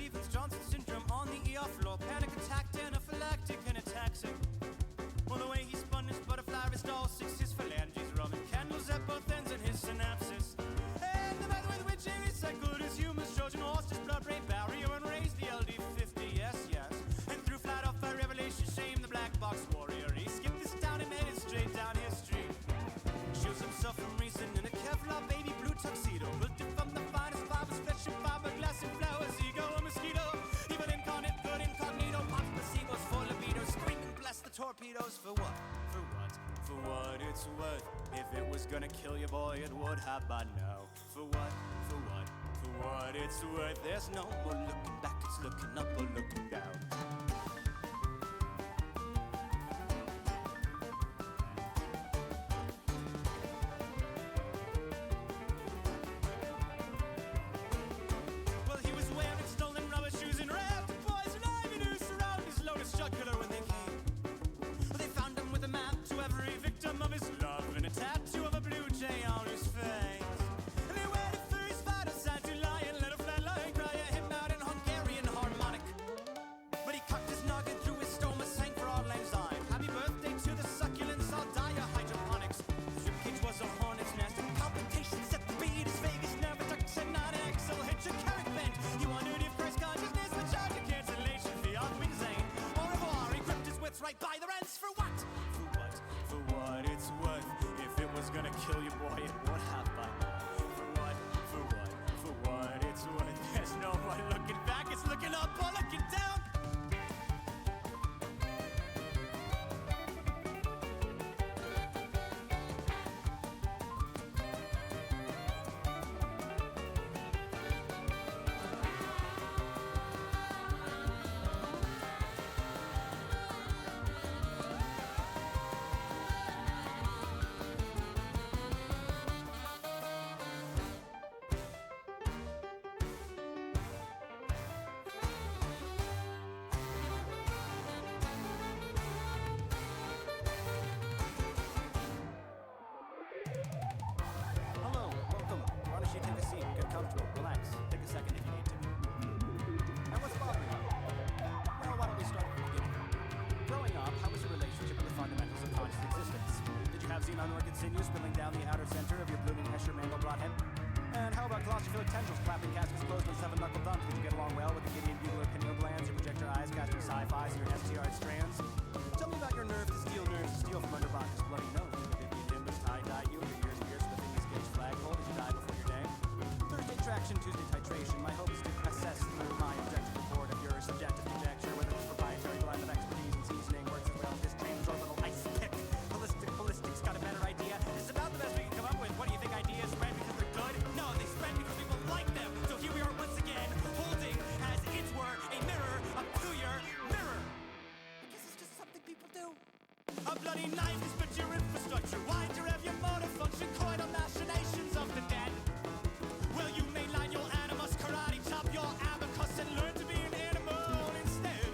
Stevens-Johnson syndrome on the ER floor. Panic attack, anaphylactic and ataxic. Well, the way he spun his butterfly wrist all six, his phalanges rubbing candles at both ends and his synapses. And the method with which he recycled his humans, Trojan horse, his blood-brain barrier, and raised the LD-50, yes, yes. And threw flat off by revelation, shame the black box warrior. He skipped this town and headed straight down history. Shields himself from reason in a Kevlar baby blue tuxedo, built it from the finest fibers, flesh and fiberglass and flowers. Ego, a mosquito, evil incarnate, good incognito, pops placebos for libido, screaming bless the torpedoes. For what? For what? For what it's worth. If it was gonna kill you, boy, it would have by now. For what? For what? For what it's worth. There's no more looking back, it's looking up or looking down. Continue spilling down the outer center of your blooming Hesher mangle brought head. And how about claustrophilic tendrils, clapping caskets closed on seven knuckle thumbs? Did you get along well with the Gideon bugler pineal glands, your projector eyes casting sci-fis and your STR strands? Tell me about your nerves to steal from under Bacchus' bloody nose. Did the Vivian Nimbus tie-dye you and your ears pierced with a English gauge flagpole? Did you die before your day? Thursday traction, Tuesday titration. My hope is to assess through my objective report of your subjective conjecture whether this proprietary blend of expertise and seasoning works as well as this train's orbital ice pick. Ballistics got a better idea. This is about the best we can come up with. What do you think ideas spread because they're good? No, they spread because people like them. So here we are once again, holding, as it were, a mirror up to your mirror. I guess it's just something people do. A bloody knife is but your infrastructure. Why'd you have your motor function? Coital machinations of the dead. Well, you mainline your animus, karate chop your abacus, and learn to be an animal instead.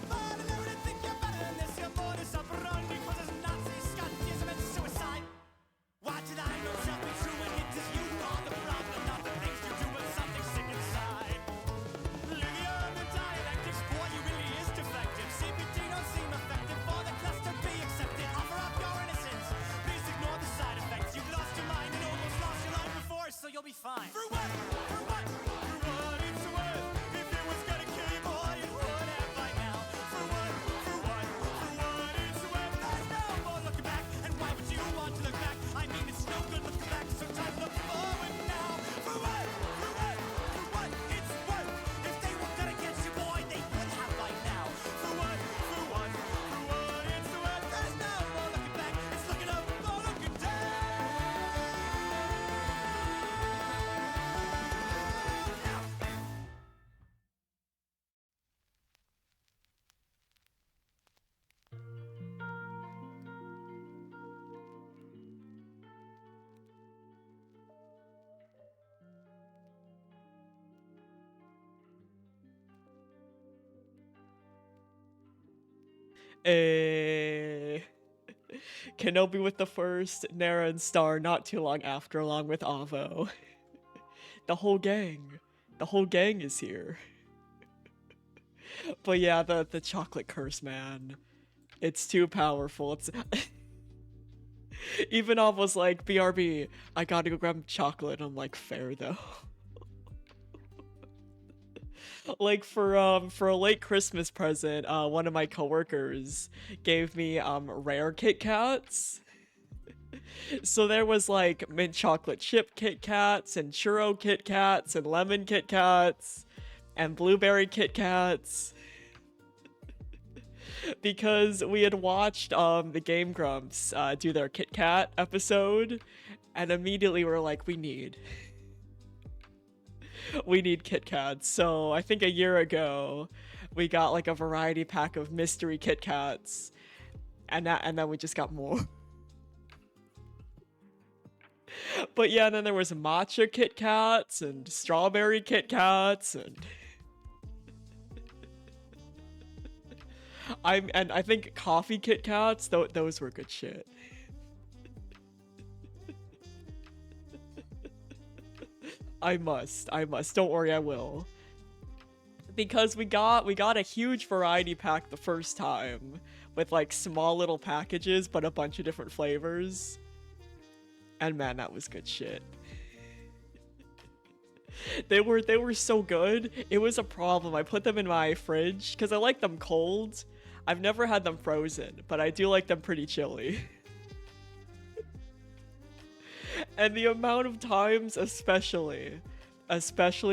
But I never think you're better than this. Your modus operandi causes Nazi Scotism and suicide. Why did I know self be true when it is you are the problem? Not the things you do, but something sick inside. Livia the dialectics, boy, you really is defective. CBT don't seem effective for the cluster be accepted. Offer up your innocence. Please ignore the side effects. You've lost your mind and almost lost your life before, so you'll be fine. For what? For what? For what it's worth. If it was gonna kill you, boy, it would have by now. For what? For what? For what it's worth. There's no more looking back. And why would you want to look back? I mean, it's no good looking back, so time to look forward now. For what? For what? For what it's worth. If they were gonna get you, boy, they would have by now. For what? For what? For what it's worth. There's no more looking back. It's looking up or looking down. Kenobi with the first, Nara and Star not too long after, along with Avo. The whole gang is here. But yeah, the chocolate curse, man. It's too powerful. It's Ivanov was like, BRB, I gotta go grab chocolate. I'm like, fair though. Like for a late Christmas present, one of my coworkers gave me rare Kit Kats. So there was like mint chocolate chip Kit Kats and churro Kit Kats and lemon Kit Kats and blueberry Kit Kats. Because we had watched the Game Grumps do their Kit Kat episode, and immediately we're like, we need Kit Kats. So I think a year ago we got like a variety pack of mystery Kit Kats, and then we just got more. But yeah, and then there was matcha Kit Kats and strawberry Kit Kats and I think coffee Kit Kats, those were good shit. I must. Don't worry, I will. Because we got a huge variety pack the first time with like small little packages but a bunch of different flavors. And man, that was good shit. They were so good. It was a problem. I put them in my fridge because I like them cold. I've never had them frozen, but I do like them pretty chilly. And the amount of times, especially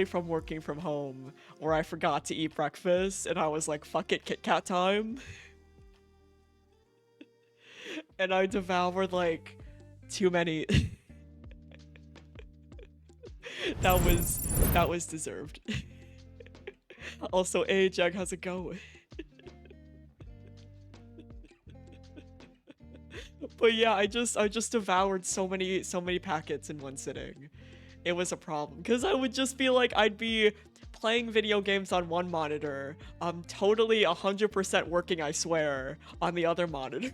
from working from home, where I forgot to eat breakfast and I was like, fuck it, Kit Kat time. And I devoured like too many. That was deserved. Also, hey Jag, how's it going? But yeah, I just devoured so many packets in one sitting. It was a problem because I would just be like, I'd be playing video games on one monitor, totally 100% working, I swear, on the other monitor.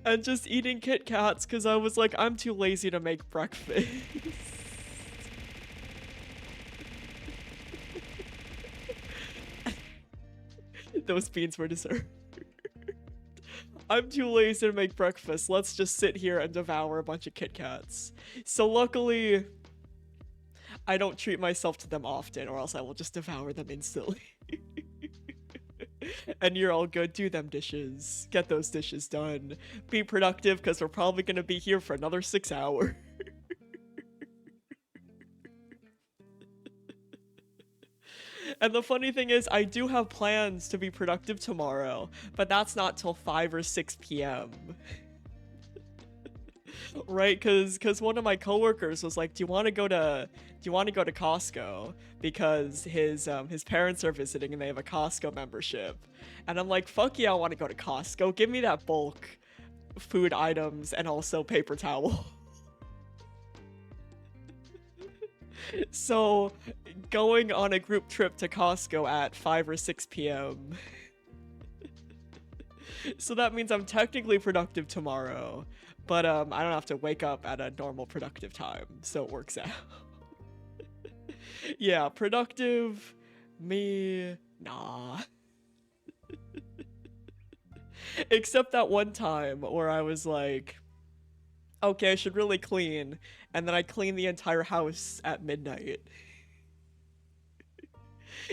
And just eating Kit Kats because I was like, I'm too lazy to make breakfast. Those beans were dessert. I'm too lazy to make breakfast. Let's just sit here and devour a bunch of Kit Kats. So luckily, I don't treat myself to them often, or else I will just devour them instantly. And you're all good. Do them dishes. Get those dishes done. Be productive, because we're probably going to be here for another 6 hours. And the funny thing is, I do have plans to be productive tomorrow, but that's not till 5 or 6 p.m. Right? Because one of my coworkers was like, do you want to go to Costco? Because his parents are visiting and they have a Costco membership. And I'm like, fuck yeah, I want to go to Costco. Give me that bulk food items and also paper towel. So, going on a group trip to Costco at 5 or 6 p.m. So that means I'm technically productive tomorrow, but I don't have to wake up at a normal productive time, so it works out. Yeah, productive, me, nah. Except that one time where I was like, okay, I should really clean, and then I cleaned the entire house at midnight.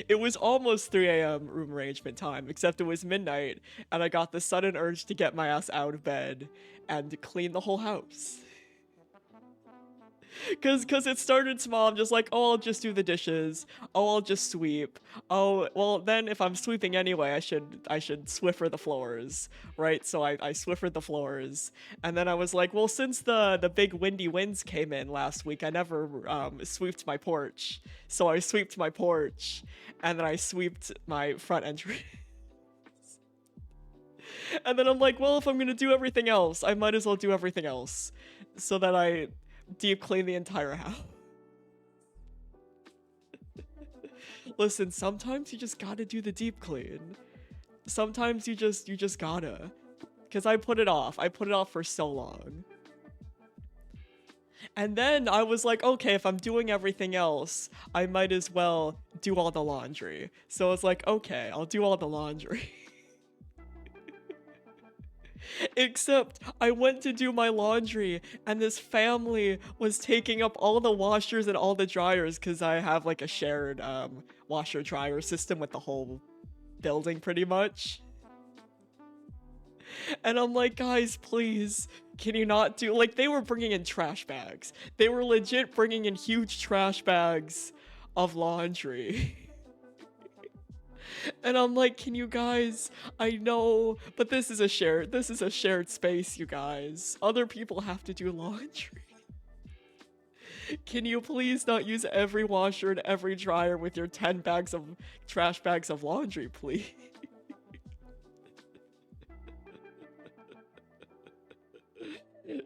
It was almost 3 a.m. room arrangement time, except it was midnight, and I got the sudden urge to get my ass out of bed and clean the whole house. Cause it started small. I'm just like, oh, I'll just do the dishes. Oh, I'll just sweep. Oh, well, then if I'm sweeping anyway, I should Swiffer the floors, right? So I Swiffered the floors, and then I was like, well, since the big windy winds came in last week, I never sweeped my porch. So I sweeped my porch, and then I sweeped my front entrance. And then I'm like, well, if I'm gonna do everything else, I might as well do everything else, so that I deep clean the entire house. Listen, sometimes you just gotta do the deep clean. Sometimes you just gotta. Cause I put it off for so long. And then I was like, okay, if I'm doing everything else, I might as well do all the laundry. So I was like, okay, I'll do all the laundry. Except I went to do my laundry and this family was taking up all the washers and all the dryers because I have like a shared washer dryer system with the whole building pretty much. And I'm like, guys, please, can you not do, like, they were bringing in trash bags. They were legit bringing in huge trash bags of laundry. And I'm like, can you guys, I know, but this is a shared space, you guys. Other people have to do laundry. Can you please not use every washer and every dryer with your 10 bags of trash bags of laundry, please?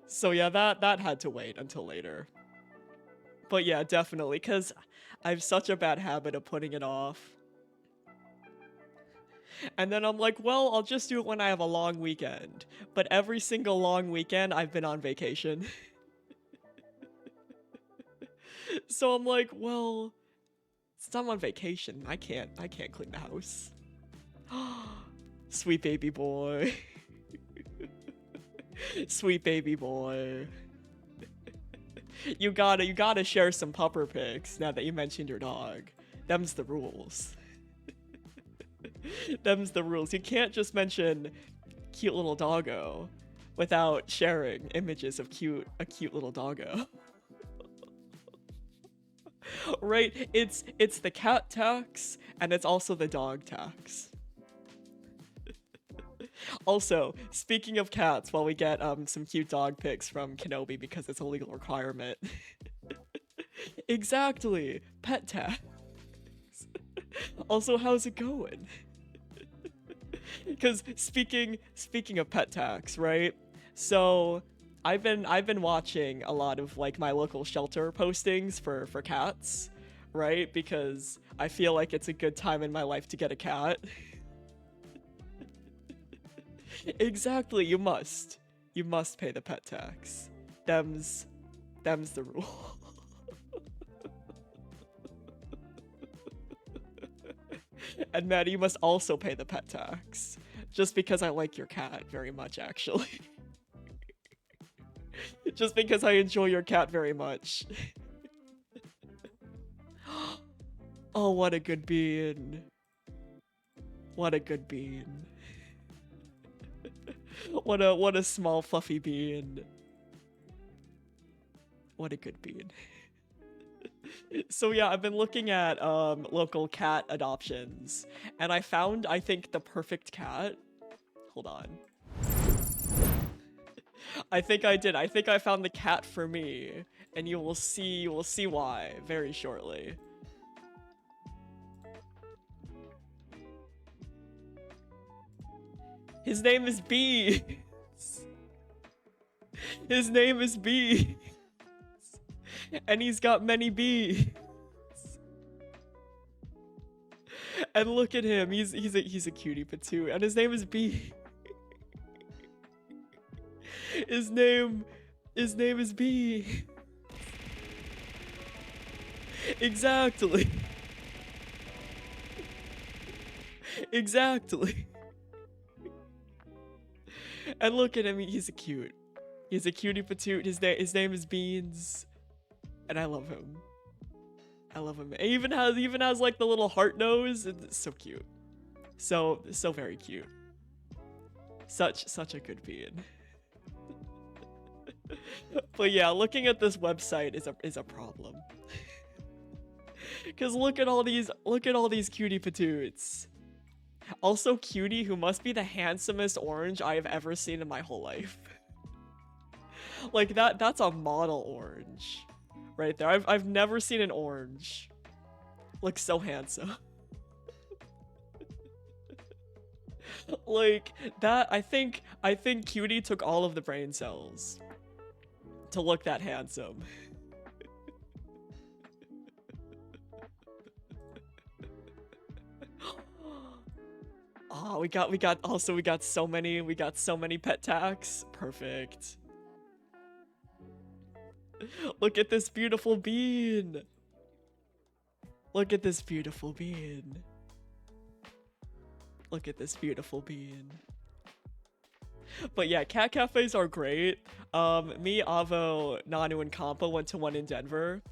So yeah, that had to wait until later. But yeah, definitely, because I have such a bad habit of putting it off. And then I'm like, well, I'll just do it when I have a long weekend. But every single long weekend, I've been on vacation. So I'm like, well, since I'm on vacation, I can't clean the house. Sweet baby boy. Sweet baby boy. You gotta share some pupper pics now that you mentioned your dog. Them's the rules. Them's the rules. You can't just mention cute little doggo without sharing images of a cute little doggo. Right? It's the cat tax and it's also the dog tax. Also, speaking of cats, while we get some cute dog pics from Kenobi because it's a legal requirement. Exactly, pet tax. Also, how's it going? Because speaking of pet tax, right? So I've been watching a lot of like my local shelter postings for cats, right? Because I feel like it's a good time in my life to get a cat. Exactly, you must pay the pet tax. Them's the rule. And Maddie, you must also pay the pet tax. Just because I like your cat very much, actually. Just because I enjoy your cat very much. Oh, what a good bean. What a good bean. What a small fluffy bean. What a good bean. So yeah, I've been looking at local cat adoptions, and I found, I think, the perfect cat. Hold on. I think I did. I think I found the cat for me, and you will see why very shortly. His name is Beans. His name is Beans. And he's got many beans. And look at him. He's a cutie patootie, and his name is B. His name is B. Exactly. Exactly. And look at him. He's a cutie patootie. His name is Beans. And I love him. I love him. He even has like the little heart nose. It's so cute. So very cute. Such a good bean. But yeah, looking at this website is a problem. Cause look at all these cutie patoots. Also Cutie, who must be the handsomest orange I have ever seen in my whole life. Like that's a model orange. Right there. I've never seen an orange look so handsome. Like that, I think Cutie took all of the brain cells to look that handsome. Oh, we got so many pet tax. Perfect. Look at this beautiful bean. Look at this beautiful bean. Look at this beautiful bean. But yeah, cat cafes are great. Me, Avo, Nanu, and Kampa went to one in Denver.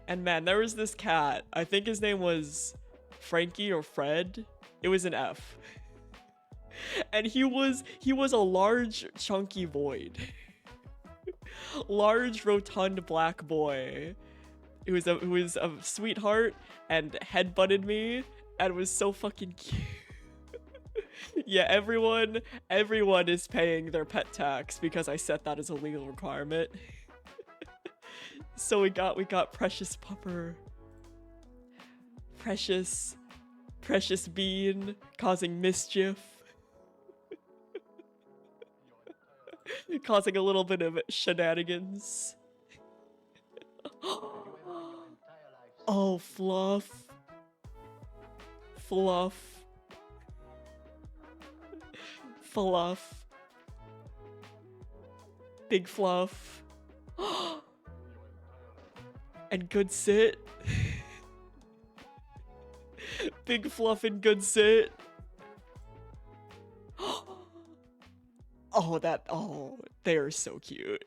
And man, there was this cat. I think his name was Frankie or Fred. It was an F. And he was a large, chunky void. Large, rotund black boy. Who was a sweetheart and headbutted me and was so fucking cute. Yeah, everyone is paying their pet tax because I set that as a legal requirement. So we got Precious Pupper. Precious Bean causing mischief. Causing a little bit of shenanigans. Oh, Fluff. Big Fluff. And Good Sit. Big Fluff and Good Sit. Oh, they are so cute.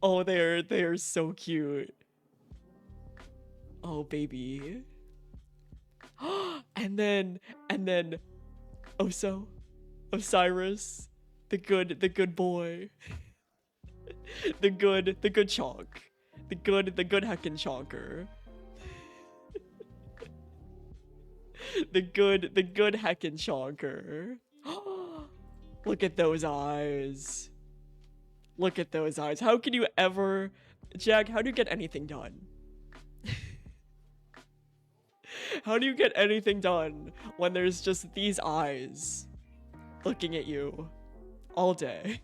Oh, they are so cute. Oh, baby. And then Osiris, the good boy. the good chonk. The good heckin' chonker. the good heckin' chonker. Look at those eyes. Look at those eyes. How can you ever... Jag, how do you get anything done? How do you get anything done when there's just these eyes looking at you all day?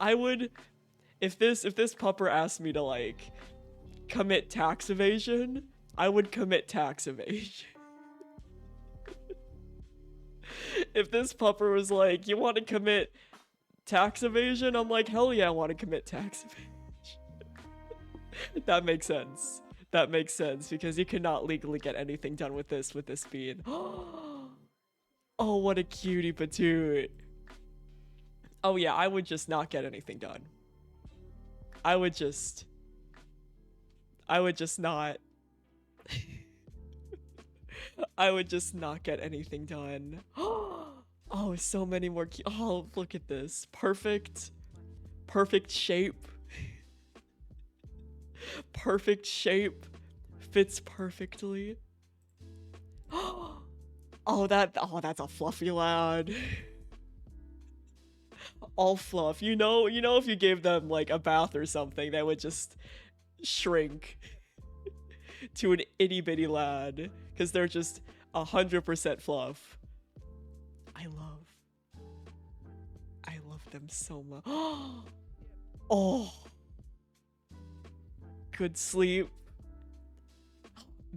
I would... If this pupper asked me to, like, commit tax evasion, I would commit tax evasion. If this pupper was like, you want to commit tax evasion? I'm like, hell yeah, I want to commit tax evasion. That makes sense. That makes sense, because you cannot legally get anything done with this bean. Oh, what a cutie patoot. Oh yeah, I would just not get anything done. I would just not. I would just not get anything done. Oh, so many more oh, look at this. Perfect shape. Perfect shape. Fits perfectly. Oh, that's a fluffy lad. All fluff. You know, if you gave them like a bath or something, they would just shrink to an itty bitty lad, because they're just 100% fluff. I love them so much. Oh, good sleep.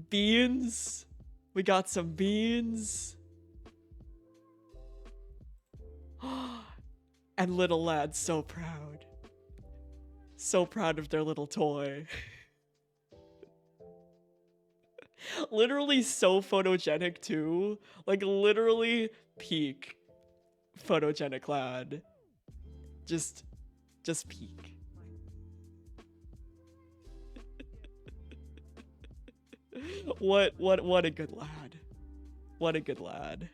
Beans. We got some beans. And little lad so proud. So proud of their little toy. Literally so photogenic too. Like literally peak photogenic lad. Just peak. What a good lad. What a good lad.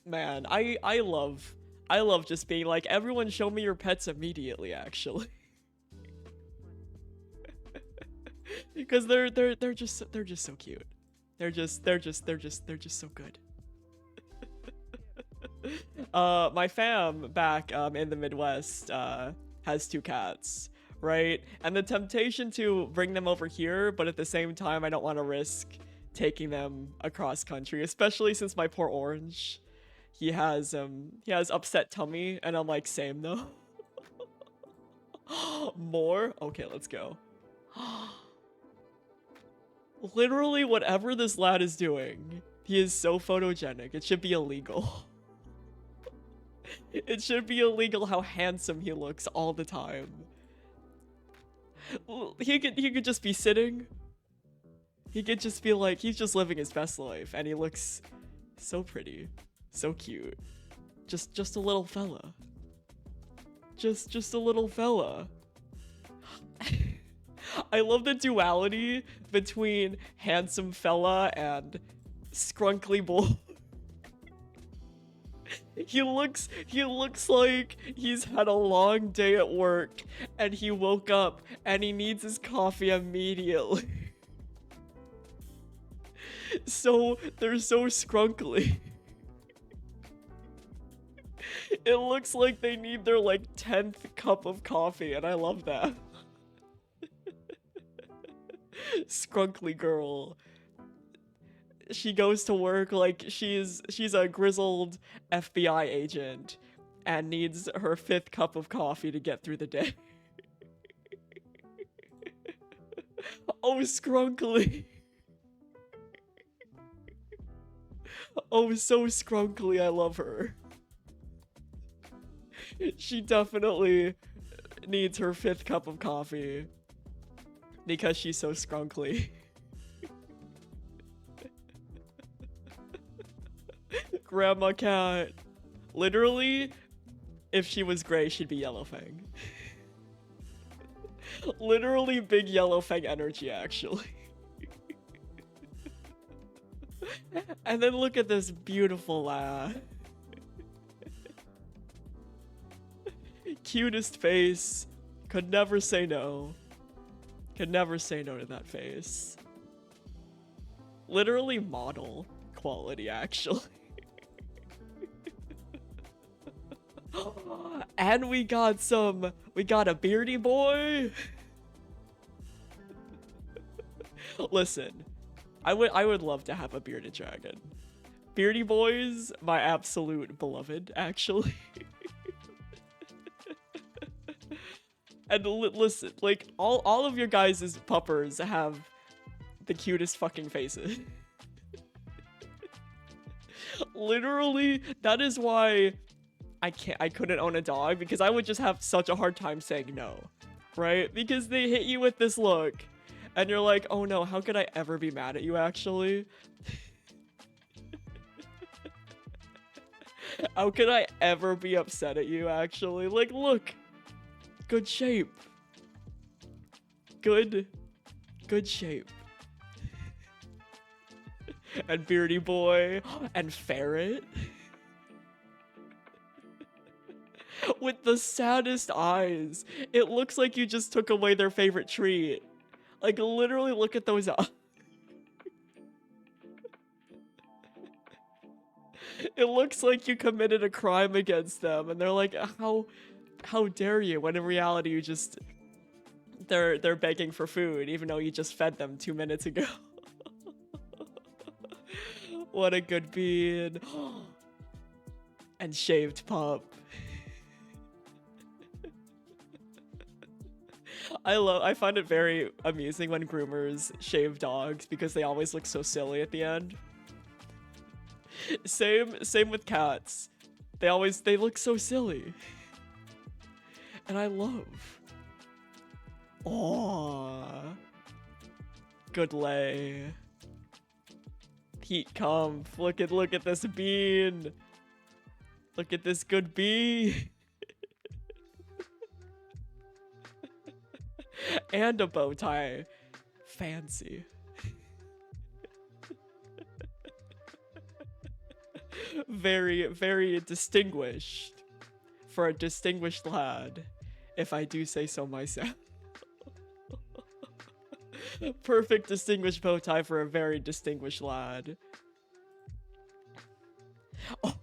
Man, I love just being like, everyone show me your pets immediately, actually. Because they're just so cute. They're just so good. My fam back in the Midwest has 2 cats, right? And the temptation to bring them over here, but at the same time I don't want to risk taking them across country, especially since my poor Orange, he has upset tummy, and I'm like, same though. More? Okay, let's go. Literally whatever this lad is doing, he is so photogenic. It should be illegal. It should be illegal how handsome he looks all the time. He could just be sitting. He could just be like, he's just living his best life, and he looks so pretty, so cute. Just a little fella. Just a little fella. I love the duality between handsome fella and scrunkly bull. He looks like he's had a long day at work and he woke up and he needs his coffee immediately. So they're so scrunkly. It looks like they need their like 10th cup of coffee, and I love that. Scrunkly girl. She goes to work like she's a grizzled FBI agent and needs her 5th cup of coffee to get through the day. Oh, scrunkly. Oh, so scrunkly. I love her. She definitely needs her 5th cup of coffee because she's so scrunkly. Grandma cat. Literally, if she was gray, she'd be Yellowfang. Literally big Yellowfang energy, actually. And then look at this beautiful lad. Cutest face. Could never say no. Could never say no to that face. Literally model quality, actually. And we got a beardy boy. Listen, I would love to have a bearded dragon. Beardy boys, my absolute beloved, actually. And listen, like all of your guys' puppers have the cutest fucking faces. Literally, that is why I couldn't own a dog, because I would just have such a hard time saying no, right? Because they hit you with this look and you're like, oh no, how could I ever be mad at you actually? How could I ever be upset at you actually? Like, look, good shape. Good shape. And beardy boy and ferret. With the saddest eyes. It looks like you just took away their favorite treat. Like, literally look at those eyes. It looks like you committed a crime against them, and they're like, how dare you? When in reality, you just they're begging for food, even though you just fed them 2 minutes ago. What a good bean. And shaved pup. I find it very amusing when groomers shave dogs because they always look so silly at the end. Same with cats. They look so silly. And I love. Aww. Good lay. Heat comp. Look at this bean. Look at this good bee. And a bow tie. Fancy. Very, very distinguished. For a distinguished lad, if I do say so myself. Perfect distinguished bow tie for a very distinguished lad. Oh.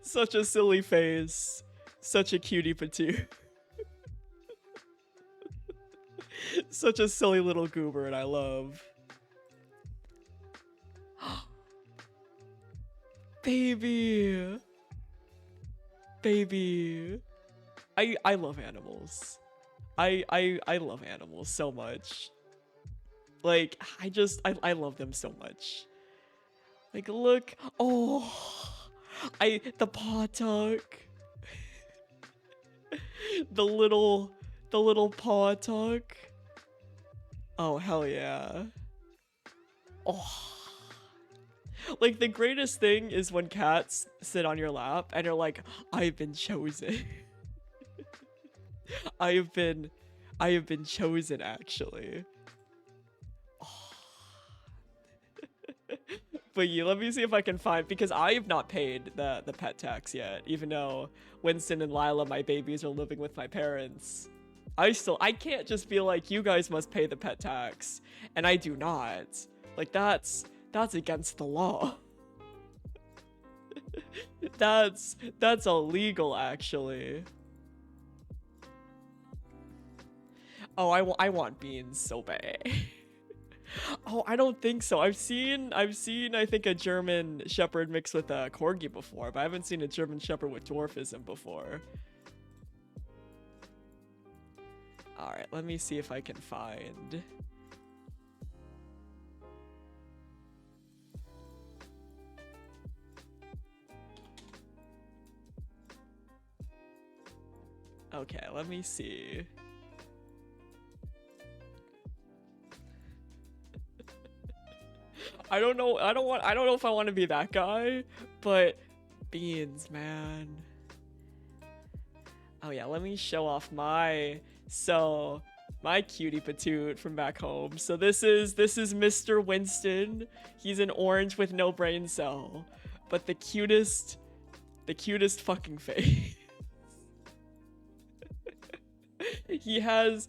Such a silly face. Such a cutie patootie. Such a silly little goober, and I love. Baby. Baby. I love animals. I love animals so much. Like, I love them so much. Like, look. Oh, the paw tuck. The little paw tuck. Oh, hell yeah. Oh. Like, the greatest thing is when cats sit on your lap and you're like, I've been chosen. I have been chosen, actually. But yeah, let me see if I can find, because I have not paid the pet tax yet, even though Winston and Lila, my babies, are living with my parents. I can't just be like, you guys must pay the pet tax, and I do not. Like, that's against the law. That's illegal, actually. Oh, I want beans so bad. Oh, I don't think so. I've seen I think a German Shepherd mixed with a Corgi before, but I haven't seen a German Shepherd with dwarfism before. All right, let me see if I can find. Okay, let me see. I don't know if I want to be that guy, but beans, man. Oh yeah, let me show off my cutie patoot from back home. So this is Mr. Winston. He's an orange with no brain cell, but the cutest fucking face. He has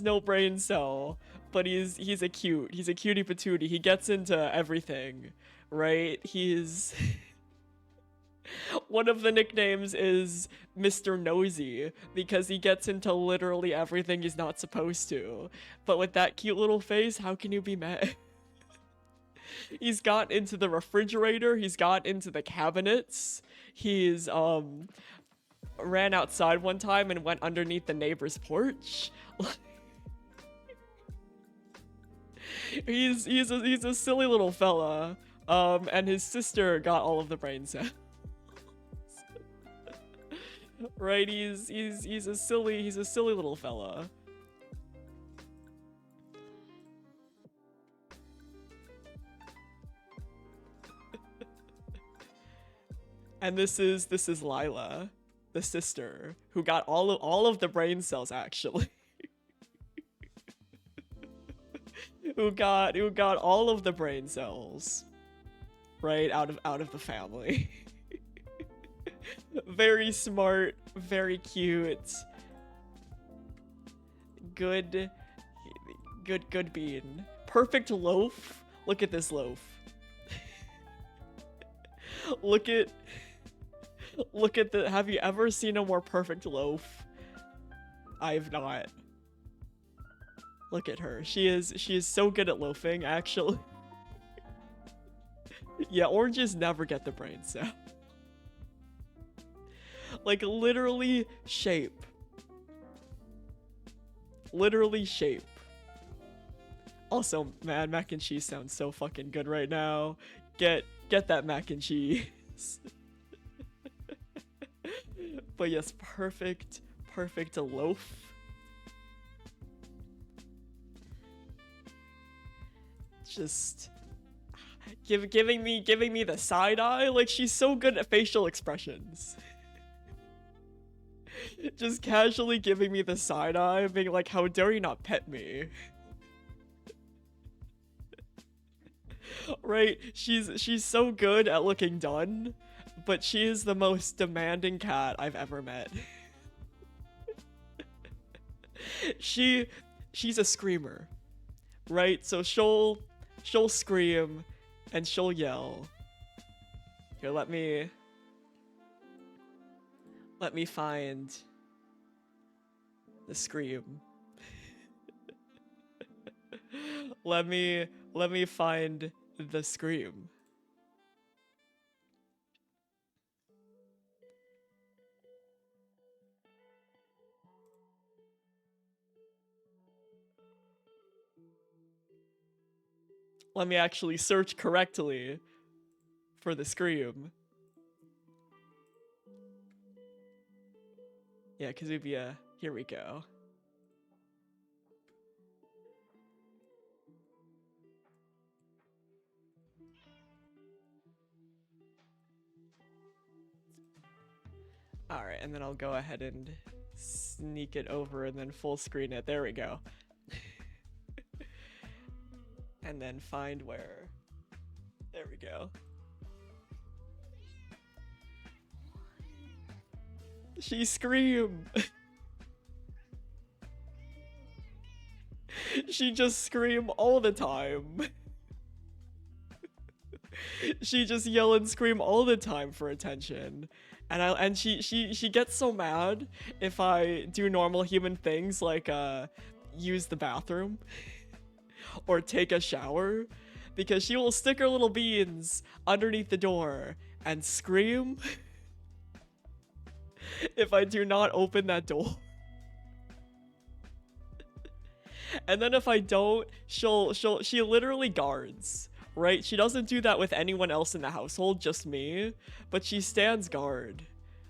no brain cell, but he's a cutie patootie. He gets into everything, right? He's one of the nicknames is Mr. Nosy because he gets into literally everything he's not supposed to. But with that cute little face, how can you be mad? He's got into the refrigerator, he's got into the cabinets. He's ran outside one time and went underneath the neighbor's porch. he's a silly little fella. And his sister got all of the brain cells. Right, he's a silly little fella. And this is Lila, the sister, who got all of the brain cells, actually. who got all of the brain cells, right, out of the family. Very smart, very cute. Good bean. Perfect loaf. Look at this loaf. Look at the, have you ever seen a more perfect loaf? I've not. Look at her. She is so good at loafing, actually. Yeah, oranges never get the brain cell. Like, literally shape. Literally shape. Also, man, mac and cheese sounds so fucking good right now. Get that mac and cheese. But yes, perfect loaf. Just giving me the side eye. Like, she's so good at facial expressions. Just casually giving me the side eye, being like, how dare you not pet me? Right? She's so good at looking done, but she is the most demanding cat I've ever met. She's a screamer, right? So she'll scream and she'll yell. Here, let me find the scream. let me find the scream. Let me actually search correctly. for the scream. Yeah, Kazubia, here we go. Alright, and then I'll go ahead and sneak it over and then full screen it. There we go. And then find where. There we go. She screamed. She just scream all the time. She just yell and scream all the time for attention. And she gets so mad if I do normal human things like use the bathroom or take a shower, because she will stick her little beans underneath the door and scream if I do not open that door. And then if I don't, she literally guards, right? She doesn't do that with anyone else in the household, just me, but she stands guard.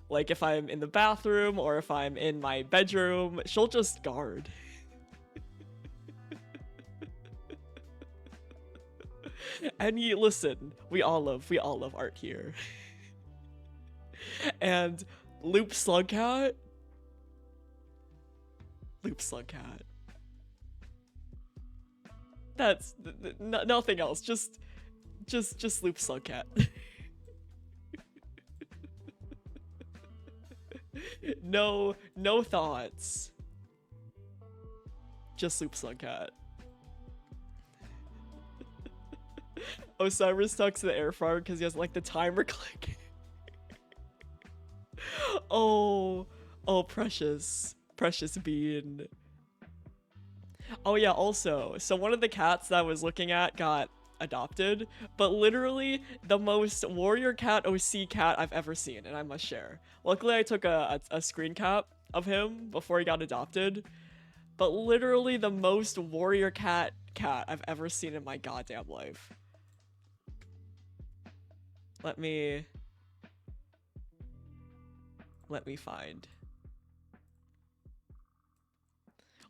Like if I'm in the bathroom or if I'm in my bedroom, she'll just guard. And listen, we all love art here. And Loop Slugcat. That's nothing else. Just Loop Slugcat. No thoughts. Just Loop Slugcat. Osiris talks to the air fryer because he has like the timer click. Oh, precious bean. Oh yeah, also, so one of the cats that I was looking at got adopted, but literally the most warrior cat OC cat I've ever seen, and I must share. Luckily I took a screen cap of him before he got adopted, but literally the most warrior cat I've ever seen in my goddamn life. Let me find.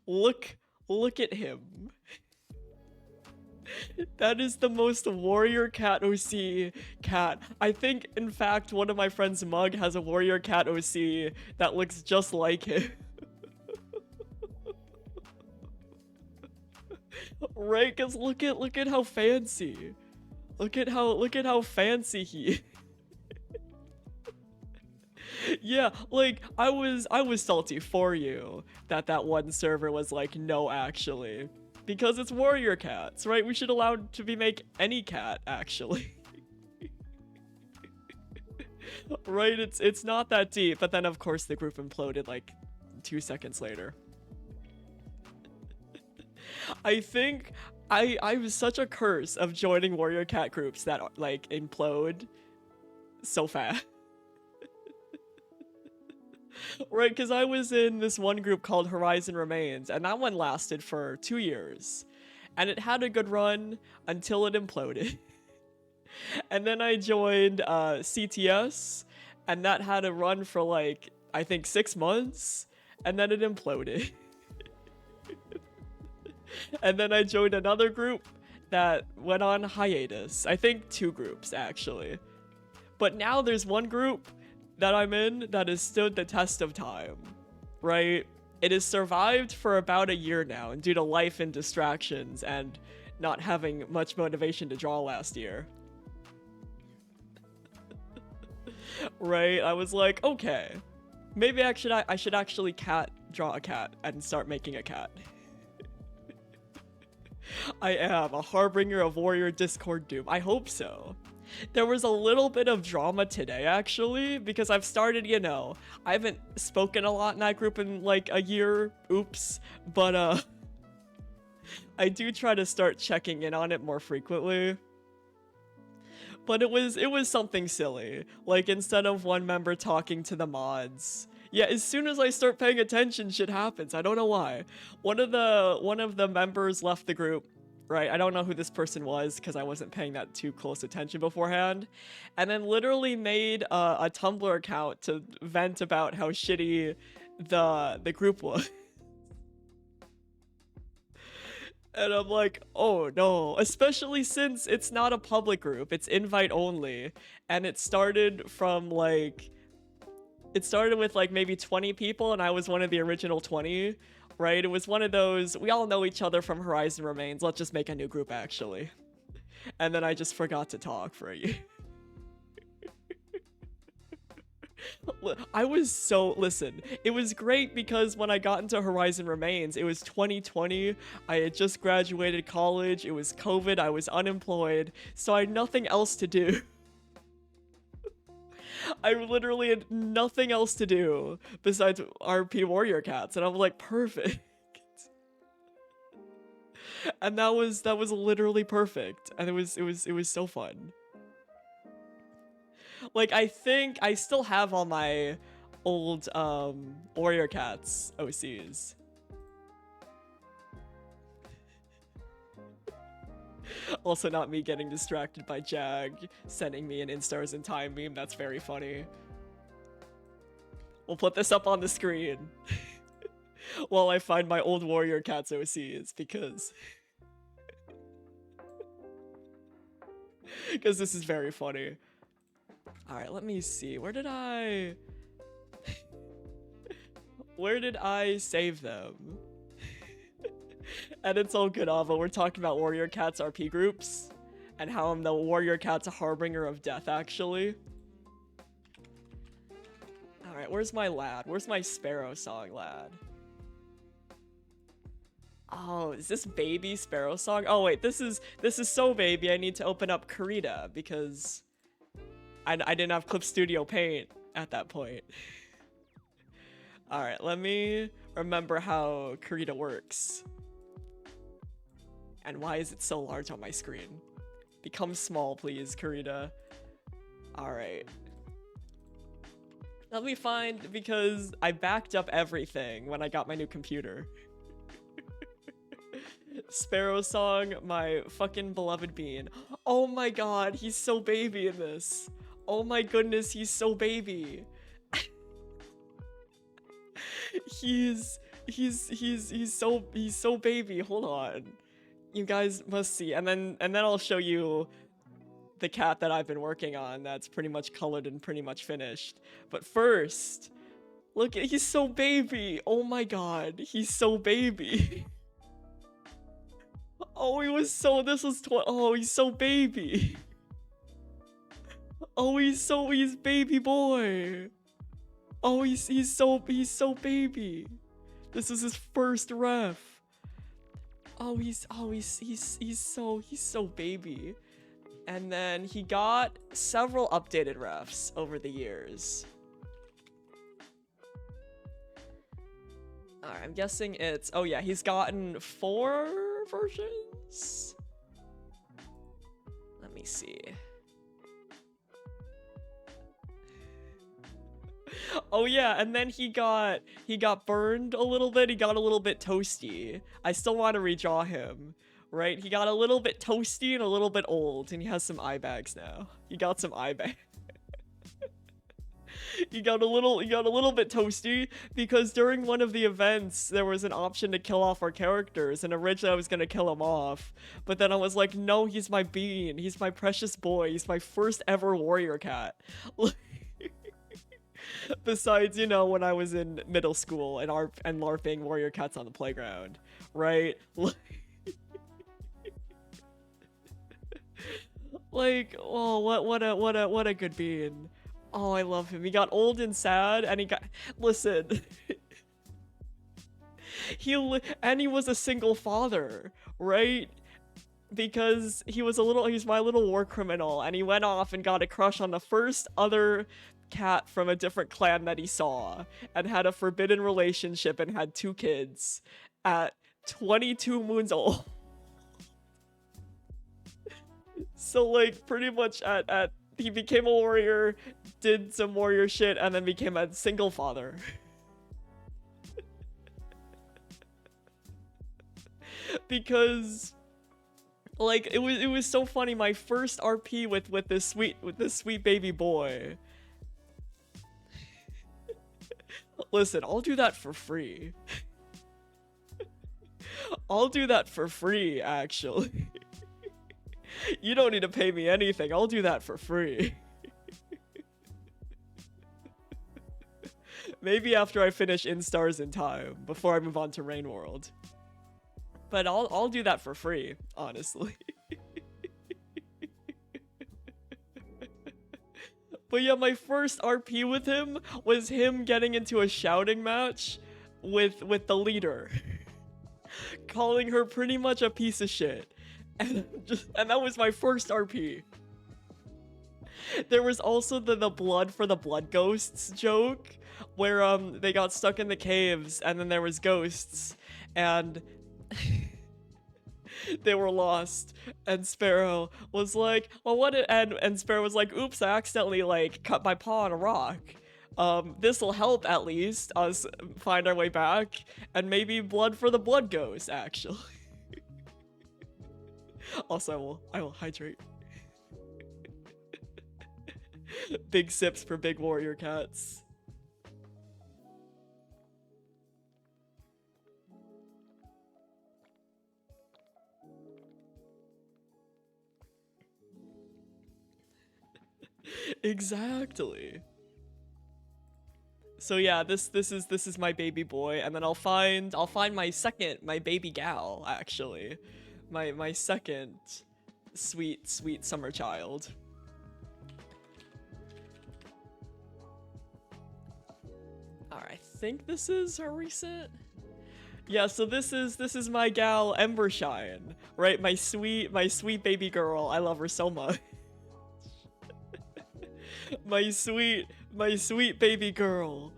Look at him. That is the most warrior cat OC cat. I think, in fact, one of my friends' mug has a warrior cat OC that looks just like him. Right? Cause look at how fancy. Look at how fancy he is. Yeah, like I was salty for you that one server was like, no, actually, because it's warrior cats, right? We should allow to be make any cat actually. Right? It's not that deep, but then of course the group imploded like 2 seconds later. I think I was such a curse of joining warrior cat groups that like implode so fast. Right, because I was in this one group called Horizon Remains, and that one lasted for 2 years. And it had a good run until it imploded. And then I joined CTS, and that had a run for like, I think 6 months, and then it imploded. And then I joined another group that went on hiatus. I think 2 groups, actually. But now there's one group that I'm in that has stood the test of time, right? It has survived for about a year now, and due to life and distractions and not having much motivation to draw last year. Right? I was like, okay, maybe I should actually draw a cat and start making a cat. I am a harbinger of warrior discord doom. I hope so. There was a little bit of drama today, actually, because I've started, you know, I haven't spoken a lot in that group in like a year, oops, but I do try to start checking in on it more frequently. But it was something silly, like instead of one member talking to the mods, yeah, as soon as I start paying attention, shit happens. I don't know why. One of the members left the group right? I don't know who this person was because I wasn't paying that too close attention beforehand. And then literally made a Tumblr account to vent about how shitty the group was. And I'm like, oh no, especially since it's not a public group, it's invite only. And it started from like, it started with like maybe 20 people and I was one of the original 20, right? It was one of those, we all know each other from Horizon Remains, let's just make a new group actually. And then I just forgot to talk for a year. I was so, listen, it was great because when I got into Horizon Remains, it was 2020, I had just graduated college, it was COVID, I was unemployed, so I had nothing else to do. I literally had nothing else to do besides RP Warrior Cats, and I'm like, perfect. And that was literally perfect, and it was so fun. Like, I think I still have all my old Warrior Cats OCs. Also not me getting distracted by Jag sending me an Instars in Time meme, that's very funny. We'll put this up on the screen while I find my old Warrior Cats OCs because this is very funny. Alright, let me see. Where did I save them? And it's all good, Ava. We're talking about Warrior Cats RP groups and how I'm the Warrior Cat's harbinger of death, actually. Alright, where's my lad? Where's my Sparrow song lad? Oh, is this baby Sparrow song? Oh wait, this is so baby. I need to open up Karita because I didn't have Clip Studio Paint at that point. Alright, let me remember how Karita works. And why is it so large on my screen? Become small, please, Karita. Alright. Let me find, because I backed up everything when I got my new computer. Sparrow song, my fucking beloved bean. Oh my god, he's so baby in this. Oh my goodness, he's so baby. he's so baby. Hold on. You guys must see. And then I'll show you the cat that I've been working on that's pretty much colored and pretty much finished. But first, look at, he's so baby. Oh my god, he's so baby. Oh, he's so baby. Oh, he's baby boy. Oh, he's so baby. This is his first ref. Oh, he's so baby. And then he got several updated refs over the years. Alright, I'm guessing it's, oh yeah, he's gotten 4 versions? Let me see. Oh yeah, and then he got burned a little bit. He got a little bit toasty. I still want to redraw him, right? He got a little bit toasty and a little bit old, and he has some eye bags now. He got some eye bags. He got a little bit toasty because during one of the events there was an option to kill off our characters, and originally I was gonna kill him off, but then I was like, no, he's my bean. He's my precious boy. He's my first ever warrior cat. Besides, you know, when I was in middle school and LARPing warrior cats on the playground, right? Like, oh, what a good bean. Oh, I love him. He got old and sad, and he got, listen. He was a single father, right? Because he's my little war criminal, and he went off and got a crush on the first other cat from a different clan that he saw, and had a forbidden relationship and had 2 kids at 22 moons old. So like pretty much at he became a warrior, did some warrior shit, and then became a single father. Because Like it was so funny. My first RP with this sweet baby boy. Listen, I'll do that for free. I'll do that for free, actually. You don't need to pay me anything. I'll do that for free. Maybe after I finish Instars in time, before I move on to Rain World. But I'll do that for free, honestly. But yeah, my first RP with him was him getting into a shouting match with the leader. Calling her pretty much a piece of shit. And that was my first RP. There was also the blood for the blood ghosts joke, where they got stuck in the caves and then there was ghosts and they were lost, and Sparrow was like, well, what and Sparrow was like, oops, I accidentally like cut my paw on a rock. This'll help at least us find our way back, and maybe blood for the blood ghost, actually. Also, I will hydrate. Big sips for big warrior cats. Exactly. So yeah, this is my baby boy, and then I'll find my baby gal, actually. My second sweet summer child. Alright, I think this is her recent. Yeah, so this is my gal Embershine, right? My sweet baby girl. I love her so much. my sweet baby girl.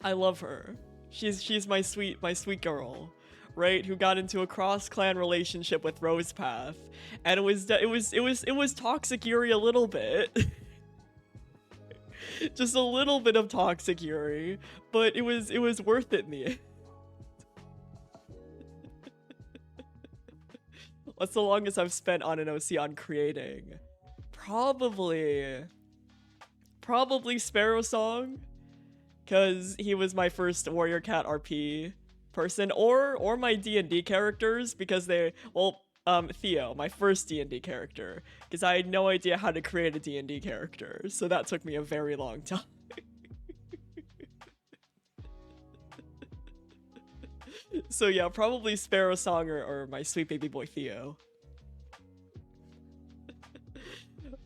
I love her. She's my sweet girl, right? Who got into a cross-clan relationship with Rosepath, and it was toxic Yuri a little bit. Just a little bit of toxic Yuri, but it was worth it in the end. What's the longest I've spent on an OC on creating? Probably Sparrow Song, because he was my first Warrior Cat RP person, or my D&D characters, because Theo, my first D&D character, because I had no idea how to create a D&D character, so that took me a very long time. So yeah, probably Sparrow Song or my sweet baby boy Theo.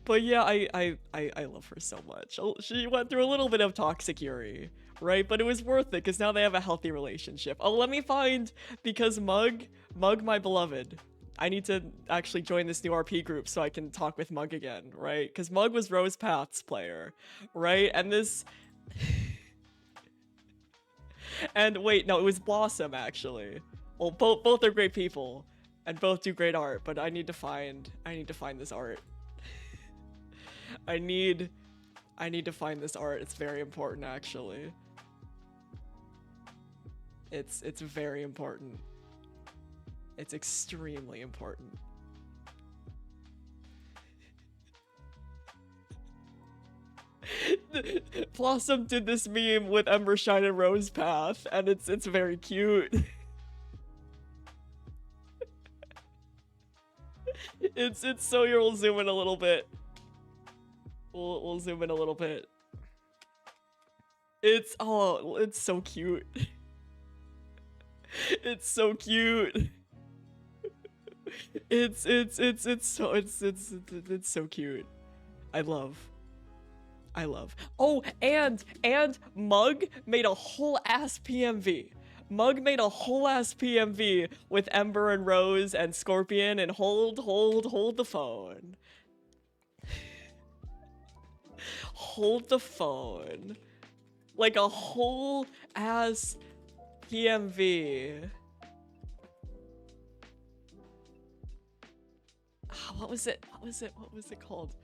But yeah, I love her so much. She went through a little bit of toxic Yuri, right? But it was worth it, because now they have a healthy relationship. Oh, let me find, because Mug, my beloved. I need to actually join this new RP group so I can talk with Mug again, right? Because Mug was Rosepath's player, right? And this... And wait, no, it was Blossom, actually. Well, both are great people, and both do great art, but I need to find this art. I need to find this art. It's very important, actually. It's very important. It's extremely important. Blossom did this meme with Embershine and Rosepath, and it's very cute. It's so here, we'll zoom in a little bit. We'll zoom in a little bit. It's so cute. It's so cute. It's so cute. I love. Oh, and Mug made a whole ass PMV. Mug made a whole ass PMV with Ember and Rose and Scorpion, and hold the phone. Hold the phone. Like a whole ass PMV. What was it called?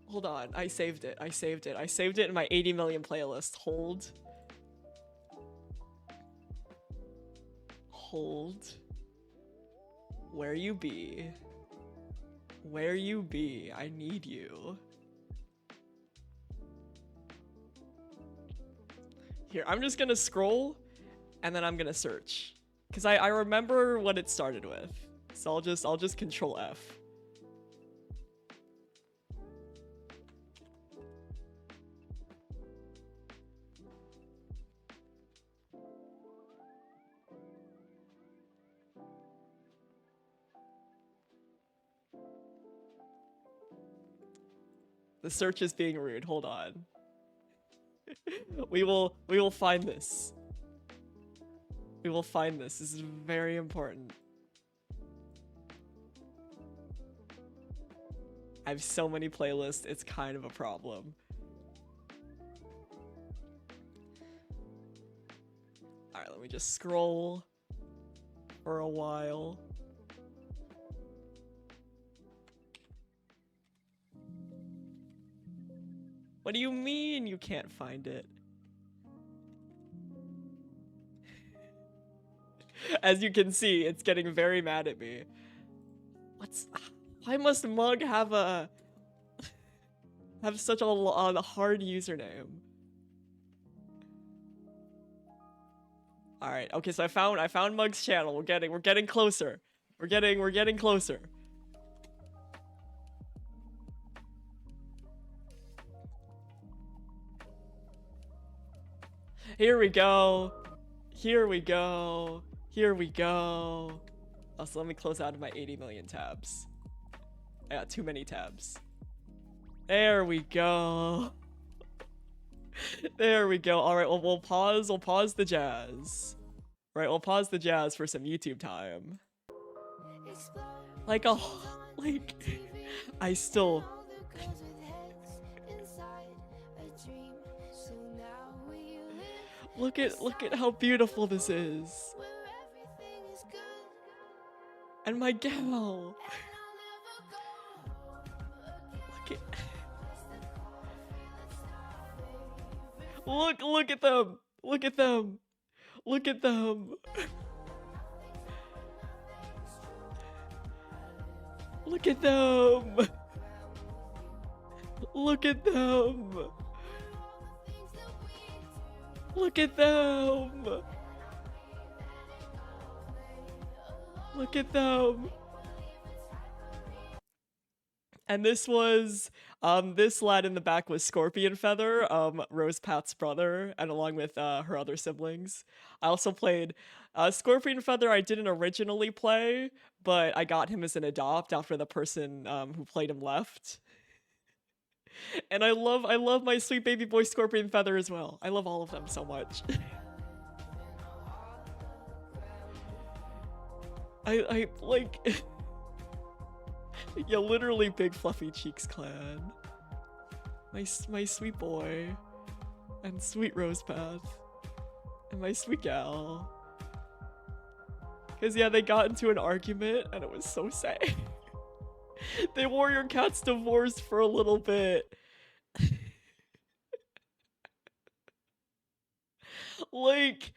Hold on, I saved it in my 80 million playlist. Hold. Where you be? Where you be? I need you. Here, I'm just gonna scroll and then I'm gonna search. Cause I remember what it started with. So I'll just control F. The search is being rude. Hold on. We will find this. We will find this. This is very important. I have so many playlists, it's kind of a problem. Alright, let me just scroll for a while. What do you mean you can't find it? As you can see, it's getting very mad at me. Why must Mug have such a hard username? All right, okay, so I found Mug's channel. We're getting closer. We're getting closer. Here we go. Here we go. Here we go. Also, let me close out of my 80 million tabs. I got too many tabs. There we go. There we go. All right, well, we'll pause the jazz. Right, we'll pause the jazz for some YouTube time. Like, oh, like, I still... Look at how beautiful this is. And my gal. Look at them. Look at them. Look at them. Look at them. Look at them. Look at them! Look at them! And this was, this lad in the back was Scorpion Feather, Rose Pat's brother, and along with her other siblings. I also played, Scorpion Feather I didn't originally play, but I got him as an adopt after the person who played him left. And I love my sweet baby boy Scorpion Feather as well. I love all of them so much. I like... Yeah, literally Big Fluffy Cheeks clan. My sweet boy. And sweet Rosepath. And my sweet gal. Cause yeah, they got into an argument and it was so sad. They warrior cats divorced for a little bit. Like,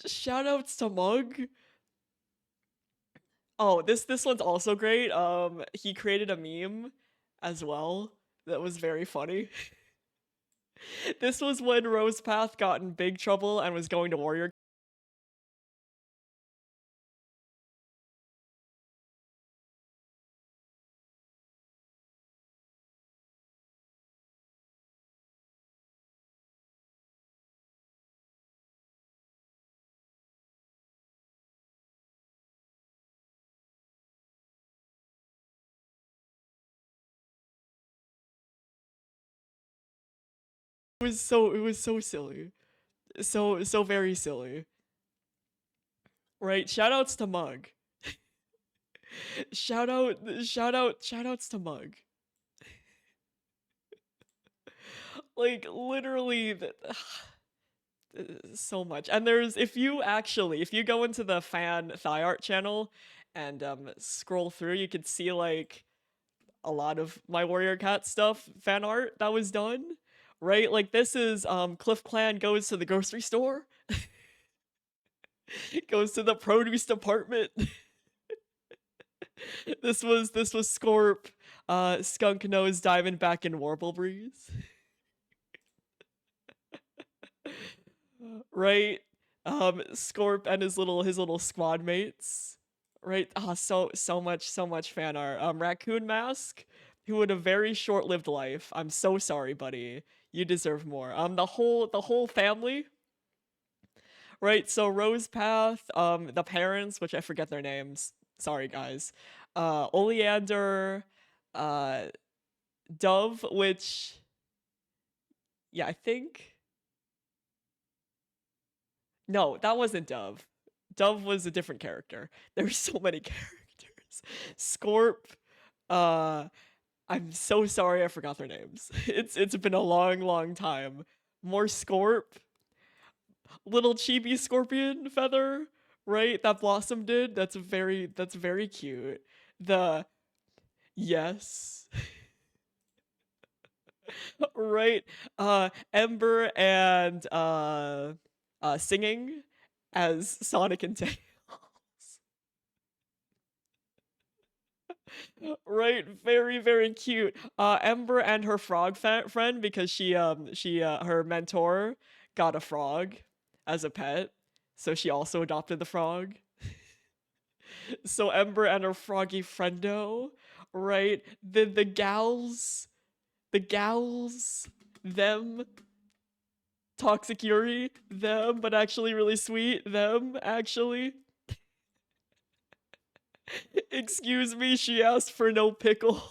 shoutouts to Mug. Oh, this one's also great. He created a meme as well that was very funny. This was when Rosepath got in big trouble and was going to warrior. It was so silly. So very silly. Right, shoutouts to Mug. Shoutouts to Mug. Like, literally, so much. And there's, if you go into the fan thigh art channel and scroll through, you can see like a lot of my warrior cat stuff, fan art that was done. Right? Like, this is Cliff Clan goes to the grocery store. Goes to the produce department. This was Scorp, Skunk Nose Diamondback and Warble Breeze. Right? Scorp and his little squad mates. Right? Ah, so much fan art. Raccoon Mask, who had a very short-lived life. I'm so sorry, buddy. You deserve more. The whole family. Right, so Rose Path, the parents, which I forget their names. Sorry, guys. Oleander, uh, Dove, which, yeah, I think. No, that wasn't Dove. Dove was a different character. There's so many characters. Scorp, uh, I'm so sorry I forgot their names. It's been a long time. More Scorp, little chibi scorpion feather, right? That Blossom did. That's very cute. The yes. Right? Ember and singing as Sonic and Tails. Right? Very cute. Ember and her frog friend, because her mentor got a frog as a pet, so she also adopted the frog. So Ember and her froggy friendo, right? The gals, them, Toxic Yuri, them, but actually really sweet, them, actually. Excuse me, she asked for no pickles.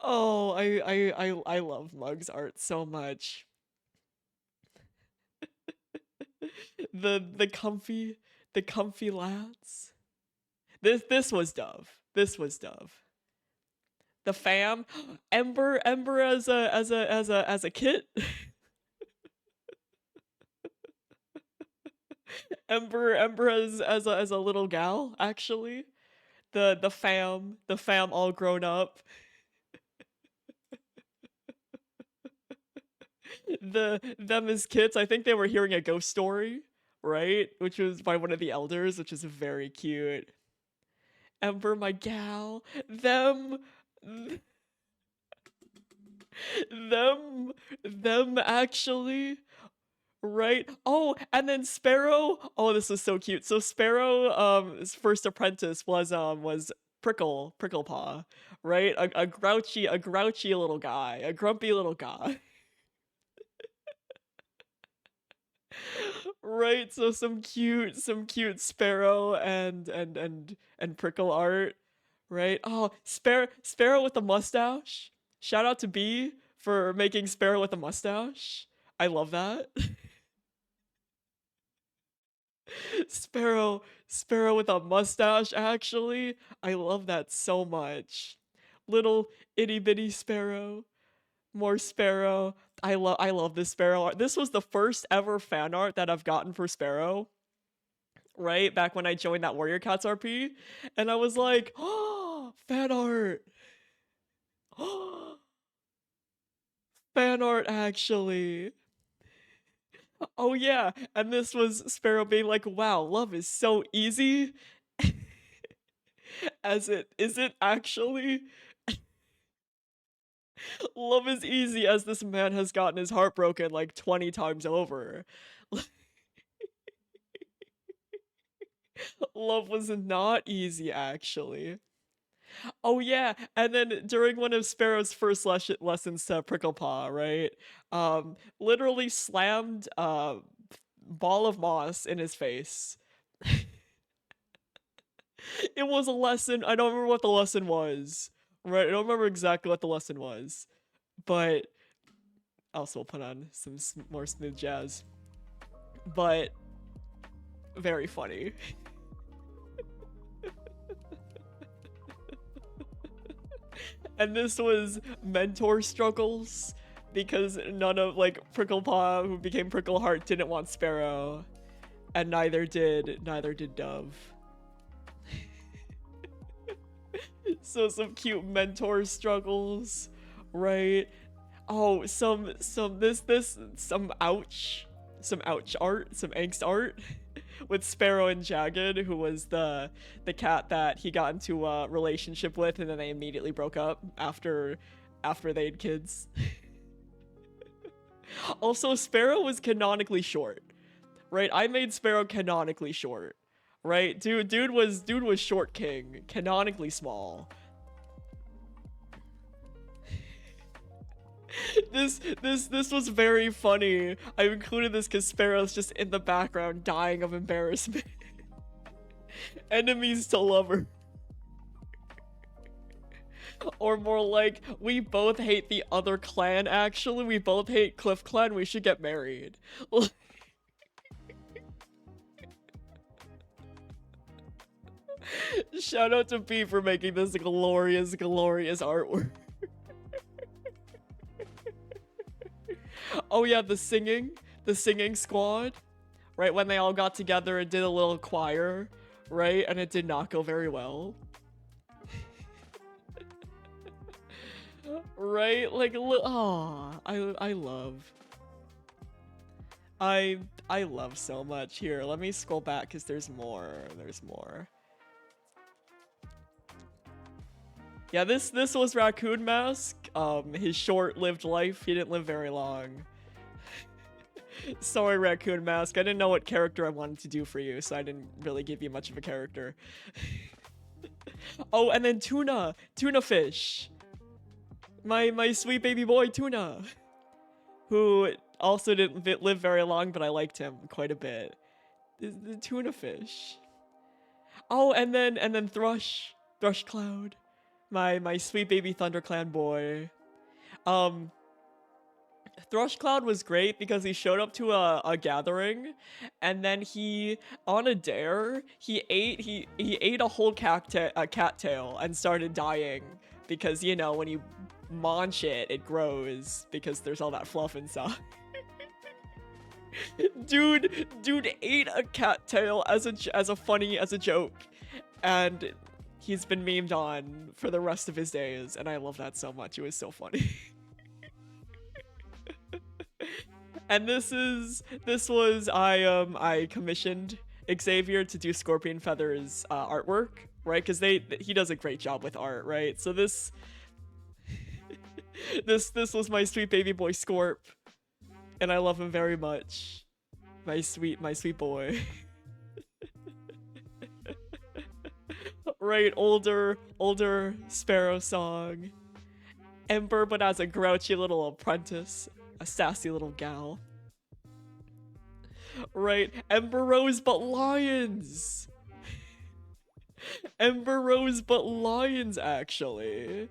Oh, I love Mug's art so much. The comfy lads. This was Dove. This was Dove. The fam, Ember as a kit. Ember as a little gal, actually. The fam all grown up. Them as kids, I think they were hearing a ghost story, right? Which was by one of the elders, which is very cute. Ember, my gal. Them them actually, right? Oh, and then Sparrow. Oh, this was so cute. So Sparrow, his first apprentice was Pricklepaw, right? A grouchy little guy, a grumpy little guy. Right, so some cute Sparrow and Prickle art, right? Oh, Sparrow with a mustache. Shout out to B for making Sparrow with a mustache. I love that. Sparrow with a mustache, actually. I love that so much. Little itty bitty Sparrow. More Sparrow. I love this Sparrow art. This was the first ever fan art that I've gotten for Sparrow, right? Back when I joined that Warrior Cats RP. And I was like, oh, fan art. Fan art, actually. Oh yeah. And this was Sparrow being like, wow, love is so easy. As it isn't actually. Love is easy as this man has gotten his heart broken like 20 times over. Love was not easy, actually. Oh yeah, and then during one of Sparrow's first lessons to Pricklepaw, right? Literally slammed a ball of moss in his face. It was a lesson. I don't remember what the lesson was. Right, I don't remember exactly what the lesson was, but also we'll put on some more smooth jazz. But very funny. And this was mentor struggles because none of like Pricklepaw, who became Prickleheart, didn't want Sparrow, and neither did Dove. So some cute mentor struggles, right? Oh, some ouch, ouch art, some angst art with Sparrow and Jagged, who was the cat that he got into a relationship with, and then they immediately broke up after they had kids. Also, Sparrow was canonically short, right? I made Sparrow canonically short, right? Dude was short king, canonically small. This was very funny. I included this because Sparrow's just in the background dying of embarrassment. Enemies to lover. Or more like, we both hate the other clan, actually. We both hate Cliff Clan, we should get married. Shout out to B for making this glorious, glorious artwork. Oh yeah, the singing squad, right? When they all got together and did a little choir, right? And it did not go very well. Right? Like, oh, I love so much. Here, let me scroll back because there's more. Yeah, this was Raccoon Mask. His short-lived life. He didn't live very long. Sorry, Raccoon Mask. I didn't know what character I wanted to do for you, so I didn't really give you much of a character. Oh, and then Tuna Fish. My sweet baby boy Tuna, who also didn't live very long, but I liked him quite a bit. The Tuna Fish. Oh, and then Thrush Cloud. My sweet baby ThunderClan boy. Thrush Cloud was great because he showed up to a gathering, and then he, on a dare, he ate a whole cattail and started dying because, you know, when you munch it, it grows because there's all that fluff inside. Dude ate a cattail as a joke, and he's been memed on for the rest of his days, and I love that so much. It was so funny. And I commissioned Xavier to do Scorpion Feather's artwork, right? Because he does a great job with art, right? So this was my sweet baby boy Scorp, and I love him very much. My sweet boy. Right, older Sparrow song. Ember, but as a grouchy little apprentice, a sassy little gal. Right, Ember Rose but lions. Ember Rose but lions, actually.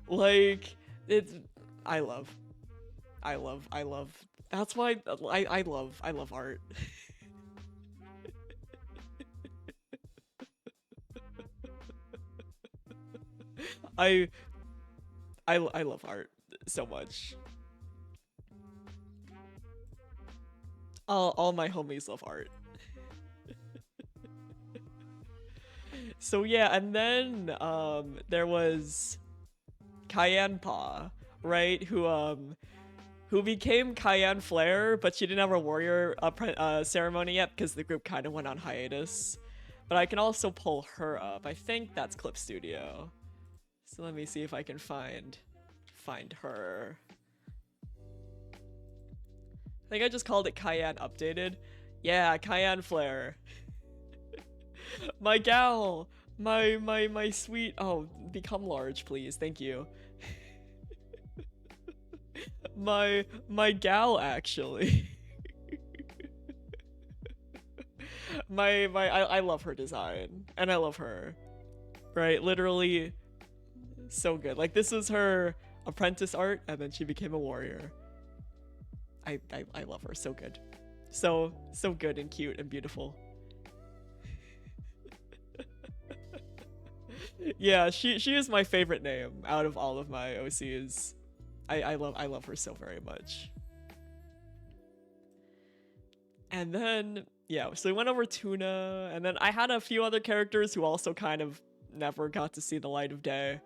Like, it's I love. That's why I love art. I love art so much. All my homies love art. So yeah, and then there was Cayenne Paw, right? Who became Cayenne Flare, but she didn't have a warrior ceremony yet because the group kind of went on hiatus. But I can also pull her up. I think that's Clip Studio. So let me see if I can find her. I think I just called it Cayenne Updated. Yeah, Cayenne Flare. My gal, my sweet. Oh, become large, please. Thank you. my gal, actually. I love her design, and I love her. Right, literally, so good. Like, this is her apprentice art, and then she became a warrior. I love her. So good. So good and cute and beautiful. Yeah, she is my favorite name out of all of my OCs. I love her so very much. And then, yeah, so we went over Tuna, and then I had a few other characters who also kind of never got to see the light of day.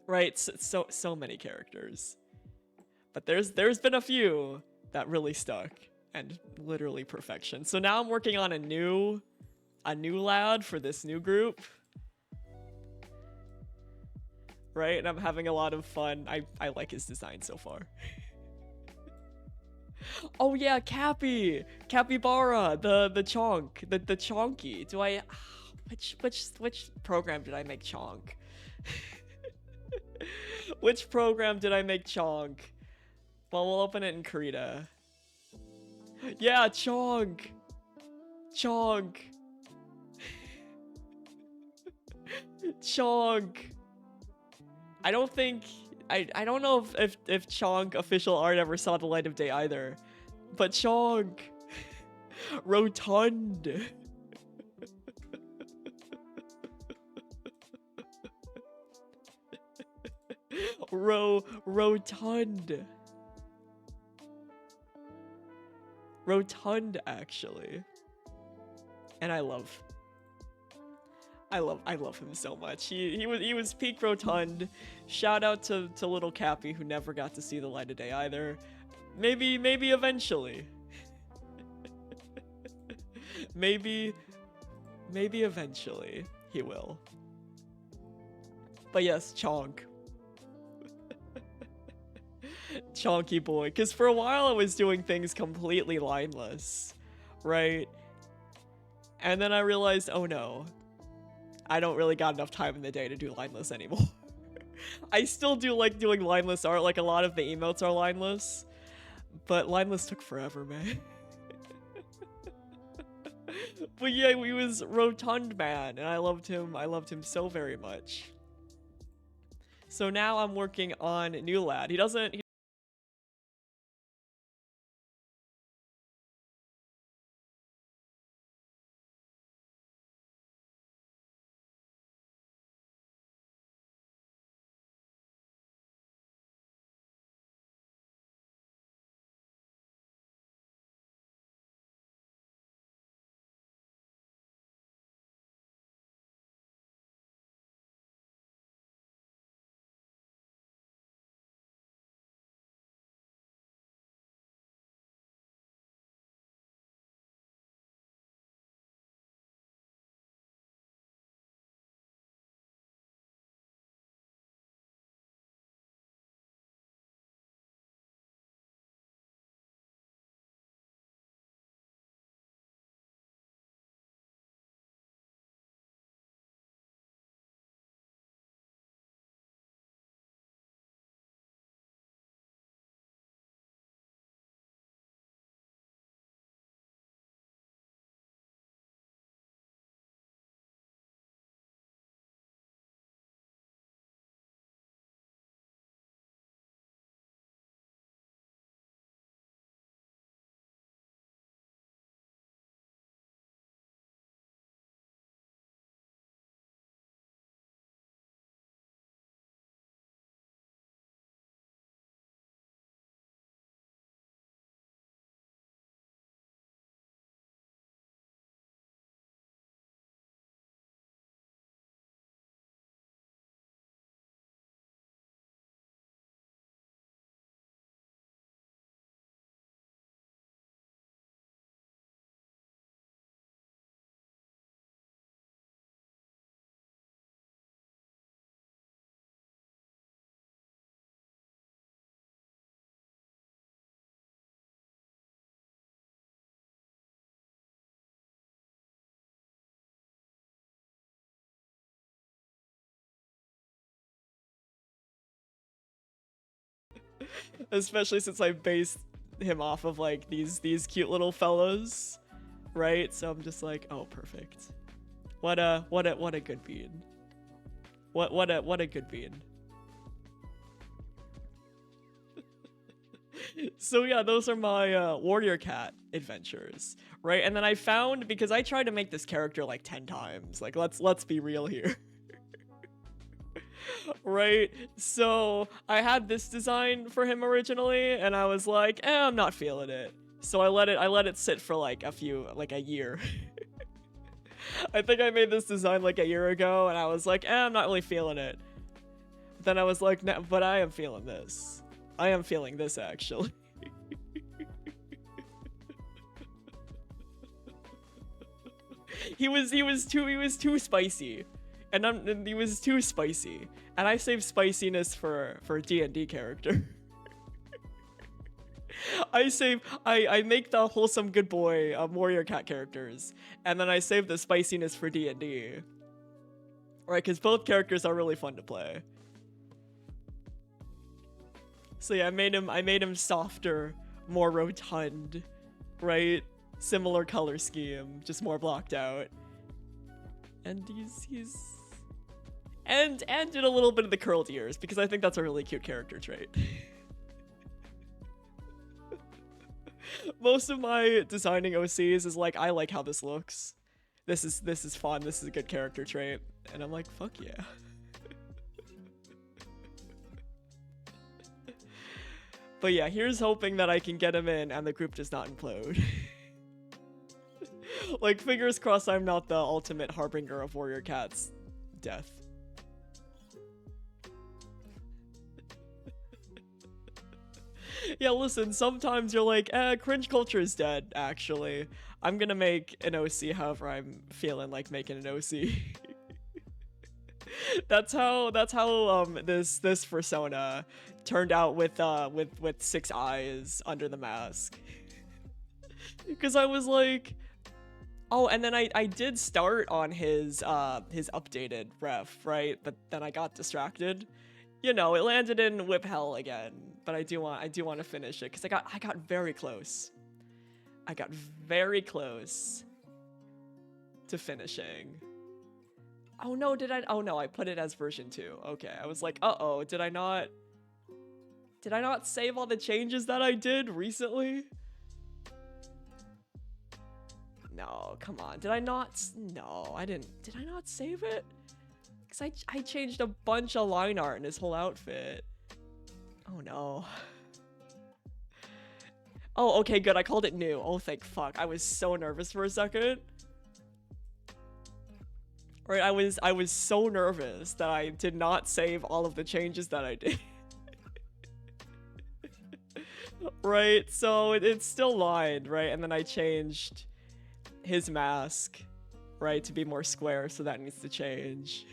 Right, so many characters. But there's been a few that really stuck, and literally perfection. So now I'm working on a new lad for this new group. Right, and I'm having a lot of fun. I like his design so far. Oh yeah, Capybara, the chonk, the chonky. Do I which program did I make chonk? Which program did I make chonk? Well, we'll open it in Krita. Yeah, chonk. Chonk. Chonk. I don't think I don't know if Chonk official art ever saw the light of day either. But Chonk. Rotund. Rotund. Rotund, actually. And I love him so much. He was peak rotund. Shout out to little Cappy, who never got to see the light of day either. Maybe eventually. maybe eventually he will. But yes, Chonk. Chonky boy. Because for a while I was doing things completely lineless, right? And then I realized, oh no, I don't really got enough time in the day to do lineless anymore. I still do like doing lineless art, like a lot of the emotes are lineless, but lineless took forever, man. But yeah, he was Rotund Man, and I loved him so very much. So now I'm working on New Lad. He especially since I based him off of like these cute little fellas, right? So I'm just like, oh, perfect. What a good bean. What a good bean. So yeah, those are my warrior cat adventures, right? And then I found, because I tried to make this character like 10 times, like let's be real here. Right? So I had this design for him originally, and I was like, I'm not feeling it. So I let it sit for like a year. I think I made this design like a year ago, and I was like, I'm not really feeling it. But then I was like, no, but I am feeling this. I am feeling this, actually. he was too spicy, and he was too spicy, and I saved spiciness for a D&D character. I make the wholesome good boy warrior cat characters, and then I save the spiciness for D&D. Right, because both characters are really fun to play. So yeah, I made him softer, more rotund, right? Similar color scheme, just more blocked out. And he's and did a little bit of the curled ears because I think that's a really cute character trait. Most of my designing OCs is like, I like how this looks. This is fun. This is a good character trait, and I'm like, fuck yeah. But yeah, here's hoping that I can get him in and the group does not implode. Like, fingers crossed I'm not the ultimate harbinger of warrior cat's death. Yeah, listen, sometimes you're like, cringe culture is dead, actually. I'm gonna make an OC however I'm feeling like making an OC. That's how this persona turned out with 6 eyes under the mask. Because I was like, oh, and then I did start on his updated ref, right? But then I got distracted. You know, it landed in whip hell again. But I do want to finish it because I got very close. I got very close to finishing. Oh no, oh no, I put it as version 2. Okay, I was like, uh-oh, did I not save all the changes that I did recently? No, come on. Did I not? No, I didn't. Did I not save it? Because I changed a bunch of line art in his whole outfit. Oh no. Oh, okay, good. I called it new. Oh, thank fuck. I was so nervous for a second. Right, I was so nervous that I did not save all of the changes that I did. Right, so it's still lined, right? And then I changed his mask, right, to be more square, so that needs to change.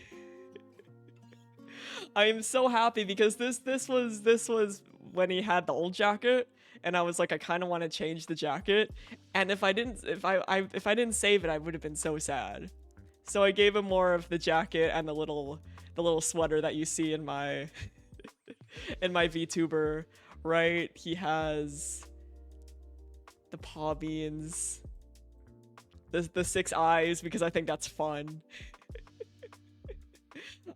I am so happy because this was when he had the old jacket, and I was like, I kind of want to change the jacket, and if I didn't save it, I would have been so sad. So I gave him more of the jacket and the little sweater that you see in my in my VTuber, right? He has the paw beans, the 6 eyes because I think that's fun.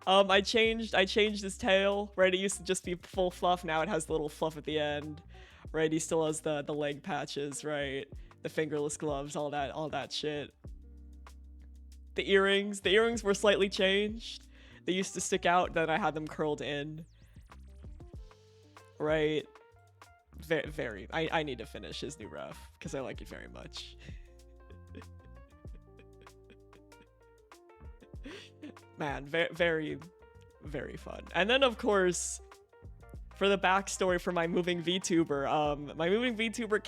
I changed his tail, right? It used to just be full fluff, now it has the little fluff at the end, right? He still has the leg patches, right? The fingerless gloves, all that shit. The earrings were slightly changed. They used to stick out, then I had them curled in. Right? Very. I need to finish his new ref, because I like it very much. Man, very, very fun. And then, of course, for the backstory for my moving VTuber, my moving VTuber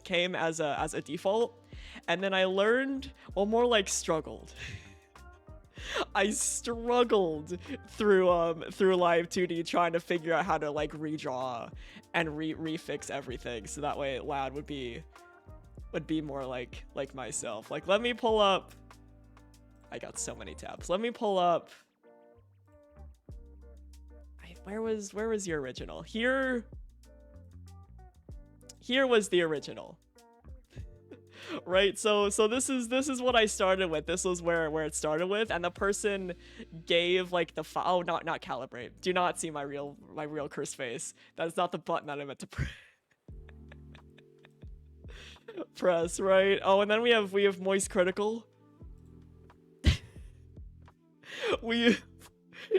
came as a default, and then I learned, well, more like struggled. I struggled through Live 2D trying to figure out how to like redraw and refix everything, so that way Lad would be more like myself. Like, let me pull up. I got so many tabs. Let me pull up. Where was your original? Here was the original. Right, so this is what I started with. This was where it started with, and the person gave like the oh, not calibrate. Do not see my real cursed face. That's not the button that I meant to press, right? Oh, and then we have moist critical.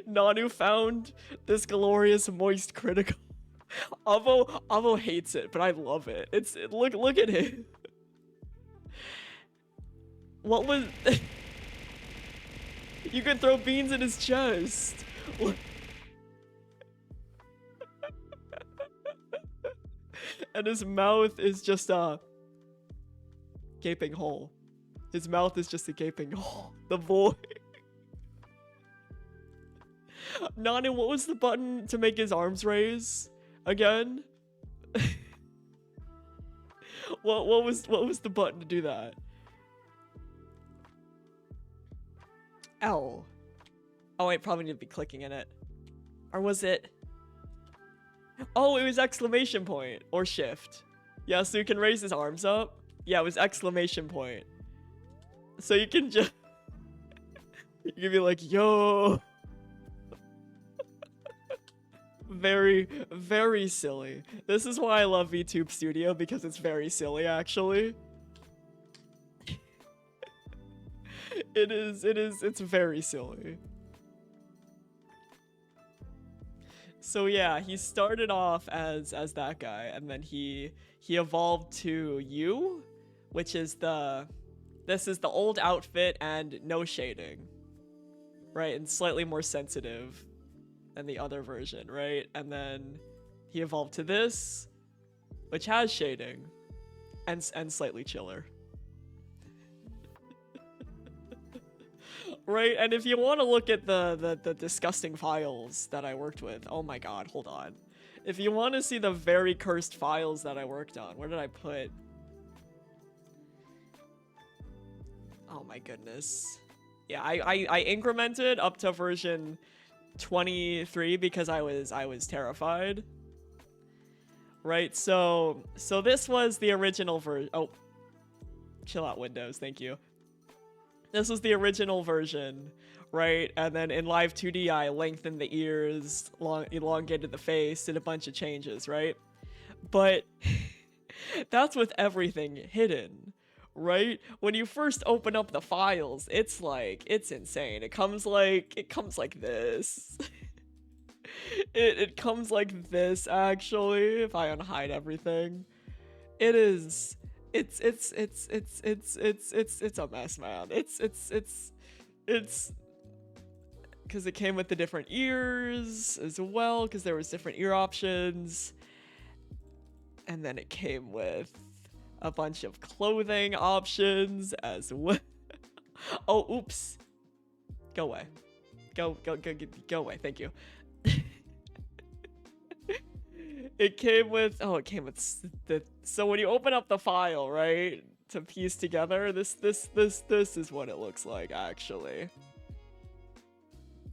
Nanu found this glorious moist critical. Avo hates it, but I love it. Look at it. What was... You can throw beans in his chest. And his mouth is just a gaping hole. His mouth is just a gaping hole. The boy. Nani, what was the button to make his arms raise again? what was the button to do that? L. Oh wait, probably need to be clicking in it. Or was it? Oh, it was exclamation point or shift. Yeah, so you can raise his arms up. Yeah, it was exclamation point. So you can just you can be like, yo. Very, very silly. This is why I love VTube Studio, because it's very silly, actually. It's very silly. So yeah, he started off as that guy, and then he evolved to you, which is this is the old outfit and no shading. Right, and slightly more sensitive than the other version, right? And then he evolved to this, which has shading and slightly chiller. Right, and if you want to look at the disgusting files that I worked with, oh my god, hold on. If you want to see the very cursed files that I worked on, where did I put? Oh my goodness. Yeah, I incremented up to version 23 because I was terrified. Right, so this was the original version. Oh, chill out, Windows, thank you. This was the original version, right? And then in Live 2D, I lengthened the ears, elongated the face, did a bunch of changes, right? But that's with everything hidden, right? When you first open up the files, it's insane. It comes like this. It comes like this, actually, if I unhide everything. It's a mess, man. It's because it came with the different ears as well, because there was different ear options. And then it came with a bunch of clothing options as well. Oh, oops. Go away. Go away. Thank you. It came with so when you open up the file, right, to piece together, this is what it looks like, actually.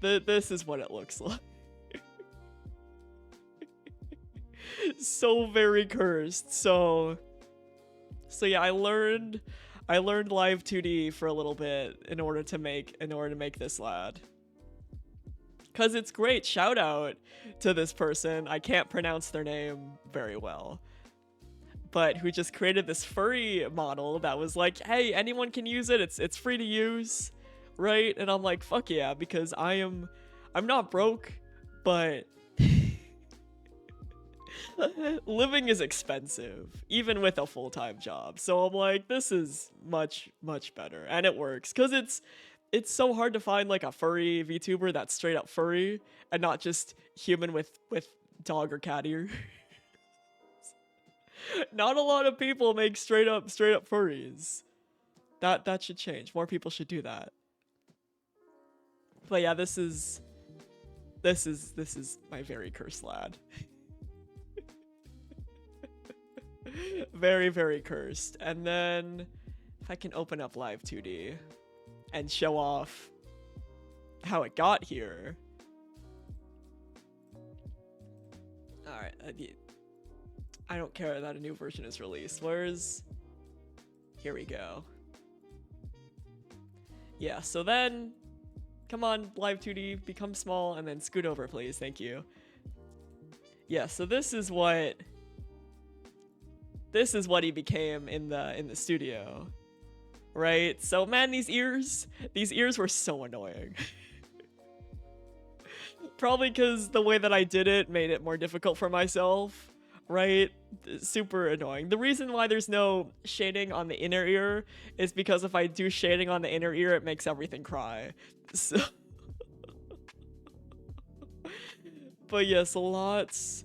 This is what it looks like. So very cursed. So yeah, I learned Live 2D for a little bit in order to make this lad. Cause it's great. Shout out to this person. I can't pronounce their name very well, but who just created this furry model that was like, hey, anyone can use it. It's free to use, right? And I'm like, fuck yeah, because I'm not broke, but living is expensive, even with a full-time job. So I'm like, this is much better, and it works because it's so hard to find like a furry VTuber that's straight up furry and not just human with dog or cat ear. Not a lot of people make straight up furries. That should change. More people should do that. But yeah, this is my very cursed lad. Very, very cursed. And then if I can open up Live 2D and show off how it got here. Alright, I don't care that a new version is released. Here we go. Yeah, so then, come on, Live 2D, become small, and then scoot over, please, thank you. Yeah, so this is what he became in the studio. Right? So man, these ears were so annoying. Probably because the way that I did it made it more difficult for myself, right? Super annoying. The reason why there's no shading on the inner ear is because if I do shading on the inner ear, it makes everything cry. So but yes, lots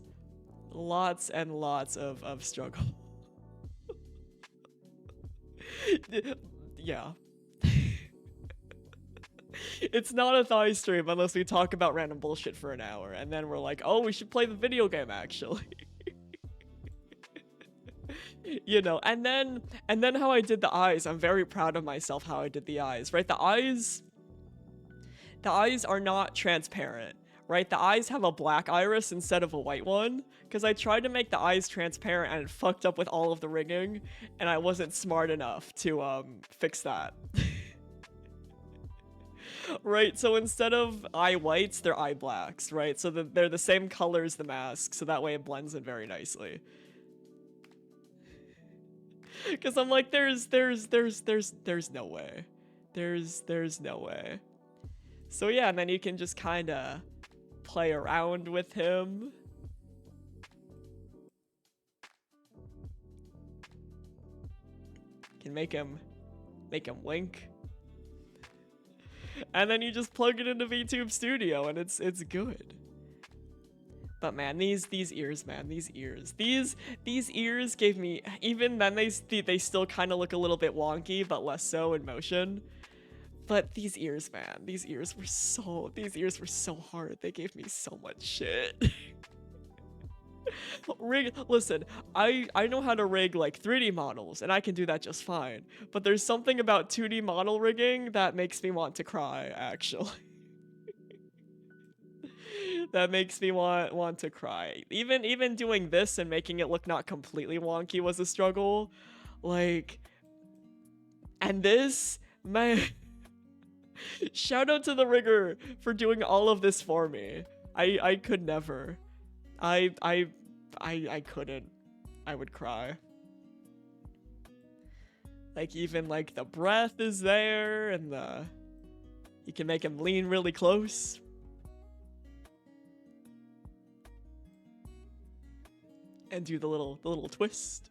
and lots of struggle. yeah. It's not a thigh stream unless we talk about random bullshit for an hour, and then we're like, oh, we should play the video game, actually. You know, and then how I did the eyes, I'm very proud of myself how I did the eyes, right? The eyes are not transparent, right? The eyes have a black iris instead of a white one, because I tried to make the eyes transparent and it fucked up with all of the rigging, and I wasn't smart enough to fix that. Right, so instead of eye whites, they're eye blacks, right? So they're the same color as the mask, so that way it blends in very nicely. Cause I'm like, there's no way. There's no way. So yeah, and then you can just kinda play around with him. Can make him wink. And then you just plug it into VTube Studio and it's good. But man, these ears, man, these ears gave me, even then they still kind of look a little bit wonky, but less so in motion. But these ears, man, these ears were so hard. They gave me so much shit. Listen, I know how to rig like 3D models, and I can do that just fine. But there's something about 2D model rigging that makes me want to cry, actually. That makes me want to cry. Even doing this and making it look not completely wonky was a struggle. Like, and this, man, shout out to the rigger for doing all of this for me. I could never. I couldn't. I would cry. Like, even like the breath is there, and you can make him lean really close. And do the little twist.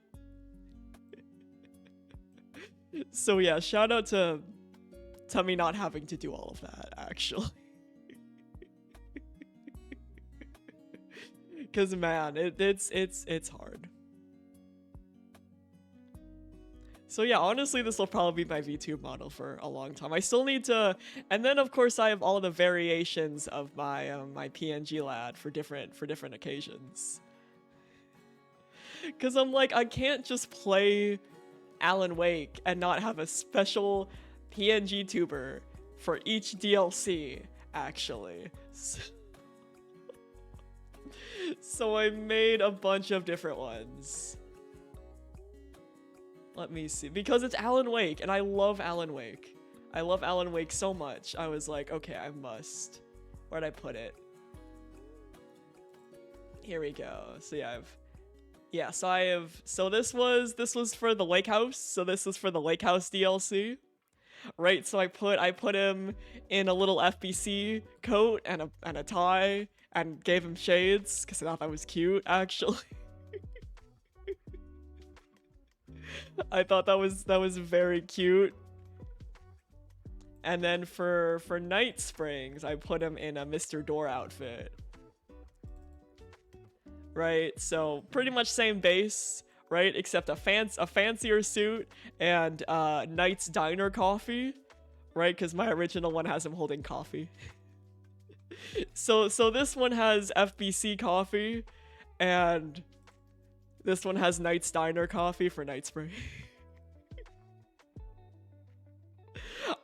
So yeah, shout out to me not having to do all of that, actually. Cause man, it's hard. So yeah, honestly, this will probably be my VTube model for a long time. I still need to, and then of course I have all the variations of my my PNG lad for different occasions. Cause I'm like, I can't just play Alan Wake and not have a special PNG tuber for each DLC, actually. So I made a bunch of different ones. Let me see, because it's Alan Wake, and I love Alan Wake. I love Alan Wake so much. I was like, okay, I must. Where'd I put it? Here we go. So yeah, so this was for the Lake House. So this was for the Lake House DLC. Right, so I put him in a little FBC coat and a tie and gave him shades because I thought that was cute, actually. I thought that was very cute. And then for Night Springs, I put him in a Mr. Door outfit. Right, so pretty much same base, right? Except a fancier suit and Knight's Diner coffee, right? Because my original one has him holding coffee. So this one has FBC coffee, and this one has Knight's Diner coffee for Night Spring.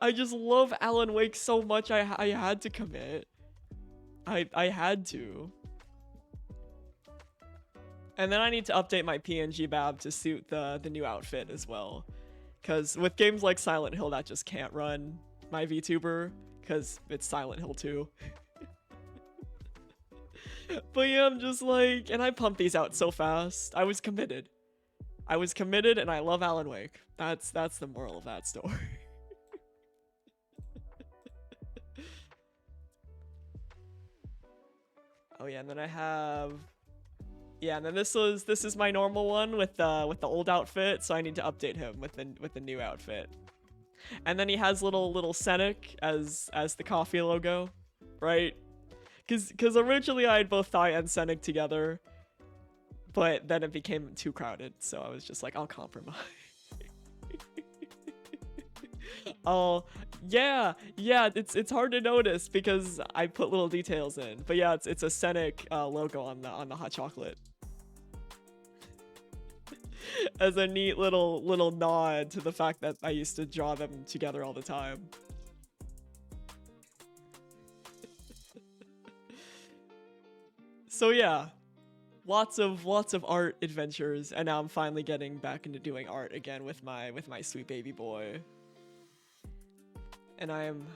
I just love Alan Wake so much. I had to commit. I had to. And then I need to update my PNG Bab to suit the new outfit as well. Because with games like Silent Hill, that just can't run my VTuber, because it's Silent Hill 2. But yeah, I'm just like, and I pumped these out so fast. I was committed. And I love Alan Wake. That's the moral of that story. Oh yeah, and then I have... Yeah, and then this is my normal one with the old outfit, so I need to update him with the new outfit. And then he has little Scenic as the coffee logo, right? Cause originally I had both Thigh and Scenic together, but then it became too crowded, so I was just like, I'll compromise. Oh, yeah, yeah. It's hard to notice because I put little details in. But yeah, it's a Scenic logo on the hot chocolate as a neat little nod to the fact that I used to draw them together all the time. So yeah, lots of art adventures, and now I'm finally getting back into doing art again with my sweet baby boy. And I'm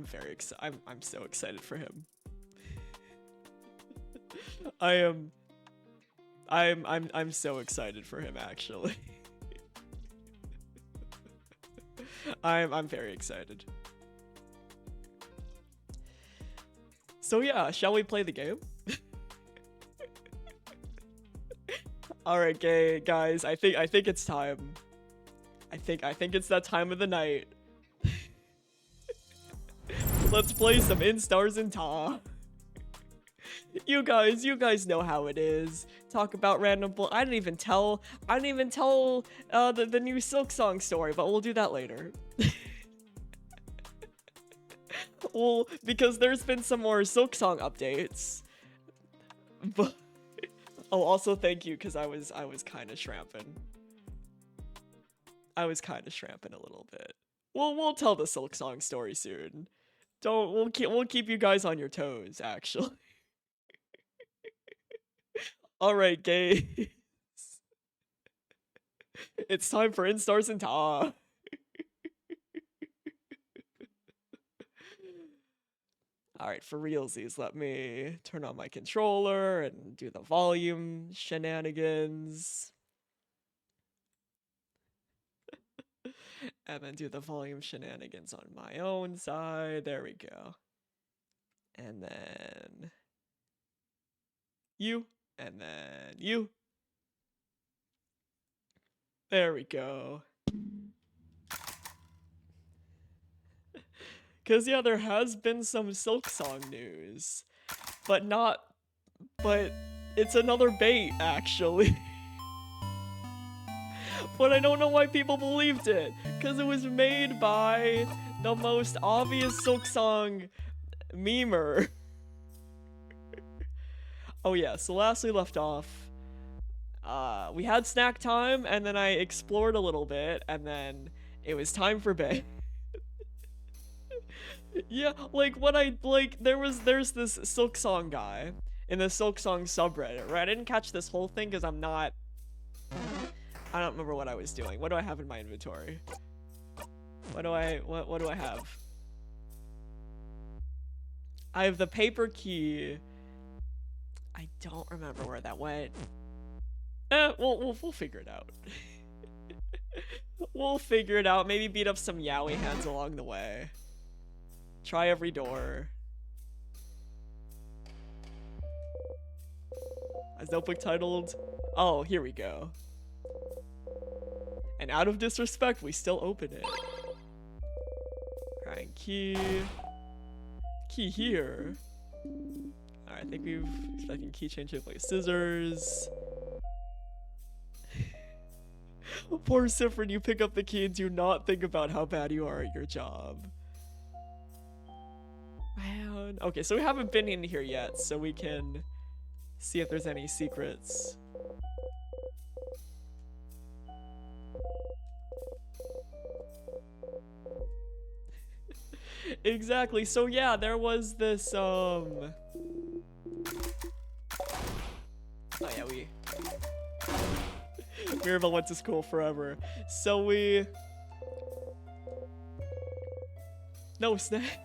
very excited. I'm so excited for him. I'm so excited for him actually. I'm very excited. So yeah, shall we play the game? All right, guys. I think it's time. I think it's that time of the night. Let's play some In Stars and Ta. You guys know how it is. Talk about random I didn't even tell the new Silk Song story, but we'll do that later. Well, because there's been some more Silk Song updates. But oh, also thank you, because I was kind of shramping. I was kind of shramping a little bit. We'll tell the Silk Song story soon. We'll keep you guys on your toes, actually. All right, gays. It's time for In Stars and Ta. All right, for realsies, let me turn on my controller and do the volume shenanigans. And then do the volume shenanigans on my own side. There we go. And then you, and then you. There we go. Cause yeah, there has been some Silk Song news, but it's another bait actually. But I don't know why people believed it, cause it was made by the most obvious Silk Song memer. Oh yeah, so last we left off, we had snack time, and then I explored a little bit, and then it was time for bed. Yeah, like there's this Silk Song guy in the Silk Song subreddit, right? I didn't catch this whole thing because I don't remember what I was doing. What do I have in my inventory? What do I have? I have the paper key. I don't remember where that went. We'll figure it out. We'll figure it out. Maybe beat up some yaoi hands along the way. Try every door. Is notebook titled? Oh, here we go. And out of disrespect, we still open it. Alright, key. Key here. Alright, I think we've expecting key change to like scissors. Poor Sifrin, you pick up the key and do not think about how bad you are at your job. Man. Okay, so we haven't been in here yet, so we can see if there's any secrets. Exactly. So yeah, there was this oh yeah, Mirabelle went to school forever. So no snack.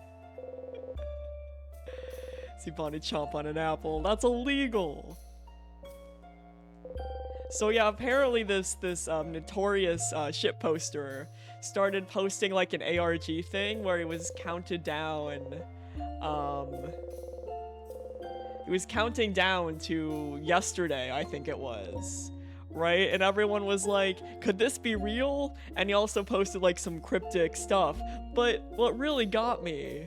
See Bonnie chomp on an apple. That's illegal. So yeah, apparently this notorious shit poster started posting like an ARG thing where it was counted down. It was counting down to yesterday, I think it was. Right? And everyone was like, could this be real? And he also posted like some cryptic stuff. But what really got me,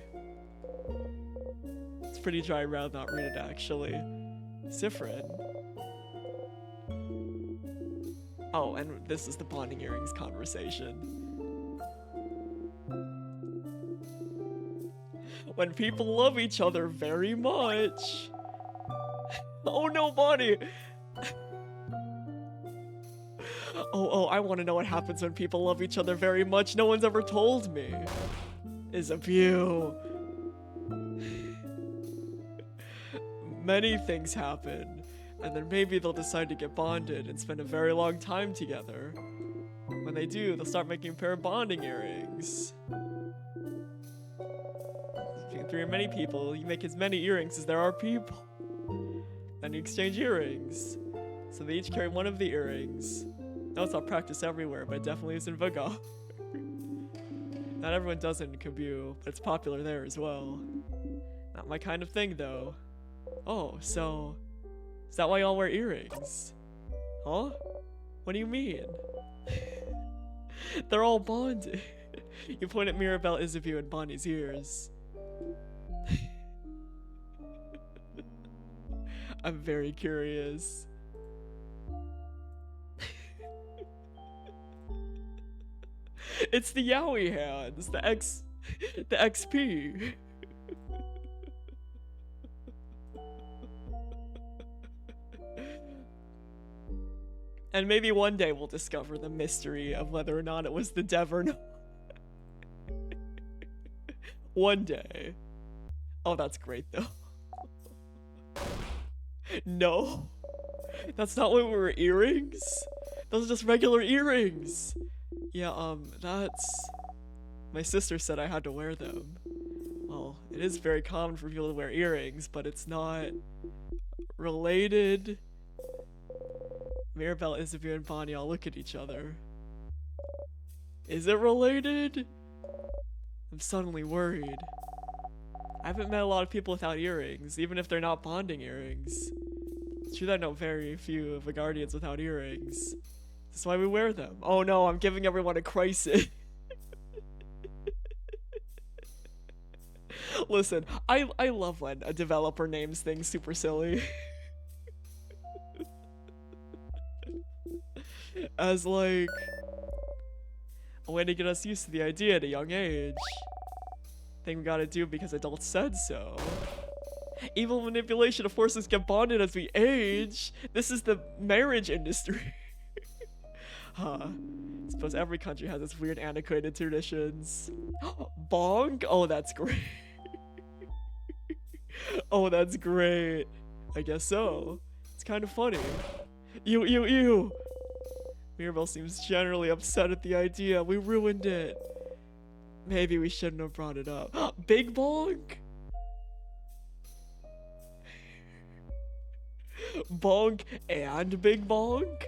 it's pretty dry around, not read it actually. Sifrin. Oh, and this is the bonding earrings conversation. when people love each other very much. Oh no, Bonnie! Oh, I want to know what happens when people love each other very much. No one's ever told me. Isabeau. Many things happen, and then maybe they'll decide to get bonded and spend a very long time together. When they do, they'll start making a pair of bonding earrings. If you're many people, you make as many earrings as there are people. Then you exchange earrings. So they each carry one of the earrings. Now it's not practiced everywhere, but it definitely is in Vaga. Not everyone does it in Kabu, but it's popular there as well. Not my kind of thing, though. Oh, so... is that why y'all wear earrings? Huh? What do you mean? They're all bonded. You point at Mirabelle, Isabeau, and Bonnie's ears. I'm very curious. It's the Yowie hands, the XP. And maybe one day we'll discover the mystery of whether or not it was the Dev or not. One day. Oh, that's great though. No, that's not why we were earrings. Those are just regular earrings. Yeah, that's... my sister said I had to wear them. Well, it is very common for people to wear earrings, but it's not related. Mirabelle, Isabeau, and Bonnie all look at each other. Is it related? I'm suddenly worried. I haven't met a lot of people without earrings, even if they're not bonding earrings. It's true that I know very few of the Guardians without earrings. That's why we wear them. Oh no, I'm giving everyone a crisis. Listen, I love when a developer names things super silly. As like a way to get us used to the idea at a young age. Thing we gotta do because adults said so. Evil manipulation of forces get bonded as we age. This is the marriage industry. Huh. Suppose every country has its weird antiquated traditions. Bonk? Oh, that's great. Oh, that's great. I guess so. It's kind of funny. Ew. Mirabelle seems generally upset at the idea. We ruined it. Maybe we shouldn't have brought it up. Big bonk? Bonk and big bonk?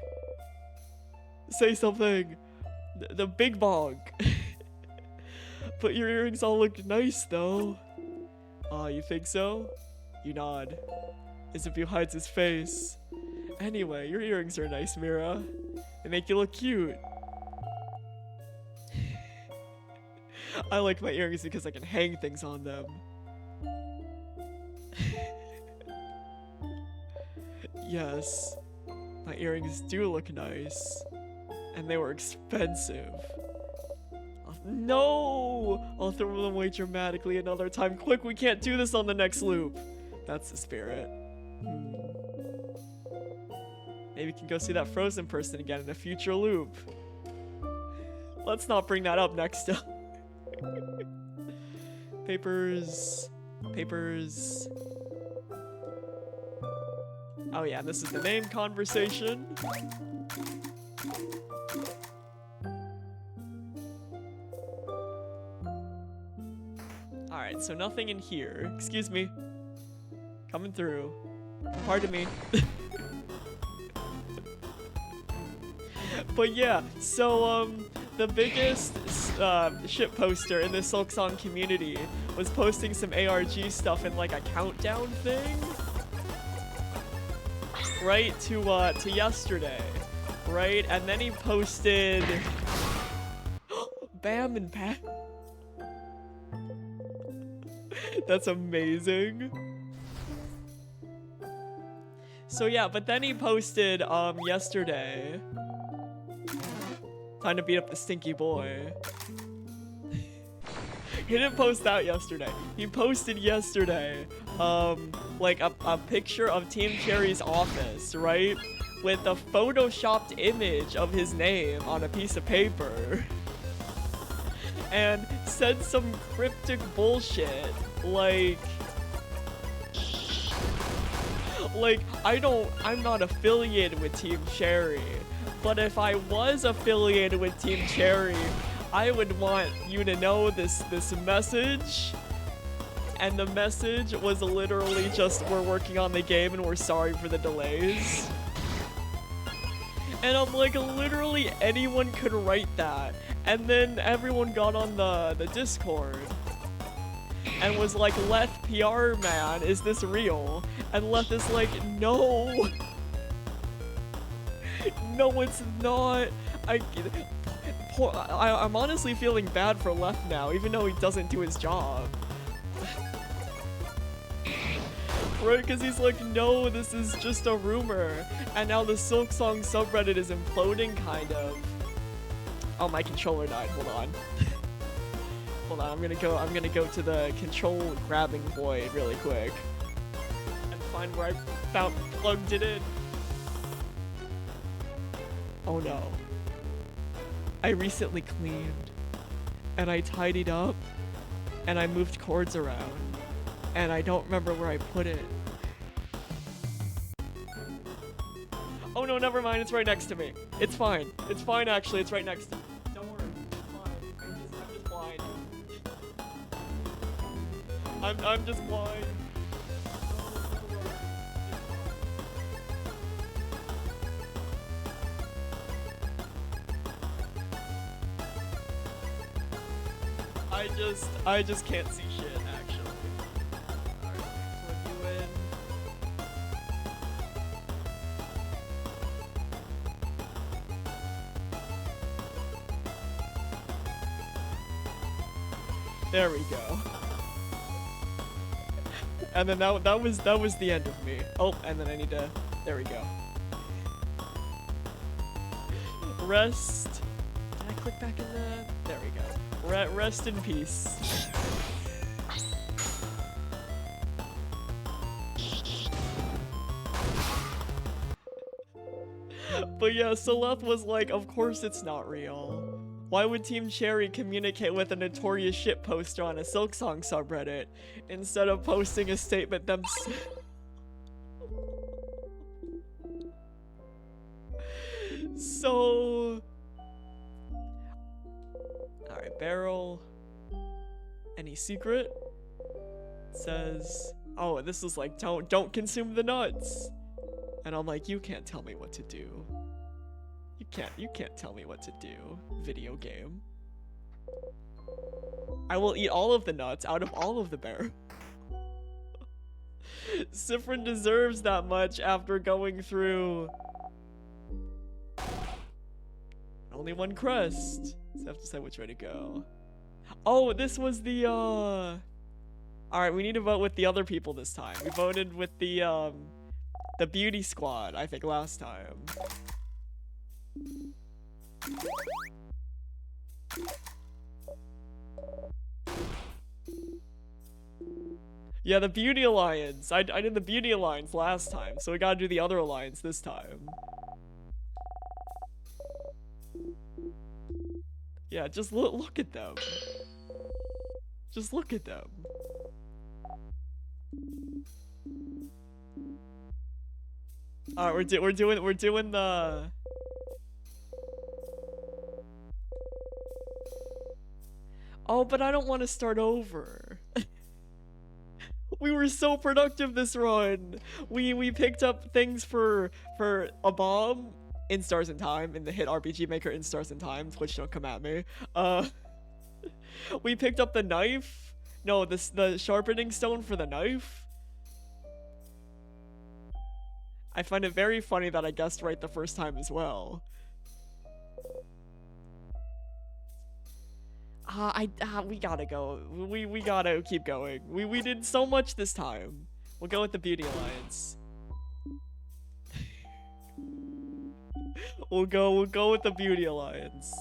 Say something. The big bonk. But your earrings all look nice though. You think so? You nod. Isabeau hides his face. Anyway, your earrings are nice, Mira. They make you look cute. I like my earrings because I can hang things on them. Yes, my earrings do look nice. And they were expensive. No! I'll throw them away dramatically another time. Quick, we can't do this on the next loop. That's the spirit. Maybe we can go see that frozen person again in a future loop. Let's not bring that up next time. Papers. Oh yeah, this is the name conversation. Alright, so nothing in here. Excuse me. Coming through. Pardon me. But yeah, so the biggest shit poster in the Silksong community was posting some ARG stuff in like a countdown thing, right, to yesterday, right? And then he posted Bam and Pat. That's amazing. So yeah, but then he posted yesterday, time to beat up the stinky boy. He didn't post that yesterday. He posted yesterday, like a picture of Team Cherry's office, right? With a photoshopped image of his name on a piece of paper. And said some cryptic bullshit, like, I'm not affiliated with Team Cherry, but if I was affiliated with Team Cherry, I would want you to know this message. And the message was literally just, we're working on the game and we're sorry for the delays. And I'm like, literally anyone could write that. And then everyone got on the Discord and was like, Leth PR man, is this real? And Leth is like, no. No, it's not. I'm honestly feeling bad for Leth now, even though he doesn't do his job. Right, because he's like, no, this is just a rumor. And now the Silksong subreddit is imploding, kind of. Oh, my controller died. Hold on. Hold on, I'm gonna go to the control grabbing void really quick. And find where I plugged it in. Oh no. I recently cleaned. And I tidied up. And I moved cords around. And I don't remember where I put it. Oh no, never mind, it's right next to me. It's fine. It's fine actually, it's right next to me. Don't worry, it's fine. I'm just blind. I'm just blind. I just can't see shit actually. Alright, plug you in. There we go. And then that was the end of me. Oh, and then I need to, there we go. Rest. Did I click back in the, there we go. Rest in peace. But yeah, Celeth was like, of course it's not real. Why would Team Cherry communicate with a notorious shitposter on a Silksong subreddit instead of posting a statement themselves? So... Alright, barrel. Any secret? It says, oh, this is like, don't consume the nuts. And I'm like, you can't tell me what to do. You can't tell me what to do, video game. I will eat all of the nuts out of all of the bear. Sifrin deserves that much after going through only one crest. So I have to decide which way to go. Oh, this was the alright, we need to vote with the other people this time. We voted with the beauty squad, I think, last time. Yeah, the beauty alliance. I did the beauty alliance last time, so we gotta do the other alliance this time. Yeah, just look at them. Just look at them. Alright, we're doing the... Oh, but I don't want to start over. We were so productive this run. We picked up things for a bomb in Stars in Time, in the hit RPG Maker in Stars in Time. Twitch, don't come at me. We picked up the knife. No, the sharpening stone for the knife. I find it very funny that I guessed right the first time as well. We gotta go. We gotta keep going. We did so much this time. We'll go with the Beauty Alliance. We'll go with the Beauty Alliance.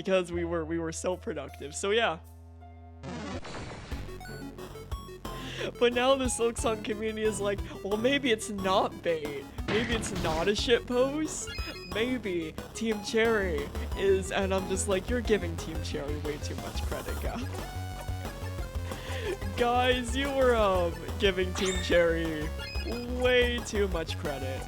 because we were so productive. So yeah. But now the Silksong community is like, well, maybe it's not bait. Maybe it's not a shitpost. Maybe Team Cherry is, and I'm just like, you're giving Team Cherry way too much credit, guys. Guys, you were giving Team Cherry way too much credit.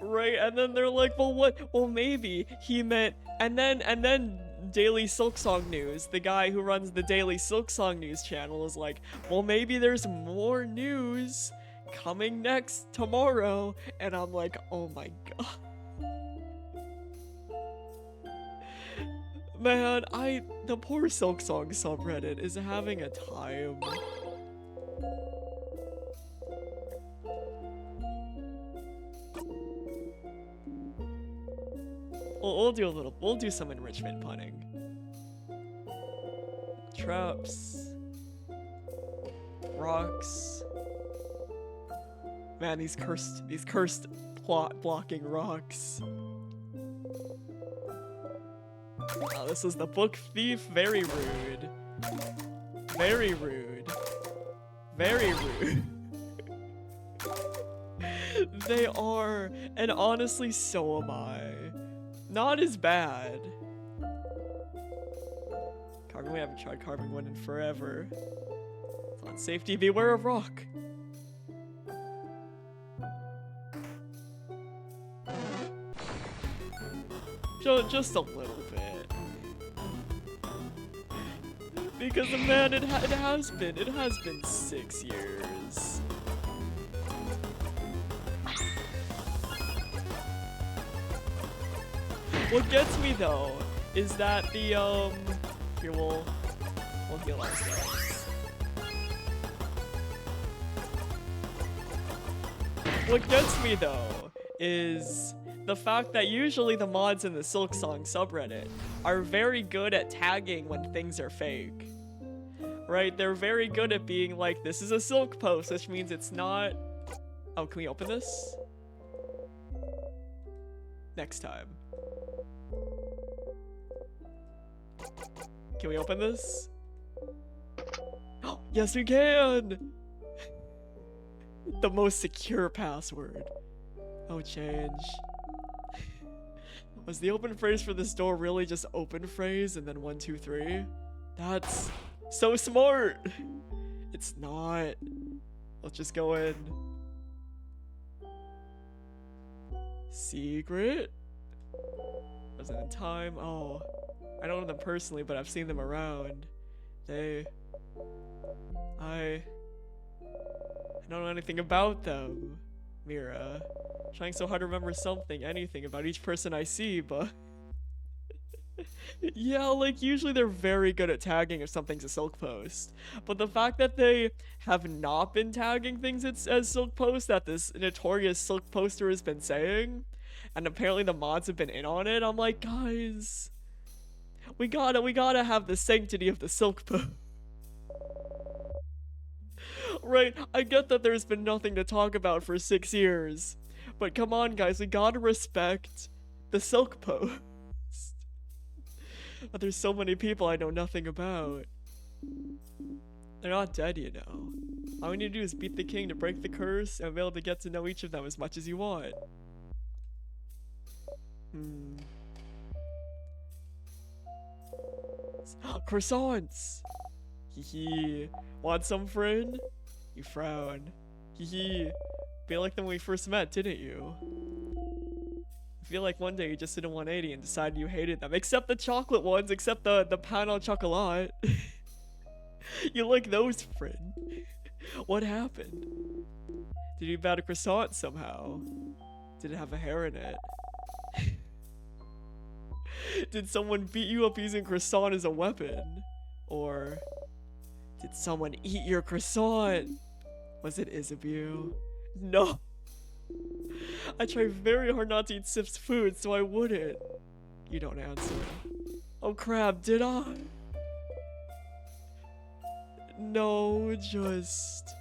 Right, and then they're like, well, what? Well, maybe he meant, and then Daily Silksong News, the guy who runs the Daily Silksong News channel, is like, well, maybe there's more news coming next tomorrow, and I'm like, oh my god. Man, the poor Silksong subreddit is having a time. We'll do some enrichment punning. Traps. Rocks. Man, these cursed plot blocking rocks. Oh, this is the book thief. Very rude. Very rude. Very rude. They are, and honestly, so am I. Not as bad. Carving, we haven't tried carving one in forever. It's on safety, beware of rock. Just a little bit. Because man, it has been 6 years. What gets me though is that the here we'll heal ourselves. What gets me though is the fact that usually the mods in the Silksong subreddit are very good at tagging when things are fake. Right? They're very good at being like, this is a silk post, which means it's not. Oh, can we open this? Next time. Can we open this? Oh, yes we can! The most secure password. Oh, change. Was the open phrase for this door really just open phrase and then 1, 2, 3? That's so smart! It's not. Let's just go in. Secret? Wasn't in time. Oh. I don't know them personally, but I've seen them around. I don't know anything about them. Mira. Trying so hard to remember something, anything about each person I see, but... yeah, like, usually they're very good at tagging if something's a silk post. But the fact that they have not been tagging things as silk posts that this notorious silk poster has been saying, and apparently the mods have been in on it, I'm like, guys... We gotta have the sanctity of the silk post. Right, I get that there's been nothing to talk about for 6 years. But come on, guys, we gotta respect the silk post. But there's so many people I know nothing about. They're not dead, you know. All we need to do is beat the king to break the curse and be able to get to know each of them as much as you want. Croissants! Hee. Want some, friend? You frown. Hee. Feel like them when we first met, didn't you? I feel like one day you just did a 180 and decided you hated them. Except the chocolate ones, except the pan au chocolat. You like those, friend. What happened? Did you bat a croissant somehow? Did it have a hair in it? Did someone beat you up using croissant as a weapon? Or did someone eat your croissant? Was it Isabeau? No. I try very hard not to eat Sif's food, so I wouldn't. You don't answer. Oh crap, did I? No, just...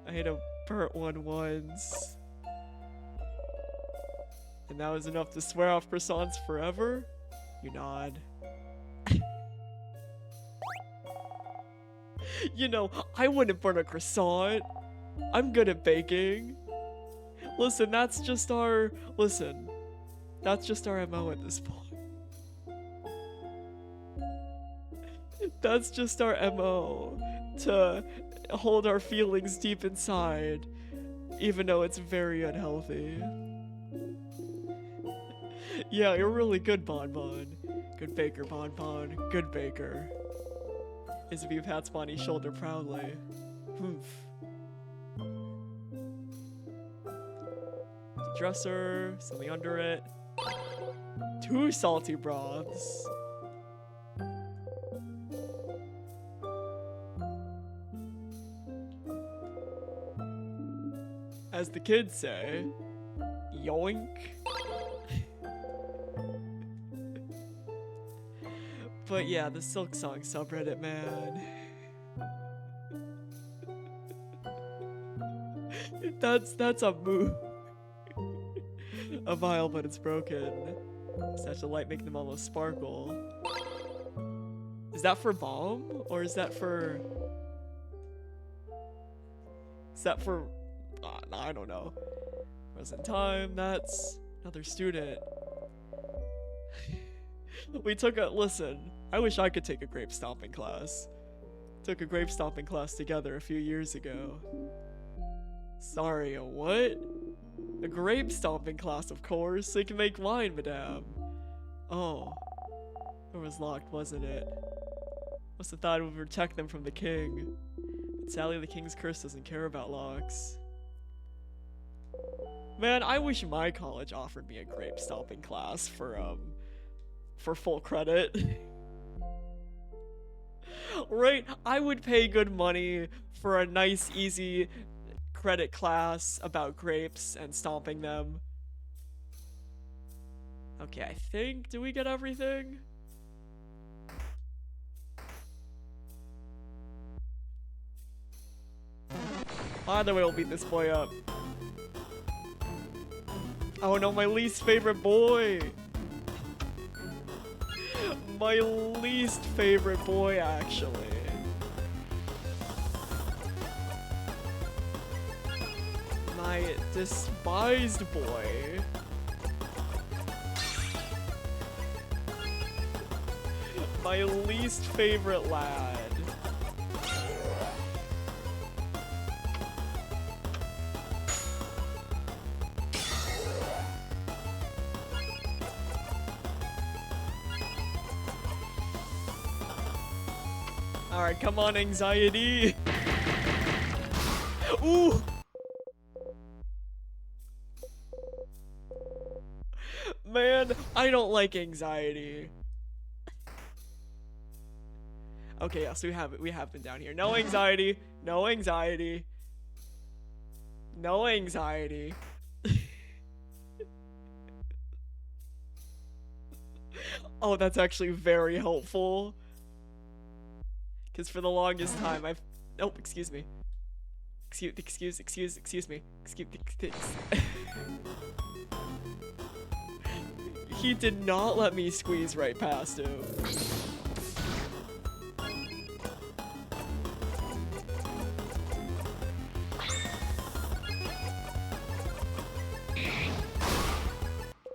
I ate a burnt one once. And that was enough to swear off croissants forever? You nod. You know, I wouldn't burn a croissant. I'm good at baking. Listen, that's just our MO at this point. That's just our MO, to hold our feelings deep inside, even though it's very unhealthy. Yeah, you're really good, Bonbon. Good baker, Bonbon. Good baker. Isabeau pats Bonnie's shoulder proudly. Oof. Dresser, something under it. 2 salty broths. As the kids say, yoink. But yeah, the Silk Song subreddit, man. That's a move. A vial, but it's broken. Such a light making them almost sparkle. Is that for bomb? Or is that for... I don't know. Present time, that's another student. We took a... Listen, I wish I could take a grape stomping class. Took a grape stomping class together a few years ago. Sorry, a what? A grape stomping class, of course. They can make wine, madame. Oh. It was locked, wasn't it? Must have thought it would protect them from the king. But sadly, the king's curse doesn't care about locks. Man, I wish my college offered me a grape stomping class for full credit. Right? I would pay good money for a nice, easy credit class about grapes and stomping them. Okay, I think, do we get everything? Either way, we'll beat this boy up. Oh no, my least favorite boy! My least favorite boy, actually. My despised boy. My least favorite lad. Alright, come on, anxiety. Ooh! Man, I don't like anxiety. Okay, yeah, so we have been down here. No anxiety. No anxiety. No anxiety. Oh, that's actually very helpful. Because for the longest time, I've... Oh, excuse me. Excuse me. He did not let me squeeze right past him.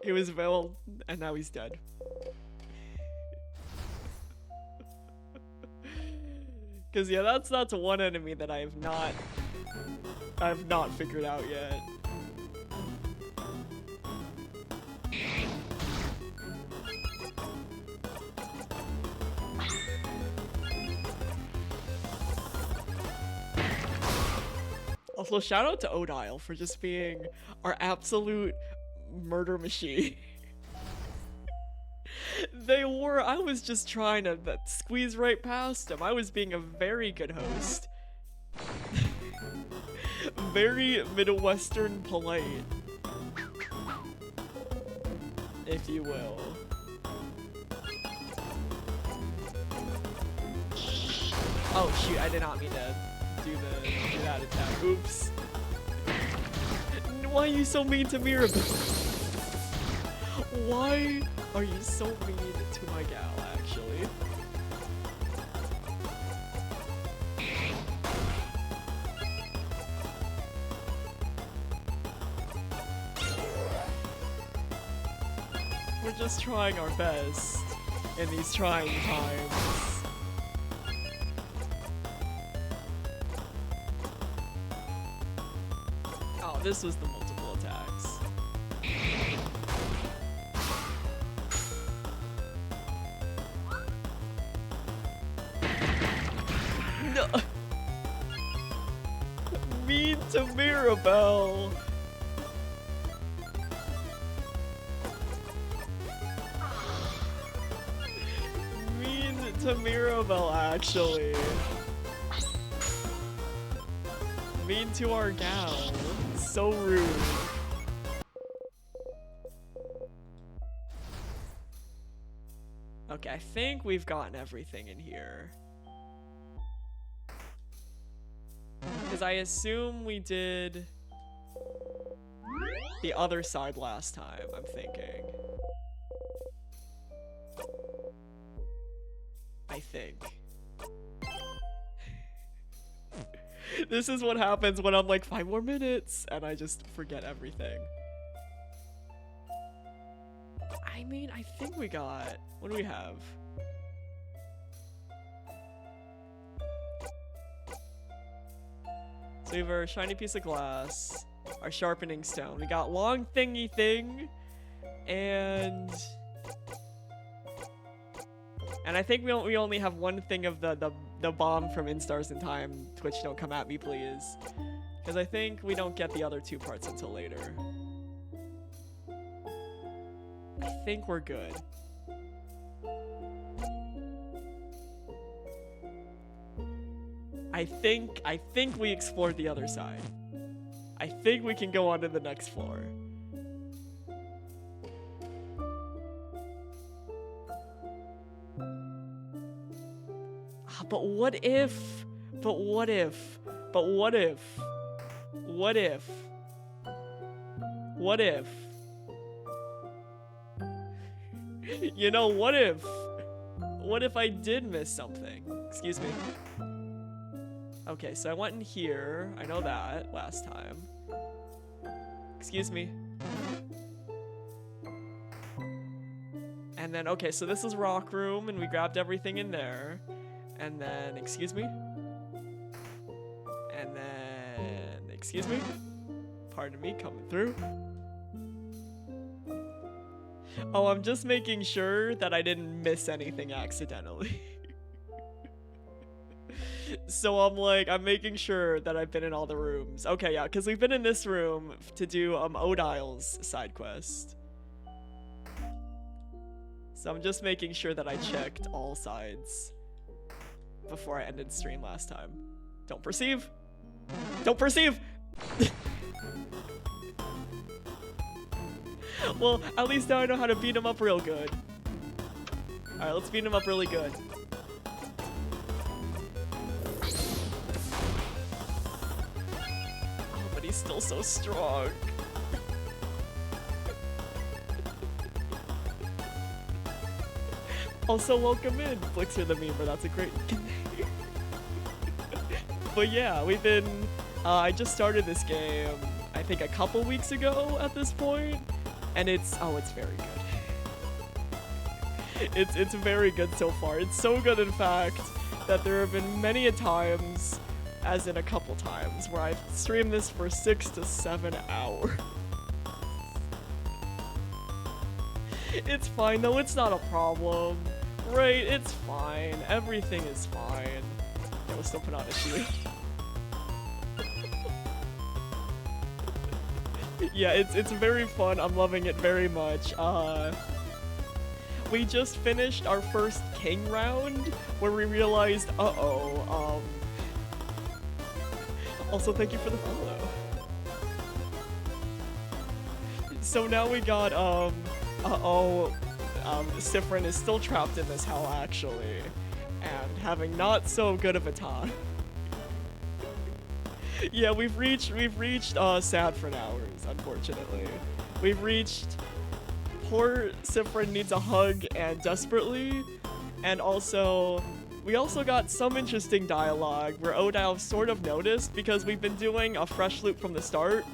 He was available, and now he's dead. Cause yeah, that's one enemy that I have not figured out yet. Also, shout out to Odile for just being our absolute murder machine. I was just trying to squeeze right past him. I was being a very good host. Very Midwestern polite. If you will. Oh shoot, I did not mean to do that. bad attack. Oops. Why are you so mean to Mirabelle? Why are you so mean to my gal, actually? We're just trying our best in these trying times. Oh, this was the multiple attacks. No. Mean to Mirabelle. To Mirabelle, actually. Mean to our gal. So rude. Okay, I think we've gotten everything in here. Because I assume we did the other side last time, I'm thinking. I think. This is what happens when I'm like 5 more minutes and I just forget everything. I mean, I think we got... What do we have? So we have our shiny piece of glass, our sharpening stone. We got long thingy thing, and I think we only have one thing of the bomb from In Stars in Time. Twitch, don't come at me, please. Because I think we don't get the other 2 parts until later. I think we're good. I think we explored the other side. I think we can go on to the next floor. But what if? But what if? But what if? What if? What if? You know, what if? What if I did miss something? Excuse me. Okay, so I went in here. I know that last time. Excuse me. And then, okay, so this is Rock Room, and we grabbed everything in there. And then, excuse me? And then, excuse me? Pardon me, coming through. Oh, I'm just making sure that I didn't miss anything accidentally. So I'm making sure that I've been in all the rooms. Okay, yeah, because we've been in this room to do Odile's side quest. So I'm just making sure that I checked all sides before I ended stream last time. Don't perceive! Don't perceive! Well, at least now I know how to beat him up real good. Alright, let's beat him up really good. Oh, but he's still so strong. Also, welcome in, Flixer the Memer. That's a great name. But yeah, we've been... I just started this game, I think a couple weeks ago at this point. And it's very good. It's very good so far. It's so good, in fact, that there have been many a times, as in a couple times, where I've streamed this for 6 to 7 hours. It's fine though, it's not a problem. Right, it's fine. Everything is fine. Yeah, we'll still put on a shield. Yeah, it's very fun. I'm loving it very much. We just finished our first king round where we realized, also, thank you for the follow. So now we got, Sifrin is still trapped in this hell, actually, and having not so good of a time. Yeah, we've reached sad for hours, unfortunately. We've reached poor Sifrin needs a hug and desperately, and also we also got some interesting dialogue where Odile sort of noticed because we've been doing a fresh loop from the start.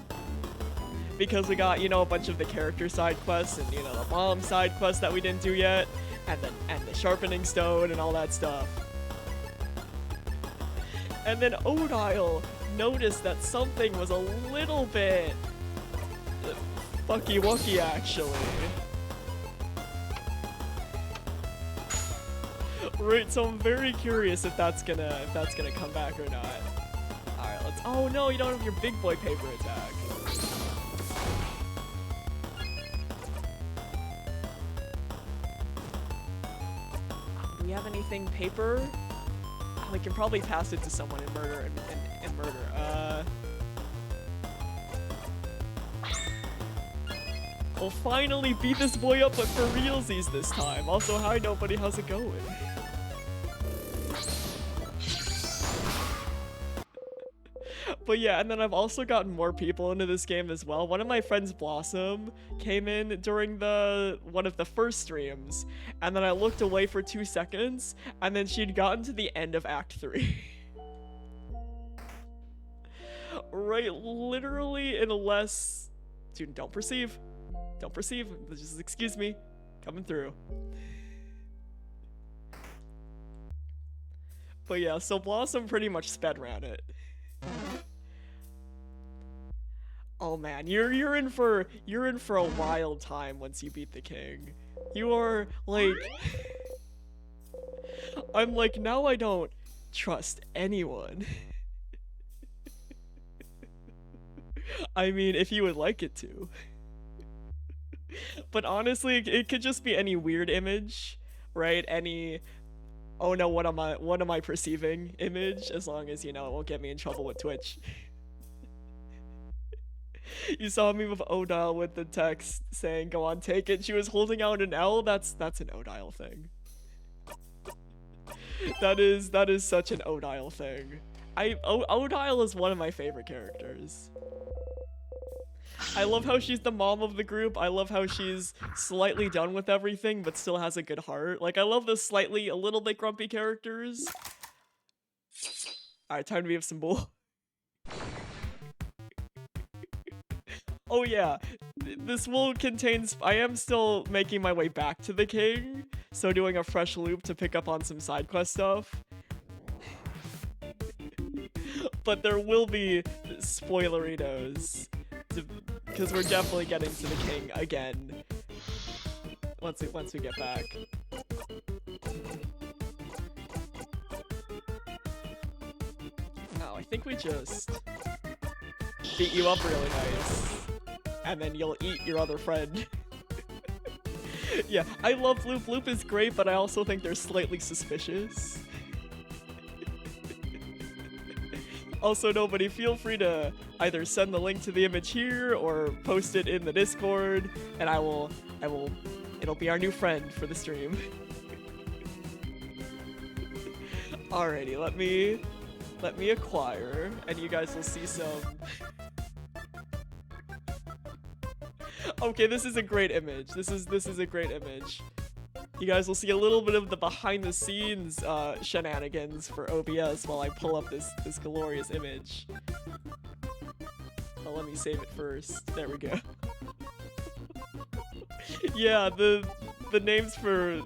Because we got, you know, a bunch of the character side quests and, you know, the mom side quest that we didn't do yet, and the sharpening stone and all that stuff. And then Odile noticed that something was a little bit fucky wucky actually. Right, so I'm very curious if that's gonna come back or not. Alright, let's oh no, you don't have your big boy paper attack. Do we have anything paper? Oh, we can probably pass it to someone and murder and murder. We'll finally beat this boy up, but for realsies this time. Also, hi nobody, how's it going? But yeah, and then I've also gotten more people into this game as well. One of my friends, Blossom, came in during one of the first streams, and then I looked away for 2 seconds, and then she'd gotten to the end of Act 3. Right, literally in less... Dude, don't perceive. Don't perceive. Just excuse me. Coming through. But yeah, so Blossom pretty much sped ran it. Oh man, you're in for a wild time once you beat the king. You are like I'm like, now I don't trust anyone. I mean, if you would like it to. But honestly, it could just be any weird image, right? Any oh no, what am I perceiving image, as long as, you know, it won't get me in trouble with Twitch. You saw me with Odile with the text saying, go on, take it. She was holding out an L. That's an Odile thing. That is such an Odile thing. Odile is one of my favorite characters. I love how she's the mom of the group. I love how she's slightly done with everything, but still has a good heart. Like, I love the a little bit grumpy characters. Alright, time to be some bull. Oh yeah, this will contain... I am still making my way back to the king, so doing a fresh loop to pick up on some side quest stuff. But there will be spoileritos, because we're definitely getting to the king again once we get back. Oh, I think we just beat you up really nice. And then you'll eat your other friend. Yeah, I love Loop. Loop is great, but I also think they're slightly suspicious. Also, nobody, feel free to either send the link to the image here or post it in the Discord, and it'll be our new friend for the stream. Alrighty, let me acquire, and you guys will see some... Okay, this is a great image. This is a great image. You guys will see a little bit of the behind-the-scenes shenanigans for OBS while I pull up this glorious image. Oh, let me save it first. There we go. Yeah, the names for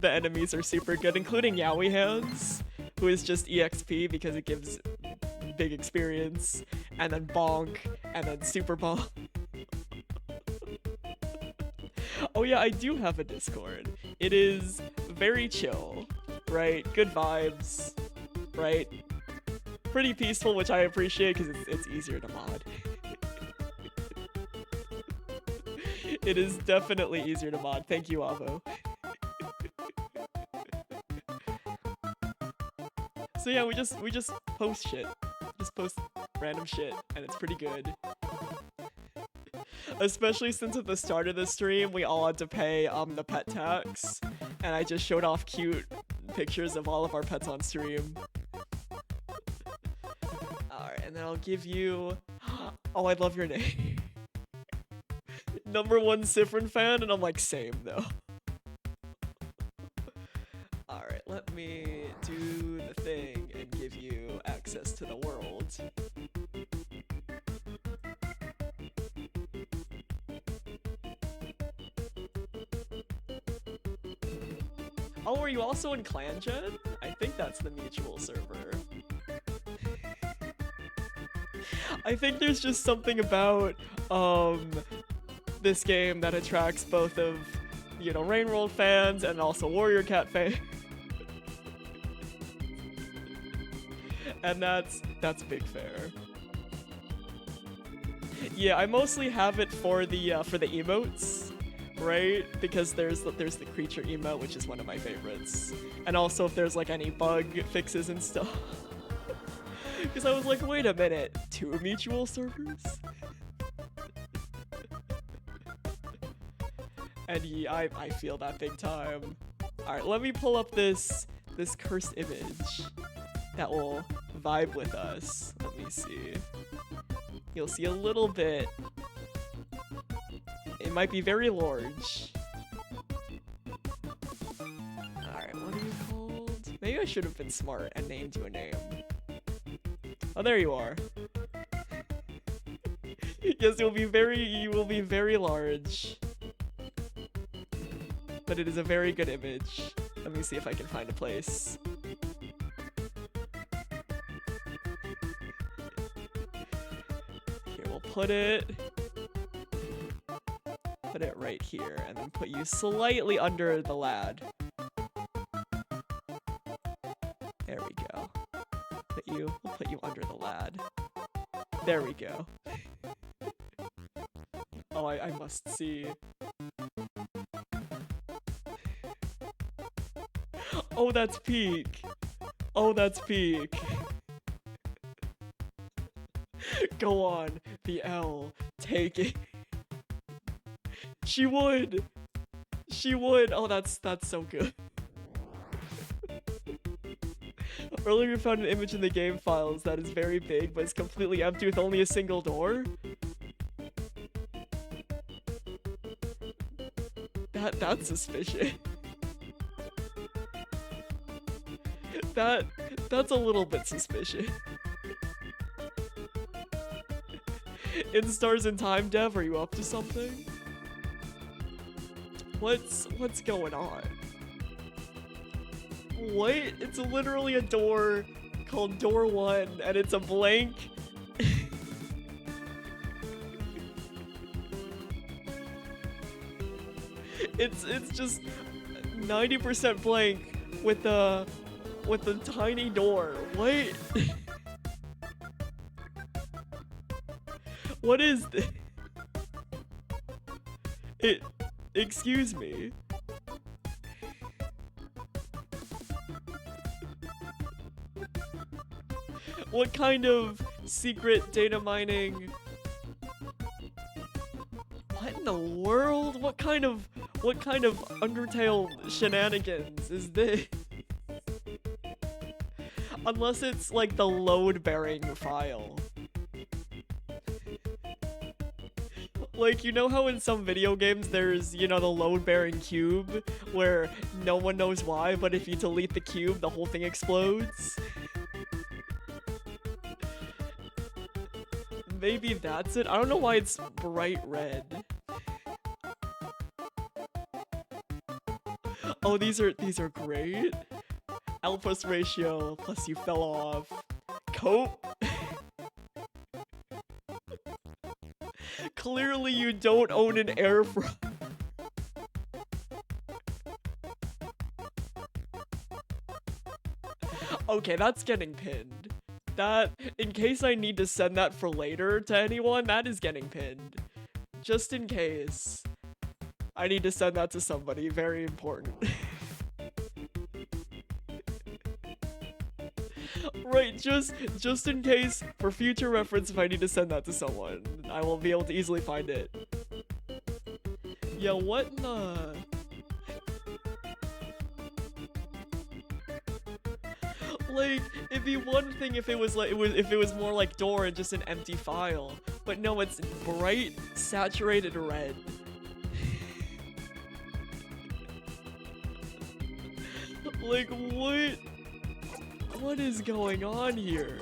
the enemies are super good, including Yowie Hands, who is just EXP because it gives big experience, and then Bonk, and then Super Bonk. Oh yeah, I do have a Discord. It is very chill, right? Good vibes, right? Pretty peaceful, which I appreciate because it's easier to mod. It is definitely easier to mod. Thank you, Avo. So yeah, we just post shit. Just post random shit, and it's pretty good. Especially since at the start of the stream, we all had to pay the pet tax, and I just showed off cute pictures of all of our pets on stream. Alright, and then I'll give you... Oh, I love your name. #1 Sifrin fan, and I'm like, same though. Alright, let me do the thing and give you access to the world. Oh, are you also in ClanGen? I think that's the mutual server. I think there's just something about this game that attracts both of, you know, Rainworld fans and also Warrior Cat fans. And that's big fair. Yeah, I mostly have it for the emotes, right? Because there's the creature emote, which is one of my favorites. And also if there's like any bug fixes and stuff. Because I was like, wait a minute, 2 mutual servers? And yeah, I feel that big time. Alright, let me pull up this cursed image that will vibe with us. Let me see. You'll see a little bit. It might be very large. Alright, what are you called? Maybe I should have been smart and named you a name. Oh, there you are. Yes, you will be very large. But it is a very good image. Let me see if I can find a place. Here, we'll put it right here, and then put you slightly under the lad. There we go. We'll put you under the lad. There we go. Oh, I must see. Oh, that's peak. Oh, that's peak. Go on, the L. Take it. She would. She would. Oh, that's so good. Earlier we found an image in the game files that is very big, but it's completely empty with only a single door. That's suspicious. That's a little bit suspicious. In Stars in Time Dev, are you up to something? What's going on? What? It's literally a door called Door 1, and it's a blank. It's just 90% blank with the tiny door. What? What is this? Excuse me. What kind of secret data mining? What in the world? What kind of Undertale shenanigans is this? Unless it's like the load-bearing file. Like, you know how in some video games there's, you know, the load-bearing cube, where no one knows why, but if you delete the cube, the whole thing explodes? Maybe that's it? I don't know why it's bright red. Oh, these are great. L plus ratio, plus you fell off. Cope? Clearly you don't own an air fryer. Okay, that's getting pinned. That, in case I need to send that for later to anyone, that is getting pinned. Just in case. I need to send that to somebody, very important. Right, just in case, for future reference, if I need to send that to someone, I will be able to easily find it. Yeah, what in the... Like, it'd be one thing if it was like if it was more like door and just an empty file, but no, it's bright, saturated red. Like, what? What is going on here?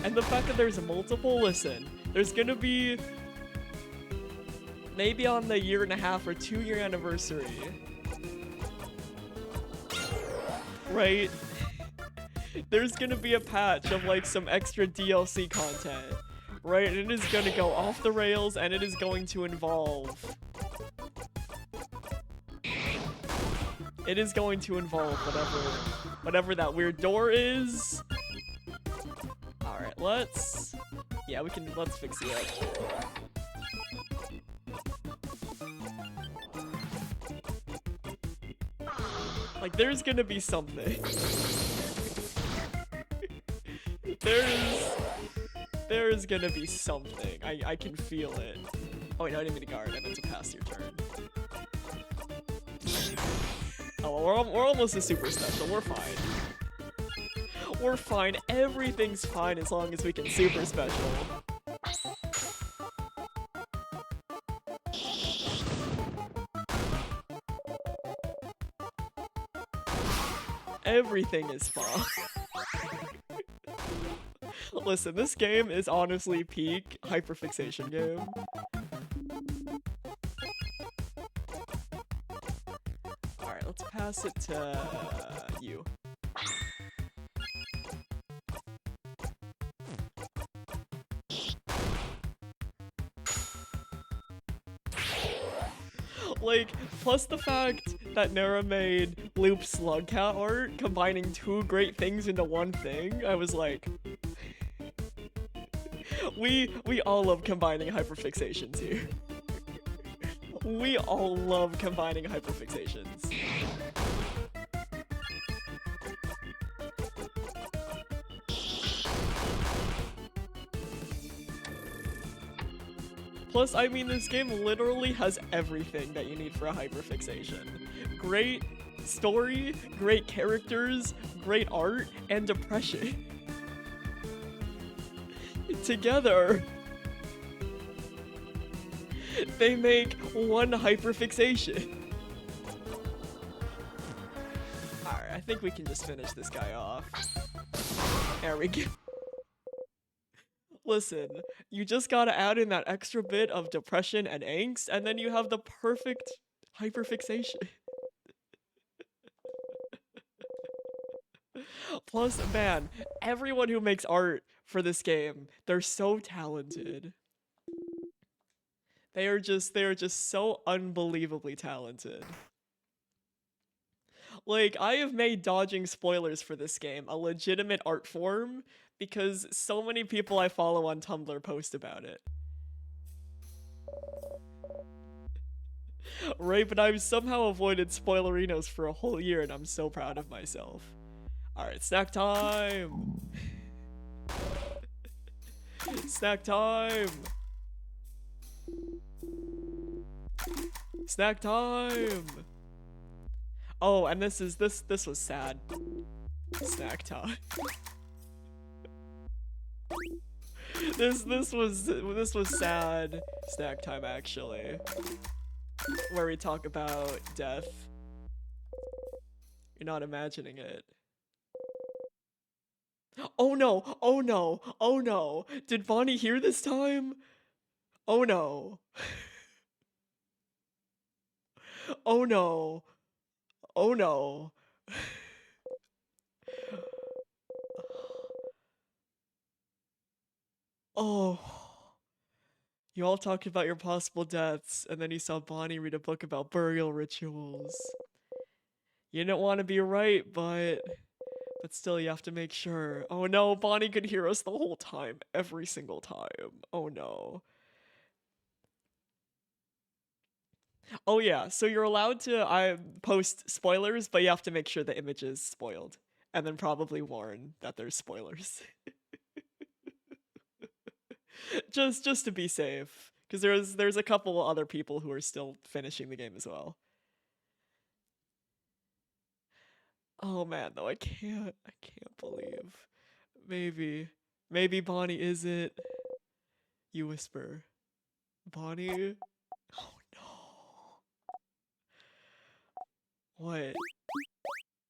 And the fact that there's multiple, listen, there's gonna be maybe on the 1.5 or 2-year anniversary, right? There's gonna be a patch of like some extra DLC content, right? And it is gonna go off the rails and it is going to involve. It is going to involve whatever that weird door is. Alright, let's fix the edge. Like, there's gonna be something. There's gonna be something. I can feel it. Oh wait, no, I didn't mean to guard. I meant to pass your turn. Oh, well, we're almost a super special. We're fine. We're fine. Everything's fine as long as we can super special. Everything is fine. Listen, this game is honestly peak hyperfixation game. Alright, let's pass it to you. Like, plus the fact that Nara made Loop Slugcat art, combining 2 great things into one thing, I was like... We all love combining hyperfixations here. We all love combining hyperfixations. Plus, I mean, this game literally has everything that you need for a hyperfixation. Great story, great characters, great art, and depression. Together, they make one hyperfixation. Alright, I think we can just finish this guy off. There we go. Listen, you just gotta add in that extra bit of depression and angst, and then you have the perfect hyperfixation. Plus, man, everyone who makes art for this game, they're so talented. They are just so unbelievably talented. Like, I have made dodging spoilers for this game a legitimate art form because so many people I follow on Tumblr post about it. Right, but I've somehow avoided spoilerinos for a whole year and I'm so proud of myself. Alright, snack time! Snack time! Snack time! Oh, and this was sad. Snack time. This was sad snack time actually. Where we talk about death. You're not imagining it. Oh no! Oh no! Oh no! Did Bonnie hear this time? Oh no! Oh no! Oh no! Oh. You all talked about your possible deaths, and then you saw Bonnie read a book about burial rituals. You didn't want to be right, but still you have to make sure. Oh no, Bonnie could hear us the whole time, every single time. Oh no. Oh yeah, so you're allowed to post spoilers, but you have to make sure the image is spoiled. And then probably warn that there's spoilers. just to be safe. Because there's a couple other people who are still finishing the game as well. Oh man, though, I can't believe. Maybe Bonnie is it. You whisper. Bonnie? Oh no. What?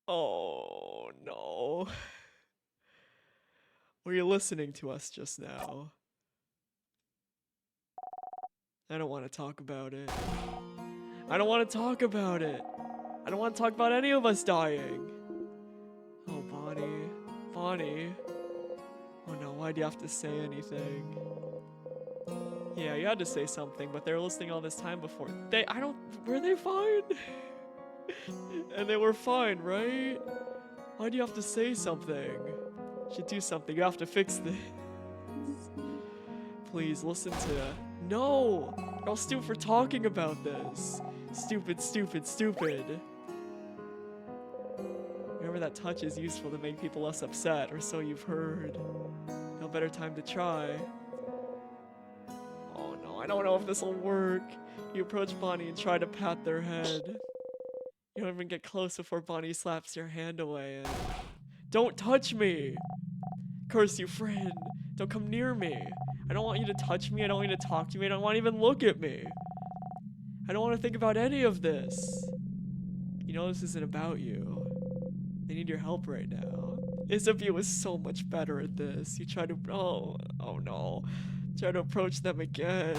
Oh no. Were you listening to us just now? I don't want to talk about it. I don't want to talk about it. I don't want to talk about any of us dying. Oh, Bonnie. Bonnie. Oh no, why do you have to say anything? Yeah, you had to say something, but they were listening all this time before. Were they fine? And they were fine, right? Why do you have to say something? You should do something. You have to fix this. Please, listen to... No! You're all stupid for talking about this. Stupid, stupid, stupid. Remember that touch is useful to make people less upset, or so you've heard. No better time to try. Oh no, I don't know if this'll work. You approach Bonnie and try to pat their head. You don't even get close before Bonnie slaps your hand away and... Don't touch me! Curse you, friend! Don't come near me! I don't want you to touch me, I don't want you to talk to me, I don't want you to even look at me! I don't want to think about any of this! You know this isn't about you. They need your help right now. Isabeau is so much better at this. You try to... Oh no. Try to approach them again.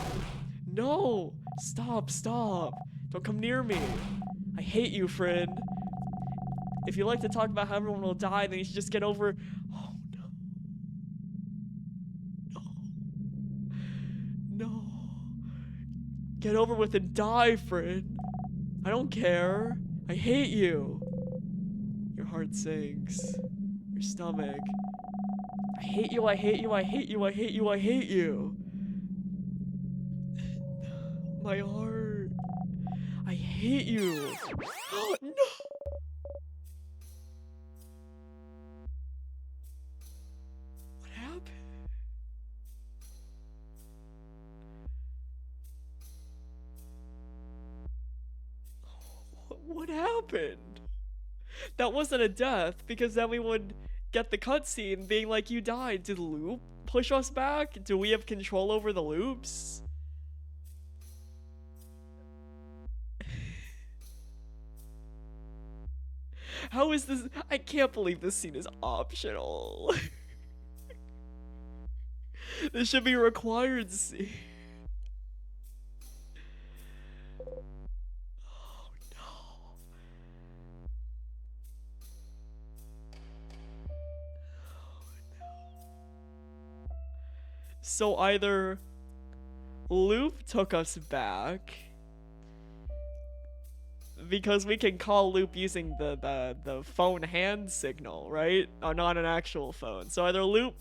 No! Stop! Don't come near me! I hate you, friend. If you like to talk about how everyone will die, then you should just get over... Oh, no. Get over with and die, friend. I don't care. I hate you. Your heart sinks. Your stomach. I hate you. My heart. I hate you. Oh, no. What happened? What happened? That wasn't a death, because then we would get the cutscene being like, you died. Did the loop push us back? Do we have control over the loops? How is this? I can't believe this scene is optional. This should be a required scene. Oh no. So either Loop took us back, because we can call Loop using the phone hand signal, right? Or not an actual phone. So either Loop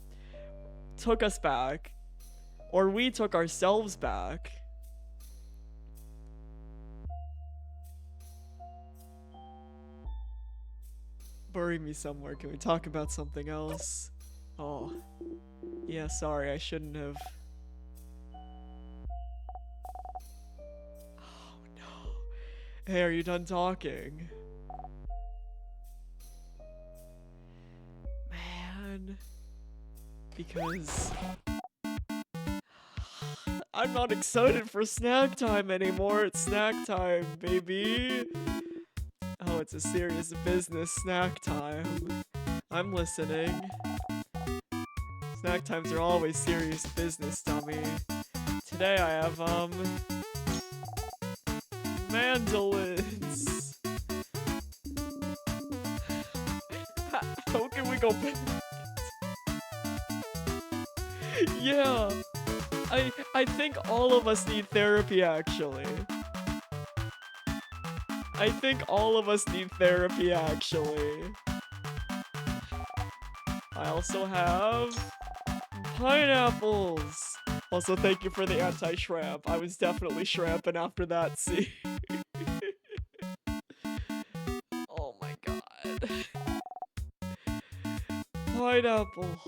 took us back, or we took ourselves back. Bury me somewhere. Can we talk about something else? Oh. Yeah, sorry, I shouldn't have. Oh no. Hey, are you done talking? Man. Because... I'm not excited for snack time anymore. It's snack time, baby. Oh, it's a serious business snack time. I'm listening. Snack times are always serious business, dummy. Today I have, mandolins. How can we go back? Yeah. I think all of us need therapy, actually. I think all of us need therapy, actually. I also have pineapples. Also, thank you for the anti-shrimp. I was definitely shrimping after that scene. Oh my god. Pineapple.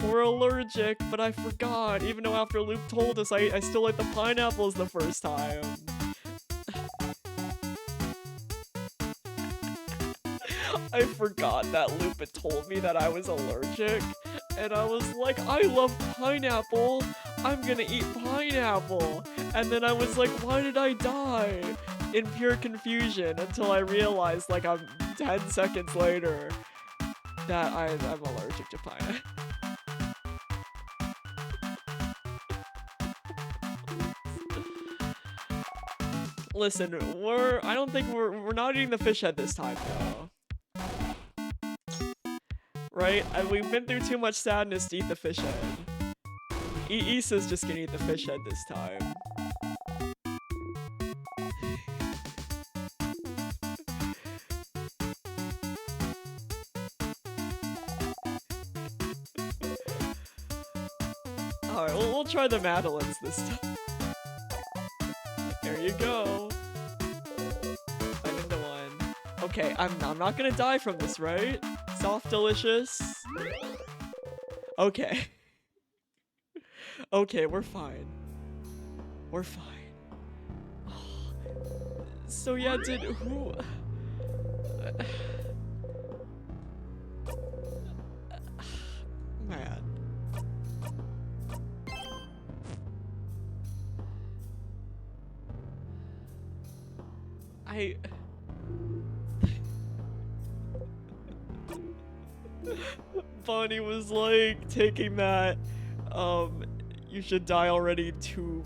We're allergic, but I forgot. Even though after Luke told us, I still ate the pineapples the first time. I forgot that Lupa told me that I was allergic, and I was like, I love pineapple, I'm gonna eat pineapple, and then I was like, why did I die? In pure confusion, until I realized, like, 10 seconds later, that I'm allergic to pineapple. Listen, I don't think we're not eating the fish head this time, though. Right? We've been through too much sadness to eat the fish head. Issa's just gonna eat the fish head this time. Alright, we'll try the Madeleines this time. There you go. I'm into one. Okay, I'm not gonna die from this, right? Soft delicious. Okay. Okay, we're fine. We're fine. So yeah, who... Man. Bonnie was like taking that, you should die already too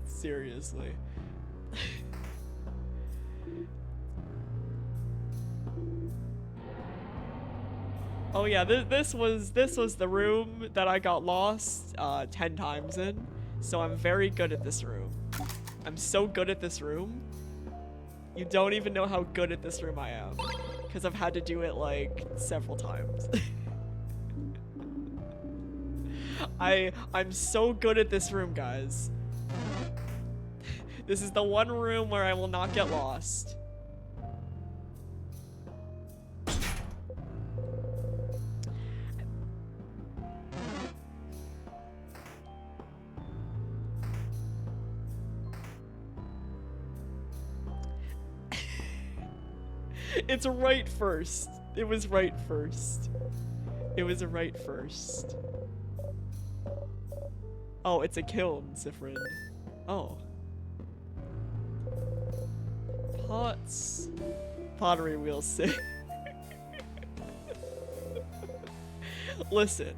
seriously. Oh yeah, this was the room that I got lost 10 times in, so I'm very good at this room. I'm so good at this room. You don't even know how good at this room I am, because I've had to do it like several times. I'm so good at this room, guys. This is the one room where I will not get lost. It's right first. It was right first. It was right first. Oh, it's a kiln, Sifrin. Oh. Pots. Pottery wheel 6. Listen,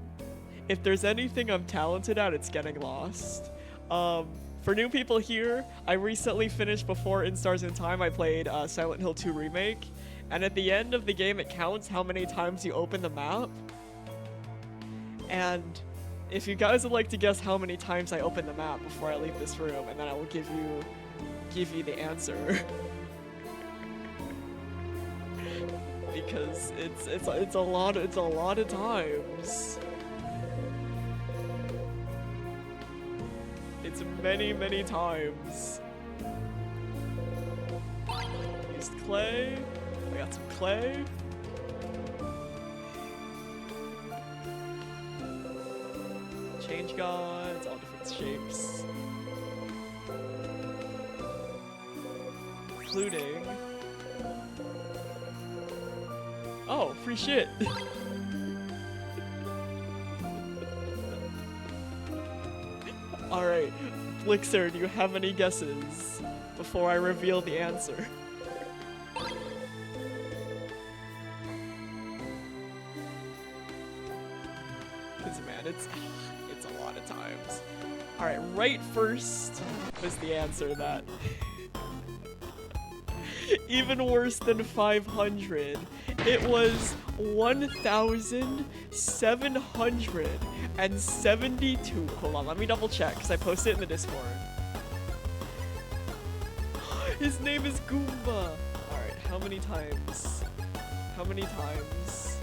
if there's anything I'm talented at, it's getting lost. For new people here, I recently finished before In Stars in Time, I played Silent Hill 2 Remake. And at the end of the game, it counts how many times you open the map. And if you guys would like to guess how many times I open the map before I leave this room, and then I will give you the answer. Because it's a lot of times. It's many times. Used clay. I got some clay. Change gods, all different shapes. Including... Oh, free shit! Alright, Blixer, do you have any guesses before I reveal the answer? Because man, it's a lot of times. Alright, right first was the answer that... Even worse than 500. It was 1,772. Hold on, let me double check, because I posted it in the Discord. His name is Goomba. Alright, how many times? How many times?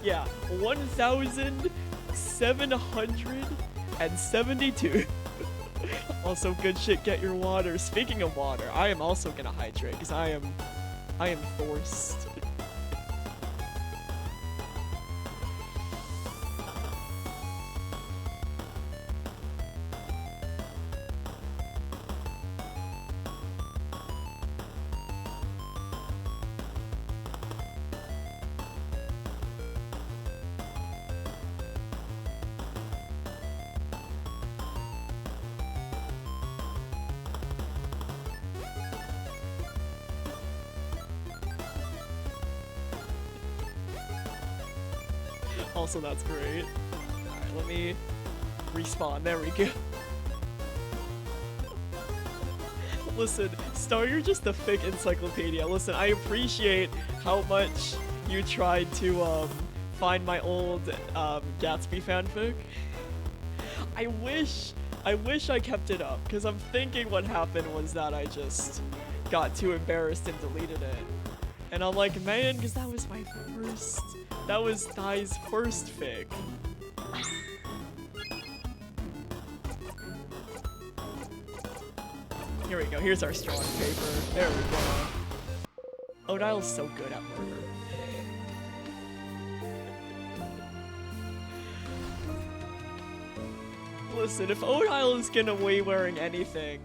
Yeah, 1,772. Also, good shit, get your water. Speaking of water, I am also gonna hydrate, because I am forced. Also, that's great. Alright, let me respawn. There we go. Listen, Star, you're just a fic encyclopedia. Listen, I appreciate how much you tried to find my old Gatsby fanfic. I wish I kept it up, because I'm thinking what happened was that I just got too embarrassed and deleted it. And I'm like, man, because that was my first, that was Thai's first fic. Here we go, here's our strong paper. There we go. Odile's so good at murder. Listen, if Odile is gonna be wearing anything,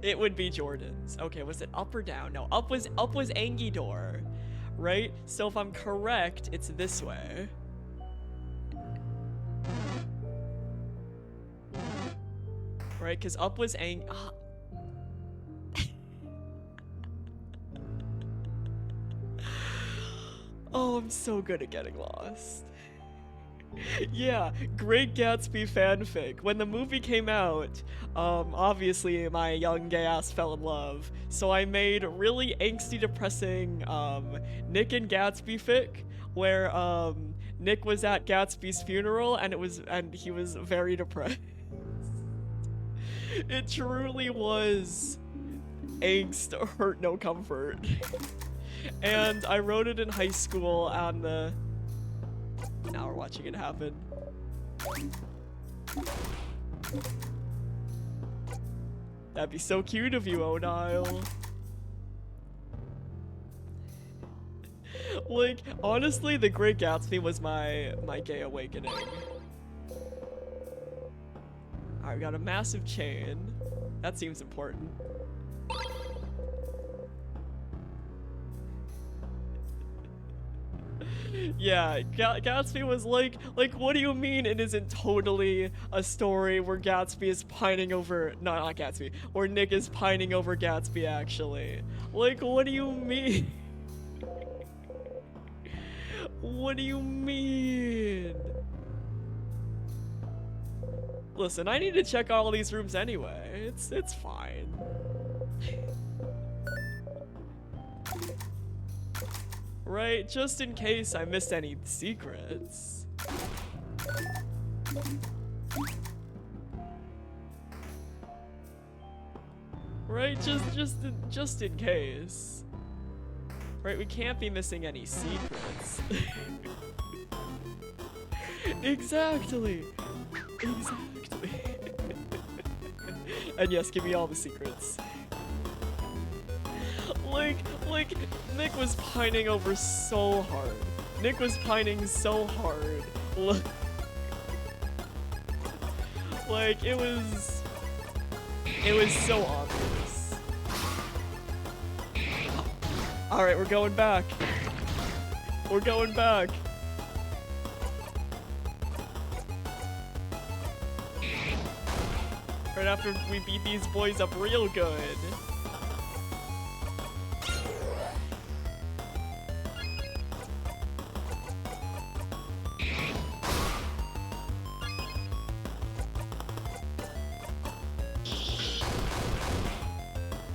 it would be Jordan's. Okay, was it up or down? No, up was Angidor, right? So if I'm correct, it's this way. Right, because up was Oh, I'm so good at getting lost. Yeah, Great Gatsby fanfic. When the movie came out, obviously my young gay ass fell in love, so I made really angsty, depressing Nick and Gatsby fic, where Nick was at Gatsby's funeral and he was very depressed. It truly was angst, hurt, no comfort. And I wrote it in high school on the... Now we're watching it happen. That'd be so cute of you, Odile. Like, honestly, The Great Gatsby was my gay awakening. Alright, we got a massive chain. That seems important. Yeah, Gatsby was like, what do you mean it isn't totally a story where Gatsby is pining over, no, not Gatsby, where Nick is pining over Gatsby, actually? Like, what do you mean? What do you mean? Listen, I need to check all these rooms anyway. It's fine. Right, just in case I missed any secrets. Right, just in case. Right, we can't be missing any secrets. Exactly. Exactly. And yes, give me all the secrets. Like, Nick was pining over so hard. Nick was pining so hard. Look. Like, it was so obvious. Alright, we're going back. We're going back. Right after we beat these boys up real good.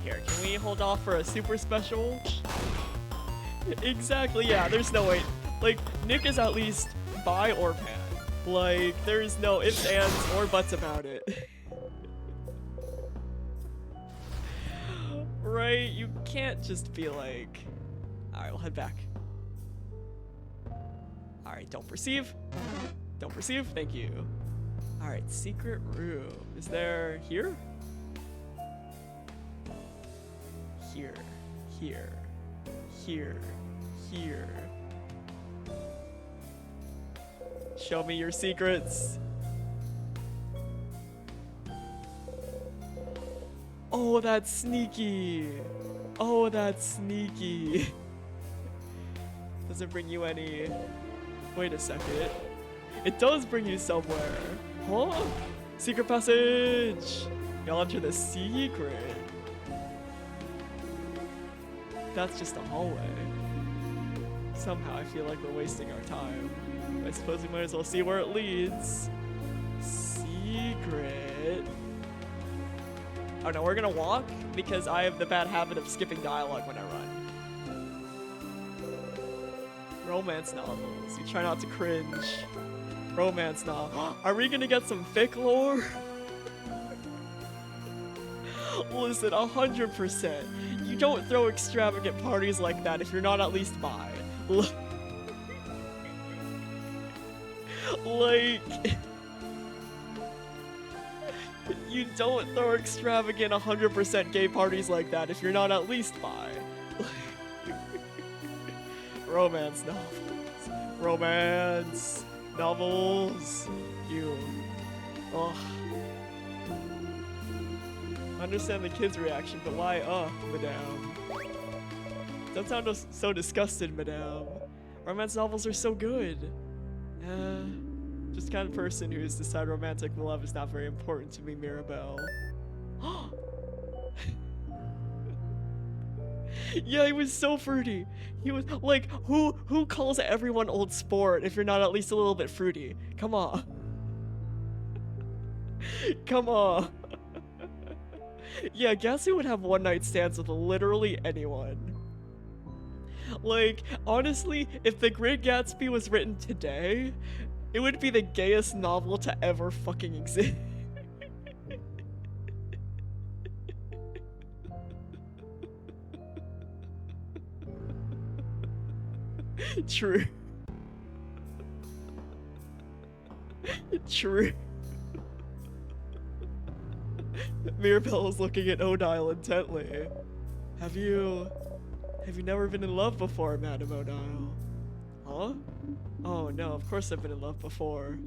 Here, can we hold off for a super special? Exactly, yeah, there's no way. Like, Nick is at least bi or pan. Like, there's no ifs, ands, or buts about it. Right? You can't just be like... Alright, we'll head back. Alright, don't perceive. Don't perceive, thank you. Alright, secret room. Is there... here? Here. Here. Here. Here. Show me your secrets. Oh, that's sneaky. Oh, that's sneaky. Does it bring you any... Wait a second. It does bring you somewhere. Huh? Secret passage. Y'all enter the secret. That's just a hallway. Somehow I feel like we're wasting our time. I suppose we might as well see where it leads. Secret. Oh no, we're gonna walk because I have the bad habit of skipping dialogue when I run. Romance novels. You try not to cringe. Romance novel. Are we gonna get some fic lore? Listen, 100%. You don't throw extravagant parties like that if you're not at least bi. Like, you don't throw extravagant 100% gay parties like that if you're not at least bi. Romance novels. Romance novels. You. Ugh. I understand the kids' reaction, but why, madame? Don't sound so disgusted, madame. Romance novels are so good. Just the kind of person who's decided romantic love is not very important to me, Mirabelle. Yeah, he was so fruity. He was like, who calls everyone old sport if you're not at least a little bit fruity? Come on. Come on. Yeah, Gatsby would have one night stands with literally anyone. Like, honestly, if The Great Gatsby was written today, it would be the gayest novel to ever fucking exist. True. True. Mirabelle is looking at Odile intently. Have you never been in love before, Madame Odile? Huh? Oh no, of course I've been in love before.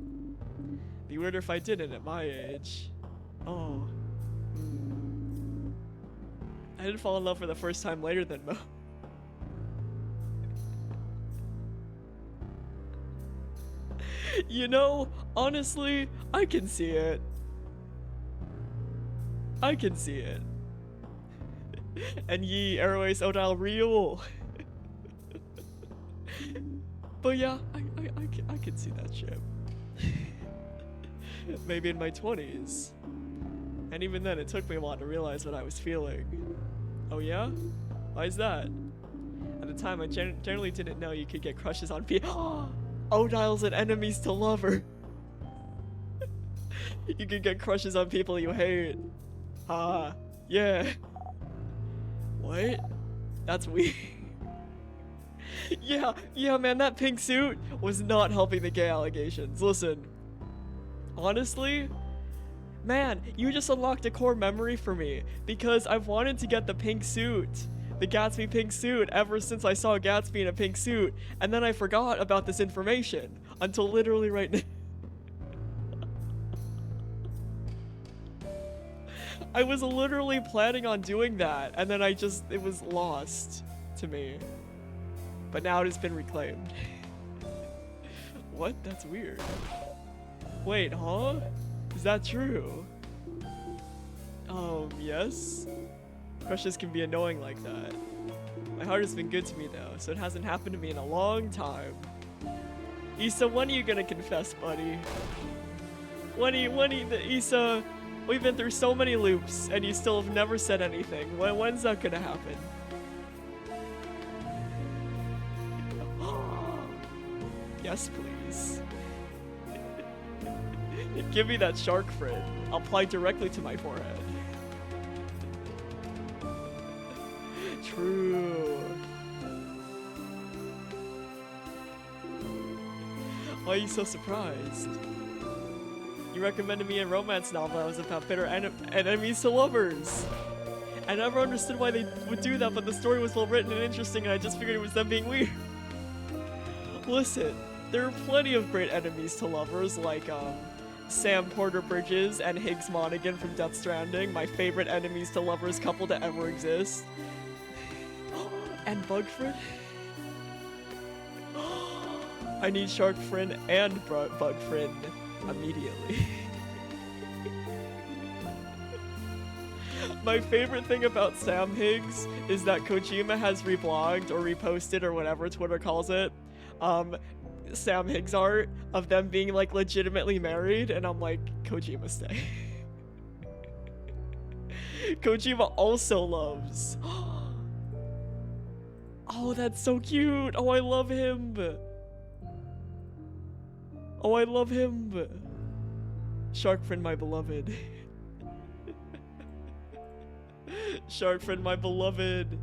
Be weirder if I didn't at my age. Oh. I didn't fall in love for the first time later than Mo. You know, honestly, I can see it. I can see it. And ye Airways Odile real. But yeah, I can see that ship. Maybe in my 20s. And even then, it took me a while to realize what I was feeling. Oh yeah? Why is that? At the time, I generally didn't know you could get crushes on people. Odile's an enemies to lover. You can get crushes on people you hate. Ah, yeah. What? That's weird. Yeah, man, that pink suit was not helping the gay allegations. Listen, honestly, man, you just unlocked a core memory for me because I've wanted to get the pink suit, the Gatsby pink suit, ever since I saw Gatsby in a pink suit, and then I forgot about this information until literally right now. I was literally planning on doing that, and then it was lost to me. But now it has been reclaimed. What? That's weird. Wait, huh? Is that true? Yes? Crushes can be annoying like that. My heart has been good to me though, so it hasn't happened to me in a long time. Issa, when are you gonna confess, buddy? Issa, we've been through so many loops, and you still have never said anything. When's that gonna happen? Yes, please. Give me that shark friend. I'll apply directly to my forehead. True. Why are you so surprised? You recommended me a romance novel that was about bitter enemies to lovers. I never understood why they would do that, but the story was well written and interesting, and I just figured it was them being weird. Listen, there are plenty of great enemies to lovers, like Sam Porter Bridges and Higgs Monaghan from Death Stranding, my favorite enemies to lovers couple to ever exist. And Bugfriend? I need Shark Friend and Bug Friend immediately. My favorite thing about Sam Higgs is that Kojima has reblogged or reposted or whatever Twitter calls it, Sam Higgs art of them being like legitimately married, and I'm like, Kojima stay. Kojima also loves. Oh, that's so cute. Oh, I love him. Oh, I love him. Shark friend, my beloved. Shark friend, my beloved.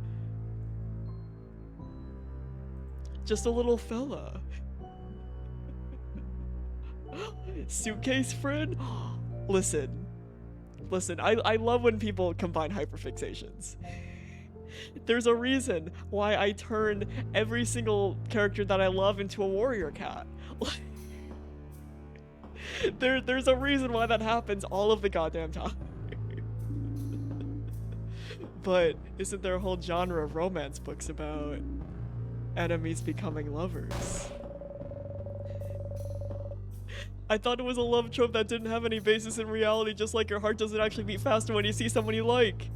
Just a little fella. Suitcase friend? Listen, I love when people combine hyperfixations. There's a reason why I turn every single character that I love into a warrior cat. There's a reason why that happens all of the goddamn time. But isn't there a whole genre of romance books about enemies becoming lovers? I thought it was a love trope that didn't have any basis in reality, just like your heart doesn't actually beat faster when you see someone you like.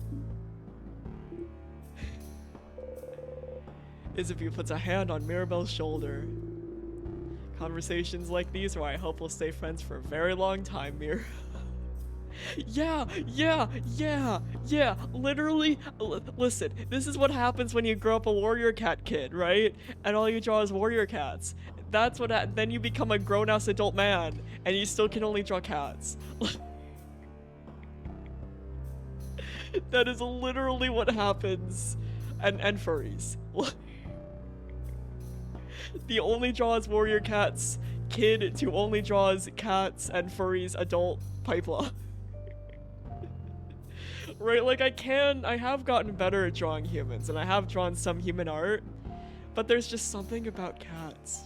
Isabeau puts a hand on Mirabelle's shoulder. Conversations like these where I hope we'll stay friends for a very long time, Mir. Yeah, literally, listen, this is what happens when you grow up a warrior cat kid, right? And all you draw is warrior cats. That's what then you become a grown-ass adult man, and you still can only draw cats. That is literally what happens. And furries. The only draws warrior cats kid to only draws cats and furries adult pipeline. Right, like I have gotten better at drawing humans, and I have drawn some human art, but there's just something about cats.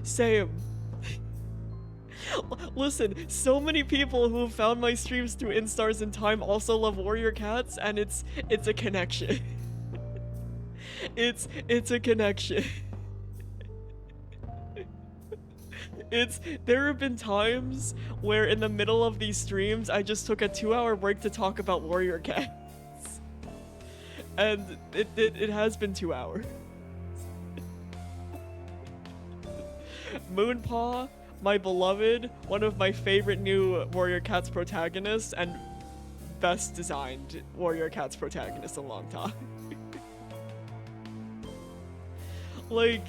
Same. Listen, so many people who have found my streams through Instars in time also love warrior cats, and it's a connection. It's a connection. There have been times where in the middle of these streams, I just took a 2-hour break to talk about warrior cats. And it has been 2 hours. Moonpaw, my beloved, one of my favorite new warrior cats protagonists, and best designed warrior cats protagonist in a long time. Like,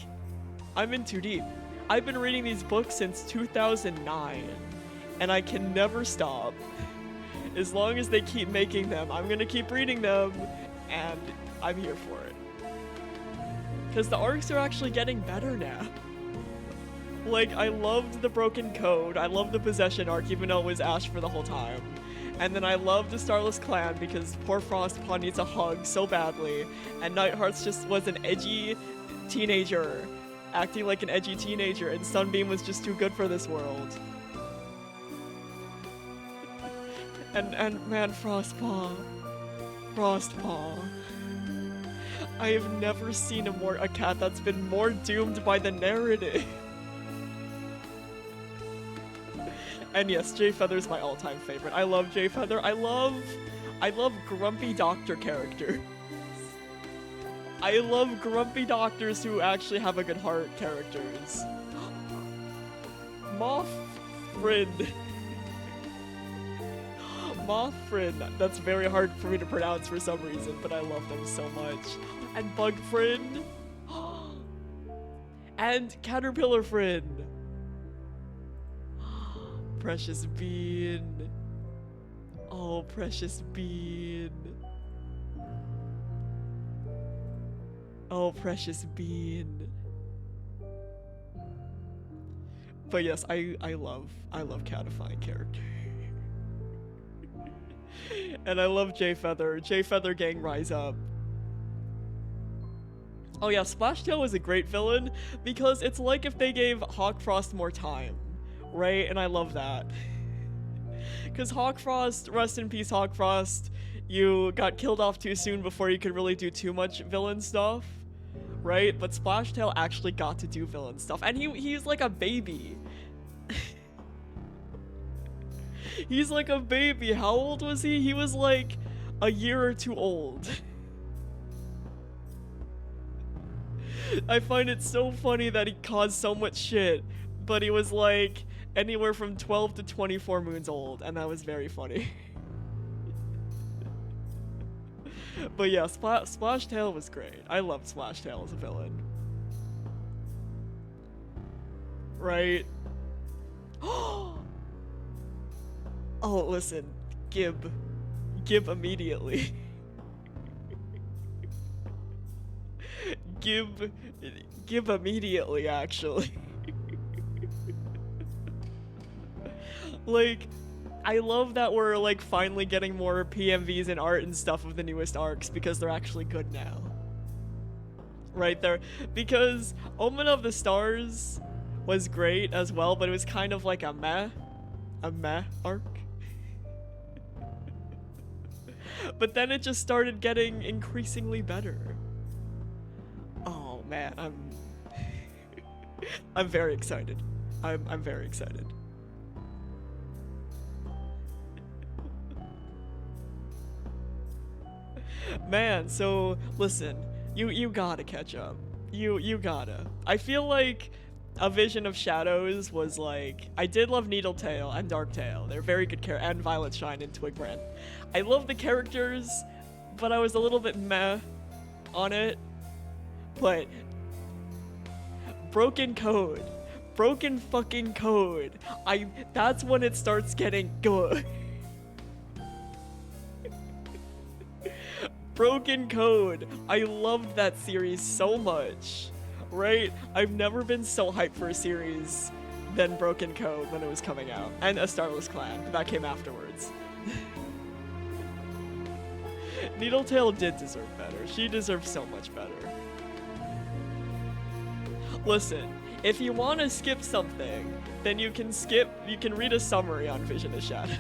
I'm in too deep. I've been reading these books since 2009, and I can never stop. As long as they keep making them, I'm gonna keep reading them, and I'm here for it. Because the arcs are actually getting better now. Like, I loved the Broken Code, I loved the Possession arc, even though it was Ash for the whole time. And then I loved the Starless Clan because poor Frostpaw needs a hug so badly, and Nighthearts just was an edgy teenager, acting like an edgy teenager, and Sunbeam was just too good for this world. And man, Frostpaw. I have never seen a cat that's been more doomed by the narrative. And yes, Jay Feather's my all-time favorite. I love Jay Feather. I love grumpy doctor characters. I love grumpy doctors who actually have a good heart characters. Mothfriend. Mothfriend. That's very hard for me to pronounce for some reason, but I love them so much. And Bugfriend. And Caterpillar Friend. Precious Bean. Oh, Precious Bean. Oh, Precious Bean. But yes, I love catifying characters. And I love Jay Feather. Jay Feather gang rise up. Oh yeah, Splashtail was a great villain because it's like if they gave Hawkfrost more time, right? And I love that. Because Hawkfrost, rest in peace Hawkfrost, you got killed off too soon before you could really do too much villain stuff, right? But Splashtail actually got to do villain stuff, and he's like a baby. He's like a baby. How old was he? He was like, a year or two old. I find it so funny that he caused so much shit, but he was like anywhere from 12 to 24 moons old, and that was very funny. But yeah, Splashtail was great. I loved Splashtail as a villain. Right? Oh, listen. Gib immediately. Gib immediately, actually. Like, I love that we're like finally getting more PMVs and art and stuff of the newest arcs because they're actually good now. Right there. Because Omen of the Stars was great as well, but it was kind of like a meh arc. But then it just started getting increasingly better. Oh man, I'm very excited. I'm very excited. Man, so listen, you gotta catch up. You gotta. I feel like A Vision of Shadows was like, I did love Needletail and Darktail. They're very good characters, and Violet Shine and Twigbrand. I love the characters, but I was a little bit meh on it. But Broken fucking code. That's when it starts getting good. Broken Code. I loved that series so much. Right? I've never been so hyped for a series than Broken Code when it was coming out. And A Starless Clan. That came afterwards. Needletail did deserve better. She deserved so much better. Listen, if you want to skip something, then you can read a summary on Vision of Shadow.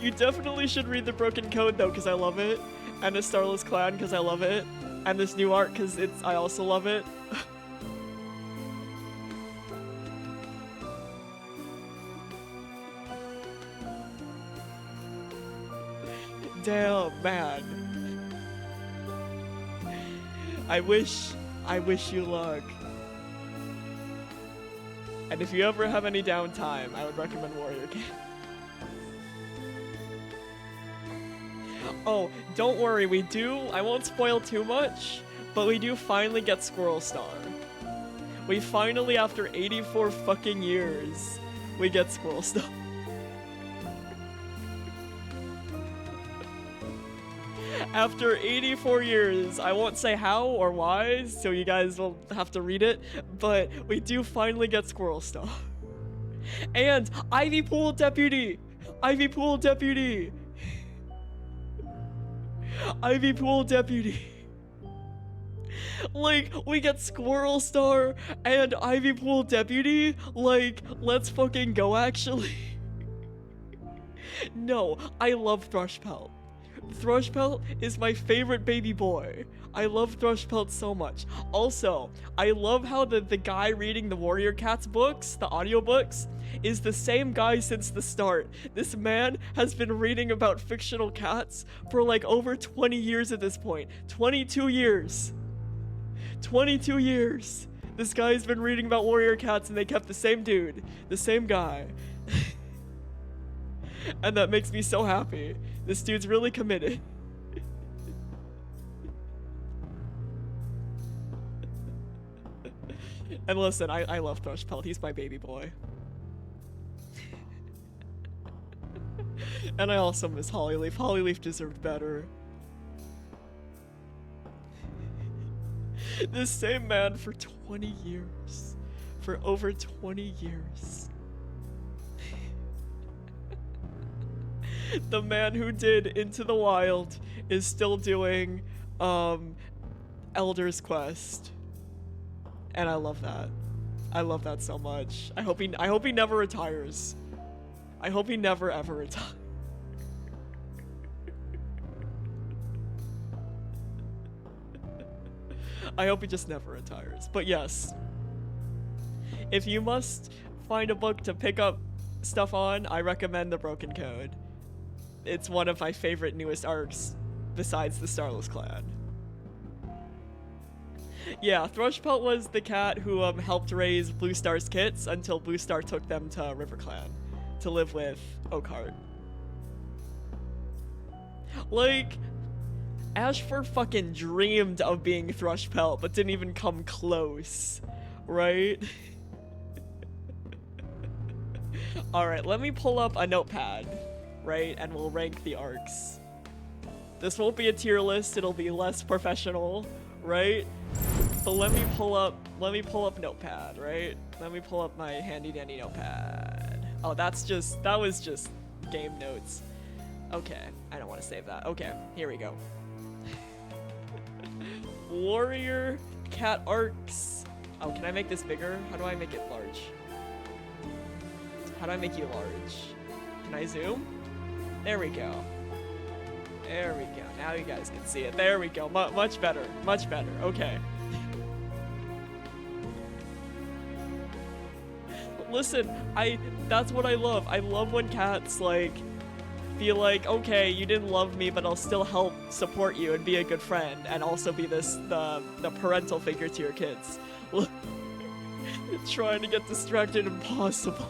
You definitely should read the Broken Code though, because I love it, and the Starless Clan because I love it, and this new art because I also love it. Damn, man. I wish you luck. And if you ever have any downtime, I would recommend Warrior King. Oh, don't worry, I won't spoil too much, but we do finally get Squirrel Star. We finally, after 84 fucking years, we get Squirrel Star. After 84 years, I won't say how or why, so you guys will have to read it, but we do finally get Squirrel Star. And Ivy Pool Deputy! Ivy Pool Deputy! Ivy Pool Deputy. Like, we get Squirrel Star and Ivy Pool Deputy? Like, let's fucking go, actually. No, I love Thrushpelt. Thrushpelt is my favorite baby boy. I love Thrushpelt so much. Also, I love how the guy reading the Warrior Cats books, the audiobooks, is the same guy since the start. This man has been reading about fictional cats for like over 20 years at this point. 22 years. 22 years. This guy's been reading about Warrior Cats and they kept the same dude, the same guy. And that makes me so happy. This dude's really committed. And listen, I love Thrushpelt. He's my baby boy. And I also miss Hollyleaf. Hollyleaf deserved better. This same man for 20 years. For over 20 years. The man who did Into the Wild is still doing Elder's Quest. And I love that. I love that so much. I hope he never retires. I hope he never ever retires. I hope he just never retires. But yes, if you must find a book to pick up stuff on, I recommend The Broken Code. it's one of my favorite newest arcs besides the Starless Clan. Yeah, Thrushpelt was the cat who helped raise Blue Star's kits until Blue Star took them to River Clan to live with Oakheart. Like, Ashfur fucking dreamed of being Thrushpelt, but didn't even come close, right? Alright, let me pull up a notepad, right, and we'll rank the arcs. This won't be a tier list, it'll be less professional, right? But let me pull up notepad, right? Let me pull up my handy dandy notepad. Oh, that was just game notes. Okay, I don't want to save that. Okay, here we go. Warrior cat arcs. Oh, can I make this bigger? How do I make it large? How do I make you large? Can I zoom? There we go. There we go. Now you guys can see it. There we go. Much better. Much better. Okay. Listen, that's what I love. I love when cats, like, feel like, okay, you didn't love me, but I'll still help support you and be a good friend, and also be the parental figure to your kids. Trying to get distracted, impossible.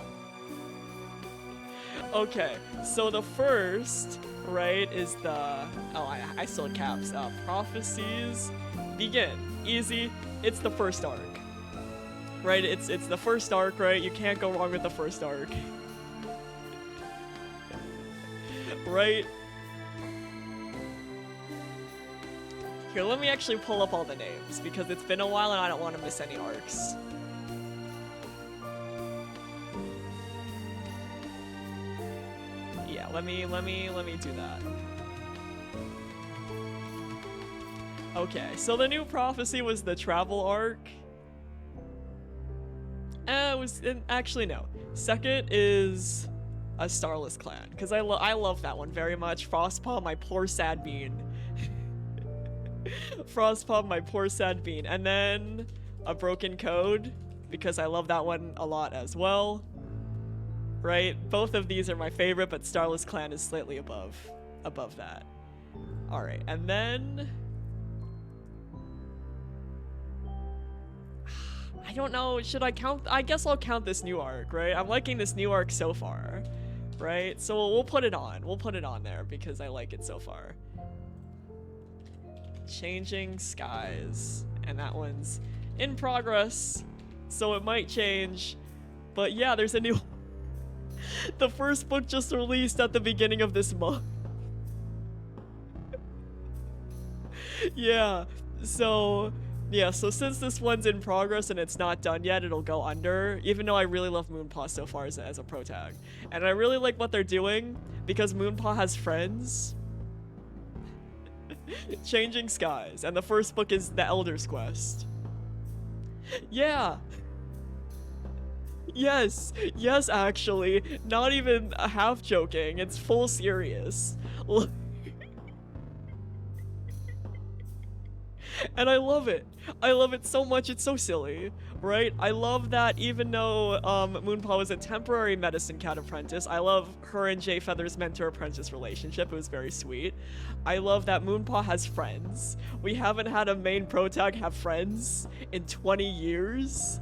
Okay, so the first, right, is the, oh, I still caps up. Prophecies begin. Easy. It's the first arc. Right, it's the first arc, right? You can't go wrong with the first arc. Right? Here, let me actually pull up all the names, because it's been a while and I don't want to miss any arcs. Yeah, let me do that. Okay, so the new prophecy was the travel arc. Actually no. Second is a Starless Clan, because I love that one very much. Frostpaw, my poor sad bean. Frostpaw, my poor sad bean. And then a Broken Code, because I love that one a lot as well. Right? Both of these are my favorite, but Starless Clan is slightly above that. Alright, and then I don't know, should I count? I guess I'll count this new arc, right? I'm liking this new arc so far, right? So we'll put it on. We'll put it on there because I like it so far. Changing Skies. And that one's in progress, so it might change. But yeah, there's a new... The first book just released at the beginning of this month. Yeah, so since this one's in progress and it's not done yet, it'll go under, even though I really love Moonpaw so far as a protag. And I really like what they're doing, because Moonpaw has friends. Changing Skies, and the first book is The Elder's Quest. Yeah! Yes, actually, not even half joking, it's full serious. And I love it. I love it so much, it's so silly, right? I love that even though Moonpaw was a temporary medicine cat apprentice, I love her and Jay Feather's mentor-apprentice relationship. It was very sweet. I love that Moonpaw has friends. We haven't had a main protag have friends in 20 years.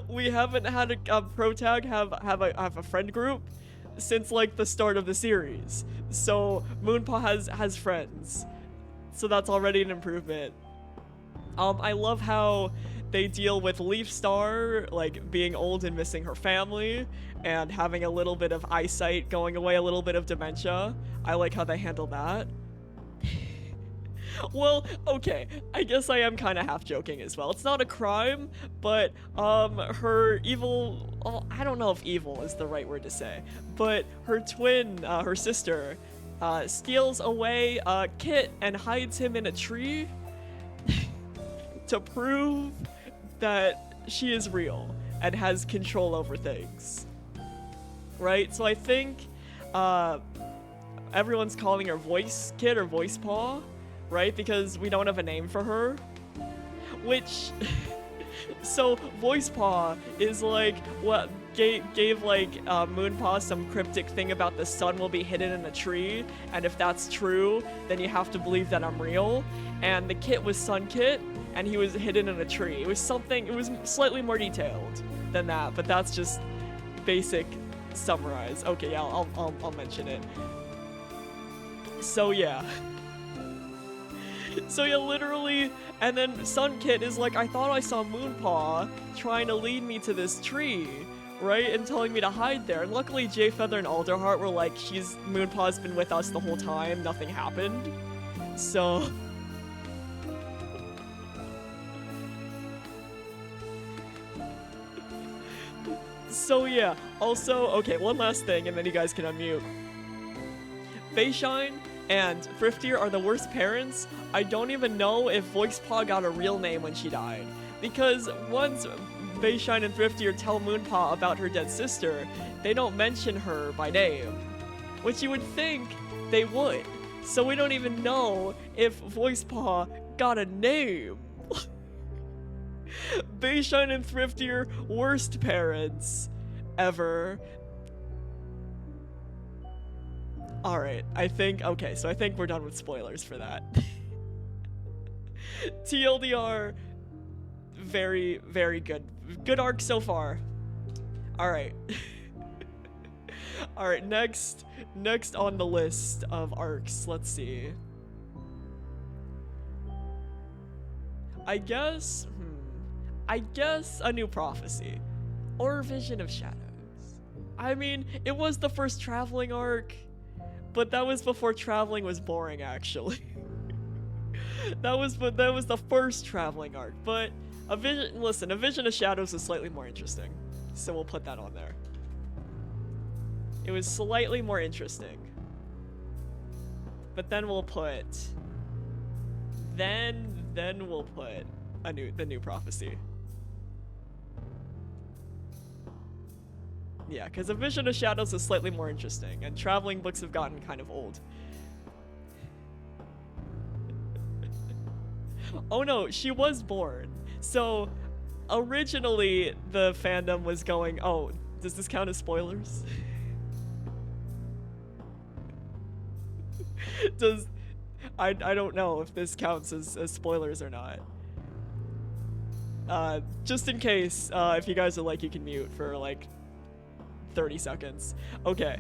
We haven't had a protag have a friend group since like the start of the series. So Moonpaw has friends, so that's already an improvement. I love how they deal with Leaf Star like being old and missing her family and having a little bit of eyesight going away, a little bit of dementia. I like how they handle that. Well, okay, I guess I am kind of half joking as well. It's not a crime, but her evil, well, I don't know if evil is the right word to say, but her twin, her sister, steals away Kit and hides him in a tree to prove that she is real and has control over things. Right? So I think everyone's calling her Voice Kit or Voice Paw, right? Because we don't have a name for her. Which, so Voice Paw is like what gave like Moonpaw some cryptic thing about the sun will be hidden in a tree, and if that's true, then you have to believe that I'm real. And the kit was Sun Kit, and he was hidden in a tree. It was slightly more detailed than that, but that's just basic summarize. Okay, yeah, I'll mention it. So yeah. So yeah, literally, and then Sun Kit is like, I thought I saw Moonpaw trying to lead me to this tree, right? And telling me to hide there. And luckily Jayfeather and Alderheart were like, Moonpaw's been with us the whole time, nothing happened. So... So yeah, also, okay, one last thing, and then you guys can unmute. Bayshine and Thriftier are the worst parents. I don't even know if Voicepaw got a real name when she died. Because once Bayshine and Thriftier tell Moonpaw about her dead sister, they don't mention her by name. Which you would think they would. So we don't even know if Voicepaw got a name. Bayshine and Thriftier, worst parents ever. Alright, okay, so I think we're done with spoilers for that. TLDR, very, very good. Good arc so far. Alright. Alright, next on the list of arcs, let's see. I guess A New Prophecy. Or Vision of Shadows. I mean, it was the first traveling arc, but that was before traveling was boring, actually. that was the first traveling arc, but A Vision of Shadows is slightly more interesting. So we'll put that on there. It was slightly more interesting. But then we'll put... Then we'll put the New Prophecy. Yeah, because A Vision of Shadows is slightly more interesting, and traveling books have gotten kind of old. Oh no, she was born. So, originally, the fandom was going, oh, does this count as spoilers? I don't know if this counts as spoilers or not. Just in case, if you guys are like, you can mute for like 30 seconds. Okay,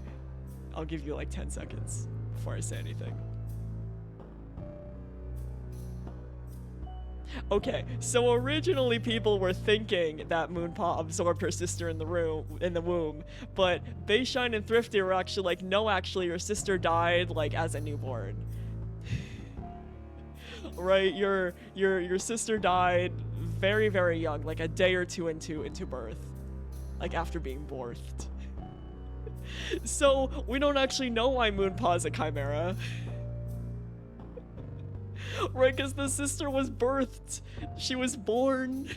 I'll give you like 10 seconds before I say anything. Okay, so originally people were thinking that Moonpaw absorbed her sister in the womb, but Bayshine and Thrifty were actually like, no, actually your sister died like as a newborn. Right, your sister died very, very young, like a day or two into birth, like after being birthed. So we don't actually know why Moonpaw is a chimera. Right, because the sister was birthed. She was born.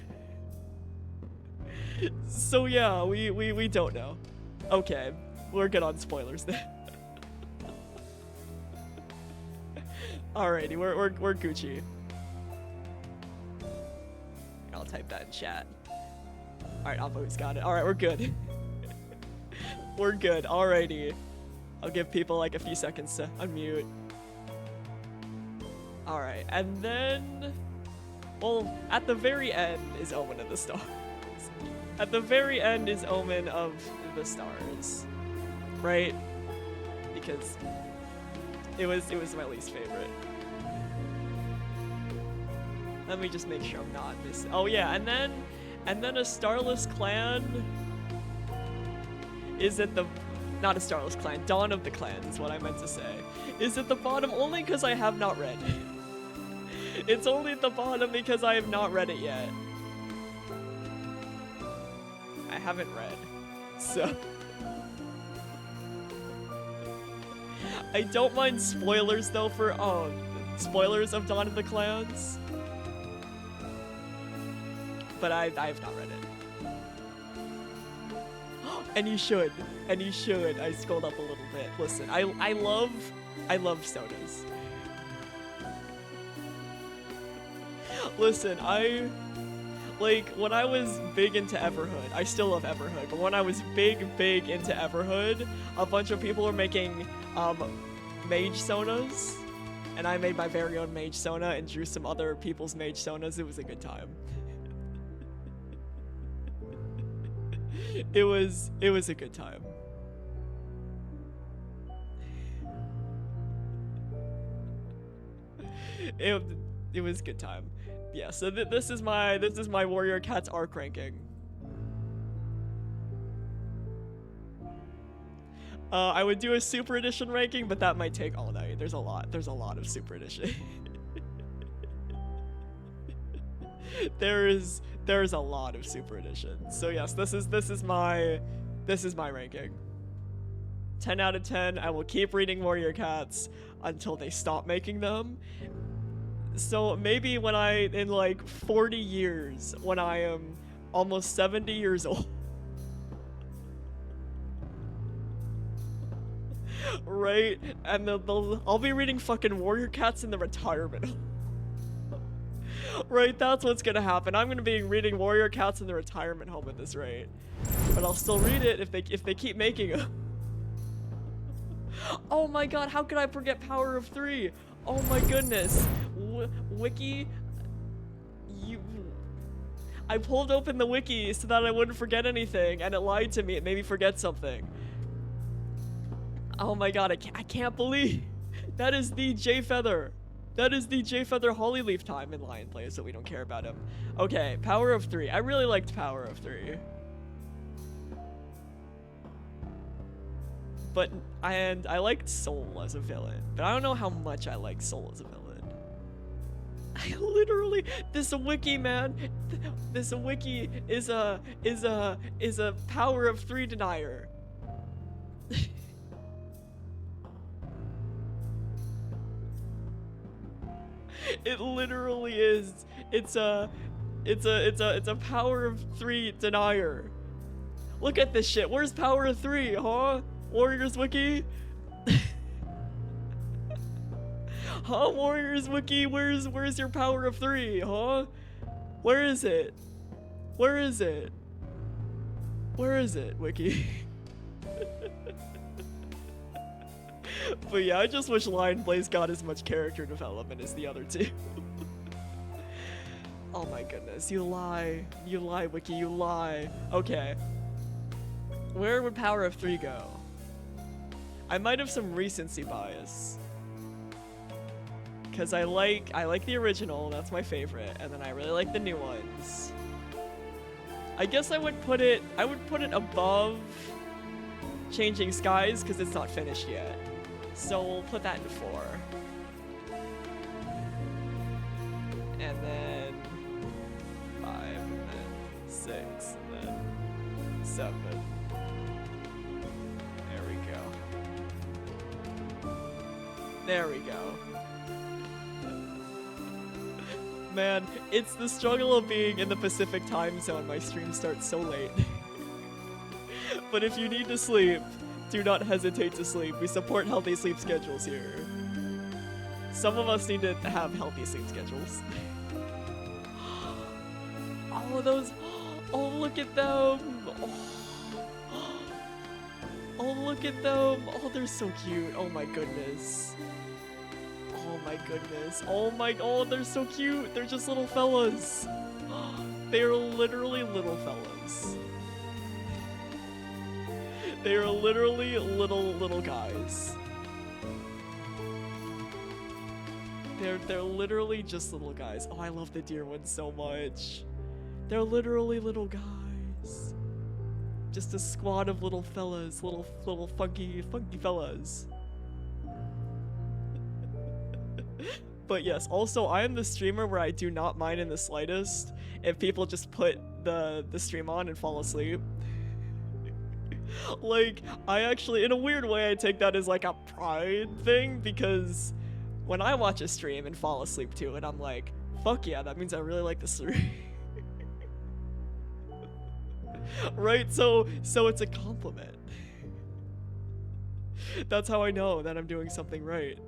So yeah, we don't know. Okay, we're good on spoilers then. Alrighty, we're Gucci. I'll type that in chat. Alright, Alpha's got it. Alright, we're good. We're good, alrighty. I'll give people like a few seconds to unmute. Alright, and then... Well, at the very end is Omen of the Stars. At the very end is Omen of the Stars. Right? Because it was my least favorite. Let me just make sure I'm not missing. Oh yeah, and then a Starless Clan is at the... Not a Starless Clan, Dawn of the Clans is what I meant to say. Is at the bottom only because I have not read. It's only at the bottom because I have not read it yet. I haven't read, so... I don't mind spoilers though for, spoilers of Dawn of the Clans. But I have not read it. And you should. I scrolled up a little bit. Listen, I love sodas. Like, when I was big into Everhood, I still love Everhood, but when I was big into Everhood, a bunch of people were making, mage sonas, and I made my very own mage sona and drew some other people's mage sonas. It was a good time. It was a good time. It was a good time. Yeah, so this is my Warrior Cats arc ranking. I would do a Super Edition ranking, but that might take all night. There's a lot of Super Edition. There's a lot of Super Editions. So yes, this is my ranking. 10 out of 10. I will keep reading Warrior Cats until they stop making them. So maybe when in like 40 years, when I am almost 70 years old, right? And I'll be reading fucking Warrior Cats in the retirement home. Right, that's what's gonna happen. I'm gonna be reading Warrior Cats in the retirement home at this rate. But I'll still read it if they keep making them. Oh my god, how could I forget Power of 3? Oh my goodness. Wiki, I pulled open the wiki so that I wouldn't forget anything, and it lied to me. It made me forget something. Oh my god, I can't believe that is the J Feather. That is the J Feather Hollyleaf time in Lion Play, so we don't care about him. Okay, Power of 3. I really liked Power of 3. And I liked Soul as a villain, but I don't know how much I like Soul as a villain. I literally, this wiki, man, this wiki is a Power of 3 denier. It literally is. It's a Power of 3 denier. Look at this shit. Where's Power of 3, huh? Warriors Wiki? Huh, Warriors Wiki? Where's your Power of 3, huh? Where is it? Where is it? Where is it, Wiki? But yeah, I just wish Lion Blaze got as much character development as the other two. Oh my goodness, you lie. You lie, Wiki, you lie. Okay. Where would Power of 3 go? I might have some recency bias. Cause I like the original, that's my favorite, and then I really like the new ones. I guess I would put it above Changing Skies, because it's not finished yet. So we'll put that in 4. And then 5, and then 6, and then 7. There we go. There we go. Man, it's the struggle of being in the Pacific time zone. My stream starts so late. But if you need to sleep, do not hesitate to sleep. We support healthy sleep schedules here. Some of us need to have healthy sleep schedules. Oh, those... Oh, look at them! Oh, look at them! Oh, they're so cute. Oh my goodness. Oh my goodness. Oh, they're so cute. They're just little fellas. They're literally little fellas. They are literally little guys. They're literally just little guys. Oh, I love the deer ones so much. They're literally little guys. Just a squad of little fellas, little funky fellas. But yes, also I am the streamer where I do not mind in the slightest if people just put the stream on and fall asleep. Like, I actually, in a weird way, I take that as like a pride thing, because when I watch a stream and fall asleep to it, I'm like, fuck yeah, that means I really like the stream. Right? So it's a compliment. That's how I know that I'm doing something right.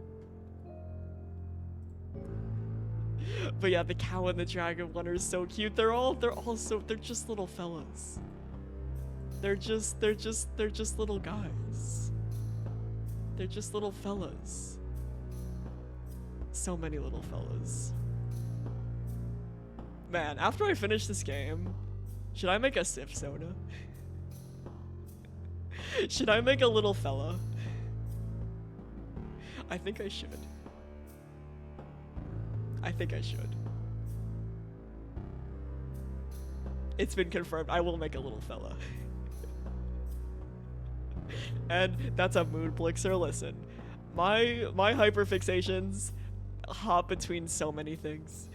But yeah, the cow and the dragon one are so cute. They're just little fellas. They're just little guys. They're just little fellas. So many little fellas. Man, after I finish this game, should I make a Sif soda? Should I make a little fella? I think I should. I think I should. It's been confirmed. I will make a little fella. And that's a mood blixer. Listen, my hyperfixations hop between so many things.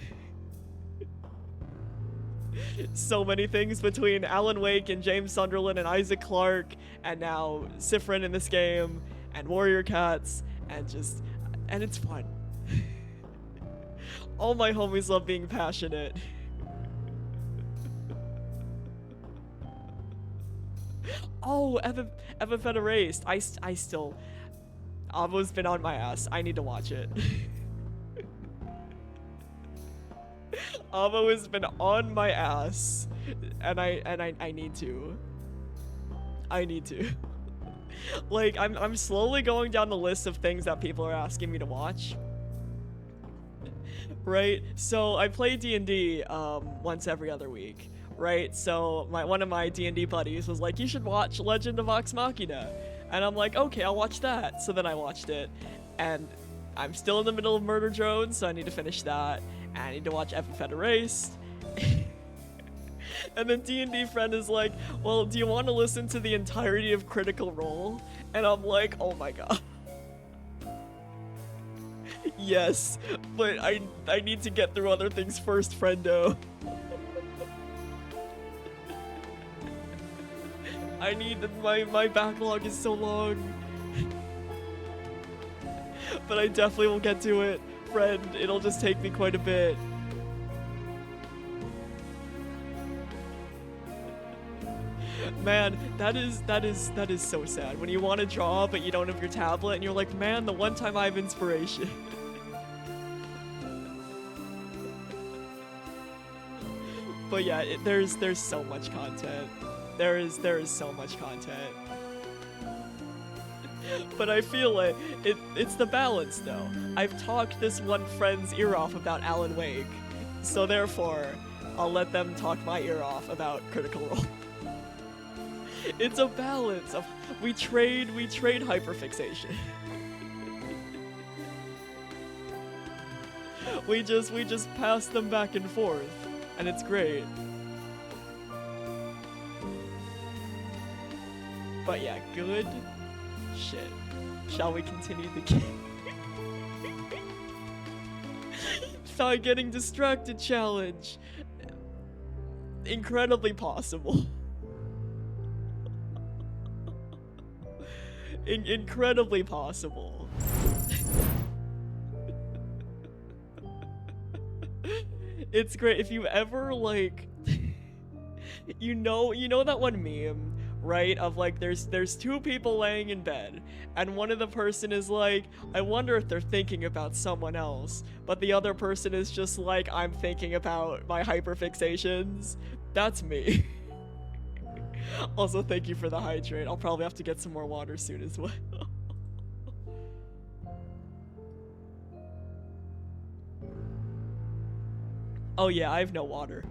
So many things between Alan Wake and James Sunderland and Isaac Clarke, and now Sifrin in this game, and Warrior Cats, and it's fun. All my homies love being passionate. Oh, Eva Erased. I still... Avo's been on my ass. I need to watch it. Avo has been on my ass. And I need to. I need to. Like, I'm slowly going down the list of things that people are asking me to watch. Right? So I play D&D once every other week. Right? So one of my D&D buddies was like, you should watch Legend of Vox Machina. And I'm like, okay, I'll watch that. So then I watched it. And I'm still in the middle of Murder Drone, so I need to finish that. And I need to watch FF Erased. And then D&D friend is like, well, do you want to listen to the entirety of Critical Role? And I'm like, oh my god. Yes, but I need to get through other things first, friendo. I need my backlog is so long. But I definitely will get to it, friend. It'll just take me quite a bit. Man, that is so sad. When you want to draw but you don't have your tablet and you're like, man, the one time I have inspiration. But yeah, there's so much content. There is so much content. But I feel like it's the balance though. I've talked this one friend's ear off about Alan Wake, so therefore I'll let them talk my ear off about Critical Role. It's a balance of we trade hyperfixation. we just pass them back and forth, and it's great. But yeah, good shit. Shall we continue the game? Thigh getting distracted challenge. Incredibly possible. Incredibly possible. It's great if you ever like you know that one meme, right? Of like there's two people laying in bed and one of the person is like, I wonder if they're thinking about someone else, but the other person is just like, I'm thinking about my hyperfixations. That's me. Also, thank you for the hydrate. I'll probably have to get some more water soon as well. Oh yeah, I have no water.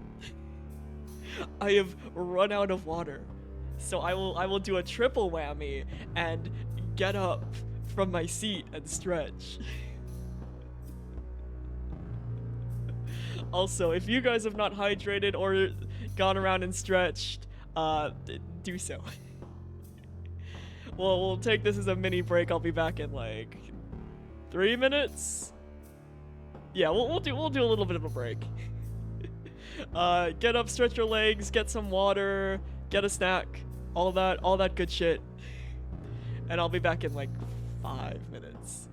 I have run out of water. So I will do a triple whammy and get up from my seat and stretch. Also, if you guys have not hydrated or gone around and stretched, do so. Well, we'll take this as a mini break. I'll be back in like 3 minutes. Yeah, we'll do a little bit of a break. Get up, stretch your legs, get some water, get a snack, all that good shit. And I'll be back in like 5 minutes.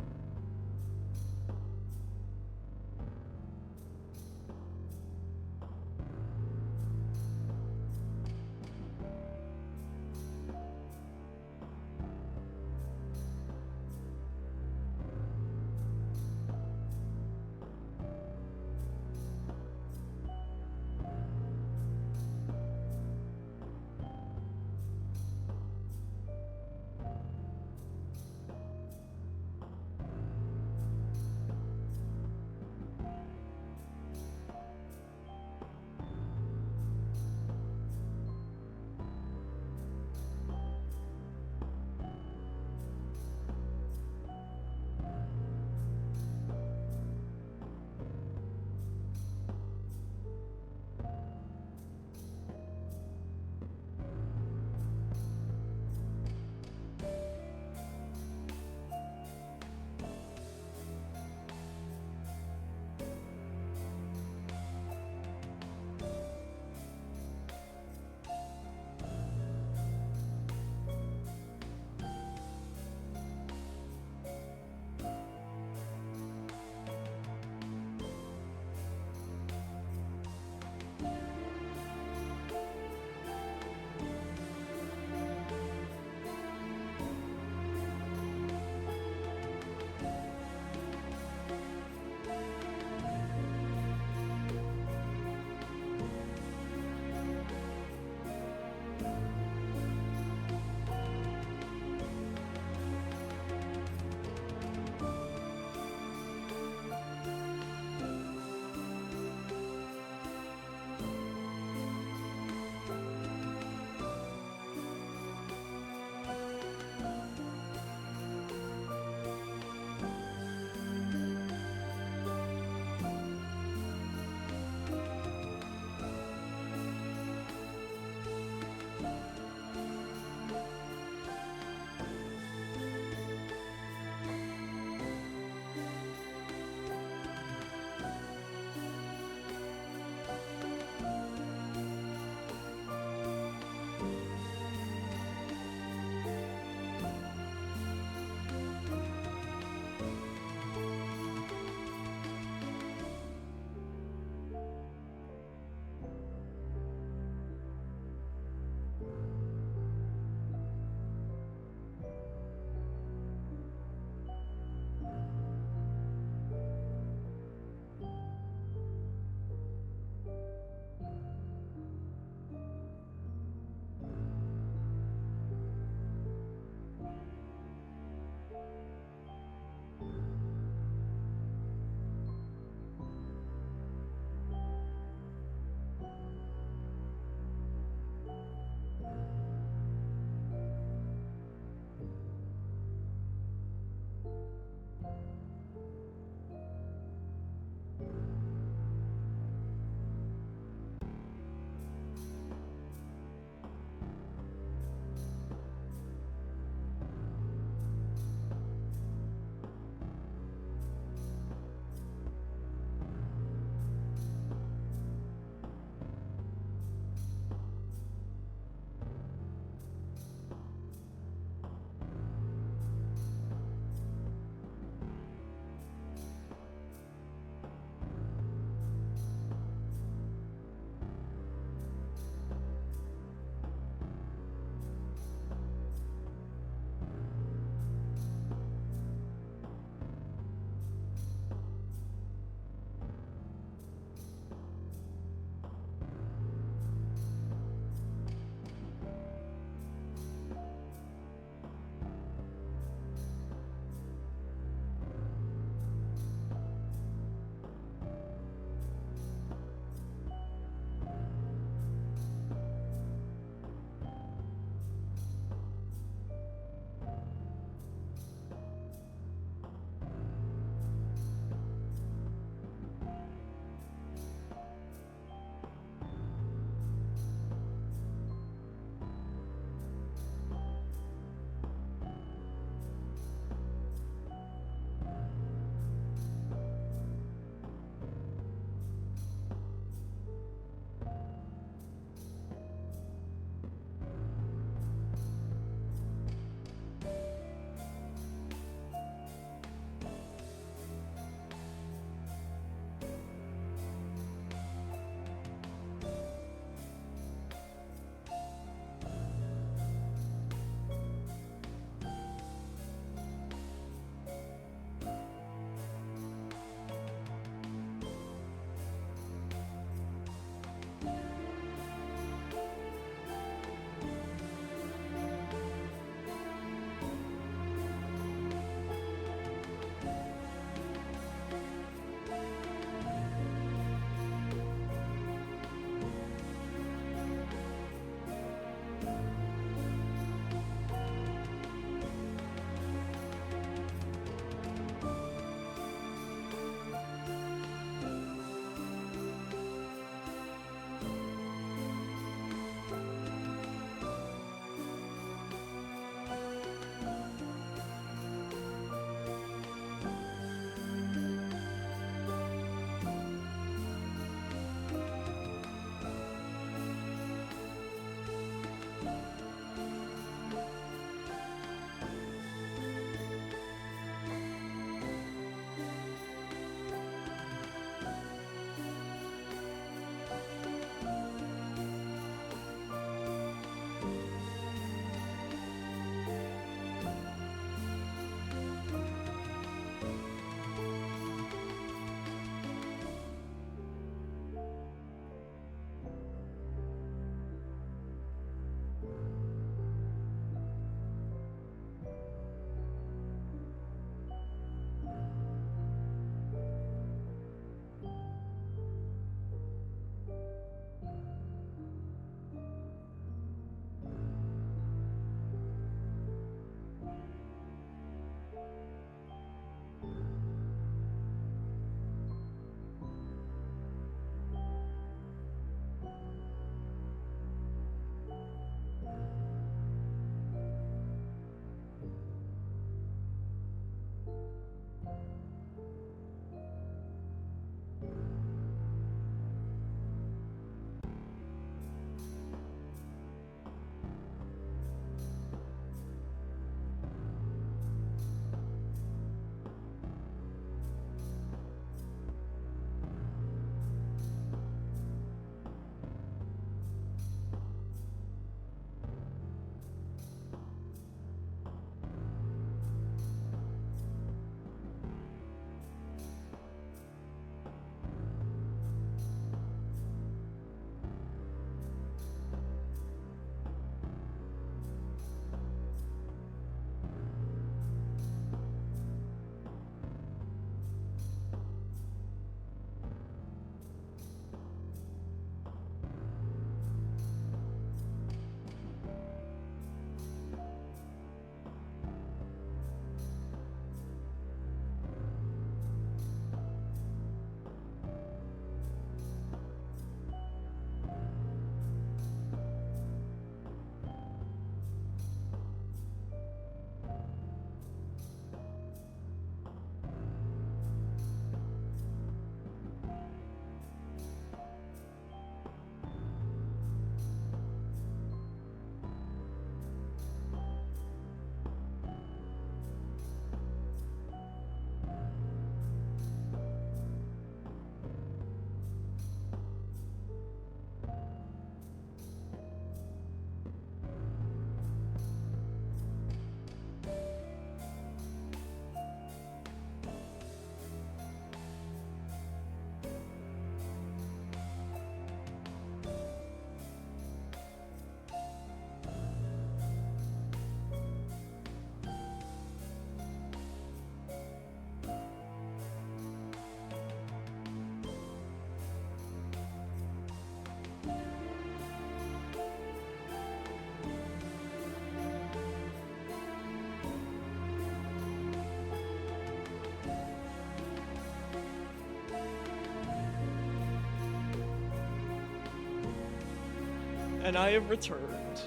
And I have returned.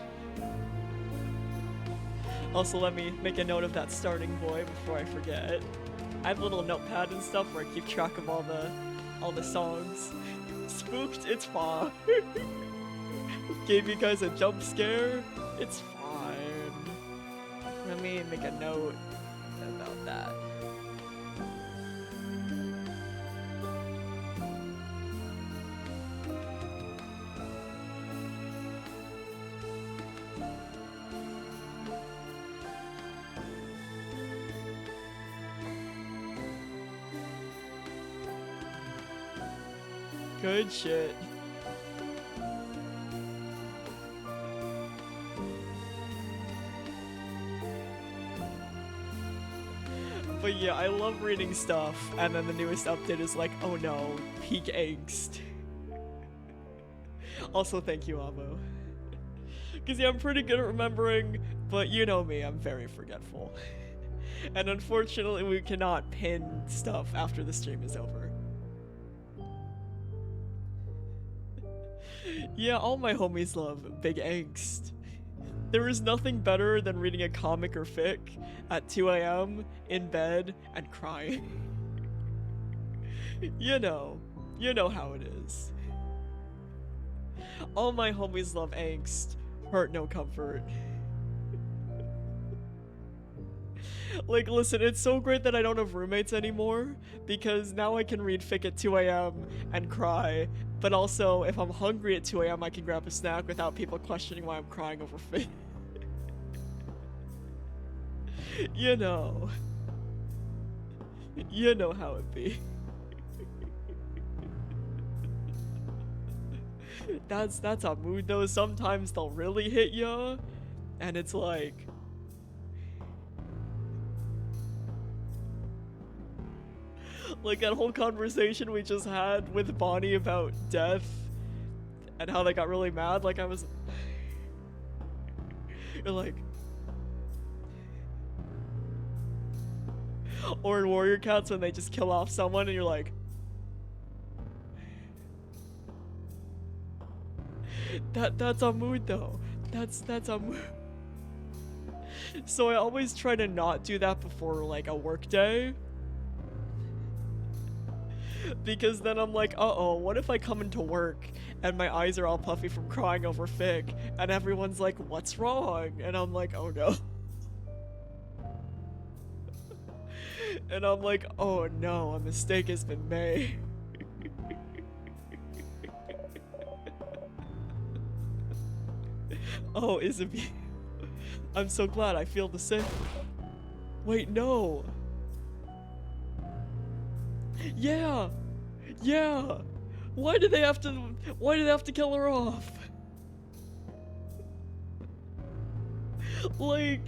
Also, let me make a note of that starting boy before I forget. I have a little notepad and stuff where I keep track of all the songs. Spooked, it's fine. Gave you guys a jump scare, it's fine. Let me make a note about that. Good shit. But yeah, I love reading stuff, and then the newest update is like, oh no, peak angst. Also, thank you, Amo. Because yeah, I'm pretty good at remembering, but you know me, I'm very forgetful. And unfortunately, we cannot pin stuff after the stream is over. Yeah, all my homies love big angst. There is nothing better than reading a comic or fic at 2 a.m. in bed and crying. You know how it is. All my homies love angst, hurt no comfort. Like, listen, it's so great that I don't have roommates anymore, because now I can read fic at 2 a.m. and cry, but also, if I'm hungry at 2 a.m., I can grab a snack without people questioning why I'm crying over fic. You know how it be. That's a mood though. Sometimes they'll really hit ya, and it's like, that whole conversation we just had with Bonnie about death and how they got really mad. Like, I was, you're like, or in Warrior Cats when they just kill off someone and you're like, that's a mood though. That's a mood. So I always try to not do that before like a work day. Because then I'm like, uh-oh, what if I come into work and my eyes are all puffy from crying over fic and everyone's like, what's wrong? And I'm like, oh no. And I'm like, oh no, a mistake has been made. Oh, Isabeau. I'm so glad I feel the same. Wait, no. Yeah. Yeah. Why did they have to kill her off? Like,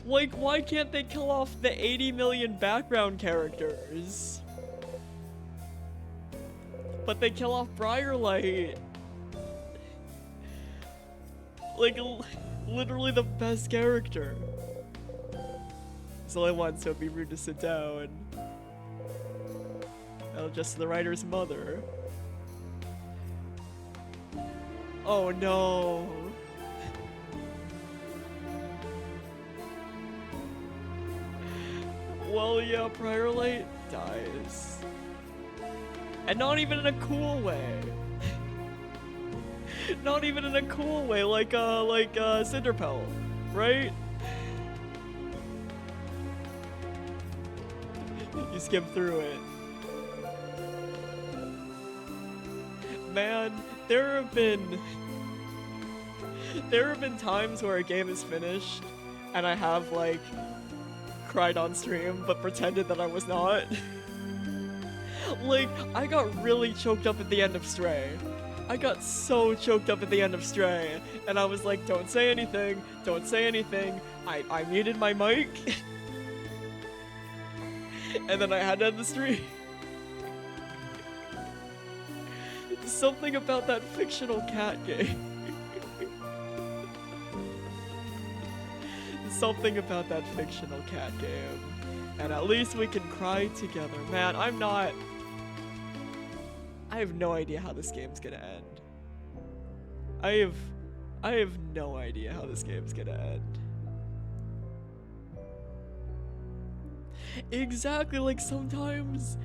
why can't they kill off the 80 million background characters? But they kill off Briarlight. Like, literally the best character. There's only one, so it'd be rude to sit down. Oh, just the writer's mother. Oh no. Well, yeah, Briarlight dies. And not even in a cool way. Not even in a cool way, like Cinderpelt, right? You skim through it. Man, there have been times where a game is finished and I have like cried on stream but pretended that I was not. Like, I got really choked up at the end of Stray. I got so choked up at the end of Stray, and I was like, don't say anything, don't say anything. I muted my mic, and then I had to end the stream. Something about that fictional cat game. Something about that fictional cat game. And at least we can cry together. Man, I have no idea how this game's gonna end. I have no idea how this game's gonna end. Exactly, like sometimes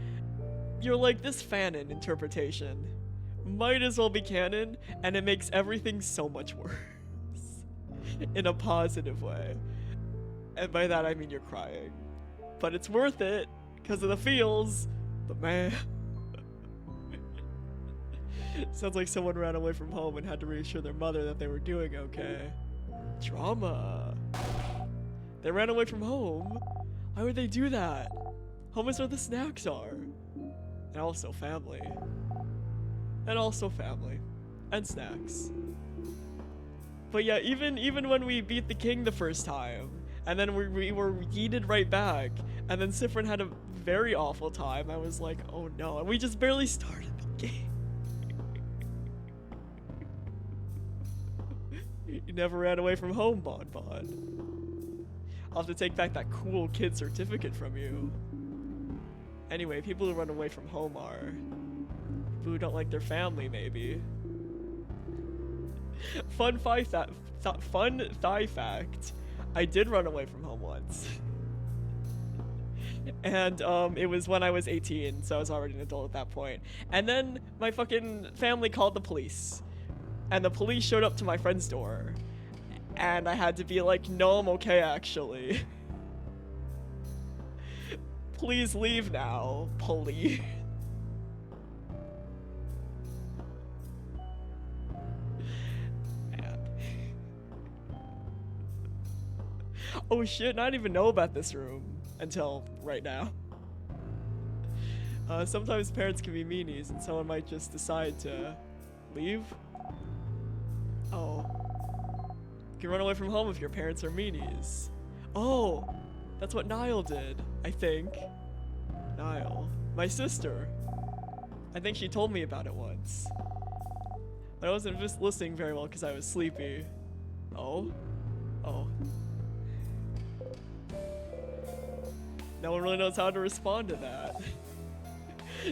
you're like, this fanon interpretation might as well be canon, and it makes everything so much worse. In a positive way. And by that I mean you're crying. But it's worth it, because of the feels. But man. Sounds like someone ran away from home and had to reassure their mother that they were doing okay. Drama. They ran away from home? Why would they do that? Home is where the snacks are. And also family. And also family. And snacks. But yeah, even when we beat the king the first time, and then we were yeeted right back, and then Sifrin had a very awful time, I was like, oh no, and we just barely started the game. You never ran away from home, Bon Bon. I'll have to take back that cool kid certificate from you. Anyway, people who run away from home are people who don't like their family, maybe. Fun thigh fact. I did run away from home once. And it was when I was 18, so I was already an adult at that point. And then my fucking family called the police. And the police showed up to my friend's door. And I had to be like, no, I'm okay, actually. Please leave now, police. Man. Oh shit, I didn't even know about this room until right now. Sometimes parents can be meanies and someone might just decide to leave. Oh. You can run away from home if your parents are meanies. Oh, that's what Niall did, I think. Niall. My sister. I think she told me about it once. But I wasn't just listening very well because I was sleepy. Oh? Oh. No one really knows how to respond to that.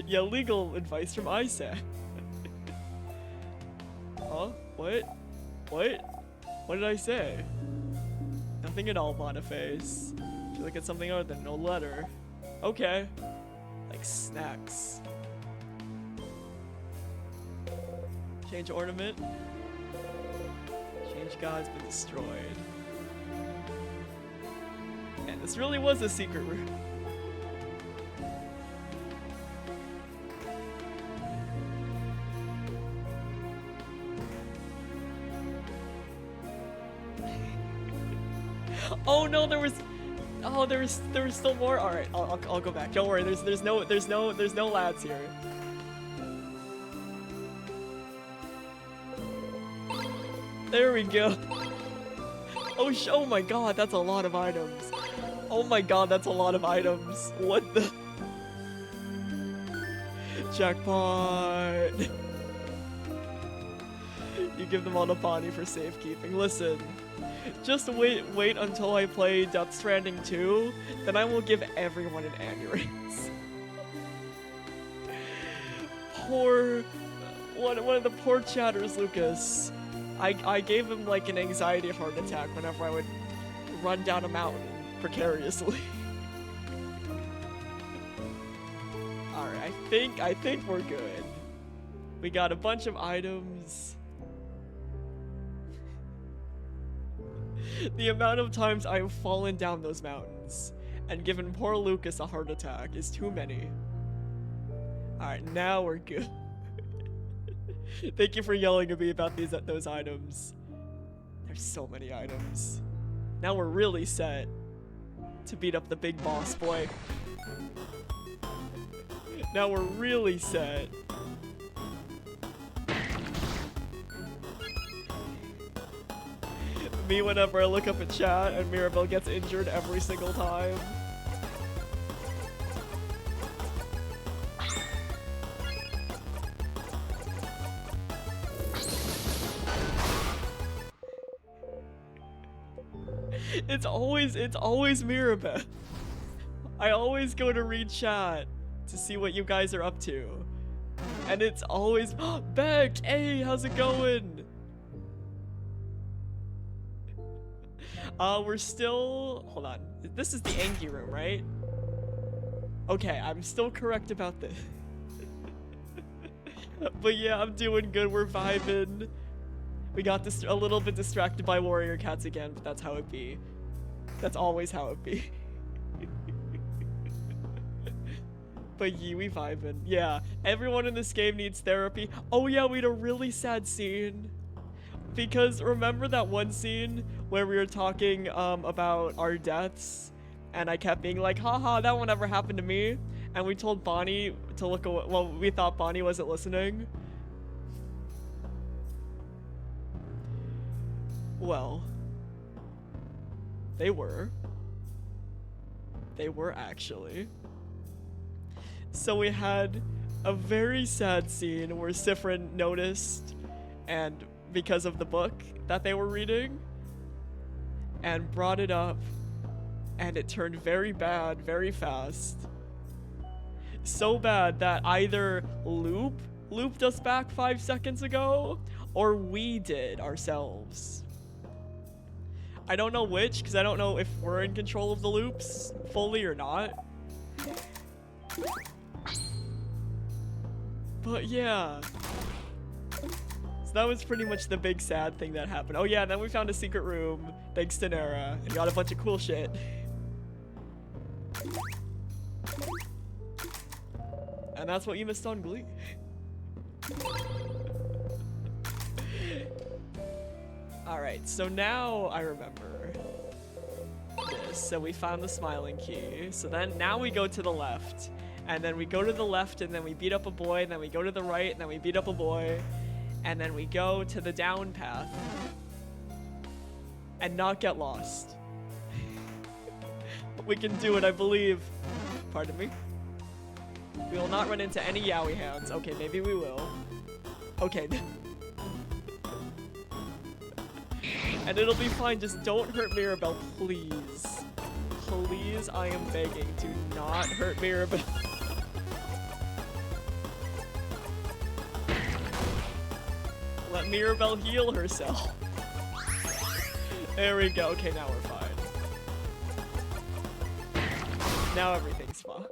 Yeah, legal advice from Isaac. Huh? What? What? What did I say? Nothing at all, Boniface. Feel like it's something other than no letter. Okay. Like snacks. Change ornament. Change God's been destroyed. And this really was a secret room. Oh no, there was still more. All right, I'll go back. Don't worry. There's no lads here. There we go. Oh my god, that's a lot of items. Oh my god, that's a lot of items. What the? Jackpot. You give them all to Bonnie for safekeeping. Listen. Just wait until I play Death Stranding 2, then I will give everyone an aneurysm. One of the poor chatters, Lucas. I gave him like an anxiety heart attack whenever I would run down a mountain precariously. Alright, I think we're good. We got a bunch of items. The amount of times I've fallen down those mountains and given poor Lucas a heart attack is too many. Alright, now we're good. Thank you for yelling at me about those items. There's so many items. Now we're really set to beat up the big boss boy. Now we're really set. Me whenever I look up at chat and Mirabelle gets injured every single time. It's always Mirabelle. I always go to read chat to see what you guys are up to. And it's always Beck, hey, how's it going? We're still, hold on. This is the Angie room, right? Okay, I'm still correct about this. But yeah, I'm doing good. We're vibing. We got a little bit distracted by warrior cats again, but that's how it be. That's always how it be. But yeah, we vibing. Yeah, everyone in this game needs therapy. Oh yeah, we had a really sad scene. Because remember that one scene where we were talking about our deaths, and I kept being like, haha, that won't ever happen to me. And we told Bonnie to look away. Well, we thought Bonnie wasn't listening. Well, they were. They were actually. So we had a very sad scene where Sifrin noticed, and because of the book that they were reading, and brought it up, and it turned very bad very fast. So bad that either Loop looped us back 5 seconds ago, or we did ourselves. I don't know which, because I don't know if we're in control of the loops fully or not. But yeah. So that was pretty much the big sad thing that happened. Oh yeah, and then we found a secret room, thanks to Nara, and got a bunch of cool shit. And that's what you missed on Glee. Alright, so now I remember this. So we found the smiling key. So then now we go to the left. And then we go to the left and then we beat up a boy. And then we go to the right and then we beat up a boy. And then we go to the down path. And not get lost. We can do it, I believe. Pardon me. We will not run into any yaoi hands. Okay, maybe we will. Okay. And it'll be fine, just don't hurt Mirabelle, please. Please, I am begging, do not hurt Mirabelle. Let Mirabelle heal herself. There we go, okay, now we're fine. Now everything's fine.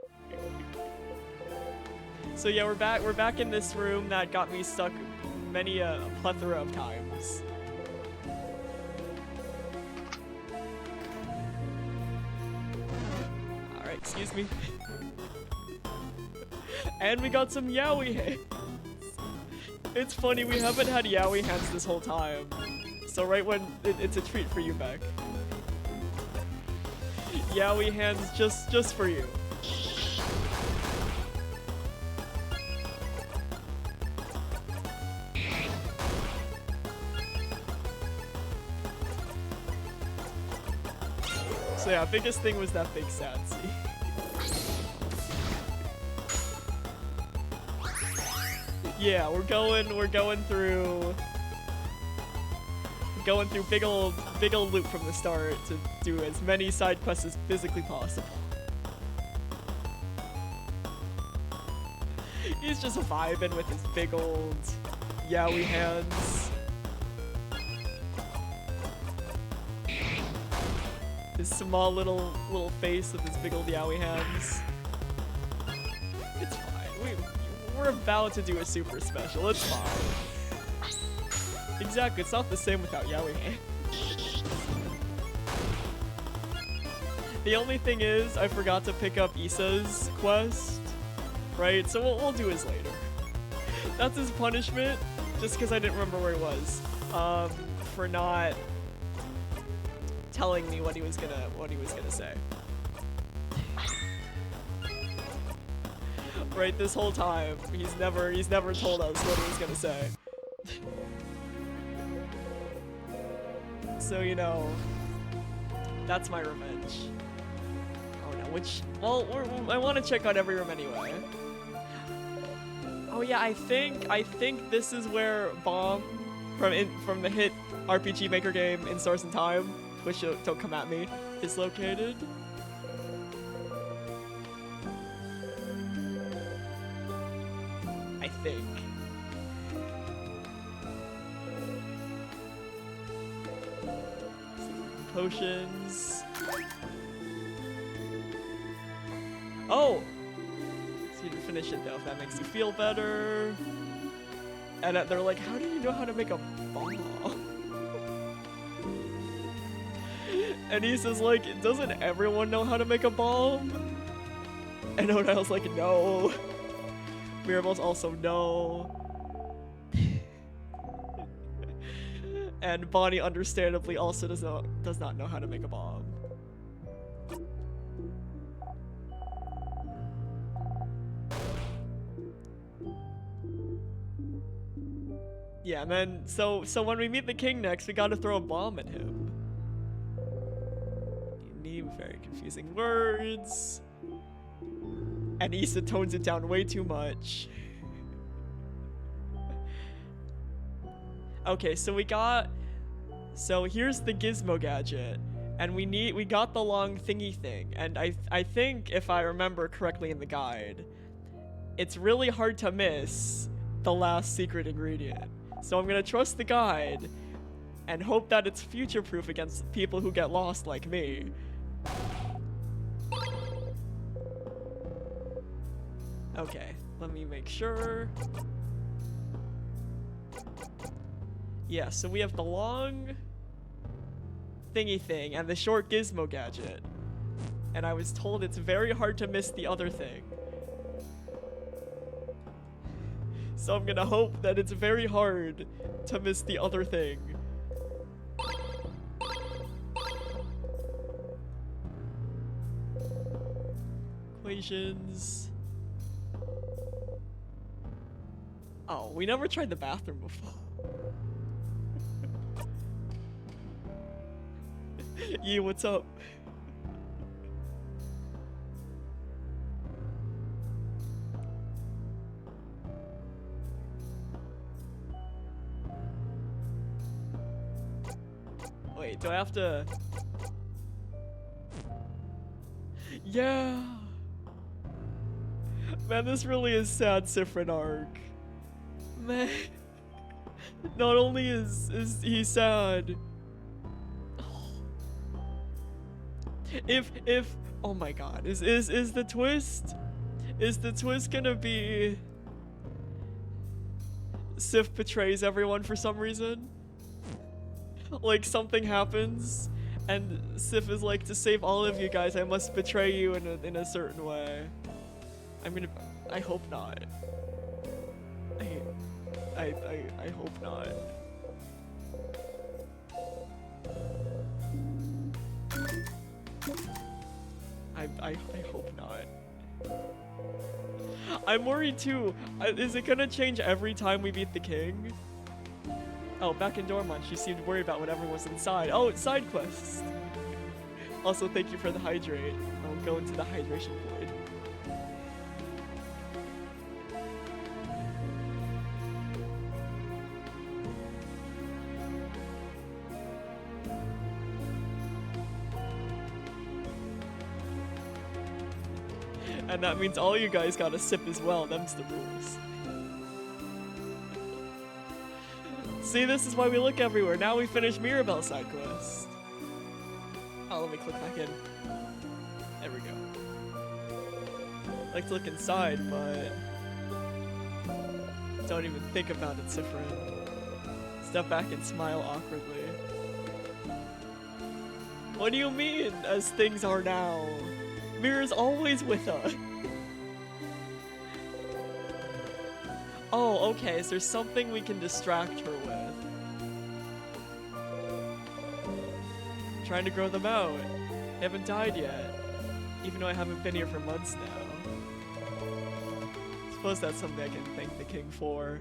So yeah, we're back in this room that got me stuck many a plethora of times. Alright, excuse me. And we got some yaoi hands. It's funny, we haven't had yaoi hands this whole time. So right when, it's a treat for you, Beck. Yaoi hands just for you. So yeah, biggest thing was that big sad scene. Yeah, we're going through big old loop from the start to do as many side quests as physically possible. He's just vibing with his big old yaoi hands. His small little face with his big old yaoi hands. It's fine. We're about to do a super special. It's fine. Exactly. It's not the same without yaoi hands. The only thing is, I forgot to pick up Issa's quest, right? So what we'll do is later. That's his punishment, just because I didn't remember where he was, for not telling me what he was gonna say. Right, this whole time, he's never told us what he was gonna say. So, you know, that's my revenge. Oh no, I want to check out every room anyway. Oh yeah, I think this is where Bomb from the hit RPG Maker game In Stars in Time, which don't come at me, is located. I think. potions. Oh! So you didn't finish it though, if that makes you feel better. And they're like, how do you know how to make a bomb? And he says like, doesn't everyone know how to make a bomb? And Odell's like, no. Mirabel's also no. And Bonnie understandably also does not know how to make a bomb. Yeah, and then so when we meet the king next, we gotta throw a bomb at him. You need very confusing words. And Issa tones it down way too much. Okay, so here's the gizmo gadget, and we got the long thingy thing, and I think if I remember correctly in the guide, it's really hard to miss the last secret ingredient. So I'm gonna trust the guide and hope that it's future-proof against people who get lost like me. Okay, let me make sure. Yeah, so we have the long thingy thing and the short gizmo gadget. And I was told it's very hard to miss the other thing. So I'm gonna hope that it's very hard to miss the other thing. Equations. Oh, we never tried the bathroom before. Yeah, what's up? Wait, do I have to... Yeah! Man, this really is sad Sifrin arc. Man. Not only is he sad... If oh my god, is the twist gonna be Sif betrays everyone for some reason? Like something happens and Sif is like, to save all of you guys I must betray you in a certain way. I hope not. I hope not. I hope not. I'm worried too. Is it gonna change every time we beat the king? Oh, back in Dormont, she seemed worried about whatever was inside. Oh, it's side quests. Also, thank you for the hydrate. I'll go into the hydration void. And that means all you guys gotta sip as well. Them's the rules. See, this is why we look everywhere. Now we finished Mirabelle's side quest. Oh, let me click back in. There we go. I like to look inside, but don't even think about it, Sifrin. Step back and smile awkwardly. What do you mean, as things are now? Mira's always with us. Oh, okay, so there's something we can distract her with. Trying to grow them out. They haven't died yet. Even though I haven't been here for months now. Suppose that's something I can thank the king for.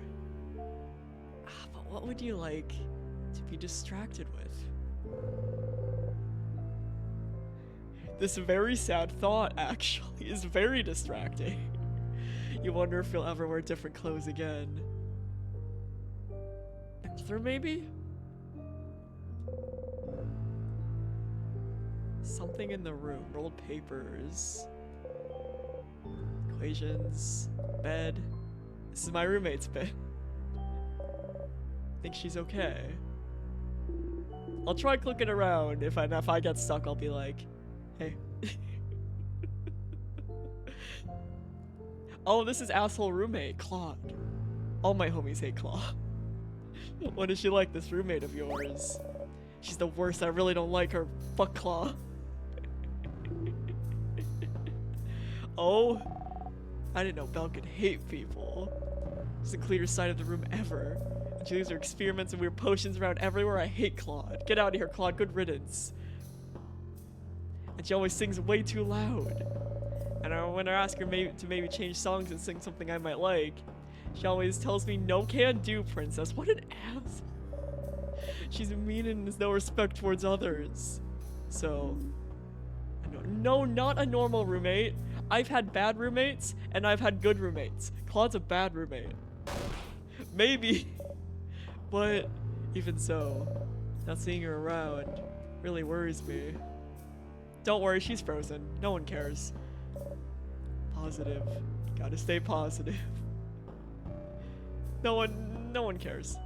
But what would you like to be distracted with? This very sad thought, actually, is very distracting. You wonder if you'll ever wear different clothes again. Ether, maybe? Something in the room. Rolled papers. Equations. Bed. This is my roommate's bed. Think she's okay. I'll try clicking around. If I get stuck, I'll be like, hey. Oh, this is asshole roommate, Claude. All my homies hate Claude. What is she like, this roommate of yours? She's the worst. I really don't like her. Fuck Claw. Oh, I didn't know Belle could hate people. It's the clearest side of the room ever. And she leaves her experiments and weird potions around everywhere. I hate Claude. Get out of here, Claude. Good riddance. And she always sings way too loud. And when I ask her to maybe change songs and sing something I might like, she always tells me, no can do, princess. What an ass. She's mean and has no respect towards others. So, no, not a normal roommate. I've had bad roommates, and I've had good roommates. Claude's a bad roommate. Maybe. But, even so, not seeing her around really worries me. Don't worry, she's frozen. No one cares. Positive. Gotta stay positive. No one cares.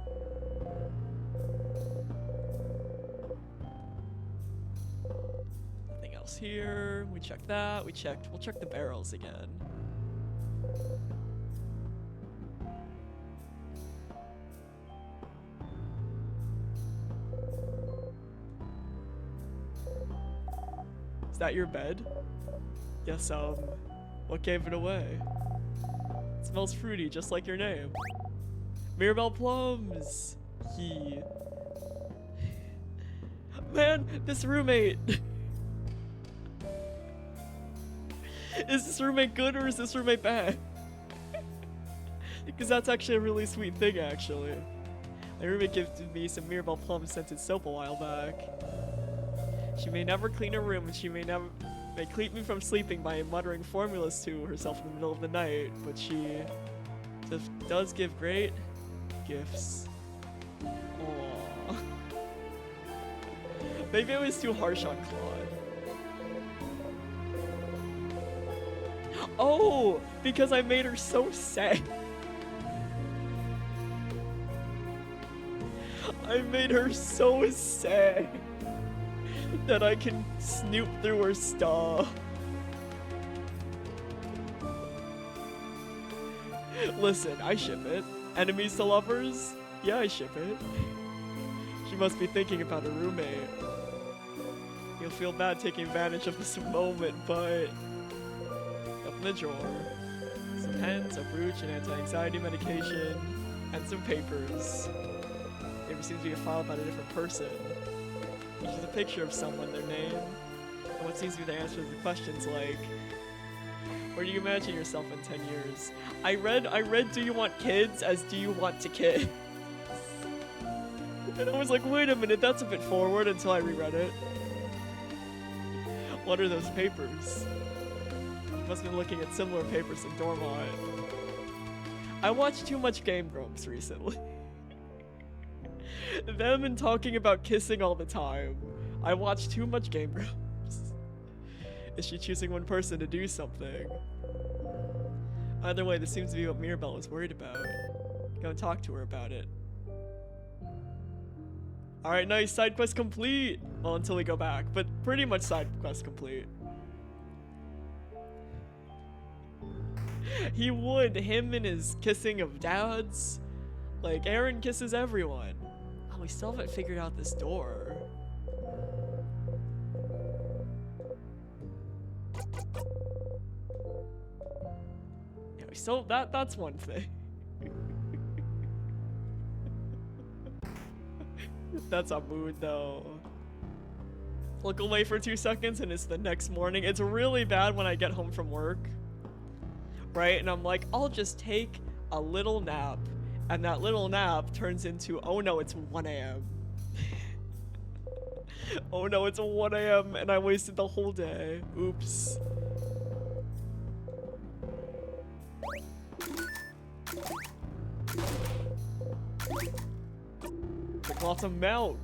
Nothing else here. We checked that. We'll check the barrels again. Is that your bed? Yes, what gave it away? It smells fruity, just like your name. Mirabelle plums! Man, this roommate! Is this roommate good or is this roommate bad? Because that's actually a really sweet thing, actually. My roommate gifted me some Mirabelle plum scented soap a while back. She may never clean her room and she may keep me from sleeping by muttering formulas to herself in the middle of the night, but she does give great gifts. Aww. Maybe I was too harsh on Claude. Oh, because I made her so sad. I made her so sad that I can snoop through her stuff. Listen, I ship it. Enemies to lovers? Yeah, I ship it. She must be thinking about her roommate. You'll feel bad taking advantage of this moment, but... Open the drawer. Some pens, a brooch, an anti-anxiety medication, and some papers. There seems to be a file about a different person. There's a picture of someone, their name, and what seems to be the answer to the questions like, where do you imagine yourself in 10 years? I read do you want kids as do you want to kids? And I was like, wait a minute, that's a bit forward until I reread it. What are those papers? I must have been looking at similar papers in Dormont. I watched too much Game Grumps recently. Them and talking about kissing all the time. I watch too much Game Grumps. Is she choosing one person to do something? Either way, this seems to be what Mirabelle was worried about. Go and talk to her about it. Alright, nice. Side quest complete! Well, until we go back, but pretty much side quest complete. He would. Him and his kissing of dads. Like, Aaron kisses everyone. Oh, we still haven't figured out this door. Yeah, we still, that's one thing. That's a mood, though. Look away for 2 seconds and it's the next morning. It's really bad when I get home from work, right? And I'm like, I'll just take a little nap. And that little nap turns into, oh no, it's 1 a.m. Oh no, it's 1 a.m. and I wasted the whole day. Oops. Drink lots of milk.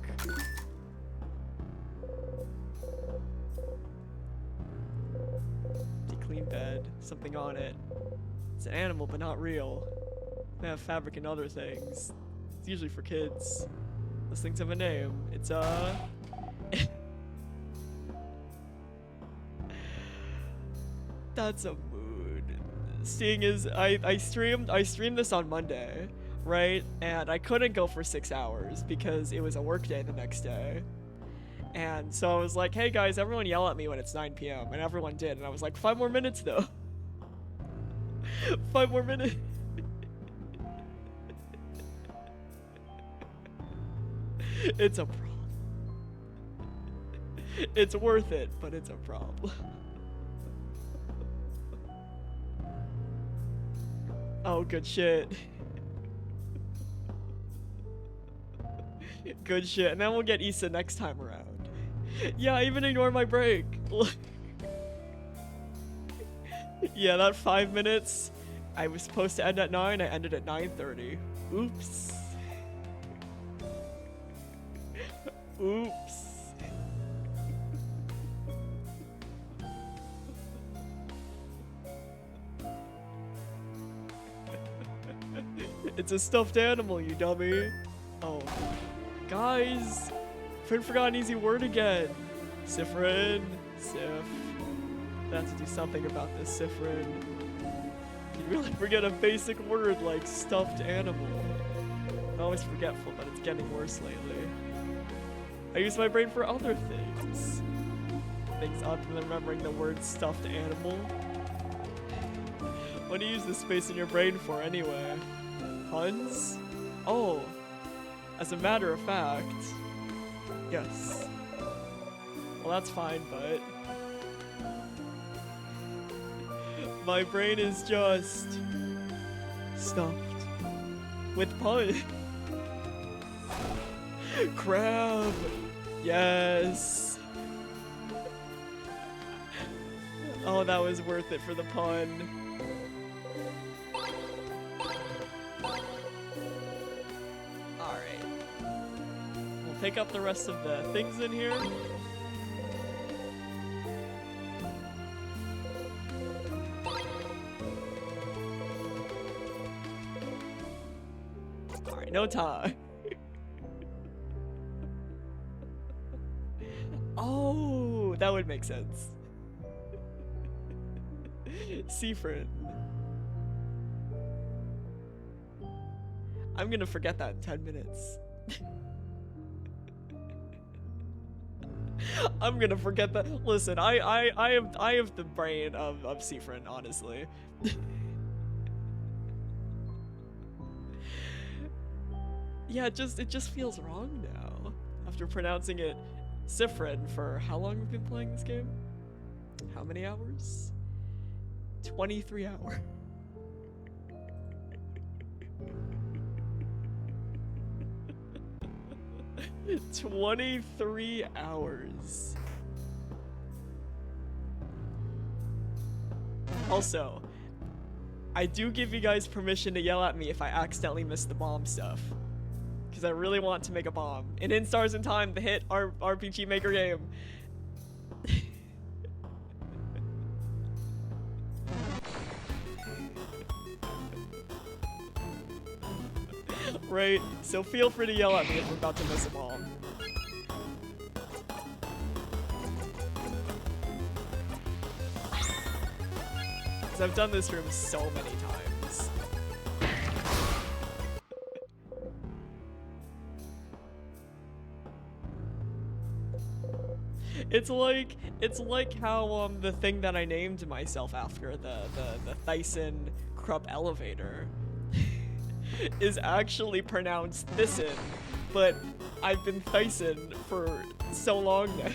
Clean bed, something on it. It's an animal, but not real. They have fabric and other things. It's usually for kids. Those things have a name. It's That's a mood. Seeing as I streamed this on Monday, right? And I couldn't go for 6 hours because it was a work day the next day. And so I was like, hey guys, everyone yell at me when it's 9 p.m. And everyone did. And I was like, 5 more minutes though. 5 more minutes. It's a problem. It's worth it, but it's a problem. Oh, good shit. Good shit. And then we'll get Issa next time around. Yeah, I even ignored my break. Yeah, that 5 minutes. I was supposed to end at 9. I ended at 9:30. Oops. Oops. It's a stuffed animal, you dummy. Oh. Guys! Frin forgot an easy word again. Sifrin. Sif. I have to do something about this, Sifrin. You really forget a basic word like stuffed animal. I'm always forgetful, but it's getting worse lately. I use my brain for other things. Things other than remembering the word stuffed animal. What do you use the space in your brain for anyway? Puns? Oh, as a matter of fact, yes. Well, that's fine, but my brain is just stuffed with puns. Crab! Yes! Oh, that was worth it for the pun. Alright. We'll pick up the rest of the things in here. Alright, no time. Oh, that would make sense. Seafriend. I'm gonna forget that in 10 minutes. I'm gonna forget that. Listen, I have the brain of Seafriend, honestly. Yeah, it just feels wrong now after pronouncing it Sifrin for how long have we been playing this game? How many hours? 23 hours. 23 hours. Also, I do give you guys permission to yell at me if I accidentally miss the bomb stuff. Because I really want to make a bomb. In Stars in Time, the hit RPG Maker game. Right, so feel free to yell at me if we're about to miss a bomb. Because I've done this room so many times. It's like how the thing that I named myself after, the Thyssen Krupp elevator, is actually pronounced Thyssen, but I've been Thyssen for so long now.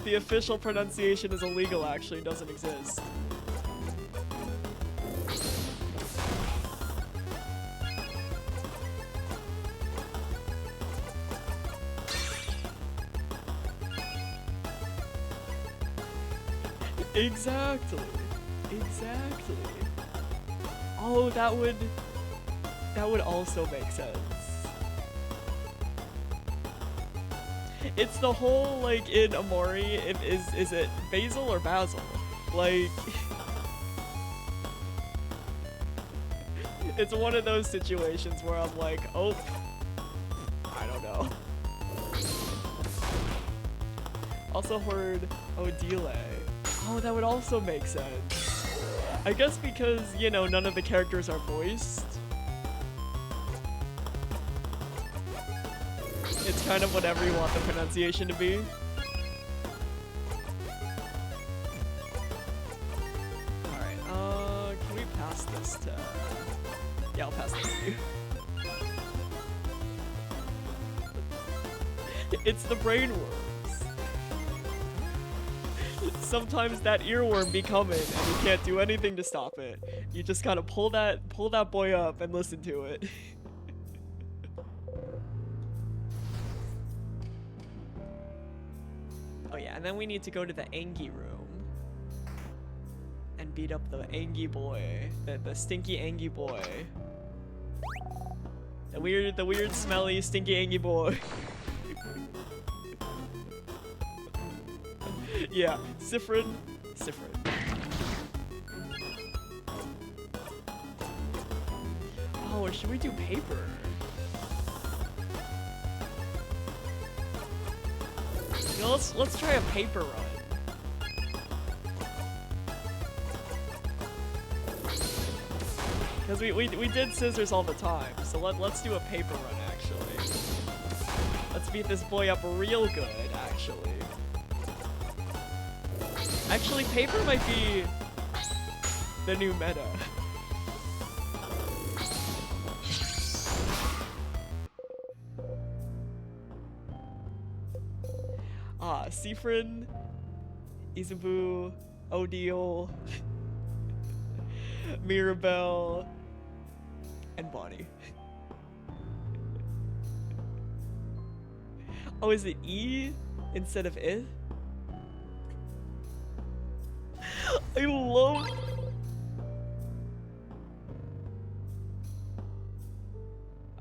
The official pronunciation is illegal, actually, doesn't exist. Exactly. Exactly. Oh, that would also make sense. It's the whole, like, in Amori, is it Basil or Basil? Like, It's one of those situations where I'm like, oh, I don't know. Also heard Odile. Oh, that would also make sense. I guess because, you know, none of the characters are voiced. It's kind of whatever you want the pronunciation to be. Alright, can we pass this to... Yeah, I'll pass this to you. It's the brainworms. Sometimes that earworm be coming and you can't do anything to stop it. You just gotta pull that boy up and listen to it. Oh yeah, and then we need to go to the Angie room and beat up the Angie boy, the stinky Angie boy. The weird smelly stinky Angie boy. Yeah, Sifrin. Oh, or should we do paper? You know, let's try a paper run. Because we did scissors all the time, so let's do a paper run actually. Let's beat this boy up real good, actually. Actually, paper might be the new meta. Sifrin, Isabeau, Odile, Mirabelle, and Bonnie. Oh, is it E instead of I? I love...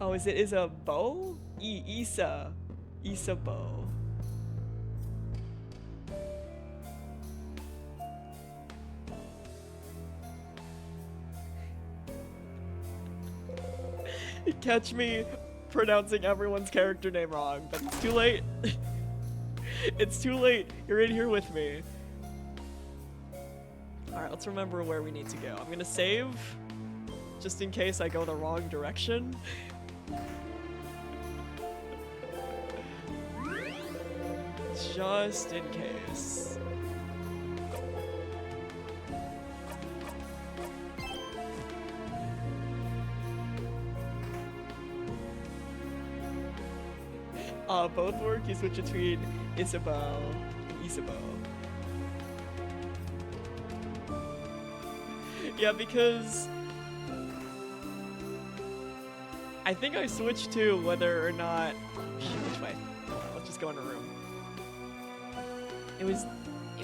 Oh, is it Isabeau? Isabeau. Catch me pronouncing everyone's character name wrong, but it's too late. It's too late. You're in here with me. Alright, let's remember where we need to go. I'm gonna save, just in case I go the wrong direction. Just in case. Both work. You switch between Isabeau and Isabeau. Yeah, because I think I switched to whether or not... Shit, which way? Let's just go in a room. It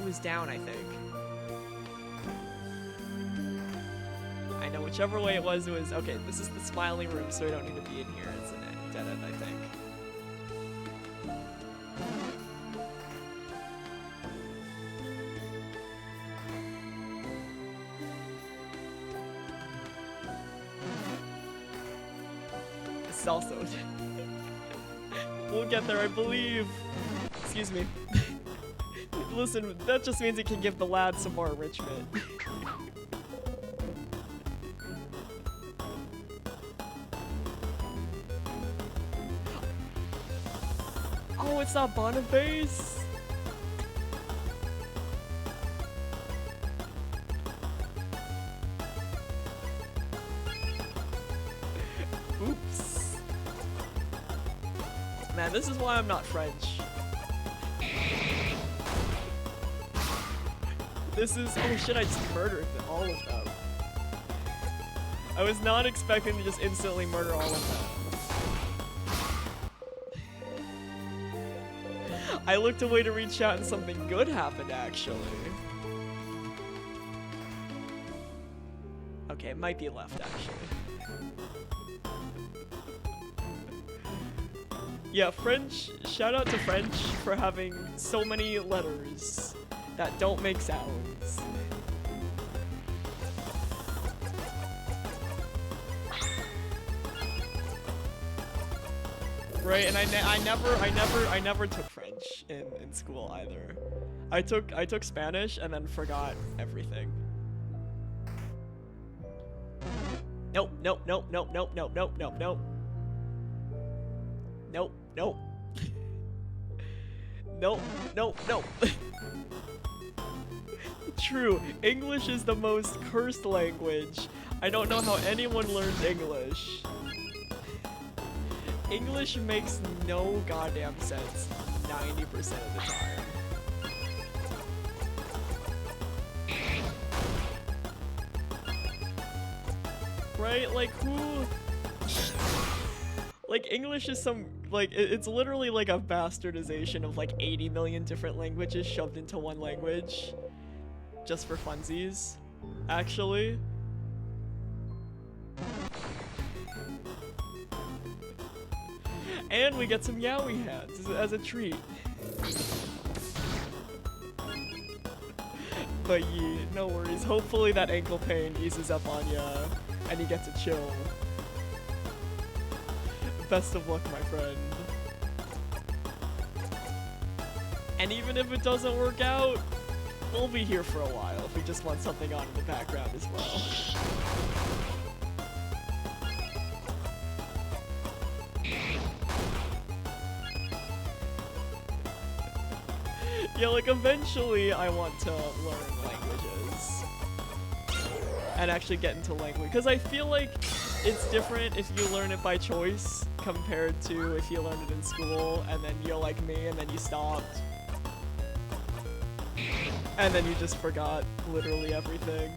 was down, I think. I know, whichever way it was, okay, this is the smiling room, so we don't need to be in here. It's an dead end, I think. Also, we'll get there, I believe. Excuse me. Listen, that just means it can give the lad some more enrichment. Oh, it's not Boniface. Oops. Man, this is why I'm not French. This is... Oh shit, I just murdered all of them. I was not expecting to just instantly murder all of them. I looked away to reach out and something good happened, actually. Okay, it might be left, actually. Yeah, French, shout out to French for having so many letters that don't make sounds. Right, and I never took French in school either. I took Spanish and then forgot everything. Nope, nope, nope, nope, nope, nope, nope, nope, nope. Nope, nope. Nope, nope, nope. True, English is the most cursed language. I don't know how anyone learns English. English makes no goddamn sense 90% of the time. Right? Like, who... Like, English is some... Like, it's literally like a bastardization of like 80 million different languages shoved into one language. Just for funsies, actually. And we get some yaoi hands as a treat. But yeah, no worries. Hopefully that ankle pain eases up on ya and you get to chill. Best of luck, my friend. And even if it doesn't work out, we'll be here for a while if we just want something on in the background as well. Yeah, like eventually I want to learn languages and actually get into language, because I feel like it's different if you learn it by choice compared to if you learned it in school and then you're like me and then you stopped and then you just forgot literally everything.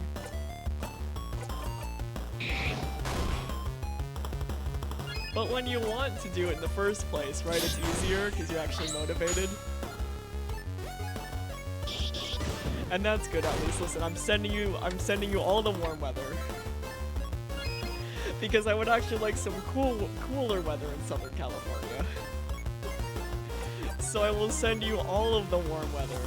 But when you want to do it in the first place, right, it's easier because you're actually motivated. And that's good at least. Listen, I'm sending you all the warm weather. Because I would actually like some cooler weather in Southern California. So I will send you all of the warm weather.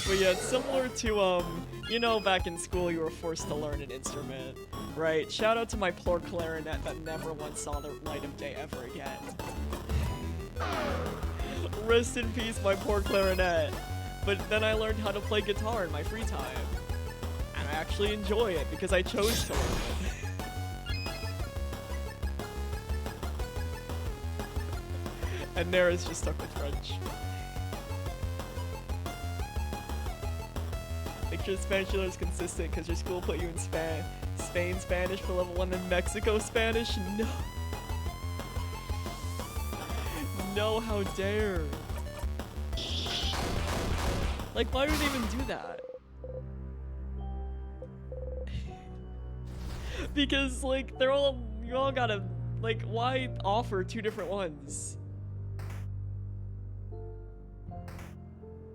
But yeah, it's similar to, you know, back in school you were forced to learn an instrument, right? Shout out to my poor clarinet that never once saw the light of day ever again. Rest in peace, my poor clarinet. But then I learned how to play guitar in my free time. And I actually enjoy it because I chose to learn it. And Nara's just stuck with French. Make sure Spanish is consistent because your school put you in Spain Spanish for level 1 and Mexico Spanish? No. No, how dare. Like, why do they even do that? Because, like, you all gotta, like, why offer 2 different ones?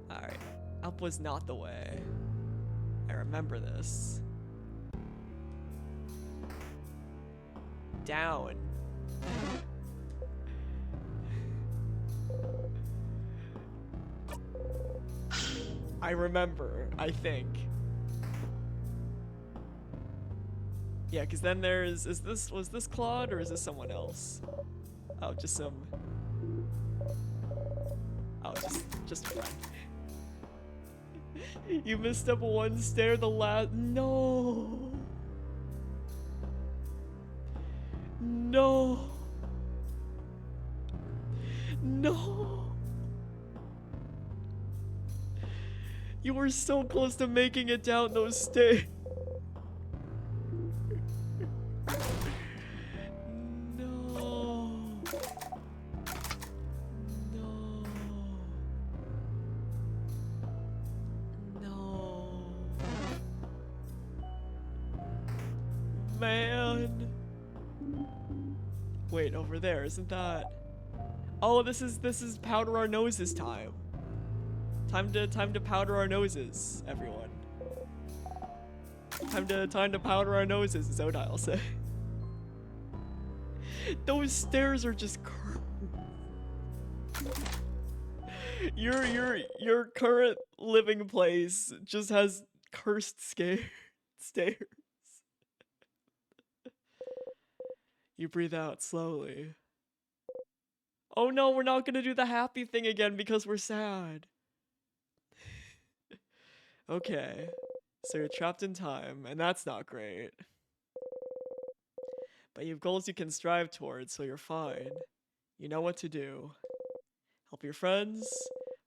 Alright, up was not the way. I remember this. Down. I remember, I think. Yeah, because then there's, was this Claude or is this someone else? Oh, just some, oh, just a friend. You missed up one stair, the last, no. No. No. You were so close to making it down those stairs. No. No. No. Man. Wait, over there, isn't that? Oh, this is powder our noses time. Time to powder our noses, everyone. Time to powder our noses, as Odile will say. Those stairs are just Your current living place just has cursed stairs. You breathe out slowly. Oh no, we're not gonna do the happy thing again because we're sad. Okay, so you're trapped in time, and that's not great. But you have goals you can strive towards, so you're fine. You know what to do. Help your friends,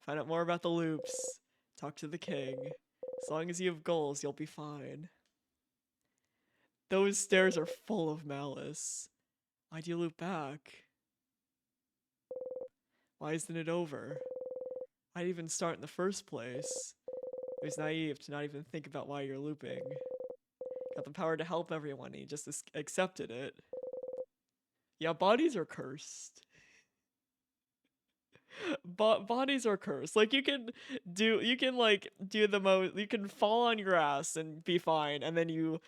find out more about the loops, talk to the king. As long as you have goals, you'll be fine. Those stairs are full of malice. Why'd you loop back? Why isn't it over? Why'd you even start in the first place? It was naive to not even think about why you're looping. Got the power to help everyone, and you just accepted it. Yeah, bodies are cursed. Bodies are cursed. Like you can do the most. You can fall on your ass and be fine, and then you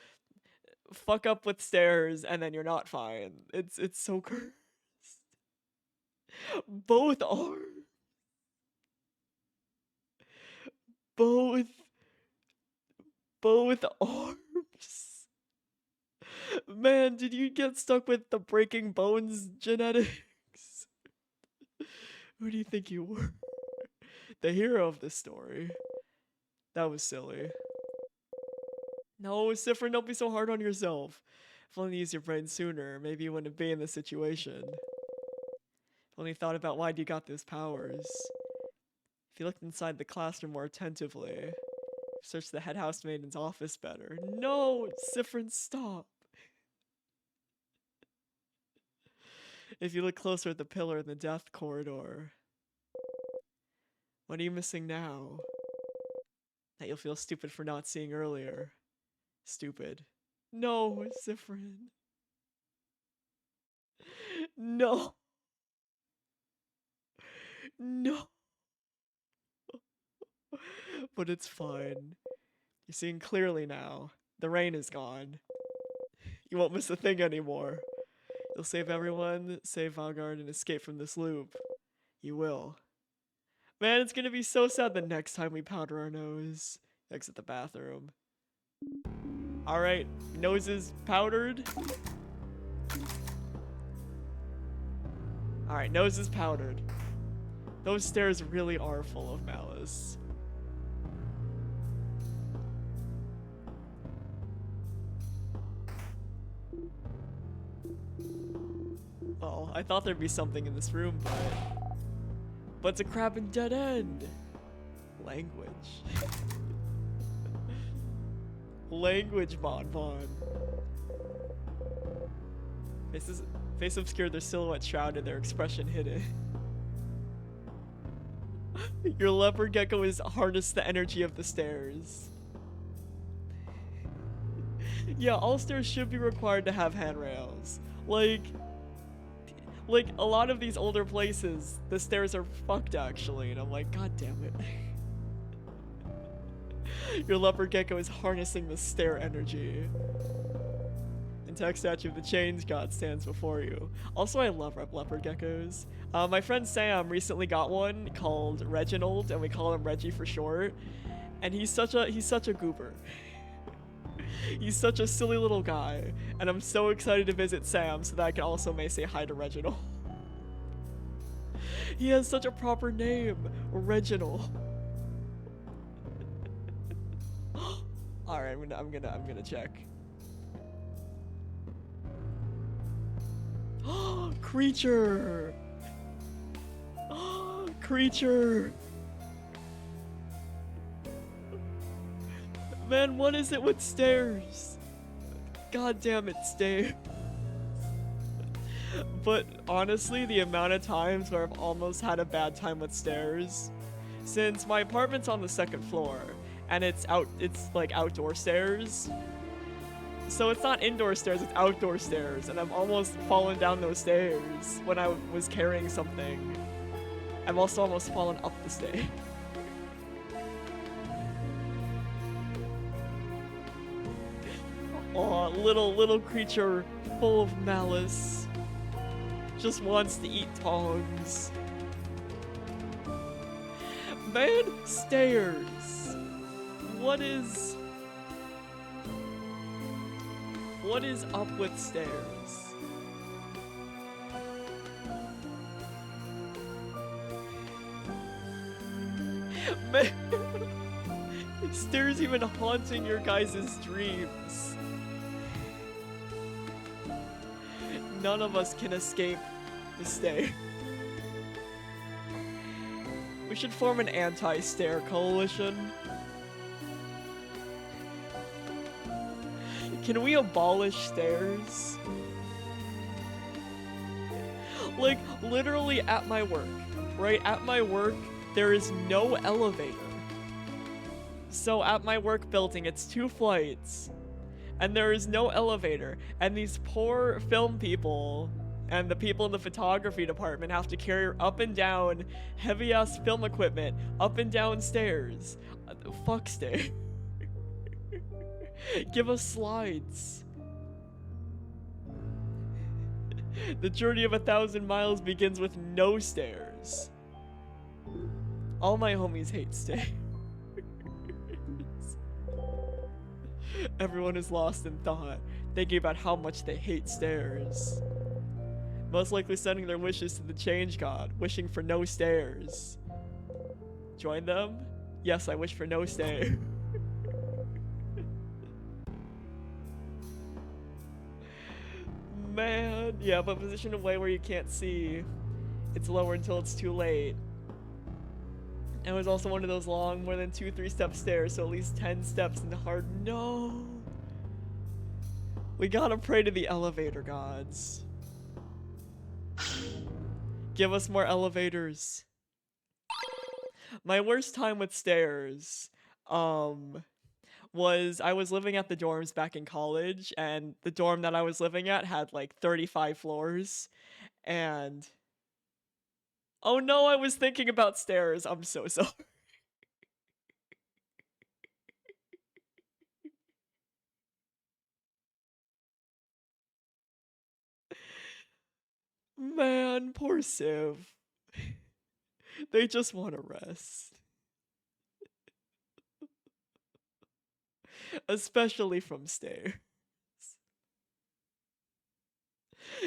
fuck up with stairs, and then you're not fine. It's so cursed. Both are. Both arms. Man, did you get stuck with the breaking bones genetics? Who do you think you were? The hero of this story. That was silly. No, Sifrin, don't be so hard on yourself. If only you used your brain sooner, maybe you wouldn't be in this situation. If only you thought about why you got those powers. If you looked inside the classroom more attentively. Search the head housemaiden's office better. No, Sifrin, stop. If you look closer at the pillar in the death corridor. What are you missing now? That you'll feel stupid for not seeing earlier. Stupid. No, Sifrin. No. No. But it's fine. You're seeing clearly now. The rain is gone. You won't miss a thing anymore. You'll save everyone, save Vanguard, and escape from this loop. You will. Man, it's gonna be so sad the next time we powder our nose. Exit the bathroom. Alright, nose is powdered. Alright, nose is powdered. Those stairs really are full of malice. Well, I thought there'd be something in this room, but it's a crab and dead end. Language. Language, Bonbon. Face obscured, their silhouette shrouded, their expression hidden. Your leopard gecko has harnessed the energy of the stairs. Yeah, all stairs should be required to have handrails. Like a lot of these older places, the stairs are fucked actually, and I'm like, god damn it. Your leopard gecko is harnessing the stair energy. Intact statue of the Change God stands before you. Also, I love leopard geckos. My friend Sam recently got one called Reginald, and we call him Reggie for short. And he's such a goober. He's such a silly little guy, and I'm so excited to visit Sam so that I can also may say hi to Reginald. He has such a proper name, Reginald. All right, I'm gonna check. Creature. Creature. Man, what is it with stairs? God damn it, stairs. But honestly, the amount of times where I've almost had a bad time with stairs, since my apartment's on the second floor and it's like outdoor stairs. So it's not indoor stairs, it's outdoor stairs, and I've almost fallen down those stairs when I was carrying something. I've also almost fallen up the stairs. Oh, little creature full of malice. Just wants to eat tongs. Man, stairs. What is up with stairs? Man, stairs even haunting your guys' dreams. None of us can escape the stair. We should form an anti-stair coalition. Can we abolish stairs? Like, literally at my work, right? At my work, there is no elevator. So at my work building, it's 2 flights. And there is no elevator. And these poor film people and the people in the photography department have to carry up and down heavy-ass film equipment up and down stairs. Fuck stairs. Give us slides. The journey of 1,000 miles begins with no stairs. All my homies hate stairs. Everyone is lost in thought, thinking about how much they hate stairs. Most likely sending their wishes to the change god, wishing for no stairs. Join them? Yes, I wish for no stairs. Man, yeah, but position away where you can't see. It's lower until it's too late. And it was also one of those long, more than 2-3 step stairs, so at least 10 steps in the hard. No! We gotta pray to the elevator gods. Give us more elevators. My worst time with stairs, was I was living at the dorms back in college, and the dorm that I was living at had like 35 floors, and oh no, I was thinking about stairs. I'm so sorry. Man, poor Civ. They just want to rest. Especially from stairs.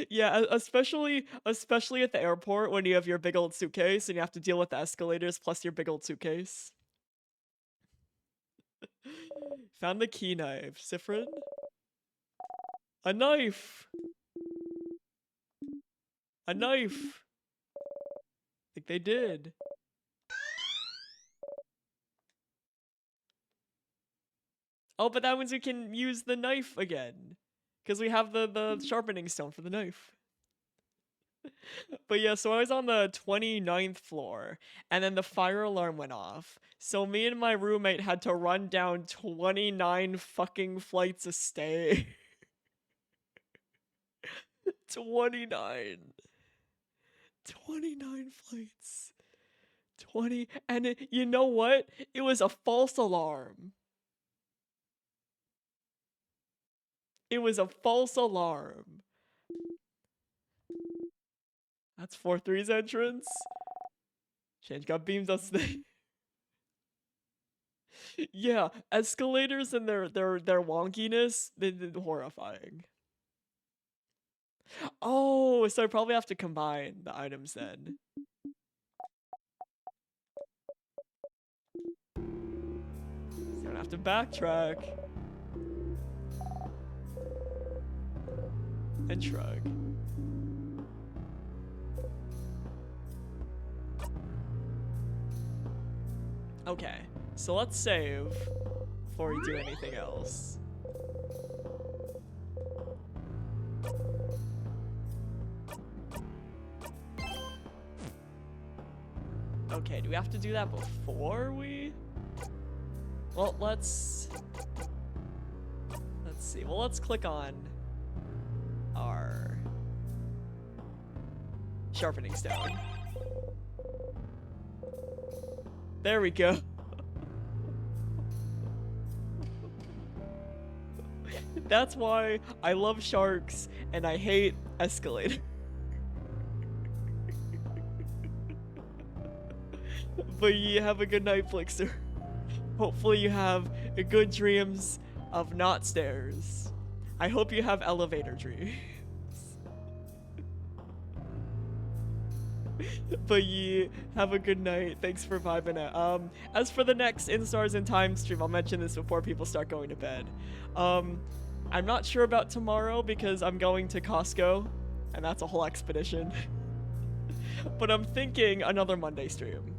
Yeah, especially at the airport when you have your big old suitcase and you have to deal with the escalators plus your big old suitcase. Found the key knife. Sifrin? A knife! A knife! I think they did. Oh, but that means we can use the knife again. Because we have the sharpening stone for the knife. But yeah, so I was on the 29th floor, and then the fire alarm went off. So me and my roommate had to run down 29 fucking flights of stairs. 29. 29 flights. 20. And you know what? It was a false alarm. It was a false alarm. That's 4-3's entrance. Change got beamed us there. Yeah, escalators and their wonkiness, they're horrifying. Oh, so I probably have to combine the items then. So I have to backtrack. And shrug. Okay, so let's save before we do anything else. Okay, do we have to do that before we? Well, let's see. Well, let's click on our sharpening stone. There we go. That's why I love sharks and I hate escalators. But you have a good night, Blixer. Hopefully you have good dreams of not stairs. I hope you have elevator dreams. But yeah, have a good night. Thanks for vibing out. As for the next In-Stars in Time stream, I'll mention this before people start going to bed. I'm not sure about tomorrow because I'm going to Costco, and that's a whole expedition. But I'm thinking another Monday stream.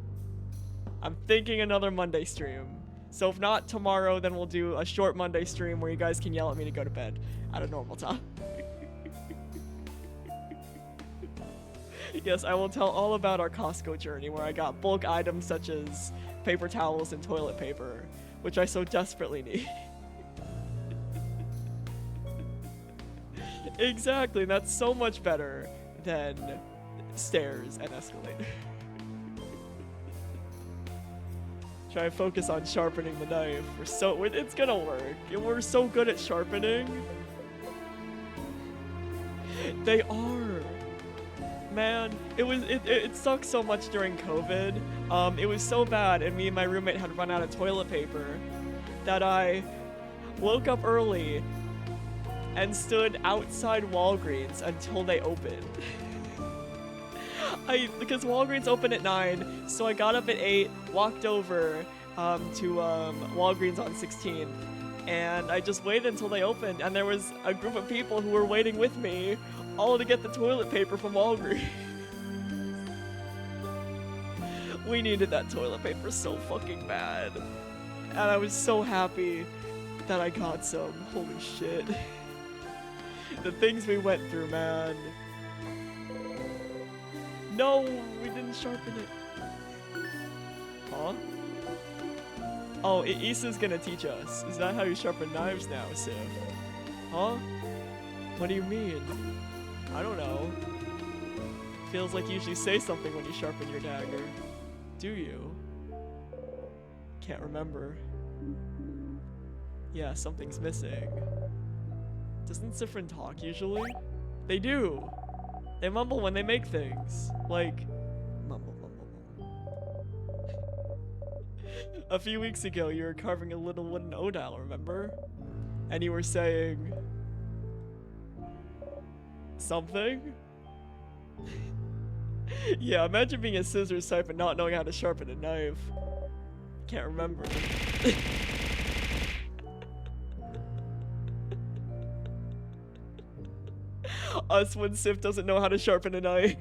So if not tomorrow, then we'll do a short Monday stream where you guys can yell at me to go to bed at a normal time. Yes, I will tell all about our Costco journey where I got bulk items such as paper towels and toilet paper, which I so desperately need. Exactly, that's so much better than stairs and escalator. Try to focus on sharpening the knife. It's gonna work. We're so good at sharpening. They are. Man, it sucked so much during COVID. It was so bad, and me and my roommate had run out of toilet paper that I woke up early and stood outside Walgreens until they opened. Because Walgreens open at 9, so I got up at 8, walked over to Walgreens on 16th, and I just waited until they opened, and there was a group of people who were waiting with me, all to get the toilet paper from Walgreens. We needed that toilet paper so fucking bad, and I was so happy that I got some. Holy shit. The things we went through, man. No, we didn't sharpen it. Huh? Oh, Issa's gonna teach us. Is that how you sharpen knives now, Sif? Huh? What do you mean? I don't know. Feels like you usually say something when you sharpen your dagger. Do you? Can't remember. Yeah, something's missing. Doesn't Sifrin talk usually? They do! They mumble when they make things. Like, mumble, mumble, mumble. A few weeks ago, you were carving a little wooden odal, remember? And you were saying... something? Yeah, imagine being a scissors type and not knowing how to sharpen a knife. Can't remember. Us when Sif doesn't know how to sharpen a knife.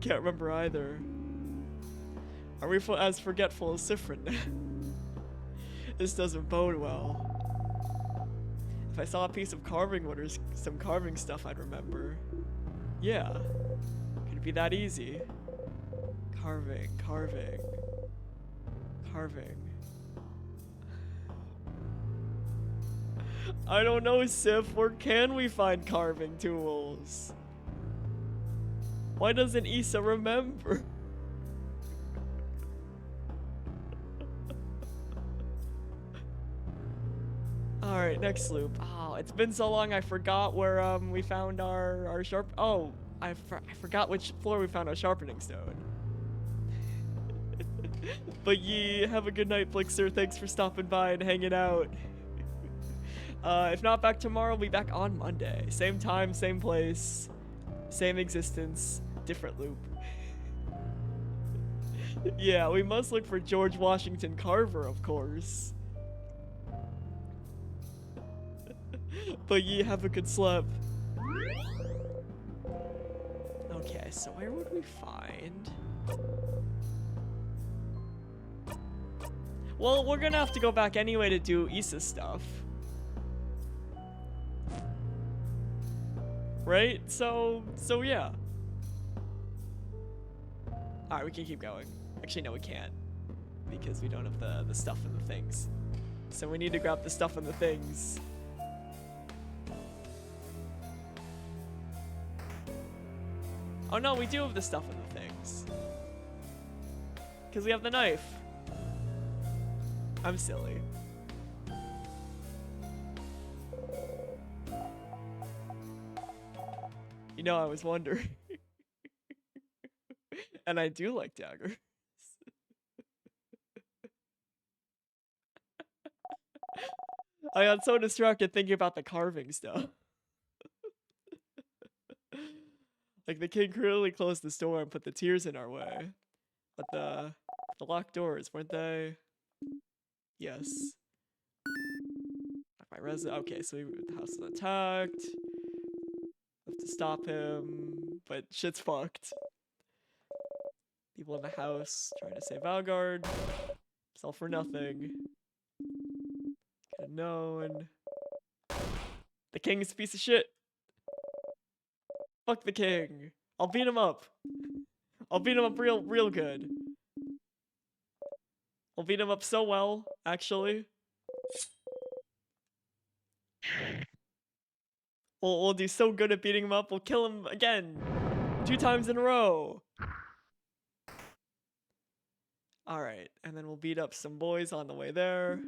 Can't remember either. Are we as forgetful as Sifrin? This doesn't bode well. If I saw a piece of carving wood or some carving stuff, I'd remember. Yeah. Could it be that easy? Carving, carving, carving. I don't know, Sif. Where can we find carving tools? Why doesn't Issa remember? Alright, next loop. Oh, it's been so long I forgot where we found our sharp... Oh, I forgot which floor we found our sharpening stone. But yeah, have a good night, Blixer. Thanks for stopping by and hanging out. If not back tomorrow, I'll be back on Monday. Same time, same place, same existence, different loop. Yeah, we must look for George Washington Carver, of course. But yeah, have a good sleep. Okay, so where would we find... Well, we're gonna have to go back anyway to do Issa's stuff. Right? So yeah. Alright, we can keep going. Actually, no, we can't. Because we don't have the stuff and the things. So we need to grab the stuff and the things. Oh no, we do have the stuff and the things. Because we have the knife. I'm silly. You know, I was wondering. And I do like daggers. I got so distracted thinking about the carving stuff. Like, the king clearly closed the door and put the tears in our way. But the locked doors, weren't they? Yes. My resident. Okay, so the house is attacked. Have to stop him, but shit's fucked. People in the house trying to save Valgard. It's all for nothing. Could've known. The king's a piece of shit. Fuck the king. I'll beat him up. I'll beat him up real good. I'll beat him up so well, actually. We'll do so good at beating him up, we'll kill him again. 2 times in a row. Alright, and then we'll beat up some boys on the way there.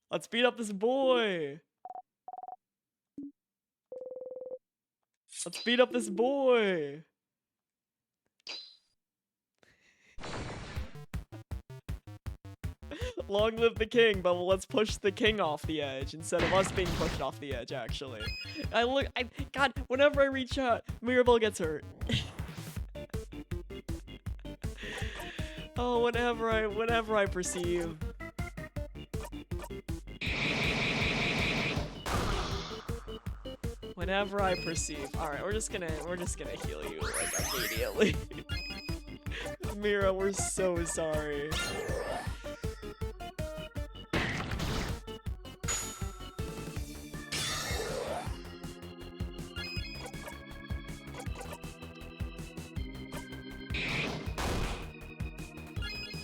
Let's beat up this boy. Let's beat up this boy. Long live the king, but let's push the king off the edge instead of us being pushed off the edge, actually. God, whenever I reach out, Mirabelle gets hurt. Oh, whenever I perceive. Whenever I perceive. Alright, we're just gonna heal you, like, immediately. Mira, we're so sorry.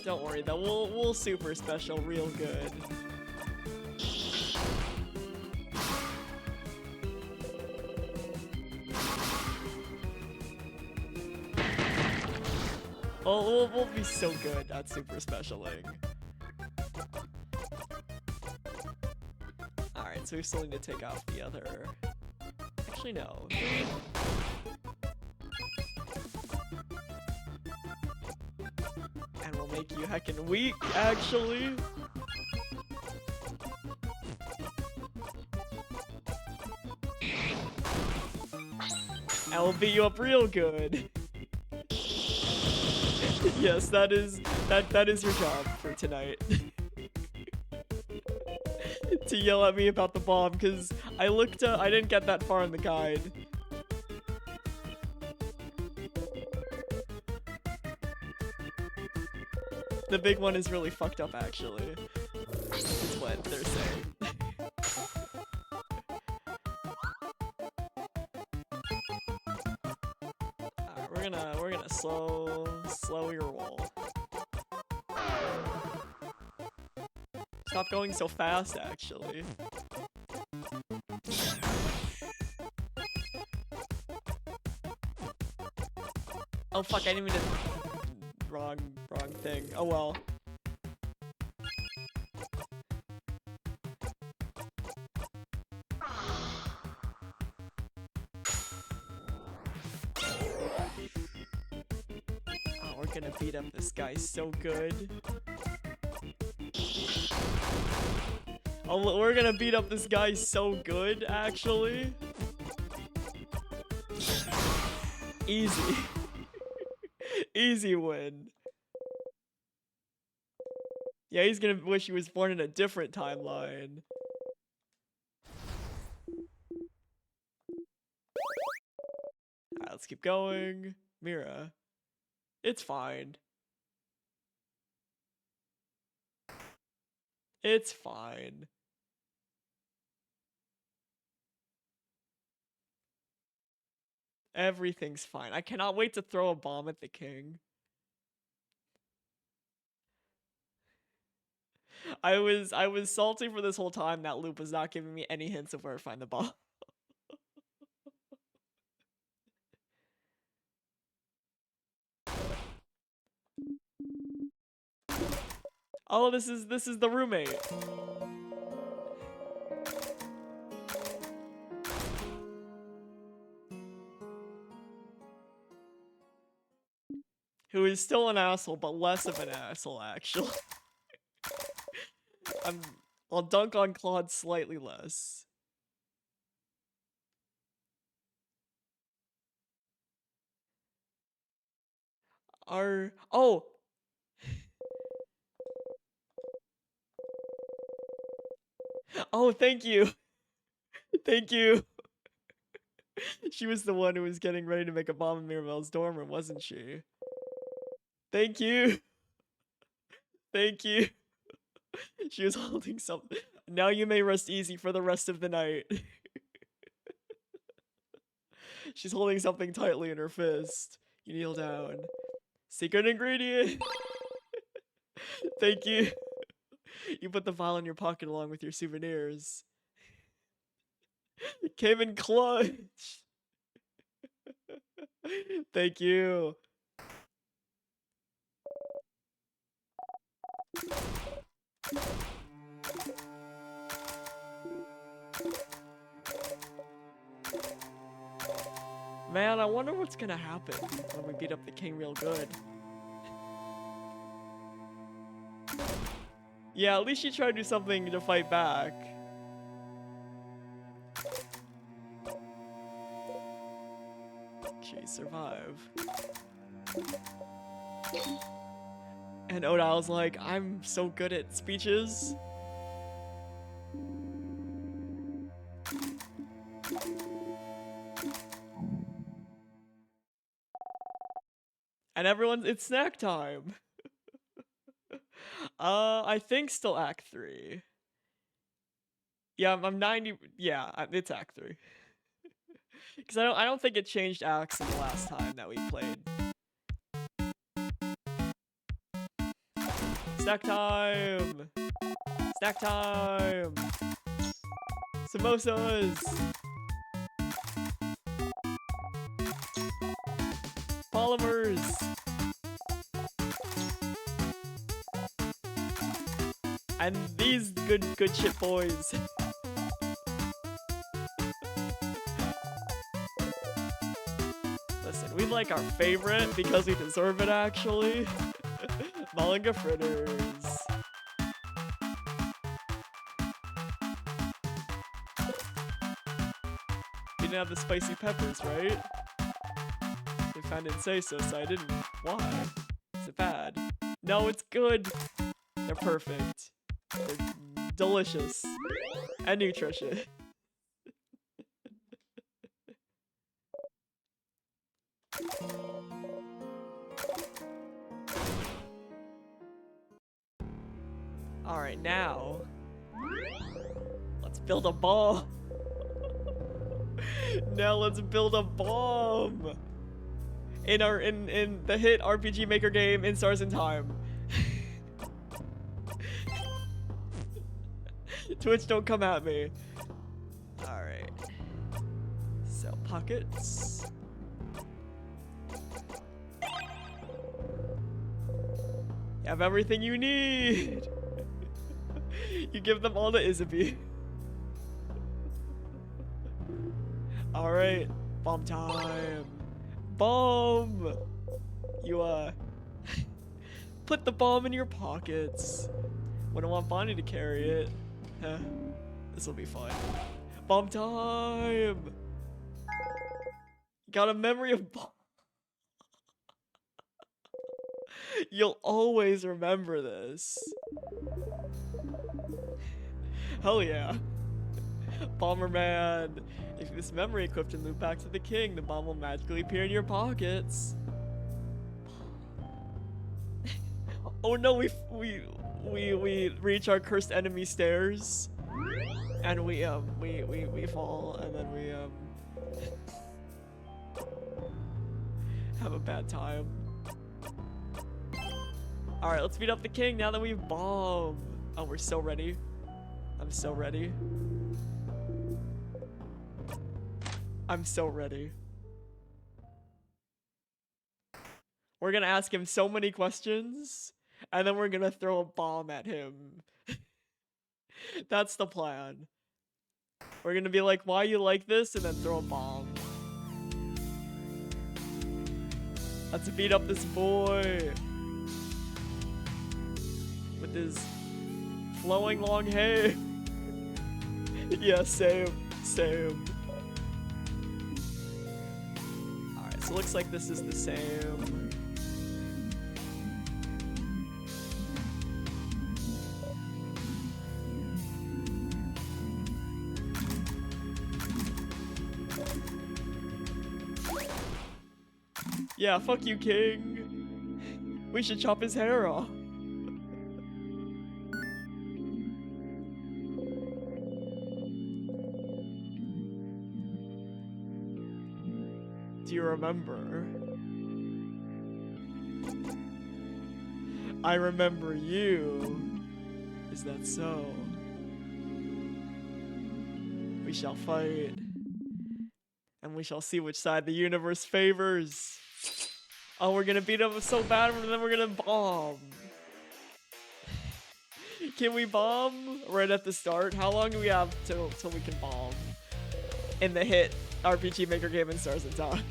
Don't worry though, we'll super special real good. Oh, we'll be so good at super specialing. Alright, so we still need to take off the other... Actually, no. And we'll make you heckin' weak, actually. And we'll beat you up real good. Yes, that is your job for tonight. To yell at me about the bomb, because I didn't get that far in the guide. The big one is really fucked up, actually. Is what they're saying. Alright, we're gonna slow your roll. Stop going so fast, actually. Oh fuck, I didn't mean to... Wrong thing. Oh well. Oh, we're gonna beat up this guy so good. Oh, we're gonna beat up this guy so good, actually. Easy. Easy win. Yeah, he's gonna wish he was born in a different timeline. Alright, let's keep going. Mira. It's fine. It's fine. Everything's fine. I cannot wait to throw a bomb at the king. I was salty for this whole time that Loop was not giving me any hints of where to find the bomb. Oh, this is the roommate. who is still an asshole, but less of an asshole, actually. I'll dunk on Claude slightly less. Oh! Oh, thank you! Thank you! She was the one who was getting ready to make a bomb in Mirabelle's dorm room, wasn't she? Thank you! Thank you! She was holding something. Now you may rest easy for the rest of the night. She's holding something tightly in her fist. You kneel down. Secret ingredient! Thank you! You put the vial in your pocket along with your souvenirs. It came in clutch! Thank you! Man, I wonder what's gonna happen when we beat up the king real good. Yeah, at least you try to do something to fight back. She survive. And Odal's like, I'm so good at speeches. And it's snack time. I think still Act 3. Yeah, I'm 90, yeah, it's Act 3. Because I don't think it changed acts in the last time that we played. Snack time! Snack time! Samosas! Polymers! And these good shit boys. Listen, we like our favorite because we deserve it, actually. Mulligan fritters. You didn't have the spicy peppers, right? They found didn't say so, so I didn't. Why? Is it bad? No, it's good. They're perfect. They're delicious. And nutritious. Alright, now let's build a bomb. Now let's build a bomb in the hit RPG Maker game In Stars in Time. Twitch, don't come at me. Alright. Sell pockets. You have everything you need. You give them all to Isabeau. Alright. Bomb time. Bomb! You, put the bomb in your pockets. Wouldn't want Bonnie to carry it. This'll be fun. Bomb time! Got a memory of bomb. You'll always remember this. Hell yeah. Bomberman. If this memory equipped and loop back to the king, the bomb will magically appear in your pockets. Oh no, we reach our cursed enemy stairs. And we fall, and then we have a bad time. Alright, let's beat up the king now that we've bombed. Oh, we're so ready. I'm so ready. I'm so ready. We're gonna ask him so many questions, and then we're gonna throw a bomb at him. That's the plan. We're gonna be like, why you like this? And then throw a bomb. Let's beat up this boy. With his flowing long hair. Yeah, same. Alright, so looks like this is the same. Yeah, fuck you, King. We should chop his hair off. Do you remember? I remember you. Is that so? We shall fight. And we shall see which side the universe favors. Oh, we're gonna beat him so bad, and then we're gonna bomb. Can we bomb right at the start? How long do we have till we can bomb? In the hit RPG Maker game in Stars and Time.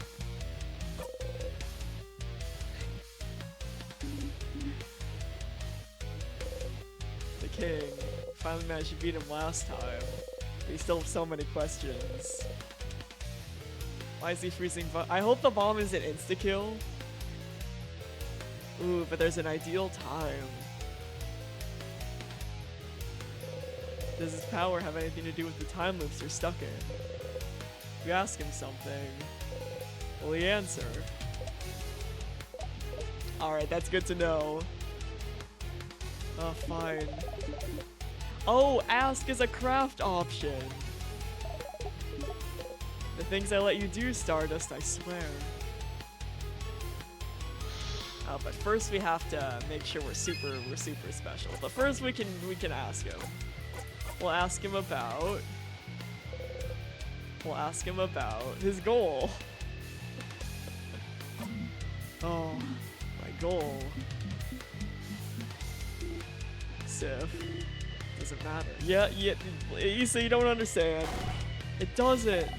The King. Finally managed to beat him last time. But he still has so many questions. Why is he freezing? I hope the bomb is an insta-kill. Ooh, but there's an ideal time. Does his power have anything to do with the time loops you're stuck in? If you ask him something, will he answer? Alright, that's good to know. Oh, fine. Oh, ask is a craft option. The things I let you do, Stardust, I swear. Oh, but first we have to make sure we're super special. But first we can ask him. We'll ask him about his goal. Oh, my goal. Sif. Doesn't matter. Yeah, Issa, you don't understand. It doesn't.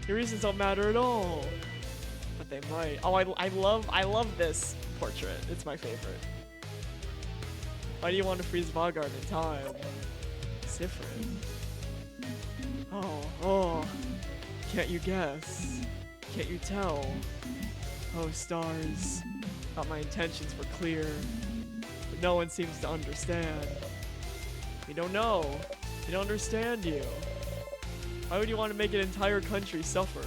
Your reasons don't matter at all. But they might. Oh, I love this portrait. It's my favorite. Why do you want to freeze Vaugarde in time? It's different. Oh. Can't you guess? Can't you tell? Oh, stars. Thought my intentions were clear. But no one seems to understand. We don't know. We don't understand you. Why would you want to make an entire country suffer?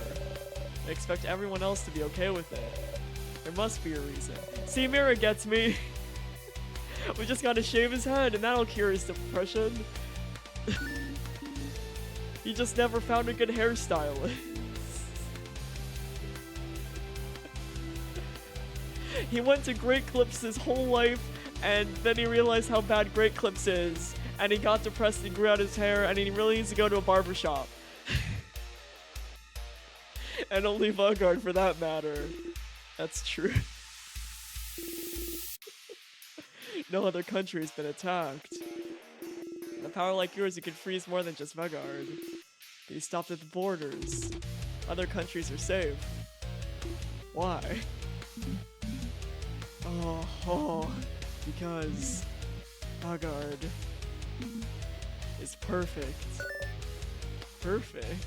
And expect everyone else to be okay with it? There must be a reason. See, Mira gets me. We just gotta shave his head and that'll cure his depression. He just never found a good hairstylist. He went to Great Clips his whole life and then he realized how bad Great Clips is. And he got depressed and grew out his hair and he really needs to go to a barbershop. And only Vaugarde for that matter. That's true. No other country has been attacked. In a power like yours, you can freeze more than just Vaugarde. But you stopped at the borders. Other countries are safe. Why? Oh, because Vaugarde is perfect. Perfect.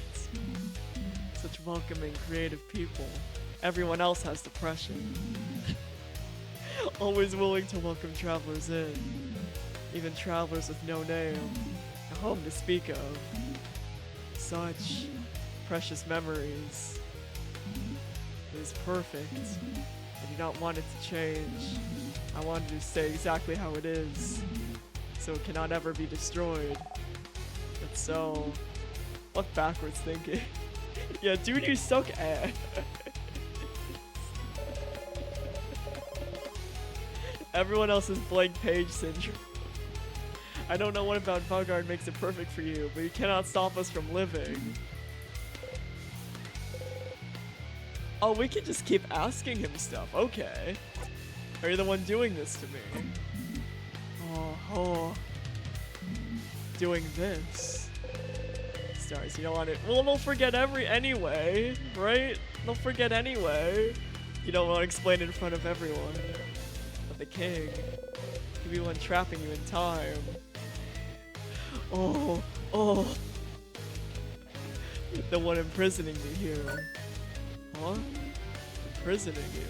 Such welcoming, creative people. Everyone else has depression. Always willing to welcome travelers in. Even travelers with no name. A home to speak of. Such precious memories. It is perfect. I do not want it to change. I want it to stay exactly how it is. So it cannot ever be destroyed. But so... What backwards thinking? Yeah, dude, you suck ass. Everyone else has blank page syndrome. I don't know what about Vaugarde makes it perfect for you, but you cannot stop us from living. Oh, we can just keep asking him stuff. Okay. Are you the one doing this to me? Oh. Doing this. Stars, you don't want it. Well, they'll forget anyway, right? They'll forget anyway. You don't want to explain in front of everyone. But the king, he'll be one trapping you in time. Oh, oh. The one imprisoning me here. Huh? Imprisoning you?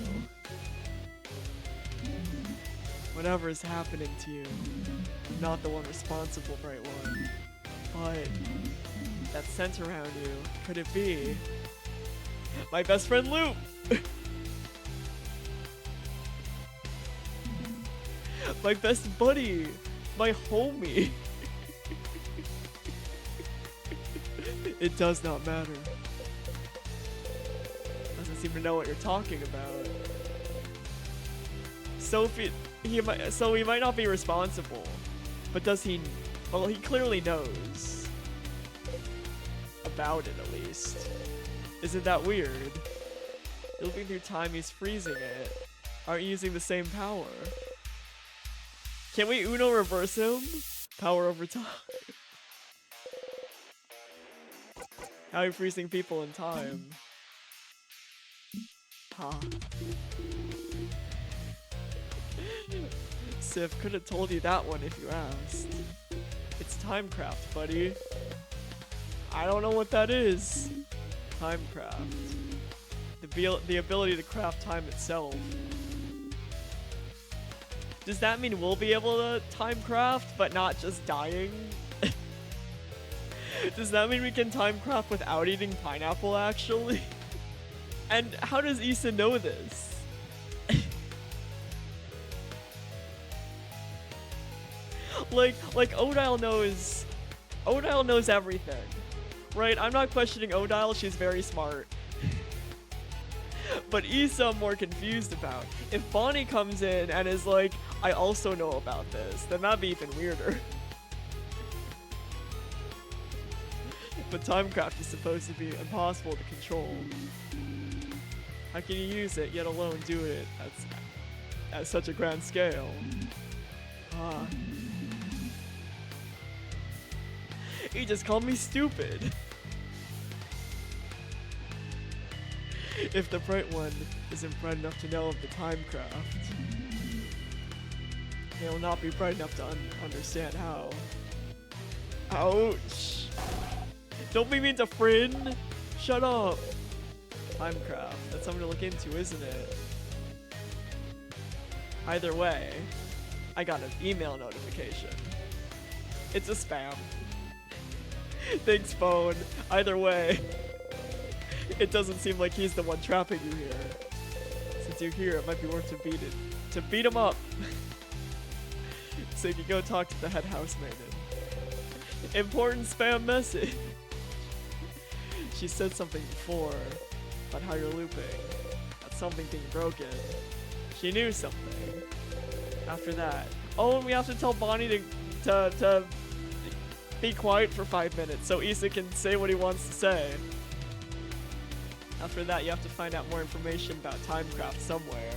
Whatever is happening to you, I'm not the one responsible, Bright One. But that scent around you, could it be my best friend Luke? My best buddy, my homie. It does not matter. Doesn't seem to know what you're talking about. Sophie, he might not be responsible, but does he? Well, he clearly knows about it at least. Isn't that weird? Looping through time, he's freezing it. Aren't you using the same power? Can we Uno reverse him? Power over time. How are you freezing people in time? Huh. Sif could have told you that one if you asked. It's Timecraft, buddy. I don't know what that is. Timecraft. The ability to craft time itself. Does that mean we'll be able to timecraft, but not just dying? Does that mean we can timecraft without eating pineapple, actually? And how does Issa know this? like Odile knows everything, right? I'm not questioning Odile, she's very smart. But Issa I'm more confused about. If Bonnie comes in and is like, I also know about this, then that'd be even weirder. But timecraft is supposed to be impossible to control. How can you use it, yet alone do it at such a grand scale? Ah. He just called me stupid. If the Bright One isn't bright enough to know of the timecraft, they will not be bright enough to understand how. Ouch! Don't be mean to Fryn! Shut up! Timecraft, that's something to look into, isn't it? Either way, I got an email notification. It's a spam. Thanks, phone. Either way, it doesn't seem like he's the one trapping you here. Since you're here, it might be worth to beat him up. So you can go talk to the head housemaiden. Important spam message. She said something before about how you're looping. That's something being broken. She knew something. After that, oh, and we have to tell Bonnie to be quiet for 5 minutes so Issa can say what he wants to say. After that, you have to find out more information about timecraft somewhere.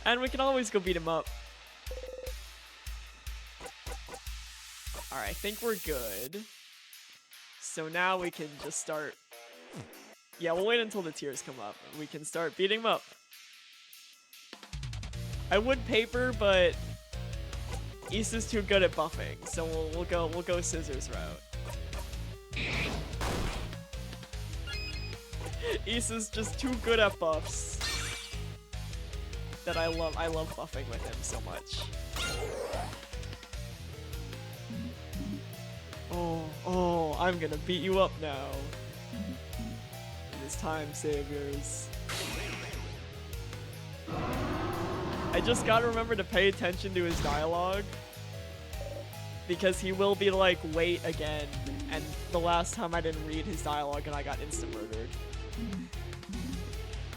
And we can always go beat him up. Alright, I think we're good. So now we can just start... Yeah, we'll wait until the tears come up. We can start beating him up. I would paper, but Issa's too good at buffing, so we'll go scissors route. Issa's just too good at buffs. That I love buffing with him so much. Oh, I'm gonna beat you up now. It is time, saviors. I just gotta remember to pay attention to his dialogue. Because he will be like, wait again. And the last time I didn't read his dialogue and I got instant-murdered.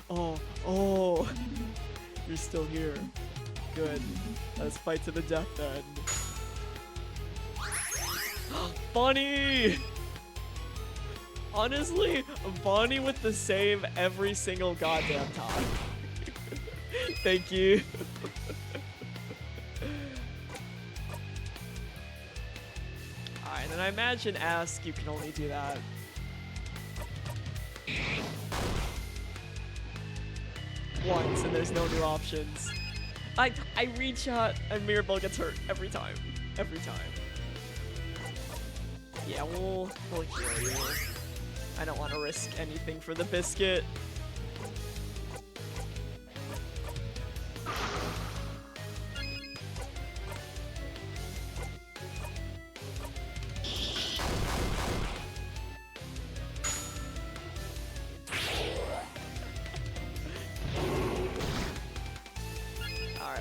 Oh. You're still here. Good. Let's fight to the death then. Bonnie! Honestly, Bonnie with the save every single goddamn time. Thank you. Alright, and I imagine ask you can only do that. once and there's no new options. I reach out and Mirabelle gets hurt every time. Every time. Yeah, we'll heal you. I don't want to risk anything for the biscuit.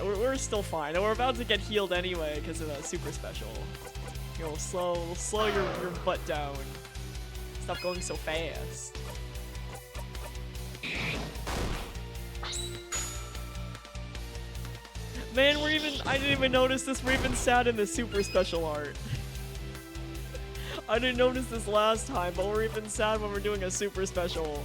We're still fine, and we're about to get healed anyway because of that super special. Here, we'll slow your butt down. Stop going so fast. Man, I didn't even notice this. We're even sad in the super special art. I didn't notice this last time, but we're even sad when we're doing a super special.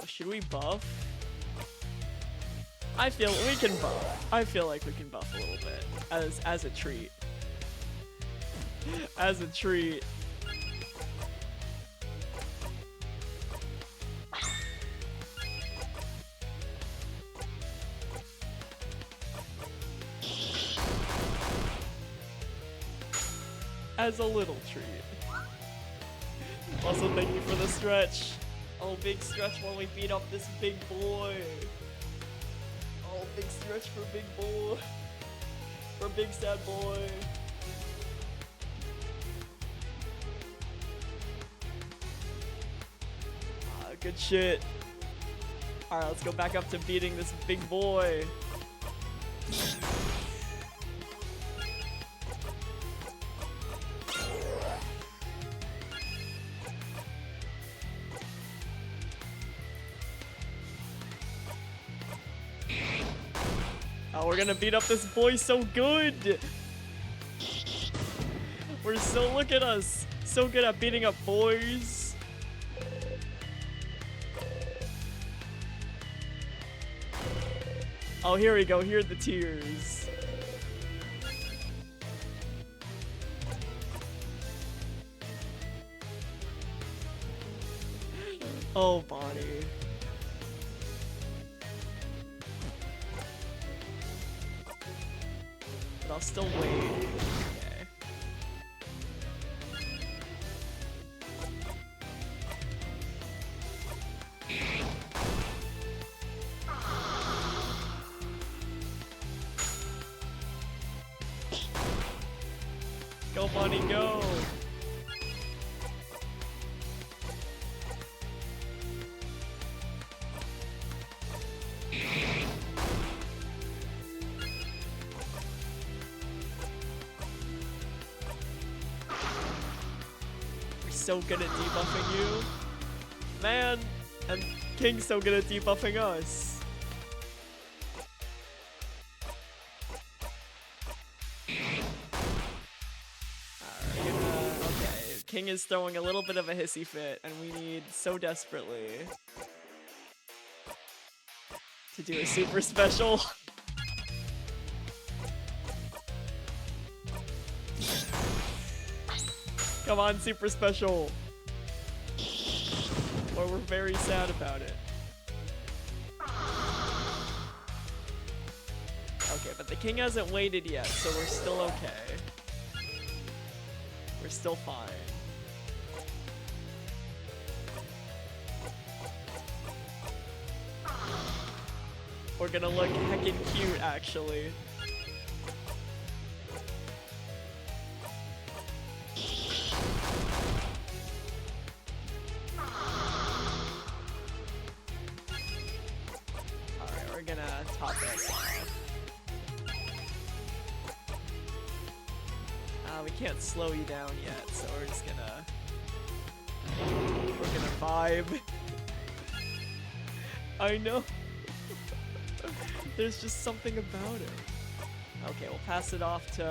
Should we buff? I feel we can buff. I feel like we can buff a little bit as a treat. As a treat. As a little treat. Also, thank you for the stretch. Oh, big stretch while we beat up this big boy. Oh, big stretch for big boy. For big sad boy. Ah, good shit. Alright, let's go back up to beating this big boy. We're gonna beat up this boy so good. Look at us. So good at beating up boys. Oh, here we go. Here are the tears. Oh, Bonnie. But I'll still wait. Okay. Go, Bonnie, go! So good at debuffing you, man, and King's so good at debuffing us. Alright, okay, King is throwing a little bit of a hissy fit, and we need so desperately to do a super special. Come on, super special. Or we're very sad about it. Okay, but the king hasn't waited yet, so we're still okay. We're still fine. We're gonna look heckin' cute, actually. We can't slow you down yet, so we're just gonna vibe. I know. There's just something about it. Okay, we'll pass it off to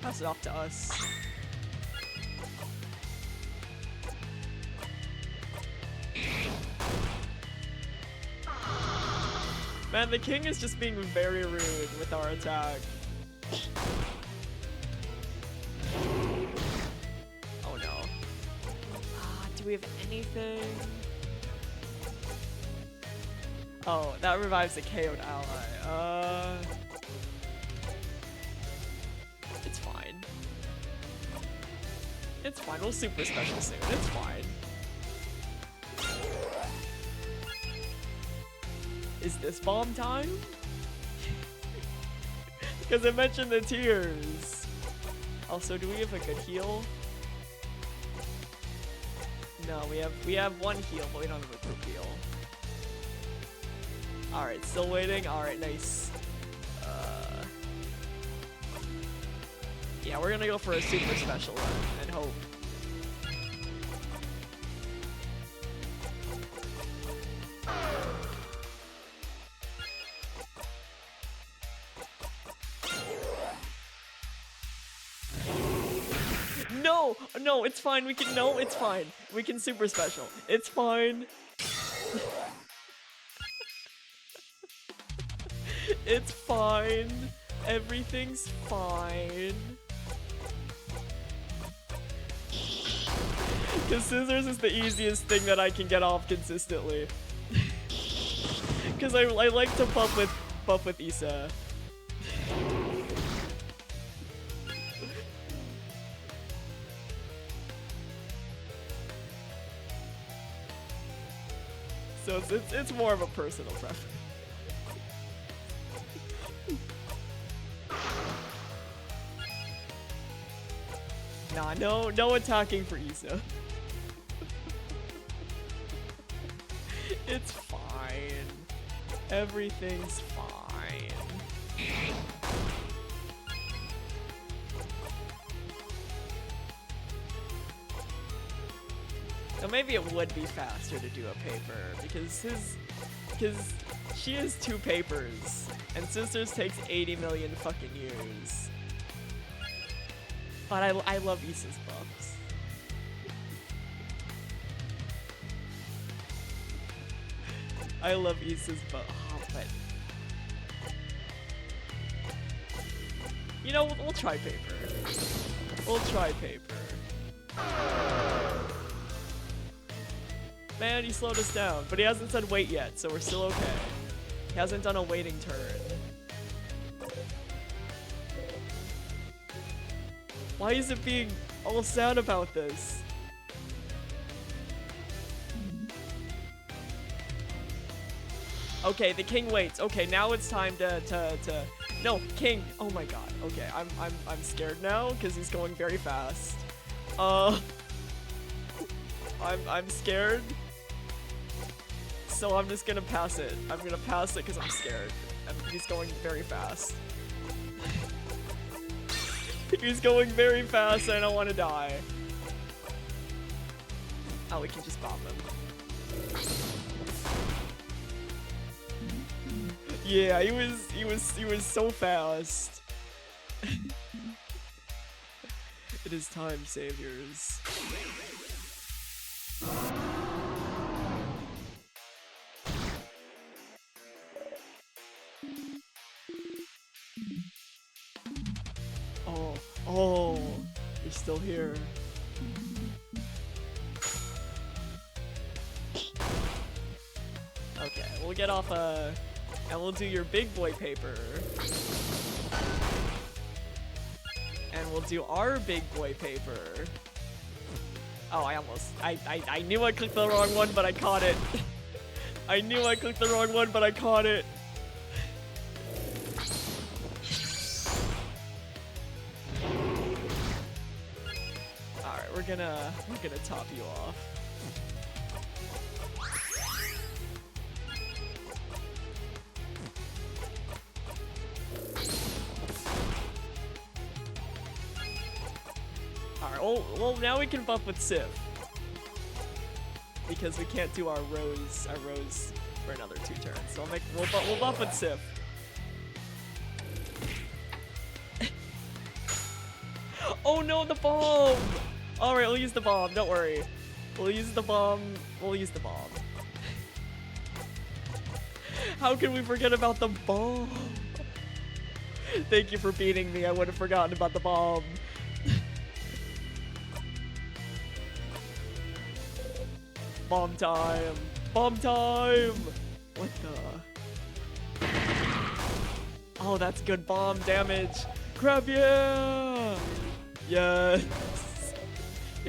Pass it off to us. Man, the king is just being very rude with our attack. Oh no. Do we have anything? Oh, that revives a KO'd ally. It's fine. It's fine, we'll super special soon, it's fine. Is this bomb time? Because it mentioned the tears. Also, do we have a good heal? No, we have one heal, but we don't have a group heal. Alright, still waiting. Alright, nice. Yeah, we're gonna go for a super special then, and hope. No! No, it's fine. We can. No, it's fine. We can super special. It's fine. It's fine. Everything's fine. Because scissors is the easiest thing that I can get off consistently. Because I like to buff with Issa. So it's more of a personal preference. Nah, no attacking for Issa. It's fine. Everything's fine. Now maybe it would be faster to do a paper because she has 2 papers and Sisters takes 80 million fucking years. But I love Issa's buffs. I love Issa's buff. Oh, but you know, we'll try paper. We'll try paper. Man, he slowed us down, but he hasn't said wait yet, so we're still okay. He hasn't done a waiting turn. Why is it being all sad about this? Okay, the king waits. Okay, now it's time to no, king. Oh my god. Okay, I'm scared now because he's going very fast. I'm scared. So I'm just gonna pass it. I'm gonna pass it because I'm scared. And he's going very fast. He's going very fast and I don't want to die. Oh, we can just bomb him. Yeah, he was so fast. It is time, saviors. Oh, you're still here. Okay, we'll get off and we'll do your big boy paper. And we'll do our big boy paper. Oh, I knew I clicked the wrong one, but I caught it. I knew I clicked the wrong one, but I caught it. Alright, we're gonna top you off. Alright, well now we can buff with Sif. Because we can't do our rose for another 2 turns. So we'll buff with Sif. Oh no, the bomb! Alright, we'll use the bomb, don't worry. We'll use the bomb. We'll use the bomb. How can we forget about the bomb? Thank you for beating me. I would have forgotten about the bomb. Bomb time. Bomb time! What the? Oh, that's good bomb damage. Crap, yeah! Yes.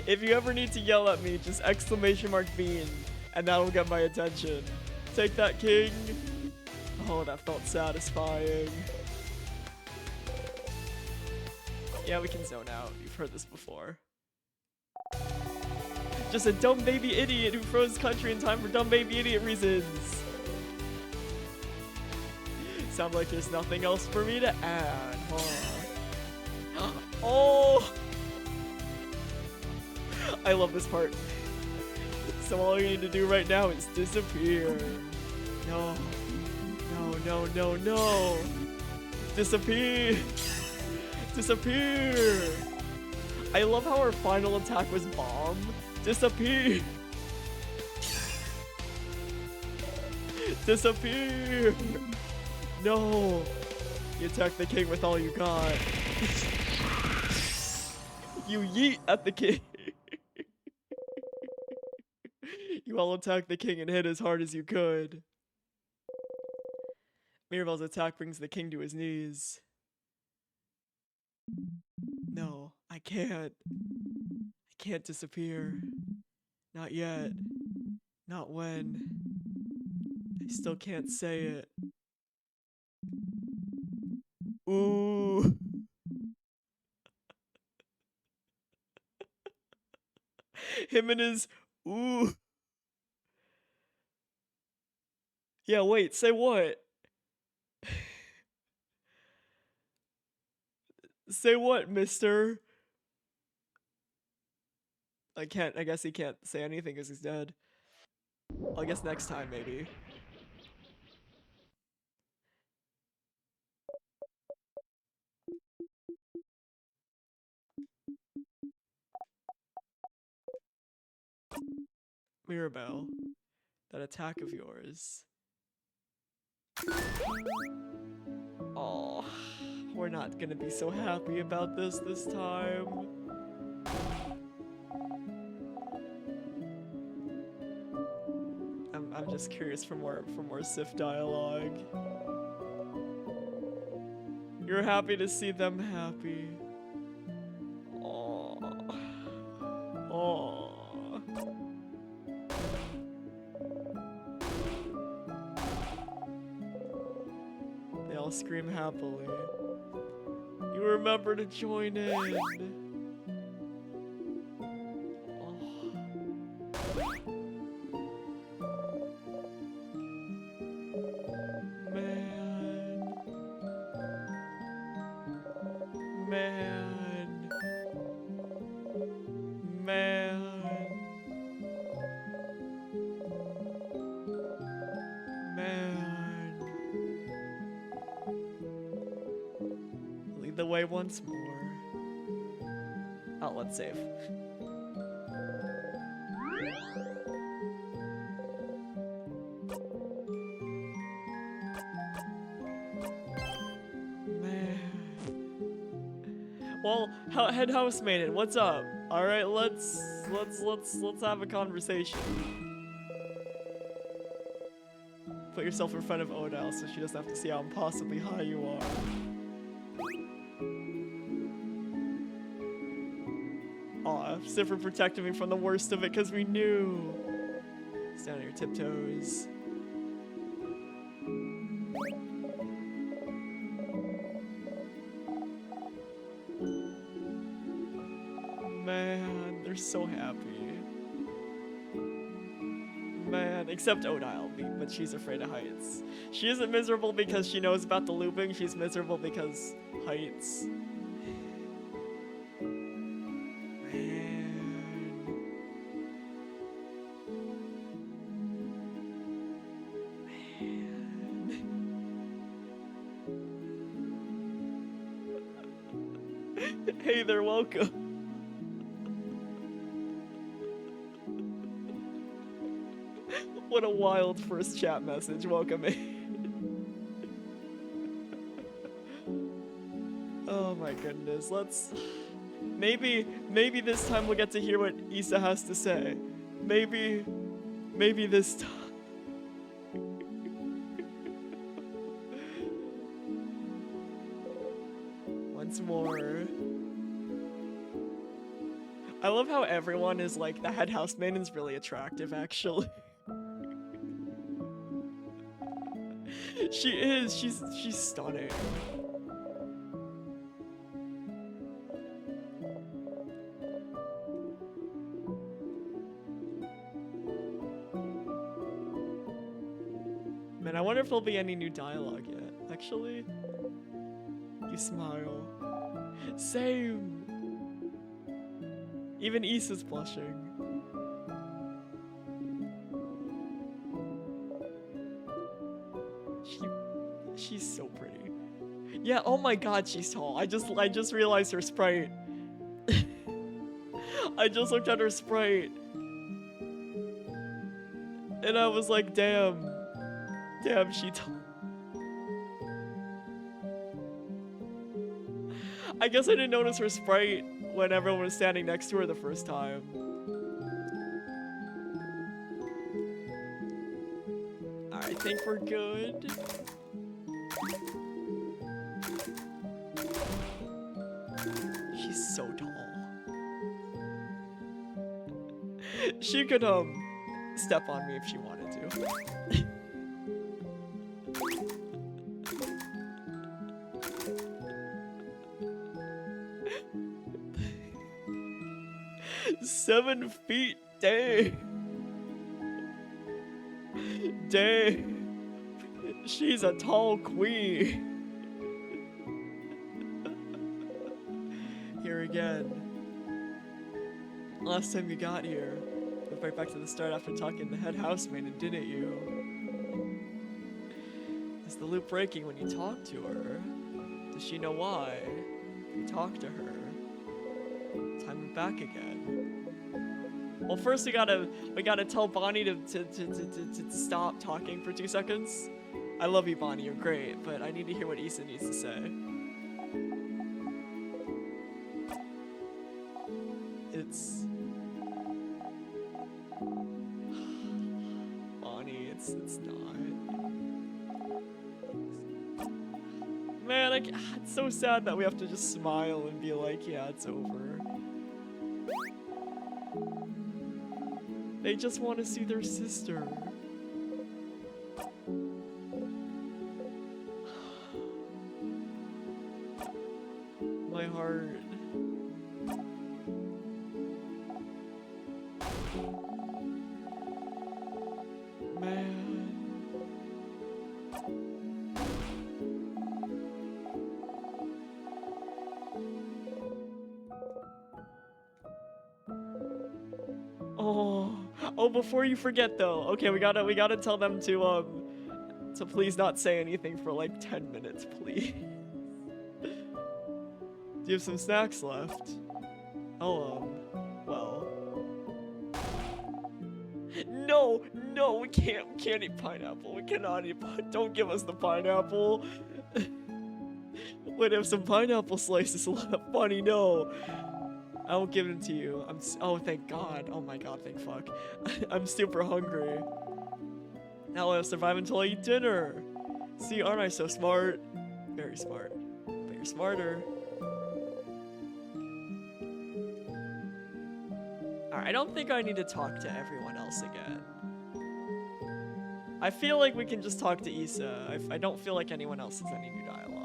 If you ever need to yell at me, just exclamation mark bean, and that'll get my attention. Take that, king. Oh, that felt satisfying. Yeah, we can zone out. You've heard this before. Just a dumb baby idiot who froze country in time for dumb baby idiot reasons. Sound like there's nothing else for me to add, huh? Oh! I love this part. So all you need to do right now is disappear. No. No, no, no, no. Disappear. Disappear. I love how our final attack was bomb. Disappear. Disappear. No. You attack the king with all you got. You yeet at the king. You all attack the king and hit as hard as you could. Mirabelle's attack brings the king to his knees. No, I can't. I can't disappear. Not yet. Not when. I still can't say it. Ooh. Him and his ooh. Yeah, wait, say what? Say what, mister? I guess he can't say anything because he's dead. Well, I guess next time, maybe. Mirabelle, that attack of yours. Oh, we're not gonna be so happy about this time. I'm just curious for more Sif dialogue. You're happy to see them happy. Oh. Oh. They all scream happily. You remember to join in. Lead the way once more. Oh, let's save. Man. Well, head housemaiden, what's up? All right, let's have a conversation. Put yourself in front of Odile so she doesn't have to see how impossibly high you are. Aw, Sifra protected me from the worst of it because we knew. Stand on your tiptoes. Man, they're so happy. Man, except Odile, but she's afraid of heights. She isn't miserable because she knows about the looping, she's miserable because heights. Hey there, welcome. What a wild first chat message. Welcome in. Oh my goodness. Let's... Maybe this time we'll get to hear what Issa has to say. Maybe this time. Once more. I love how everyone is like, the head housemaiden's is really attractive, actually. She is. She's stunning. Man, I wonder if there'll be any new dialogue yet. Actually, you smile. Same. Even Issa's blushing. She's so pretty. Yeah, oh my god, she's tall. I just realized her sprite. I just looked at her sprite. And I was like, damn. Damn, she tall. I guess I didn't notice her sprite when everyone was standing next to her the first time. I think we're good. She's so tall. She could, step on me if she wanted to. 7 feet, dang. Dang. She's a tall queen. Here again. Last time you got here, went right back to the start after talking to the head housemaid, didn't you? Is the loop breaking when you talk to her? Does she know why? You talk to her. Time it back again. Well, first we gotta tell Bonnie to stop talking for 2 seconds. I love you, Bonnie. You're great, but I need to hear what Issa needs to say. It's Bonnie. It's not. Man, it's so sad that we have to just smile and be like, yeah, it's over. They just want to see their sister. My heart. Man. Oh, before you forget though, okay, we gotta tell them to please not say anything for like 10 minutes, please. Do you have some snacks left? Oh, well. No, we can't eat pineapple. We cannot eat don't give us the pineapple. Wait, I have some pineapple slices left. Bonnie, no. I won't give them to you. Oh, thank God. Oh my God, thank fuck. I'm super hungry. Now I'll survive until I eat dinner. See, aren't I so smart? Very smart. But you're smarter. Alright, I don't think I need to talk to everyone else again. I feel like we can just talk to Issa. I don't feel like anyone else has any new dialogue.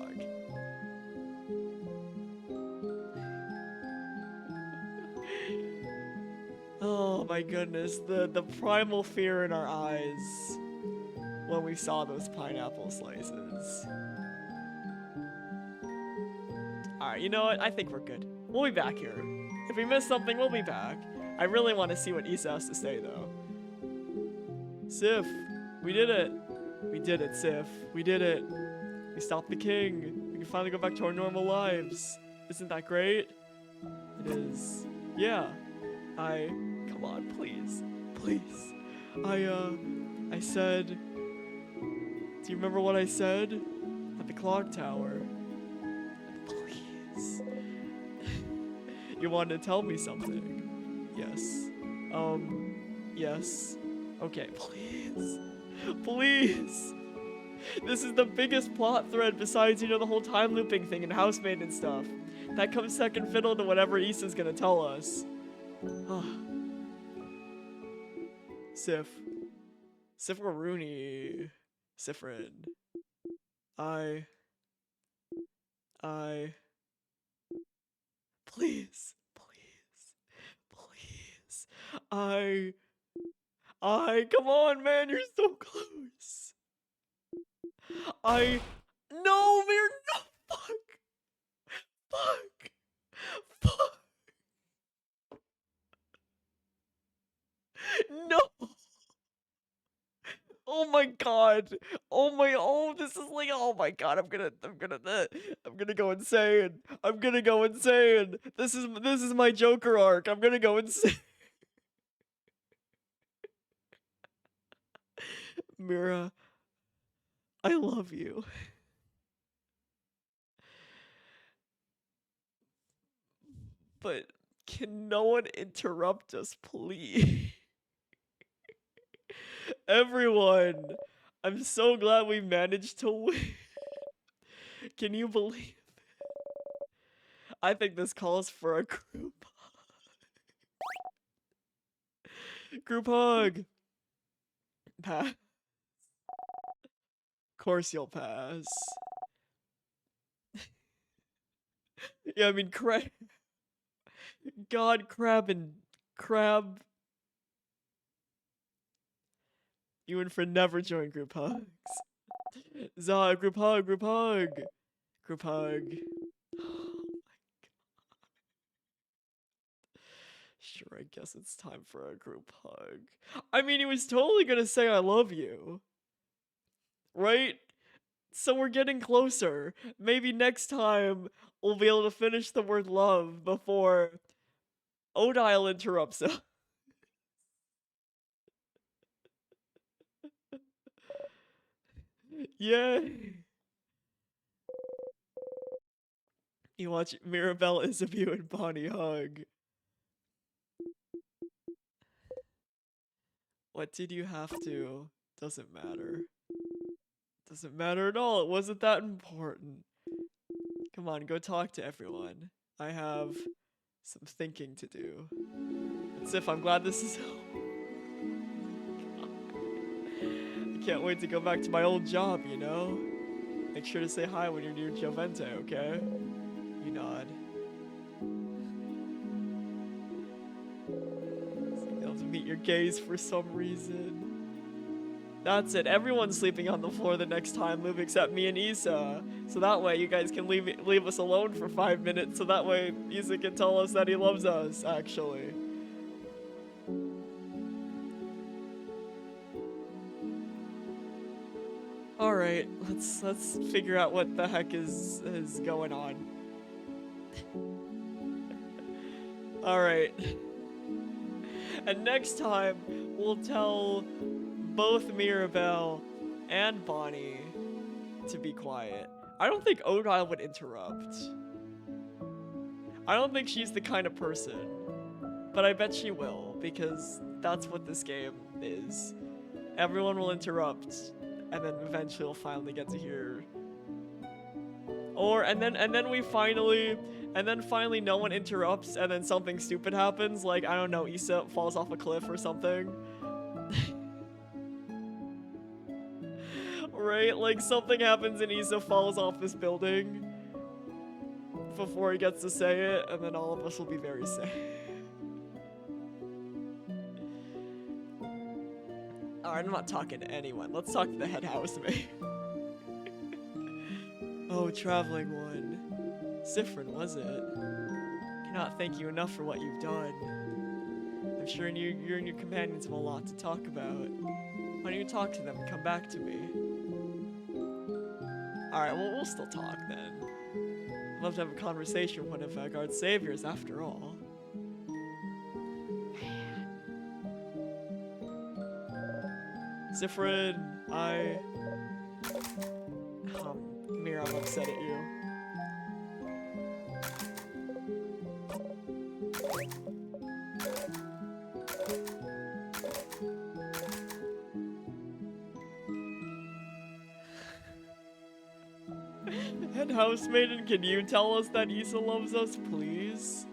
Oh my goodness, the primal fear in our eyes when we saw those pineapple slices. Alright, you know what? I think we're good. We'll be back here. If we miss something, we'll be back. I really want to see what Issa has to say, though. Sif, we did it. We did it, Sif. We did it. We stopped the king. We can finally go back to our normal lives. Isn't that great? It is. Yeah. Come on, please. Please. I said... Do you remember what I said? At the clock tower. Please. You wanted to tell me something. Yes. Yes. Okay, please. Please. This is the biggest plot thread besides, the whole time looping thing and housemaid and stuff. That comes second fiddle to whatever Issa's gonna tell us. Sif. Sifraruni. Sifrin. Please. Please. Please. Come on, man, you're so close. No, Mir, no, fuck. No. Oh my god. This is like, oh my god, I'm gonna go insane. This is my Joker arc. I'm gonna go insane. Mira, I love you. But can no one interrupt us, please? Everyone, I'm so glad we managed to win. Can you believe it? I think this calls for a group hug. Group hug. Pass. Of course you'll pass. Yeah, I mean, Crab. God, Crab. You and Fred never join group hugs. Za, group hug. Group hug. Oh my god. Sure, I guess it's time for a group hug. I mean, he was totally gonna say I love you. Right? So we're getting closer. Maybe next time we'll be able to finish the word love before Odile interrupts us. Yay! You watch Mirabelle, Isabeau, and Bonnie hug. What did you have to? Doesn't matter. Doesn't matter at all. It wasn't that important. Come on, go talk to everyone. I have some thinking to do. And Sif, I'm glad this is over. I can't wait to go back to my old job, Make sure to say hi when you're near Giovente, okay? You nod. You'll have to meet your gaze for some reason. That's it. Everyone's sleeping on the floor the next time move except me and Issa. So that way you guys can leave us alone for 5 minutes. So that way Issa can tell us that he loves us, actually. Alright, let's figure out what the heck is going on. Alright. And next time, we'll tell both Mirabelle and Bonnie to be quiet. I don't think Odile would interrupt. I don't think she's the kind of person. But I bet she will, because that's what this game is. Everyone will interrupt, and then eventually we'll finally get to hear. And then finally no one interrupts, and then something stupid happens, like, I don't know, Issa falls off a cliff or something. Right? Like, something happens and Issa falls off this building before he gets to say it, and then all of us will be very safe. Alright, I'm not talking to anyone. Let's talk to the head housemaid. Oh, traveling one. Sifrin, was it? Cannot thank you enough for what you've done. I'm sure you and your companions have a lot to talk about. Why don't you talk to them and come back to me? Alright, well, we'll still talk then. I'd love to have a conversation with one of Vanguard's saviors, after all. Zifrid, Mir, I'm upset at you. And Housemaiden, can you tell us that Issa loves us, please?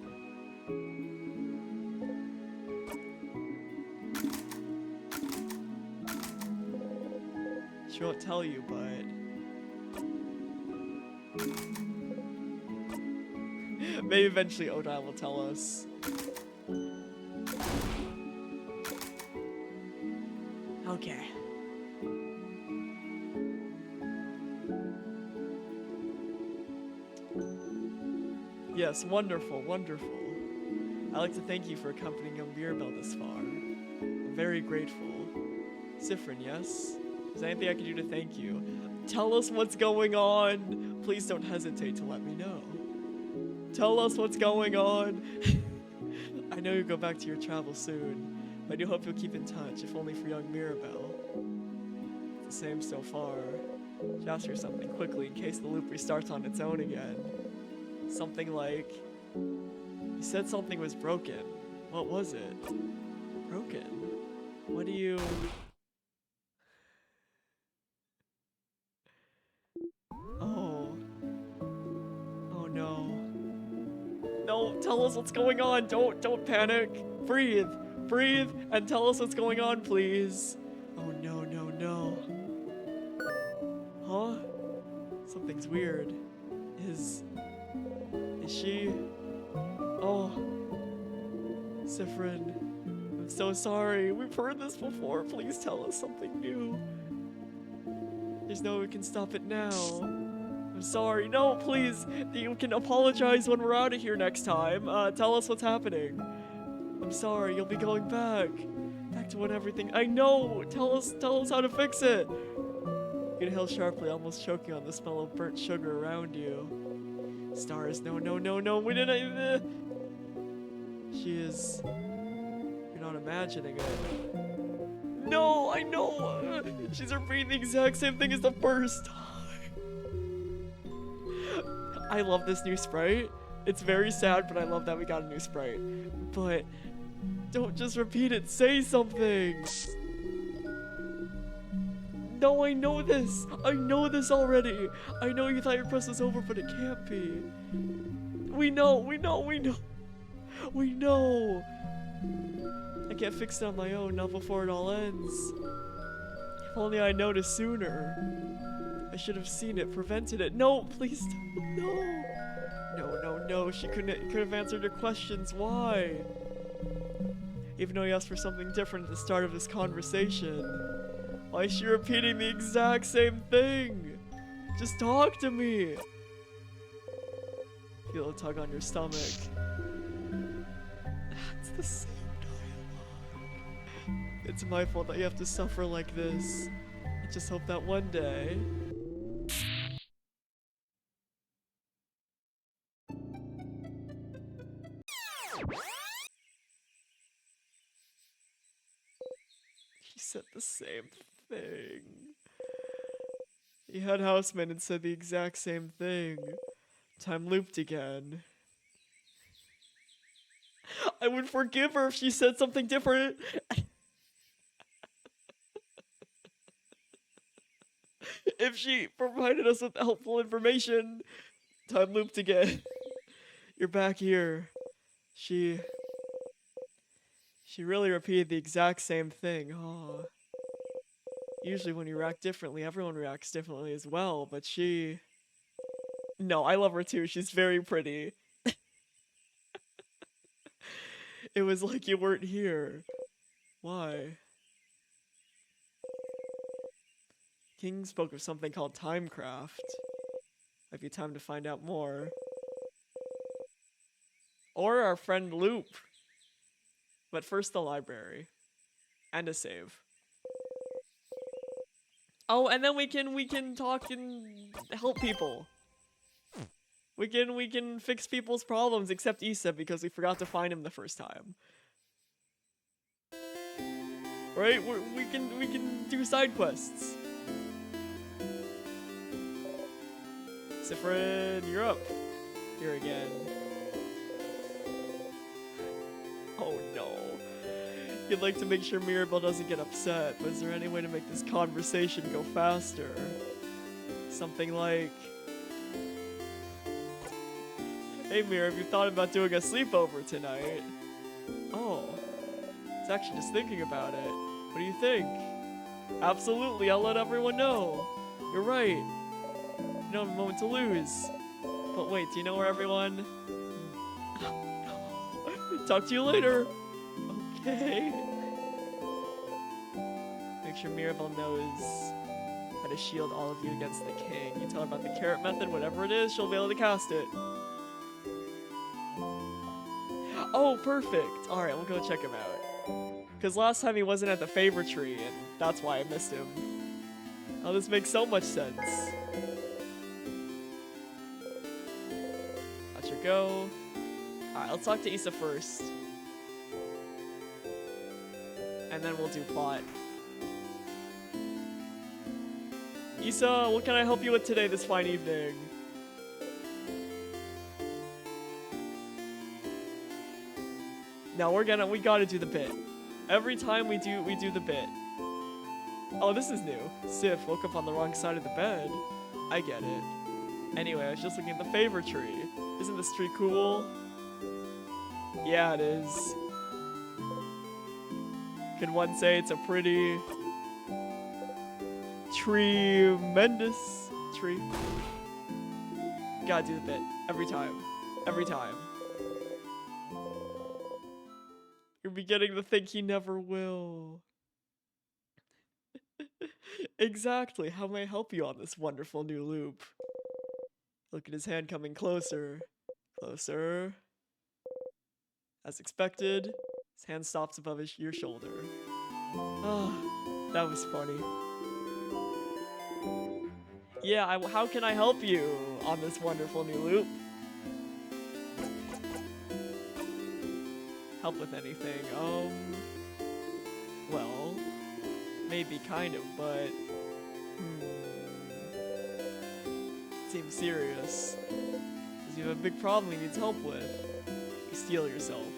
She won't tell you, but... maybe eventually Odile will tell us. Okay. Yes, wonderful, wonderful. I'd like to thank you for accompanying Mirabelle this far. I'm very grateful. Siffrin, yes? Is there anything I can do to thank you? Tell us what's going on! Please don't hesitate to let me know. Tell us what's going on! I know you'll go back to your travel soon, but I do hope you'll keep in touch, if only for young Mirabelle. It's the same so far. Just ask her something quickly in case the loop restarts on its own again. Something like... you said something was broken. What was it? Broken? What do you... oh. Oh no. No, tell us what's going on. Don't panic. Breathe. Breathe and tell us what's going on, please. Oh no, no, no. Huh? Something's weird. Is she... oh. Siffrin, I'm so sorry. We've heard this before. Please tell us something new. There's no way we can stop it now. I'm sorry. No, please. You can apologize when we're out of here next time. Tell us what's happening. I'm sorry. You'll be going back. Back to when everything... I know. Tell us how to fix it. You inhale sharply, almost choking on the smell of burnt sugar around you. Stars, no, no, no, no. We didn't... she is... you're not imagining it. No, I know. She's repeating the exact same thing as the first time. I love this new sprite. It's very sad, but I love that we got a new sprite. But don't just repeat it. Say something. No, I know this. I know this already. I know you thought your quest was over, but it can't be. We know. We know. I can't fix it on my own, not before it all ends. If only I noticed sooner. I should have seen it, prevented it. No, please, no. No. She could have answered your questions. Why? Even though you asked for something different at the start of this conversation. Why is she repeating the exact same thing? Just talk to me. Feel a tug on your stomach. That's the same dialogue. It's my fault that you have to suffer like this. I just hope that one day... She said the same thing. He had Houseman and said the exact same thing. Time looped again. I would forgive her if she said something different. If she provided us with helpful information. Time looped again. You're back here. She really repeated the exact same thing. Oh. Usually when you react differently, everyone reacts differently as well, but she... No, I love her too. She's very pretty. It was like you weren't here. Why? King spoke of something called Timecraft. Might be time to find out more. Or our friend Loop. But first the library. And a save. Oh, and then we can talk and help people. We can fix people's problems, except Issa, because we forgot to find him the first time. Right? We can do side quests. Sifrin, you're up. Here again. Oh no. You'd like to make sure Mirabelle doesn't get upset, but is there any way to make this conversation go faster? Something like, hey Mir, have you thought about doing a sleepover tonight? Oh, I was actually just thinking about it. What do you think? Absolutely, I'll let everyone know. You're right. You don't have a moment to lose. But wait, do you know where everyone... Talk to you later. Okay. Make sure Mirabelle knows how to shield all of you against the king. You tell her about the carrot method, whatever it is, she'll be able to cast it. Oh, perfect. Alright, we'll go check him out. Because last time he wasn't at the favor tree, and that's why I missed him. Oh, this makes so much sense. Watch her go. Alright, let's talk to Issa first. And then we'll do plot. Issa, what can I help you with today this fine evening? No, we gotta do the bit. Every time we do the bit. Oh, this is new. Sif woke up on the wrong side of the bed. I get it. Anyway, I was just looking at the favor tree. Isn't this tree cool? Yeah, it is. Can one say it's a pretty... tremendous tree? Gotta do the bit. Every time. Every time. You're beginning to think he never will. Exactly. How may I help you on this wonderful new loop? Look at his hand coming closer. Closer. As expected, his hand stops above your shoulder. Ah, that was funny. Yeah, how can I help you on this wonderful new loop? Help with anything? Well, maybe kind of, but seems serious. Because you have a big problem he needs help with. You steal yourself.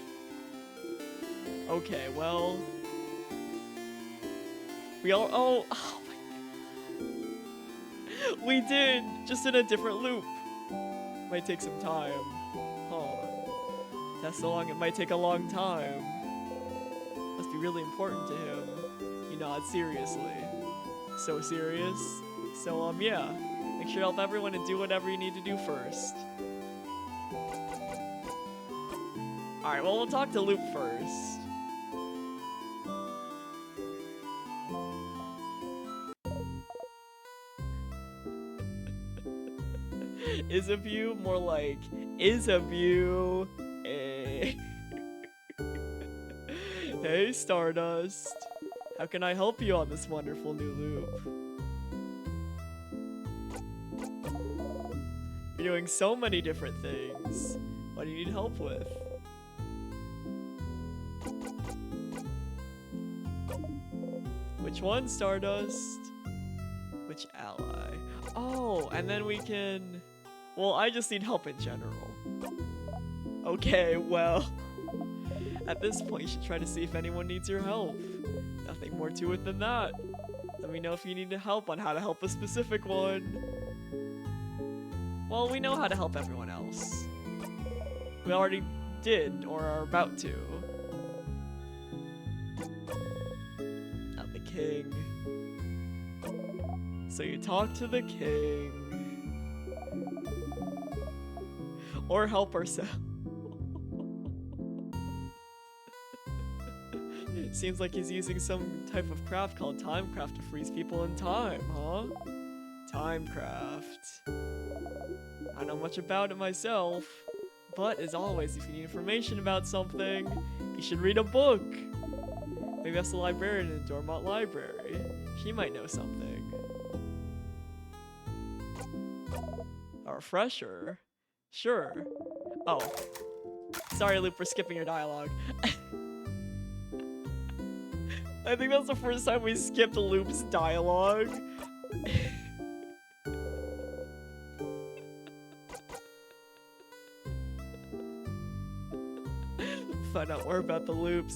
Okay, well, we all oh my, we did, just in a different loop. Might take some time. That's so long, it might take a long time. Must be really important to him. You nod seriously. So serious? So, yeah. Make sure you help everyone and do whatever you need to do first. Alright, well, we'll talk to Loop first. Isabeau? More like Isabeau. Hey, Stardust. How can I help you on this wonderful new loop? You're doing so many different things. What do you need help with? Which one, Stardust? Which ally? Oh, and then we can... Well, I just need help in general. Okay, well... At this point, you should try to see if anyone needs your help. Nothing more to it than that. Let me know if you need help on how to help a specific one. Well, we know how to help everyone else. We already did, or are about to. Not the king. So you talk to the king. Or help ourselves. Seems like he's using some type of craft called Timecraft to freeze people in time, huh? Timecraft. I don't know much about it myself, but as always, if you need information about something, you should read a book. Maybe ask the librarian in the Dormont Library. She might know something. A refresher? Sure. Oh. Sorry, Loop, for skipping your dialogue. I think that's the first time we skipped Loop's dialogue. Find out more about the loops,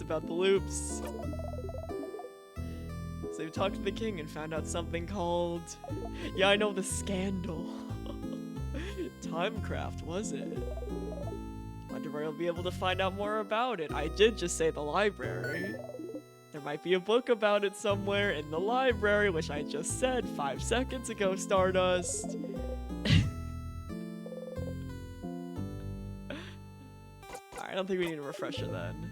So we talked to the king and found out something called... Yeah, I know, the scandal. Timecraft, was it? Wonder where I'll be able to find out more about it. I did just say the library. There might be a book about it somewhere in the library, which I just said 5 seconds ago, Stardust. I don't think we need a refresher then.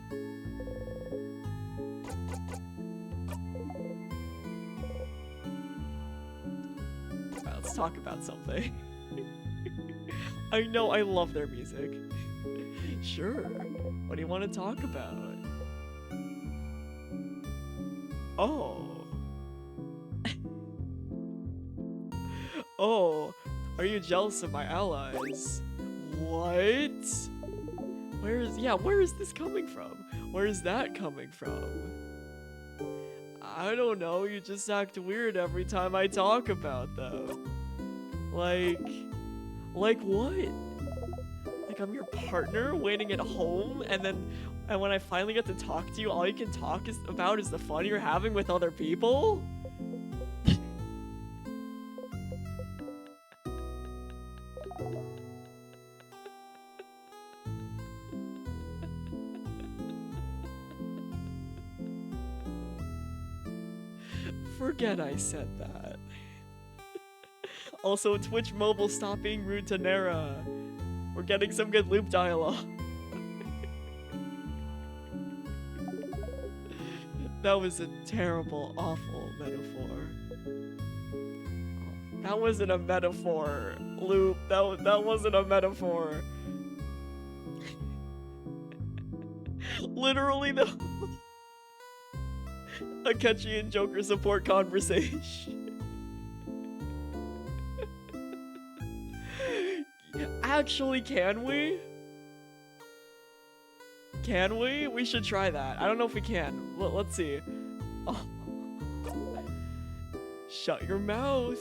Alright, let's talk about something. I know, I love their music. Sure. What do you want to talk about? Oh. Oh, are you jealous of my allies? What? Where is this coming from? Where is that coming from? I don't know, you just act weird every time I talk about them. Like what? Like I'm your partner waiting at home, and when I finally get to talk to you, all you can talk about is the fun you're having with other people? Forget I said that. Also, Twitch Mobile, stop being rude to Nara. We're getting some good loop dialogue. That was a terrible, awful metaphor. That wasn't a metaphor, Loop. That wasn't a metaphor. Literally, the Akechi and Joker support conversation. Actually, can we? Can we? We should try that. I don't know if we can. Let's see. Oh. Shut your mouth.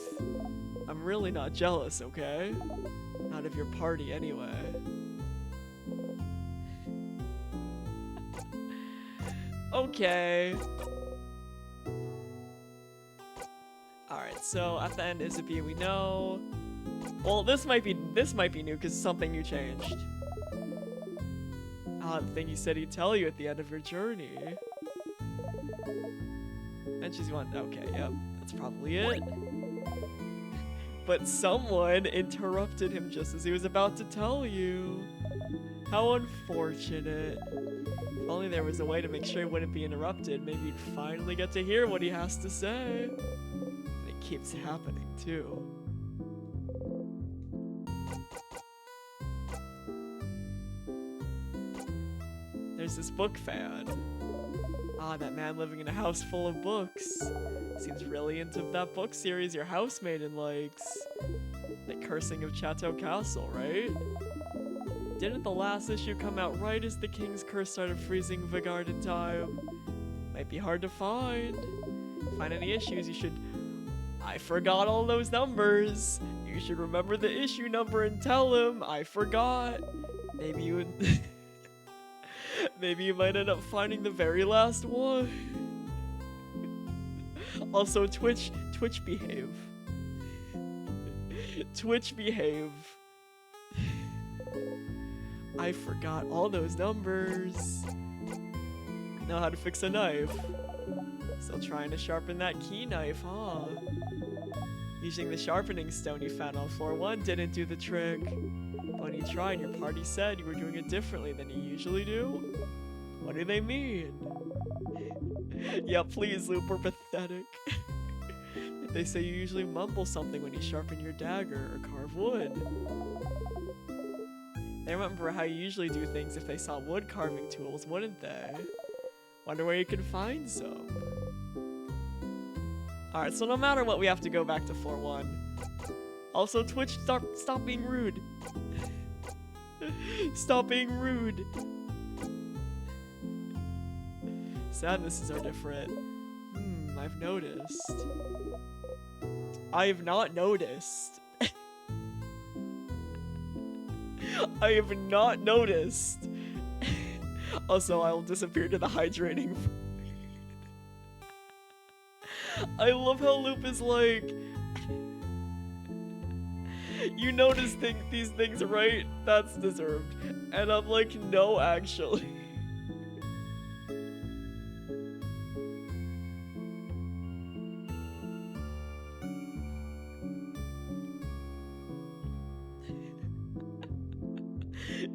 I'm really not jealous, okay? Not of your party anyway. Okay. Alright, so at the end, Isabeau, we know. Well, this might be new because something new changed. The thing he said he'd tell you at the end of your journey. And she's one. Okay, yep, that's probably it. But someone interrupted him just as he was about to tell you. How unfortunate. If only there was a way to make sure he wouldn't be interrupted, maybe you'd finally get to hear what he has to say. And it keeps happening, too. There's this book fan. Ah, that man living in a house full of books. Seems really into that book series your housemaiden likes. The Cursing of Chateau Castle, right? Didn't the last issue come out right as the king's curse started freezing Vigard in time? Might be hard to find. Find any issues, you should... I forgot all those numbers. You should remember the issue number and tell him. I forgot. Maybe you... Maybe you might end up finding the very last one. Also, Twitch behave. Twitch behave. I forgot all those numbers. Know how to fix a knife. Still trying to sharpen that key knife, huh? Using the sharpening stone you found on floor 1 didn't do the trick. When you tried, your party said you were doing it differently than you usually do? What do they mean? Yeah, please, Loop, we're pathetic. They say you usually mumble something when you sharpen your dagger or carve wood. They remember how you usually do things if they saw wood carving tools, wouldn't they? Wonder where you can find some. Alright, so no matter what, we have to go back to floor 1. Also, Twitch, stop being rude. Stop being rude. Sadnesses are different. I've noticed. I have not noticed. I have not noticed. Also, I will disappear to the hydrating. I love how Loop is like, you notice these things, right? That's deserved. And I'm like, no, actually.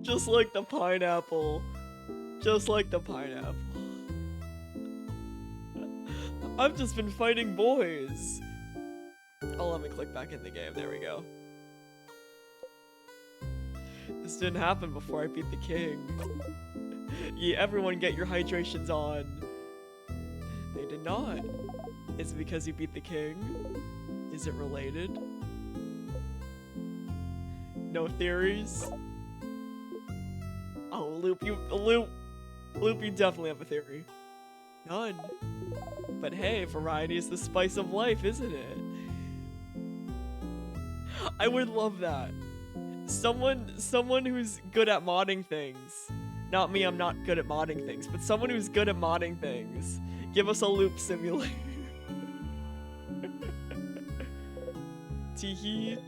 Just like the pineapple. Just like the pineapple. I've just been fighting boys. Oh, let me click back in the game. There we go. This didn't happen before I beat the king. Yeah, everyone get your hydrations on. They did not. Is it because you beat the king? Is it related? No theories? Oh, Loop, you definitely have a theory. None. But hey, variety is the spice of life, isn't it? I would love that. Someone who's good at modding things. Not me, I'm not good at modding things, but someone who's good at modding things. Give us a Loop simulator. Teehee.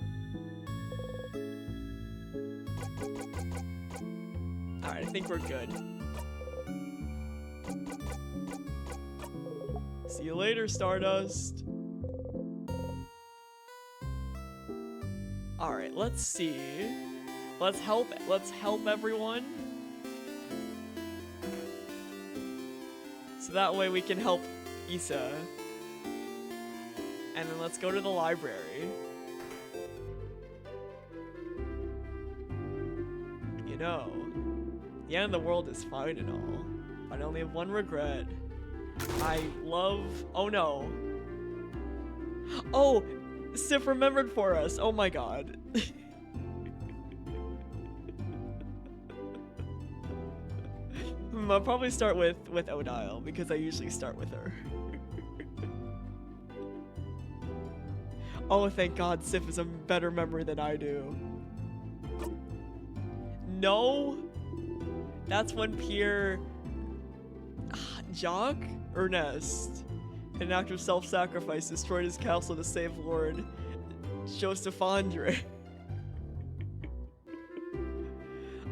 Alright, I think we're good. See you later, Stardust. Alright, let's see. Let's help everyone. So that way we can help Isa. And then let's go to the library. You know, the end of the world is fine and all, but I only have one regret. I love... Oh no. Oh! Sif remembered for us. Oh my god. I'll probably start with Odile, because I usually start with her. Oh, thank god Sif is a better memory than I do. No? That's when Pierre... Jacques? Ernest. In an act of self-sacrifice, destroyed his castle to save Lord Joseph Andre.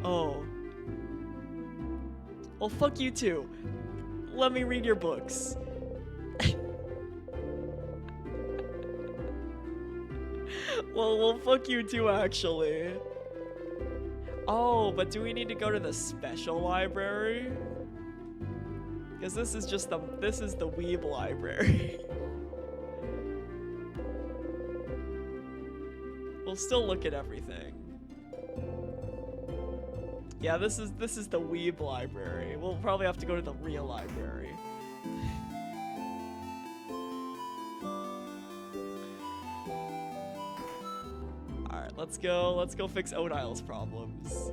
Oh. Well, fuck you too. Let me read your books. Well, fuck you too, actually. Oh, but do we need to go to the special library? Because this is just the weeb library. We'll still look at everything. Yeah, this is the weeb library. We'll probably have to go to the real library. Alright, let's go fix Odile's problems.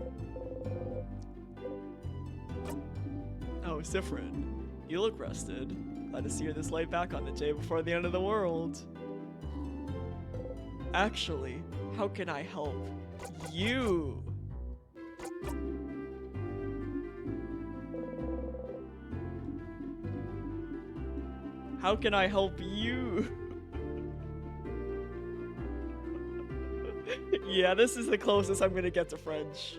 Oh, Sifrin, you look rested. Glad to see you're this late back on the day before the end of the world. Actually, how can I help you? How can I help you? Yeah, this is the closest I'm gonna get to French.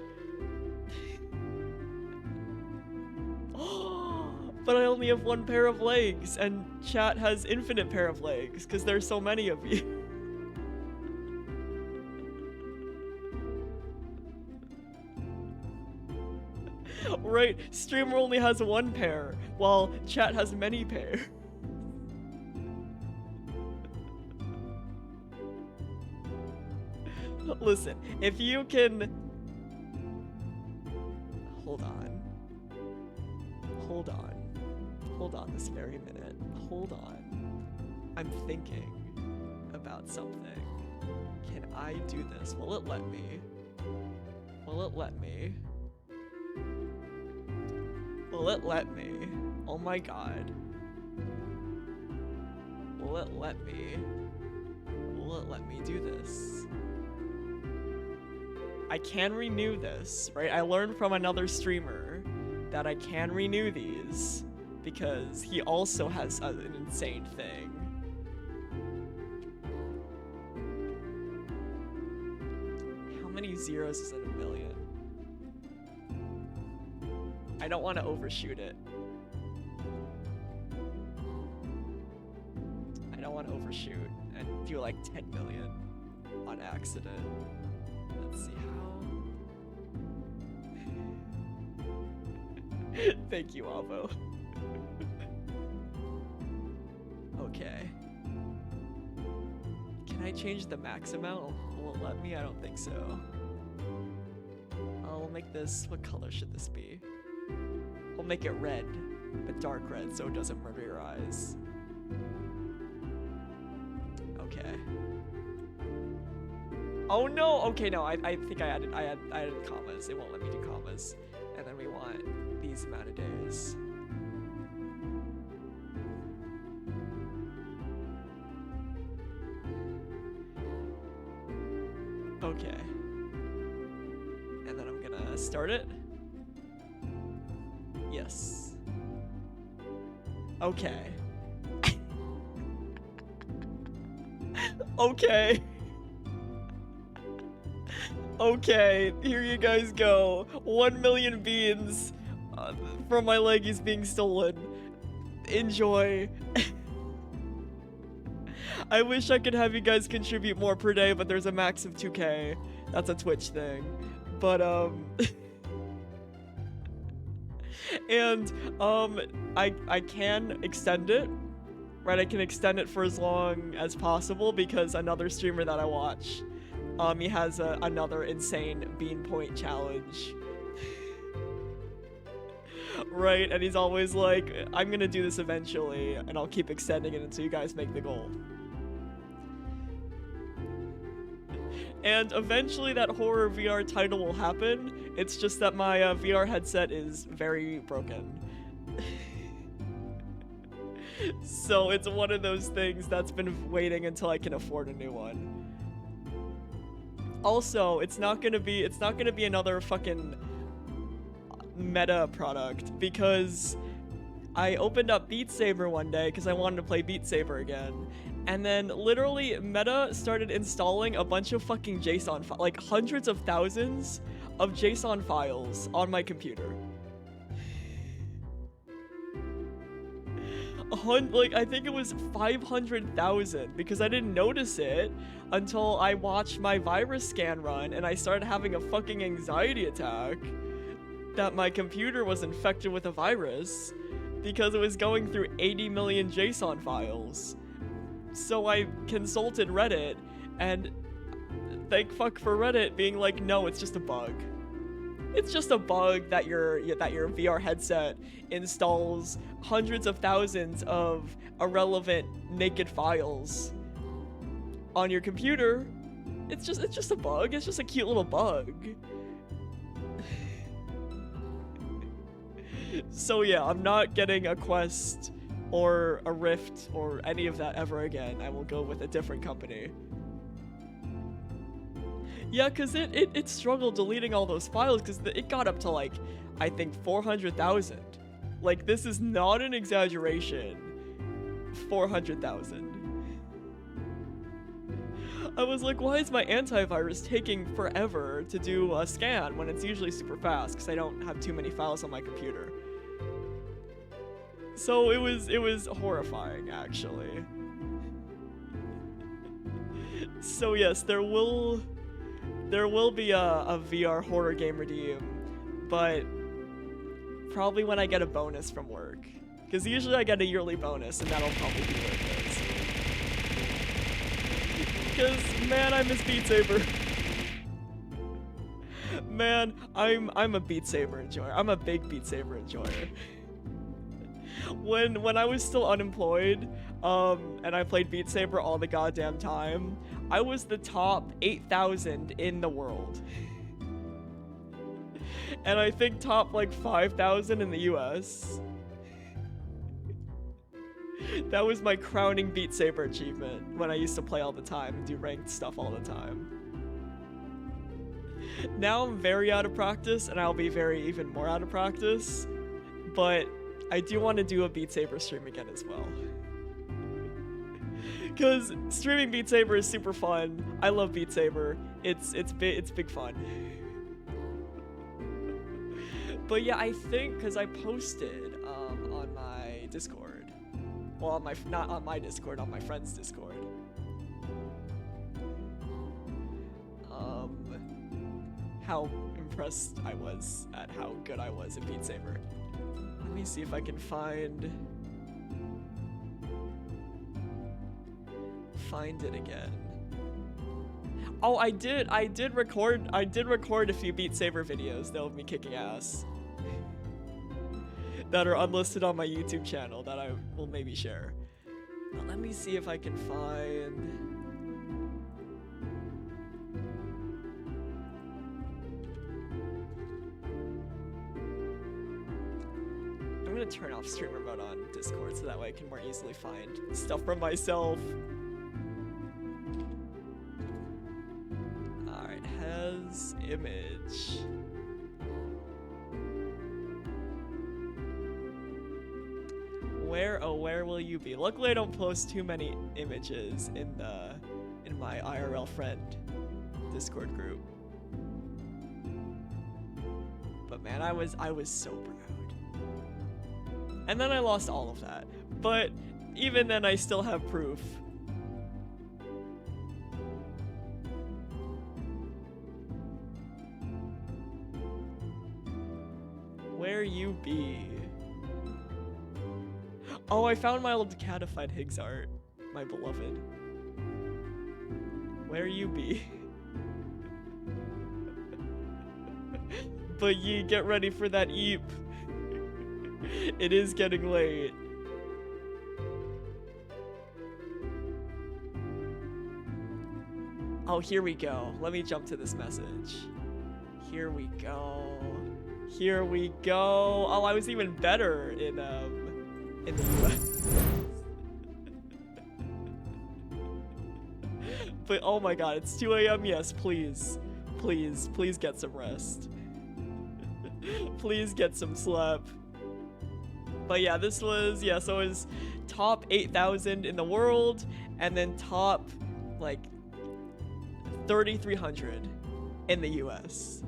But I only have one pair of legs, and chat has infinite pair of legs, because there's so many of you. Right, streamer only has one pair, while chat has many pair. Listen, if you can... Hold on this very minute. Hold on. I'm thinking about something. Can I do this? Will it let me? Will it let me? Will it let me? Oh my god. Will it let me? Will it let me do this? I can renew this, right? I learned from another streamer that I can renew these because he also has an insane thing. How many zeros is in a million? I don't want to overshoot it. I don't want to overshoot and do like 10 million on accident. Let's see how. Thank you, Avo. Okay. Can I change the max amount? Will it let me? I don't think so. I'll make this, what color should this be? We'll make it red, but dark red so it doesn't murder your eyes. Okay. Oh no! Okay, no, I think I added commas. It won't let me do commas. And then we want these amount of days. Okay. And then I'm gonna start it. Yes. Okay. Okay. Okay, here you guys go. 1 million beans from my leggies being stolen. Enjoy. I wish I could have you guys contribute more per day, but there's a max of 2K. That's a Twitch thing. But, and, I can extend it. Right, I can extend it for as long as possible because another streamer that I watch, he has another insane bean point challenge. Right, and he's always like, I'm gonna do this eventually, and I'll keep extending it until you guys make the goal. And eventually that horror VR title will happen. It's just that my VR headset is very broken. So it's one of those things that's been waiting until I can afford a new one. Also, it's not gonna be another fucking meta product because I opened up Beat Saber one day because I wanted to play Beat Saber again. And then literally Meta started installing a bunch of fucking JSON like hundreds of thousands of JSON files on my computer. Like, I think it was 500,000 because I didn't notice it until I watched my virus scan run and I started having a fucking anxiety attack that my computer was infected with a virus because it was going through 80 million JSON files. So I consulted Reddit and thank fuck for Reddit being like, no, it's just a bug. It's just a bug that your VR headset installs hundreds of thousands of irrelevant naked files on your computer. It's just a bug. It's just a cute little bug. So yeah, I'm not getting a Quest or a Rift or any of that ever again. I will go with a different company. Yeah, because it struggled deleting all those files because it got up to like, I think 400,000. Like, this is not an exaggeration. 400,000. I was like, why is my antivirus taking forever to do a scan when it's usually super fast because I don't have too many files on my computer. So it was horrifying, actually. So yes, there will be a VR horror game redeem, but probably when I get a bonus from work. Because usually I get a yearly bonus, and that'll probably be where it goes. Because, man, I miss Beat Saber. Man, I'm a Beat Saber enjoyer. I'm a big Beat Saber enjoyer. When I was still unemployed, and I played Beat Saber all the goddamn time, I was the top 8,000 in the world. And I think top like 5,000 in the US. That was my crowning Beat Saber achievement when I used to play all the time and do ranked stuff all the time. Now I'm very out of practice, and I'll be even more out of practice, but I do want to do a Beat Saber stream again as well. Because streaming Beat Saber is super fun. I love Beat Saber. It's big fun. But yeah, I think because I posted on my Discord. Well, on my not on my Discord, on my friend's Discord. How impressed I was at how good I was at Beat Saber. Let me see if I can find it again. Oh, I did record a few Beat Saber videos though of me kicking ass that are unlisted on my YouTube channel that I will maybe share. But let me see if I can find. I'm gonna turn off streamer mode on Discord so that way I can more easily find stuff from myself. Alright, has image. Where will you be? Luckily I don't post too many images in my IRL friend Discord group. But man, I was so proud. And then I lost all of that. But even then I still have proof. Where you be? Oh, I found my old catified Higgs art, my beloved. Where you be? But ye get ready for that eep. It is getting late. Oh, here we go. Let me jump to this message. Here we go. Here we go. Oh, I was even better in the US. But oh my god, it's 2 a.m. Yes, please. Please get some rest. Please get some sleep. But yeah, this was, yeah, so it was top 8,000 in the world, and then top, like, 3,300 in the US.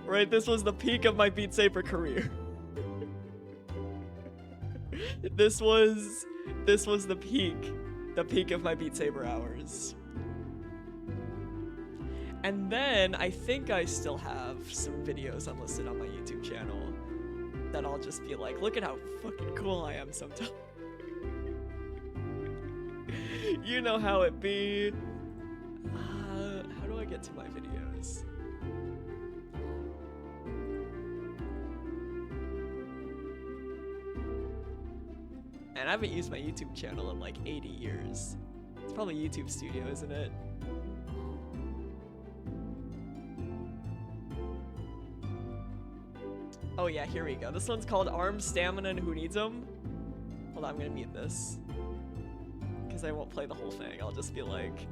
Right, this was the peak of my Beat Saber career. This was the peak of my Beat Saber hours. And then I think I still have some videos unlisted on my YouTube channel that I'll just be like, look at how fucking cool I am sometimes. You know how it be. How do I get to my videos? And I haven't used my YouTube channel in like 80 years. It's probably YouTube Studio, isn't it? Oh yeah, here we go. This one's called Arms, Stamina, and Who Needs Them? Hold on, I'm gonna mute this. Because I won't play the whole thing. I'll just be like...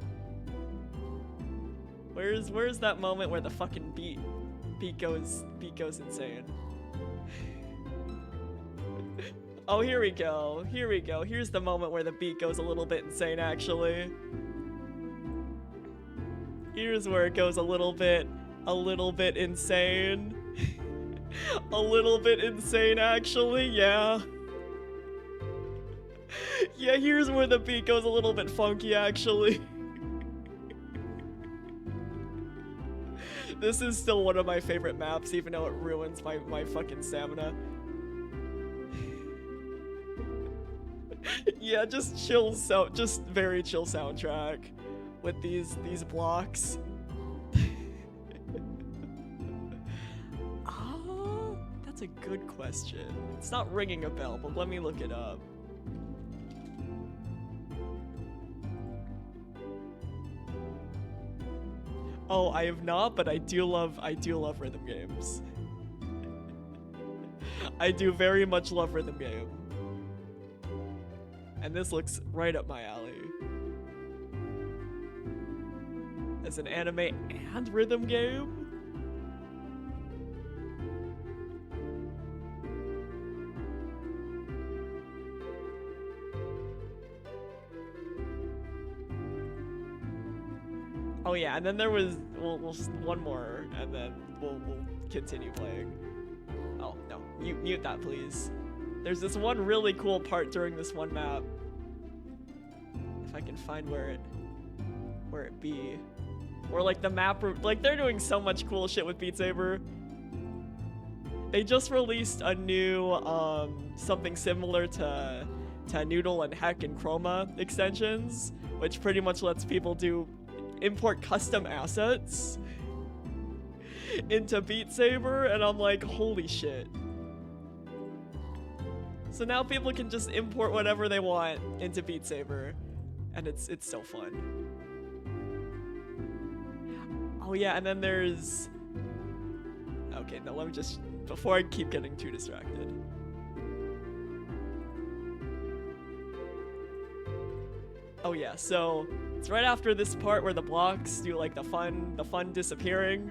Where's that moment where the fucking beat goes insane? Oh, here we go. Here we go. Here's the moment where the beat goes a little bit insane, actually. Here's where it goes a little bit insane. A little bit insane, actually, yeah. Yeah, here's where the beat goes a little bit funky, actually. This is still one of my favorite maps, even though it ruins my fucking stamina. Yeah, just very chill soundtrack with these blocks. That's a good question. It's not ringing a bell, but let me look it up. Oh, I have not, but I do love rhythm games. I do very much love rhythm game. And this looks right up my alley. As an anime and rhythm game? Oh yeah, and then there was we'll one more, and then we'll continue playing. Oh no, mute that please. There's this one really cool part during this one map. If I can find where it be, or like the map, like they're doing so much cool shit with Beat Saber. They just released a new something similar to Noodle and Heck and Chroma extensions, which pretty much lets people import custom assets into Beat Saber, and I'm like, holy shit. So now people can just import whatever they want into Beat Saber, and it's so fun. Oh yeah, and then there's... Okay, now let me just... Before I keep getting too distracted. Oh yeah, so it's right after this part where the blocks do like the fun disappearing,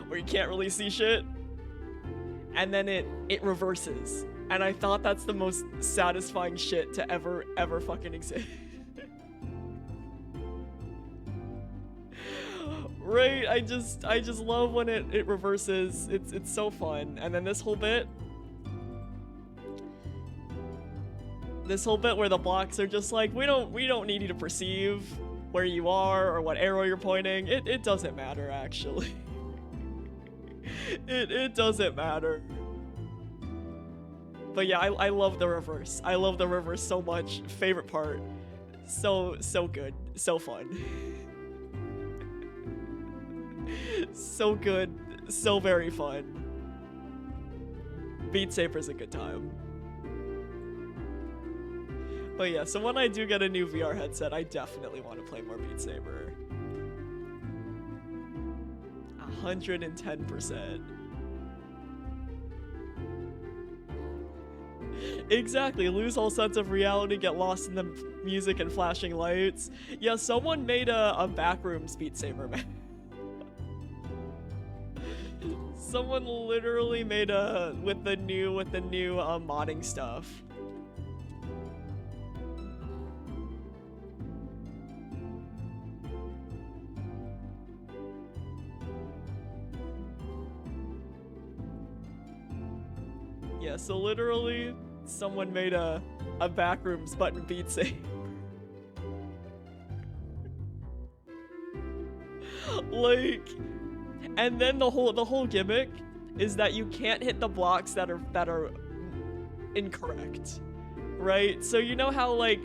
where you can't really see shit, and then it reverses, and I thought that's the most satisfying shit to ever fucking exist. Right, I just love when it reverses. It's so fun. And then this whole bit where the blocks are just like, we don't need you to perceive where you are or what arrow you're pointing. It doesn't matter, actually. it doesn't matter. But yeah, I love the reverse. I love the reverse so much. Favorite part. So good. So fun. So good. So very fun. Beat Saber's a good time. But yeah, so when I do get a new VR headset, I definitely want to play more Beat Saber. 110%. Exactly, lose all sense of reality, get lost in the music and flashing lights. Yeah, someone made a backrooms Beat Saber map. Someone literally made with the new modding stuff. Yeah, so literally someone made a backrooms button Beat Saber. Like, and then the whole gimmick is that you can't hit the blocks that are incorrect, right? So you know how like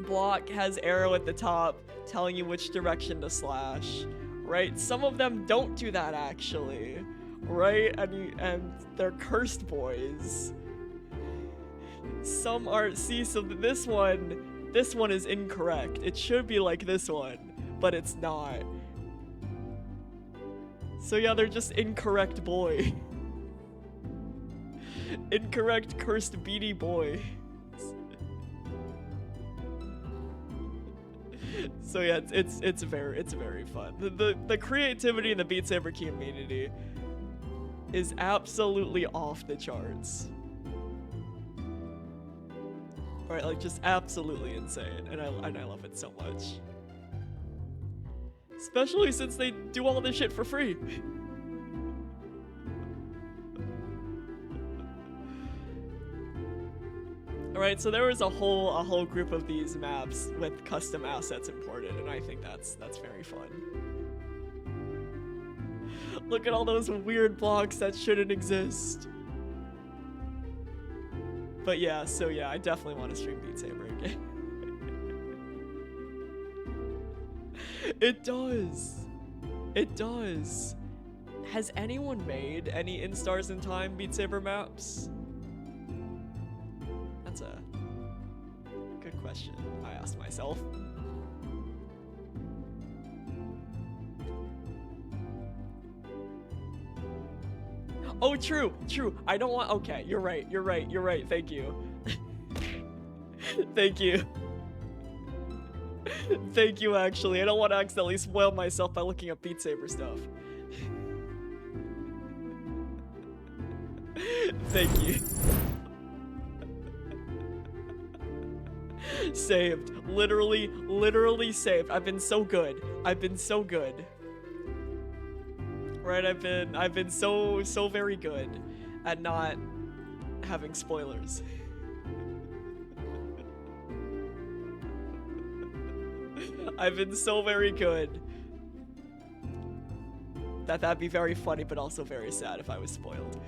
block has arrow at the top telling you which direction to slash, right? Some of them don't do that actually, right? And they're cursed boys. Some are, see, so this one is incorrect. It should be like this one, but it's not. So yeah, they're just incorrect boy. Incorrect cursed beady boy. So yeah, it's very fun. The creativity in the Beat Saber community is absolutely off the charts. Right, like just absolutely insane, and I love it so much. Especially since they do all this shit for free. Alright, so there was a whole group of these maps with custom assets imported, and I think that's very fun. Look at all those weird blocks that shouldn't exist. But yeah, so yeah, I definitely want to stream Beat Saber again. It does. It does. Has anyone made any In Stars in Time Beat Saber maps? That's a good question I asked myself. Oh, true, true. I don't want. Okay, you're right. You're right. You're right. Thank you. Thank you. Thank you. Actually, I don't want to accidentally spoil myself by looking up Beat Saber stuff. Thank you. Saved. Literally saved. I've been so good. I've been so good. Right, I've been so very good at not having spoilers. I've been so very good that that'd be very funny, but also very sad if I was spoiled.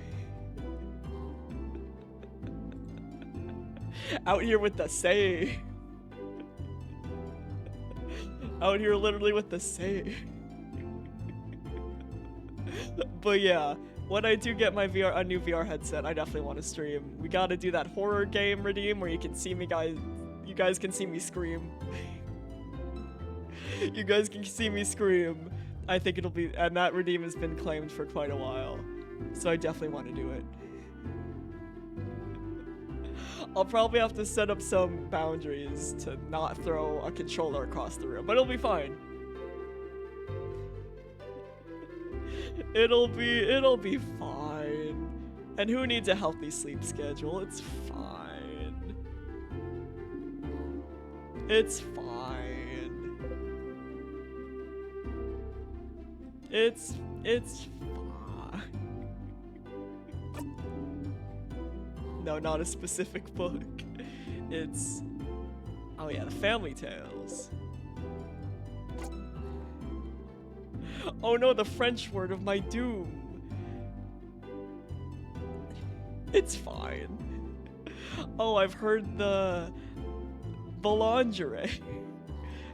Out here with the save. Out here literally with the save. But yeah, when I do get my a new VR headset, I definitely want to stream. We gotta do that horror game redeem where you can see me you guys can see me scream. You guys can see me scream. I think it'll be, and that redeem has been claimed for quite a while. So I definitely want to do it. I'll probably have to set up some boundaries to not throw a controller across the room, but it'll be fine. It'll be fine. And who needs a healthy sleep schedule? It's fine. It's fine. It's fine. No, not a specific book. It's, oh yeah, the Family Tales. Oh no, the French word of my doom. It's fine. Oh, I've heard the Boulangerie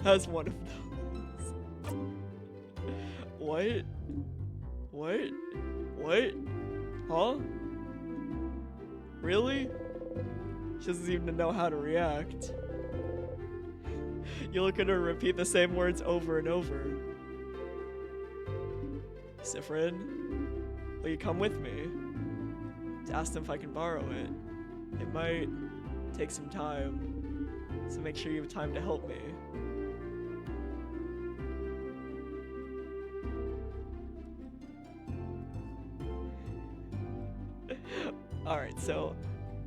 has one of those. What? What? What? Huh? Really? She doesn't even know how to react. You look at her repeat the same words over and over. Sifrin, will you come with me? To ask them if I can borrow it. It might take some time, so make sure you have time to help me. Alright, so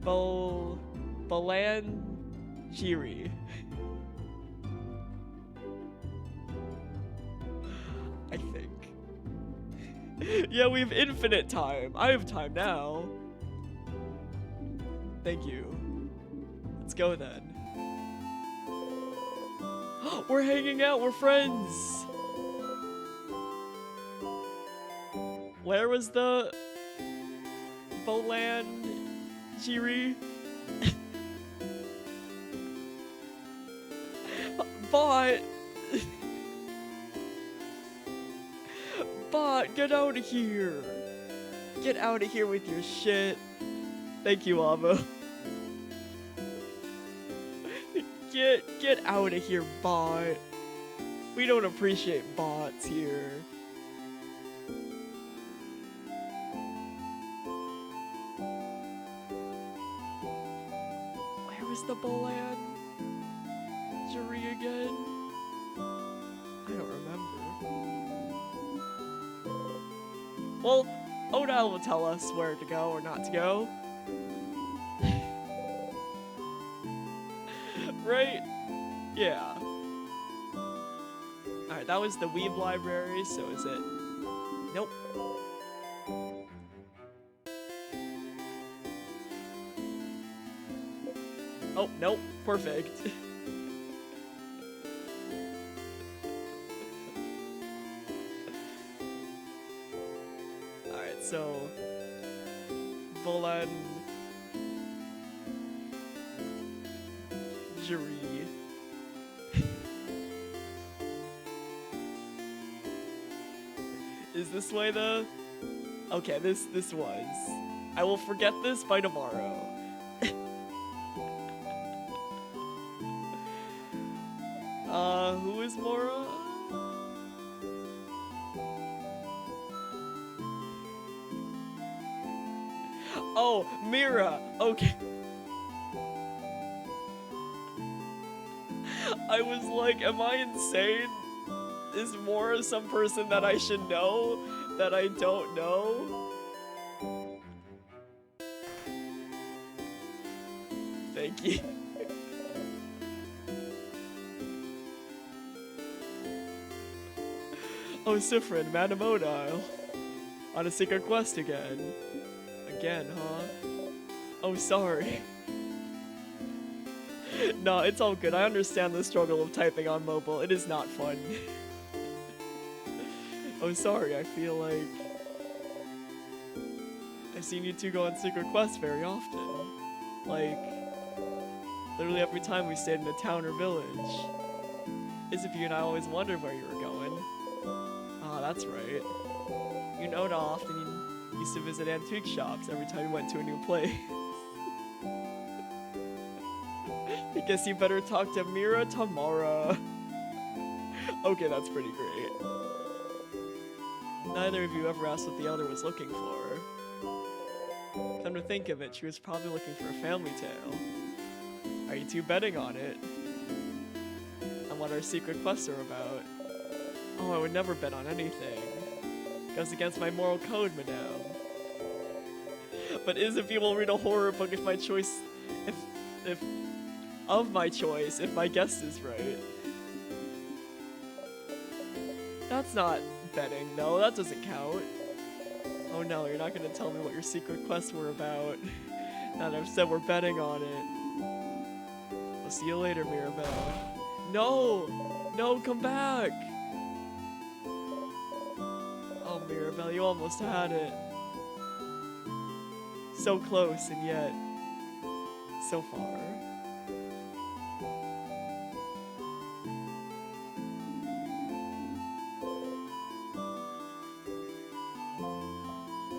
Boulangerie. I think. Yeah, we have infinite time. I have time now. Thank you. Let's go then. We're hanging out, we're friends. Where was the Boulangerie? Bot! Bot, get out of here! Get out of here with your shit. Thank you, Avo. Get out of here, bot. We don't appreciate bots here. Where was the Boulangerie again? I don't remember. Well, Odal will tell us where to go or not to go. Right? Yeah. Alright, that was the Weeb library, so is it? Nope. Oh, nope. Perfect. Alright, so Boulangerie. Is this way the? Okay, this was. I will forget this by tomorrow. Who is Mora? Oh, Mira. Okay. I was like, am I insane? Is Mora some person that I should know that I don't know? Thank you. Oh, Sifrin, Manamodile. On a secret quest again. Again, huh? Oh, sorry. No, it's all good. I understand the struggle of typing on mobile. It is not fun. Oh, sorry. I feel like I've seen you two go on secret quests very often. Like, literally every time we stayed in a town or village. Isabeau and I always wondered where you were going. Ah, that's right. You know how often you used to visit antique shops every time you went to a new place. I guess you better talk to Mira Tamara. Okay, that's pretty great. Neither of you ever asked what the elder was looking for. Come to think of it, she was probably looking for a family tale. Are you two betting on it? On what our secret quests are about? Oh, I would never bet on anything. Goes against my moral code, madame. But Isabeau will read a horror book if my choice, if my guess is right. That's not betting, no, that doesn't count. Oh no, you're not gonna tell me what your secret quests were about. Now that I've said we're betting on it. I'll see you later, Mirabelle. No! No, come back! Oh, Mirabelle, you almost had it. So close, and yet so far.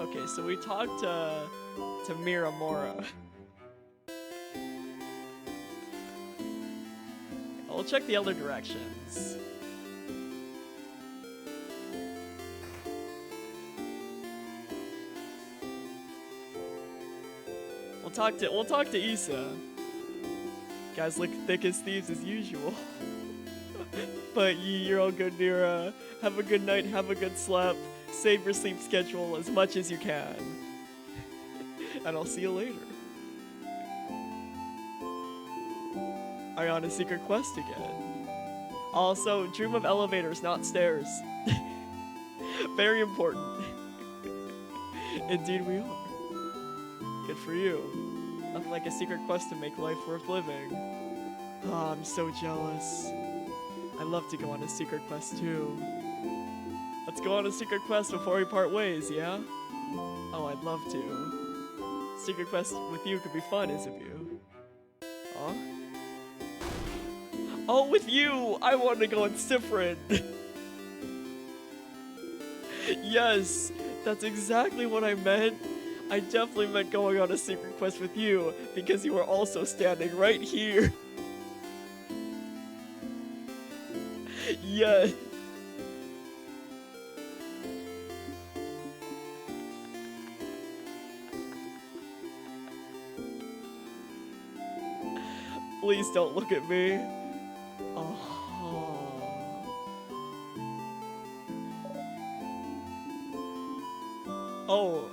Okay, so we talked to Mira Mora. We'll check the other directions. We'll talk to Issa. Guys look thick as thieves as usual. But you're all good, Mira. Have a good night, have a good sleep. Save your sleep schedule as much as you can. And I'll see you later. Are you on a secret quest again? Also, dream of elevators, not stairs. Very important. Indeed we are. Good for you. Nothing like a secret quest to make life worth living. Oh, I'm so jealous. I'd love to go on a secret quest too. Let's go on a secret quest before we part ways, yeah? Oh, I'd love to. Secret quest with you could be fun, Isabeau. Huh? Oh, with you! I wanted to go on Sifrin! Yes, that's exactly what I meant. I definitely meant going on a secret quest with you, because you were also standing right here. Yes. Please don't look at me. Oh. Oh.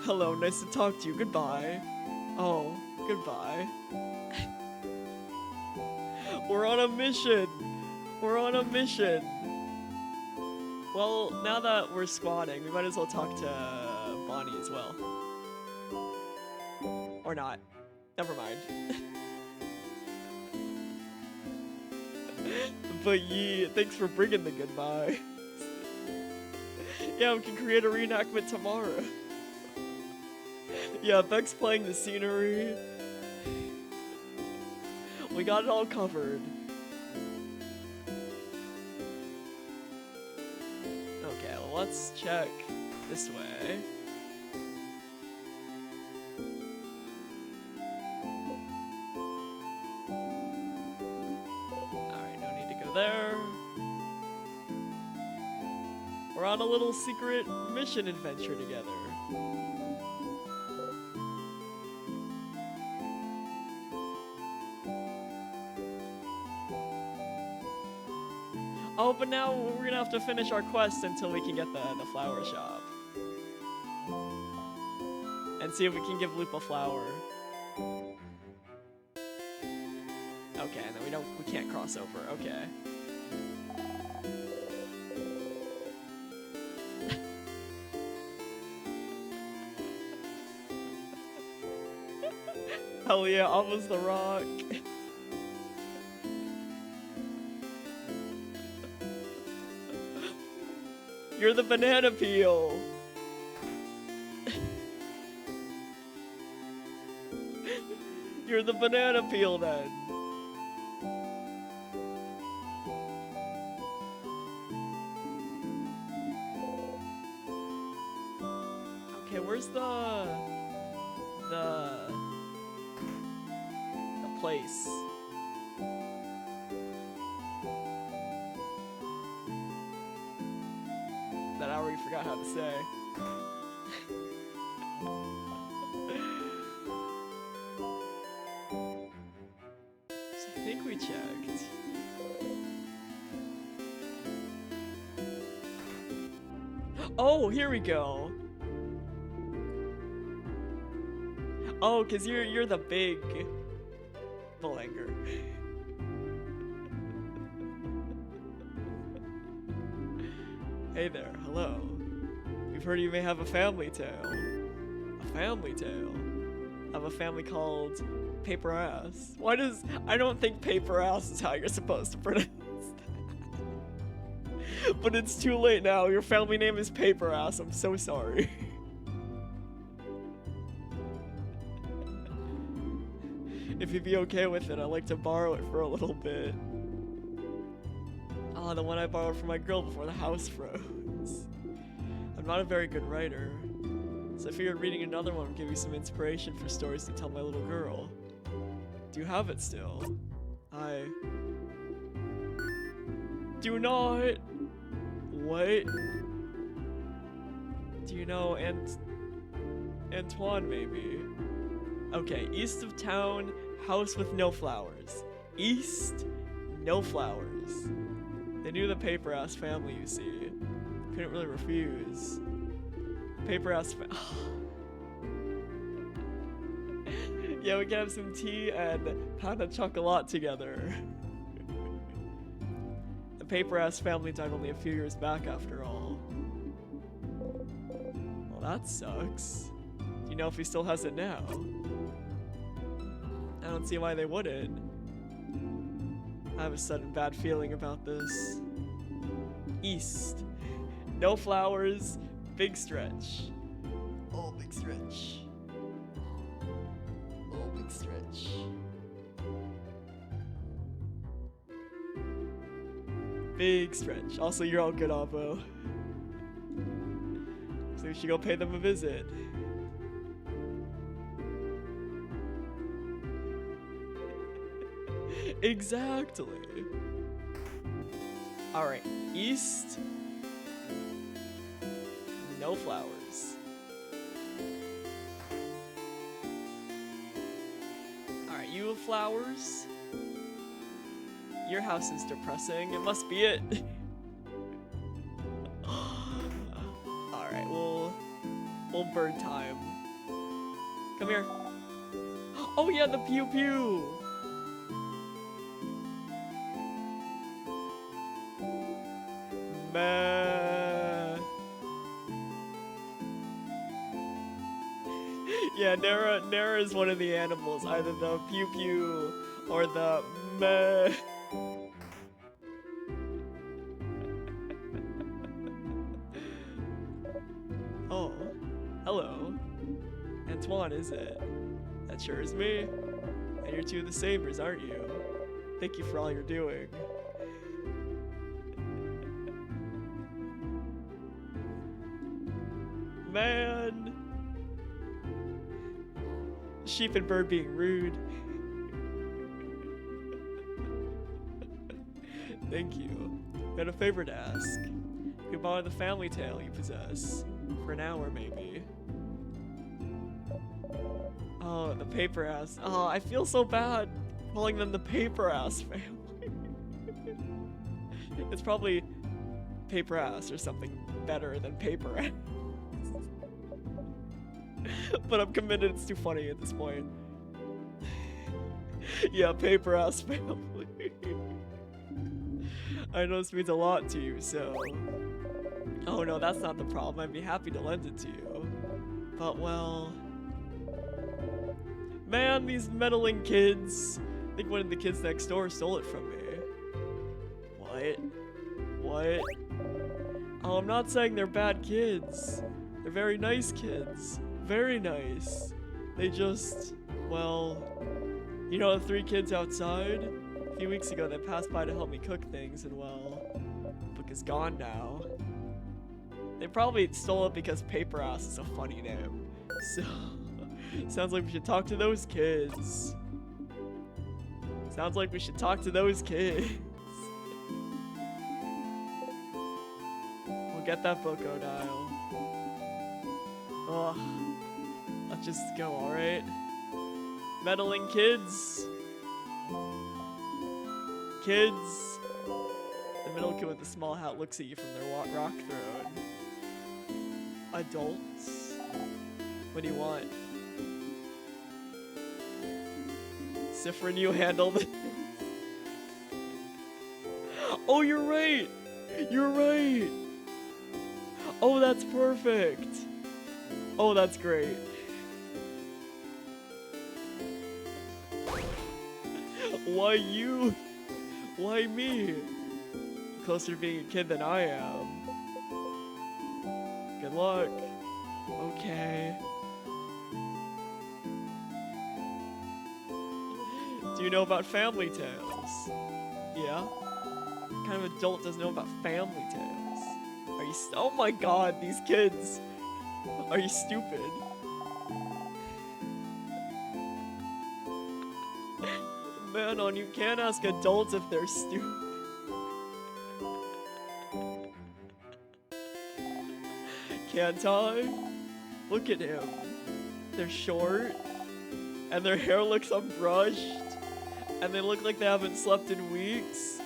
Hello, nice to talk to you. Goodbye. Oh, goodbye. We're on a mission. We're on a mission. Well, now that we're squatting, we might as well talk to Bonnie as well. Or not. Never mind. But yeah, thanks for bringing the goodbye. Yeah, we can create a reenactment tomorrow. Yeah, Beck's playing the scenery. We got it all covered. Okay, well, let's check this way. Alright, no need to go there. We're on a little secret mission adventure together. Oh, but now we're gonna have to finish our quest until we can get the flower shop. And see if we can give Loop a flower. Okay, and then we can't cross over, okay. Hell yeah, almost the rock. You're the banana peel. You're the banana peel then. Okay, where's the place? That I already forgot how to say. So I think we checked. Oh, here we go. Oh, cause you're the big Belanger. Hey there, hello. We've heard you may have a family tale. A family tale? I have a family called Paper Ass. Why does... I don't think Paper Ass is how you're supposed to pronounce that. But it's too late now. Your family name is Paper Ass. I'm so sorry. If you'd be okay with it, I'd like to borrow it for a little bit. Ah, the one I borrowed from my girl before the house froze. I'm not a very good writer, so I figured reading another one would give you some inspiration for stories to tell my little girl. Do you have it still? I do not. What? Do you know Antoine, maybe? Okay, east of town, house with no flowers. East, no flowers. They knew the Paper Ass family, you see. Couldn't really refuse. Paper Ass Yeah, we can have some tea and pound of chocolate together. The Paper Ass family died only a few years back after all. Well, that sucks. Do you know if he still has it now? I don't see why they wouldn't. I have a sudden bad feeling about this. East. No flowers. Big stretch. Oh, big stretch. Oh, big stretch. Big stretch. Also, you're all good, Avo. So we should go pay them a visit. Exactly. Alright, east. No flowers. Alright, you have flowers. Your house is depressing. It must be it. Alright, we'll bird time. Come here. Oh yeah, the pew pew. Yeah, Nara is one of the animals, either the pew pew or the meh. Oh, hello. Antoine, is it? That sure is me. And you're two of the Sabers, aren't you? Thank you for all you're doing. Man. Sheep and bird being rude. Thank you. I had a favor to ask. You could borrow the family tale you possess. For an hour, maybe. The paper ass. Oh, I feel so bad calling them the paper ass family. It's probably paper ass or something better than paper ass. But I'm committed, it's too funny at this point. Yeah, paper ass family. I know this means a lot to you, so... Oh no, that's not the problem. I'd be happy to lend it to you. But well... Man, these meddling kids. I think one of the kids next door stole it from me. What? What? Oh, I'm not saying they're bad kids. They're very nice kids. Very nice. They just... Well... You know the 3 kids outside? A few weeks ago they passed by to help me cook things and well... the book is gone now. They probably stole it because Paper Ass is a funny name. So... Sounds like we should talk to those kids. Sounds like we should talk to those kids. We'll get that book, O'Dial. Ugh. Let's just go, alright? Meddling kids. Kids. The middle kid with the small hat looks at you from their rock throne. Adults? What do you want? Sifrin, you handle this. Oh, you're right! You're right! Oh, that's perfect! Oh, that's great. Why you? Why me? Closer to being a kid than I am. Good luck. Okay. Do you know about family tales? Yeah? What kind of adult doesn't know about family tales? Are you oh my god, these kids! Are you stupid? Manon, you can't ask adults if they're stupid. Can't I? Look at him. They're short, and their hair looks unbrushed, and they look like they haven't slept in weeks,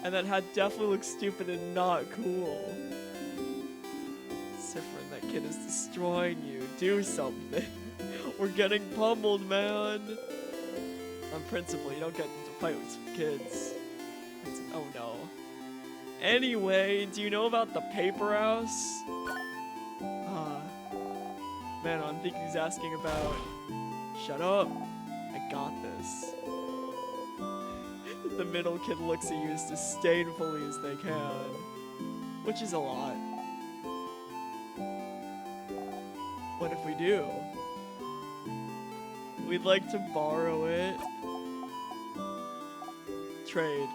and that hat definitely looks stupid and not cool. Sifrin, that kid is destroying you. Do something. We're getting pummeled, man. On principle, you don't get into fights with kids. Oh no. Anyway, do you know about the paper house? Man, I think he's asking about... Shut up. I got this. The middle kid looks at you as disdainfully as they can. Which is a lot. What if we do? We'd like to borrow it. Trade.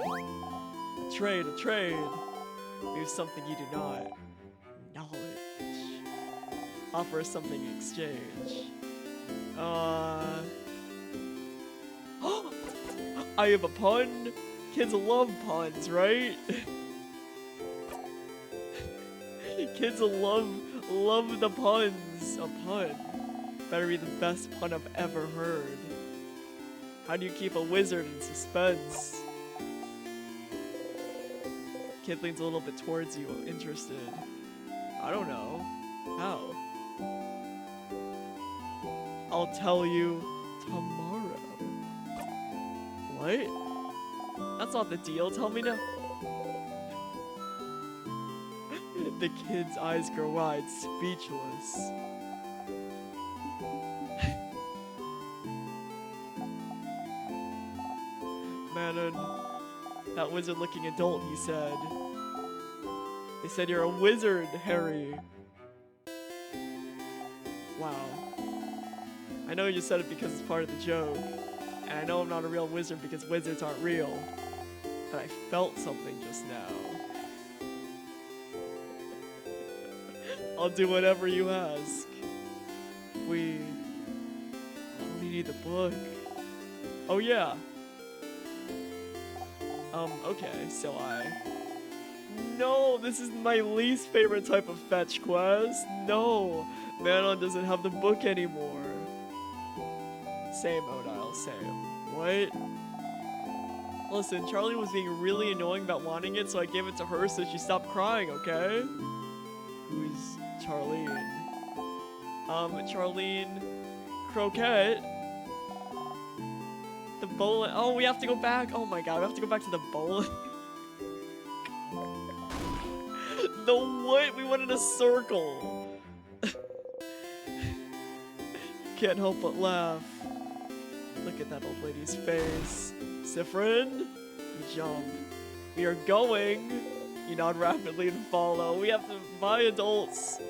Trade, a trade. We have something you do not. Knowledge. Offer us something in exchange. I have a pun? Kids love puns, right? Kids love the puns. A pun. Better be the best pun I've ever heard. How do you keep a wizard in suspense? Kid leans a little bit towards you, interested. I don't know. How? I'll tell you tomorrow. What? That's not the deal. Tell me now. The kid's eyes grow wide, speechless. Manon, that wizard-looking adult, he said. They said you're a wizard, Harry. Wow. I know you said it because it's part of the joke, and I know I'm not a real wizard because wizards aren't real, but I felt something just now. I'll do whatever you ask. We only need the book. Oh yeah. Okay, so No, this is my least favorite type of fetch quest. No, Manon doesn't have the book anymore. Same, Odile, same. What? Listen, Charlie was being really annoying about wanting it, so I gave it to her so she stopped crying, okay? Who's Charlene? Charlene Croquette. The bowling. Oh, we have to go back. Oh my god, we have to go back to the bowling. The what? We went in a circle. Can't help but laugh. Look at that old lady's face. Sifrin, you jump. We are going. You nod rapidly and follow. We have to buy adults.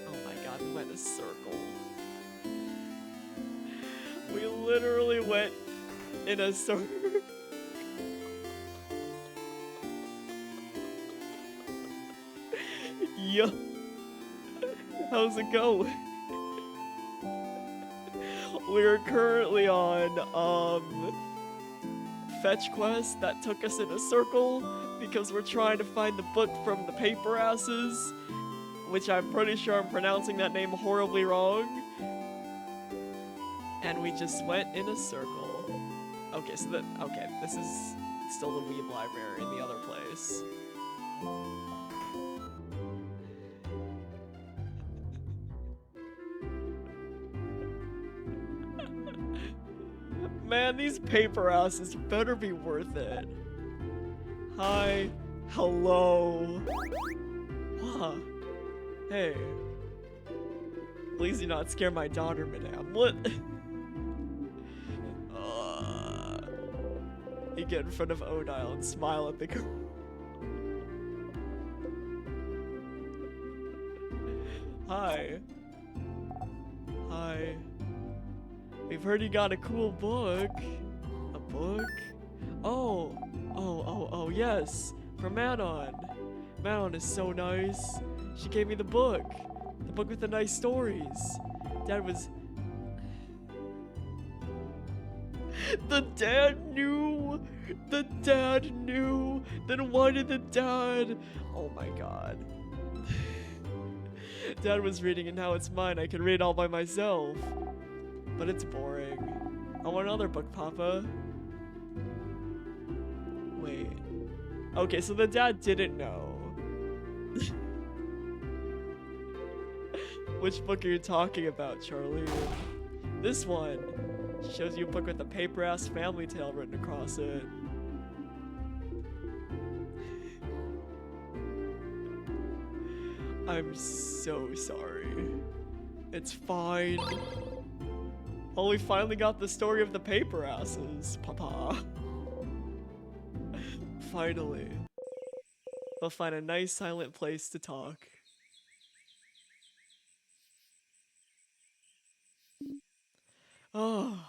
Oh my god, we went in a circle. We literally went in a circle. Yo. How's it going? We're currently on, fetch quest that took us in a circle because we're trying to find the book from the paper asses, which I'm pretty sure I'm pronouncing that name horribly wrong. And we just went in a circle. Okay, so this is still the Weeb library in the other place. Man, these paper asses better be worth it. Hi. Hello. Huh. Hey. Please do not scare my daughter, madame. What? You get in front of Odile and smile at the girl. Hi. Hi. We've heard you got a cool book. A book? Oh, yes. From Manon. Manon is so nice. She gave me the book. The book with the nice stories. Dad was... The dad knew! The dad knew! Then why did the dad... Oh my god. Dad was reading and now it's mine. I can read all by myself. But it's boring. I want another book, Papa. Wait. Okay, so the dad didn't know. Which book are you talking about, Charlie? This one. Shows you a book with a paper-ass family tale written across it. I'm so sorry. It's fine. Oh, we finally got the story of the paper asses, Papa. Finally. We'll find a nice silent place to talk. Oh,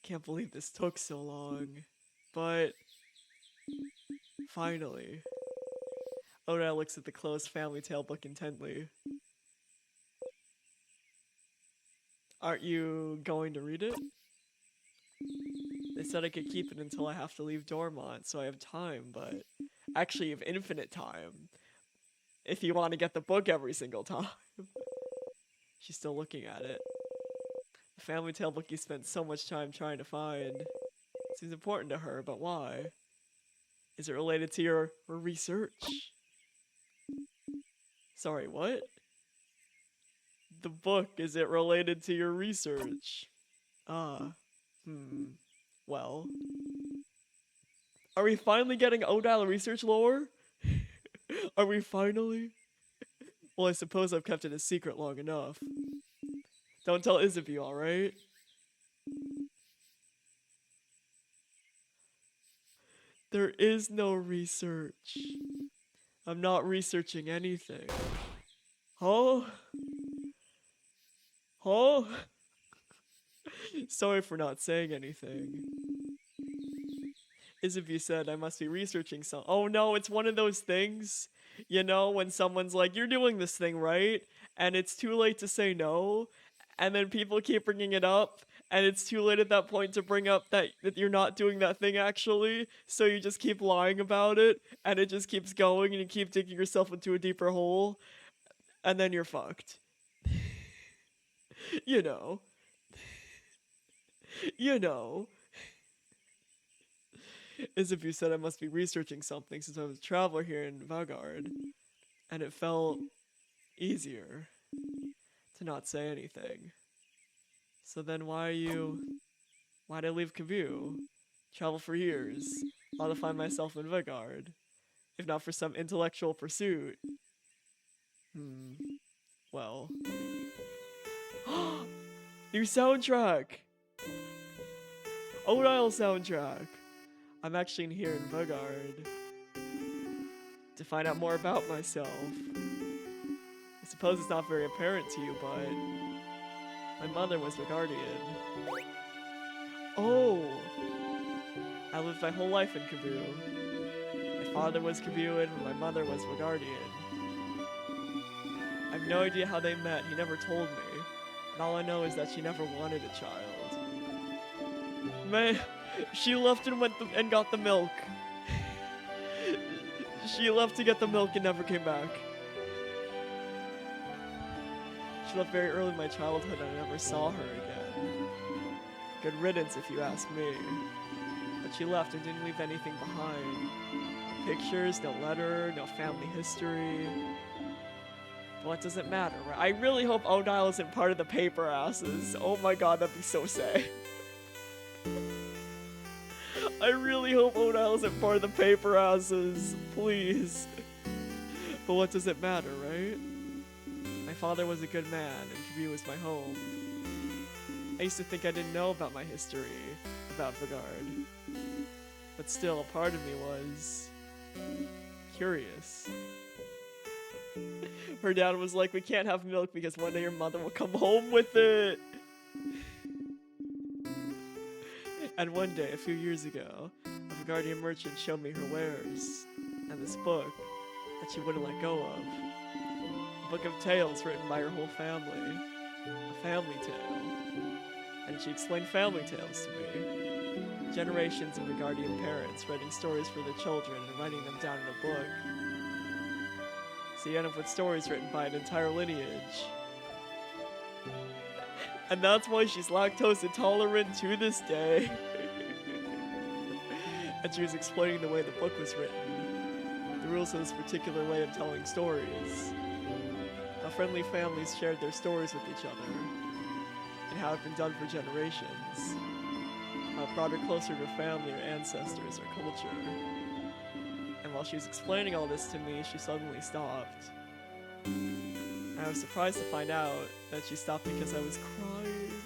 can't believe this took so long. But, finally. Oda looks at the closed family tale book intently. Aren't you going to read it? They said I could keep it until I have to leave Dormont, so I have time, but... Actually, you have infinite time. If you want to get the book every single time. She's still looking at it. The family tale book you spent so much time trying to find. Seems important to her, but why? Is it related to your research? Sorry, what? The book, is it related to your research? Well. Are we finally getting Odile research lore? Are we finally? Well, I suppose I've kept it a secret long enough. Don't tell Isabeau, alright? There is no research. I'm not researching anything. Huh? Huh? Sorry for not saying anything. Isabeau said I must be researching some. Oh no, it's one of those things, you know, when someone's like, you're doing this thing, right? And it's too late to say no, and then people keep bringing it up, and it's too late at that point to bring up that you're not doing that thing actually, so you just keep lying about it, and it just keeps going, and you keep digging yourself into a deeper hole, and then you're fucked. You know. You know. Isabeau said I must be researching something since I was a traveler here in Vagard, and it felt easier to not say anything. So then why'd I leave Cabu? Travel for years, all to find myself in Vagard, if not for some intellectual pursuit. Hmm, well. New soundtrack! Odile soundtrack! I'm actually in here in Vagard to find out more about myself. I suppose it's not very apparent to you, but my mother was Vagardian. Oh! I lived my whole life in Cabu. My father was Cabuan, and my mother was Vagardian. I have no idea how they met, he never told me. And all I know is that she never wanted a child. Man, she left and and got the milk. She left to get the milk and never came back. She left very early in my childhood and I never saw her again. Good riddance if you ask me. But she left and didn't leave anything behind. No pictures, no letter, no family history. But what does it matter, right? I really hope Odile isn't part of the paper asses. Oh my god, that'd be so sad. I really hope Odile isn't part of the paper asses. Please. But what does it matter, right? My father was a good man, and Cabu was my home. I used to think I didn't know about my history, about Vagard. But still, a part of me was curious. Her dad was like, we can't have milk because one day your mother will come home with it. And one day, a few years ago, a Vagardian merchant showed me her wares, and this book that she wouldn't let go of. A book of tales written by her whole family. A family tale. And she explained family tales to me. Generations of Vagardian parents writing stories for their children and writing them down in a book. So you end up with stories written by an entire lineage. And that's why she's lactose intolerant to this day. And she was explaining the way the book was written. The rules of this particular way of telling stories. How friendly families shared their stories with each other. And how it had been done for generations. How it brought her closer to her family, her ancestors, her culture. And while she was explaining all this to me, she suddenly stopped. I was surprised to find out that she stopped because I was crying.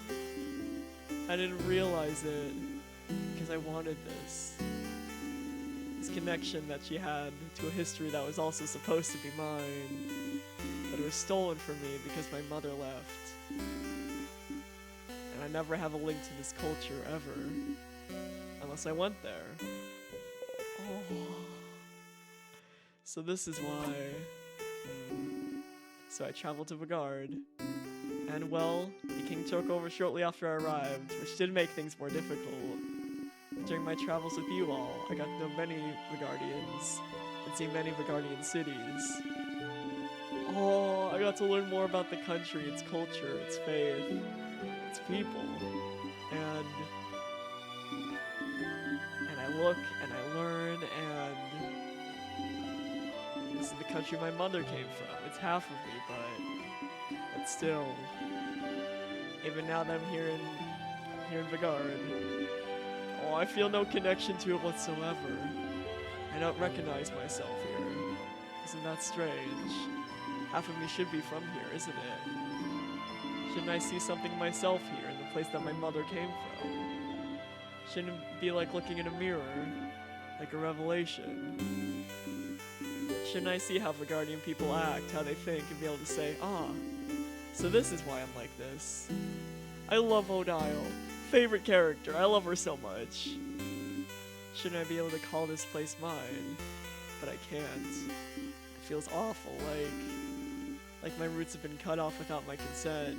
I didn't realize it because I wanted this. This connection that she had to a history that was also supposed to be mine. But it was stolen from me because my mother left. And I never have a link to this culture ever. Unless I went there. Oh. So this is why. So I traveled to Vagard, and well, the king took over shortly after I arrived, which did make things more difficult. But during my travels with you all, I got to know many Vagardians, and see many Vagardian cities. Oh, I got to learn more about the country, its culture, its faith, its people, and I look, and I learn, and this is the country my mother came from. It's half of me, but still. Even now that I'm here in Vagard, oh, I feel no connection to it whatsoever. I don't recognize myself here. Isn't that strange? Half of me should be from here, isn't it? Shouldn't I see something myself here in the place that my mother came from? Shouldn't it be like looking in a mirror, like a revelation? Shouldn't I see how Vagardian people act, how they think, and be able to say, ah, so this is why I'm like this. I love Odile. Favorite character. I love her so much. Shouldn't I be able to call this place mine? But I can't. It feels awful, like my roots have been cut off without my consent.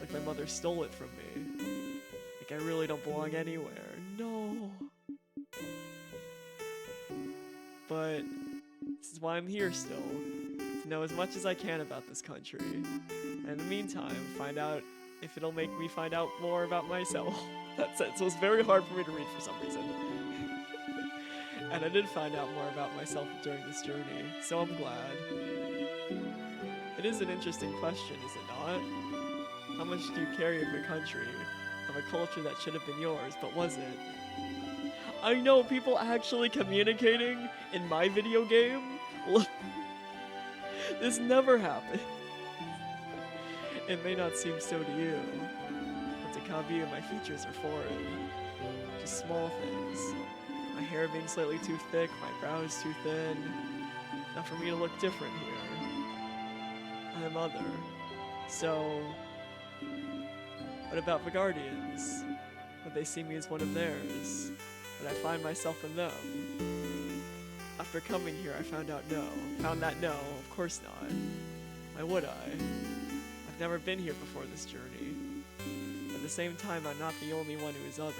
Like my mother stole it from me. Like I really don't belong anywhere. No. But this is why I'm here still, to know as much as I can about this country, and in the meantime, find out if it'll make me find out more about myself. That sentence was very hard for me to read for some reason. And I did find out more about myself during this journey, so I'm glad. It is an interesting question, is it not? How much do you carry of your country, of a culture that should have been yours, but wasn't? I know, people actually communicating in my video game? Look, this never happened. It may not seem so to you, but to Kabi, my features are foreign. Just small things. My hair being slightly too thick, my brows too thin. Not for me to look different here. I am other. So, what about the Guardians? Would they see me as one of theirs? Would I find myself in them? After coming here, I found that no, of course not. Why would I? I've never been here before this journey. At the same time, I'm not the only one who is other.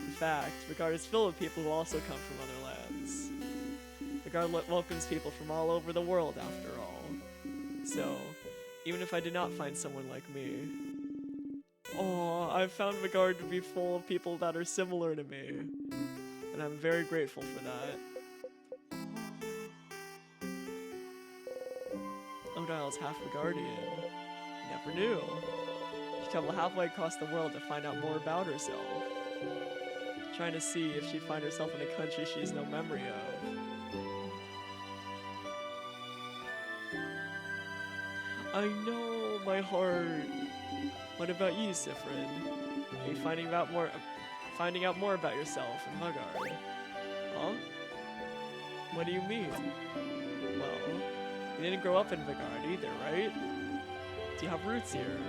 In fact, Vigard is filled with people who also come from other lands. Vigard welcomes people from all over the world, after all. So, even if I did not find someone like me, I've found Vigard to be full of people that are similar to me, and I'm very grateful for that. Odile is half Vigardian. Never knew. She traveled halfway across the world to find out more about herself. Trying to see if she'd find herself in a country she has no memory of. I know, my heart. What about you, Sifrin? Are you finding out more about yourself in Vigard? Huh? What do you mean? Well, you didn't grow up in Vigard either, right? Do you have roots here?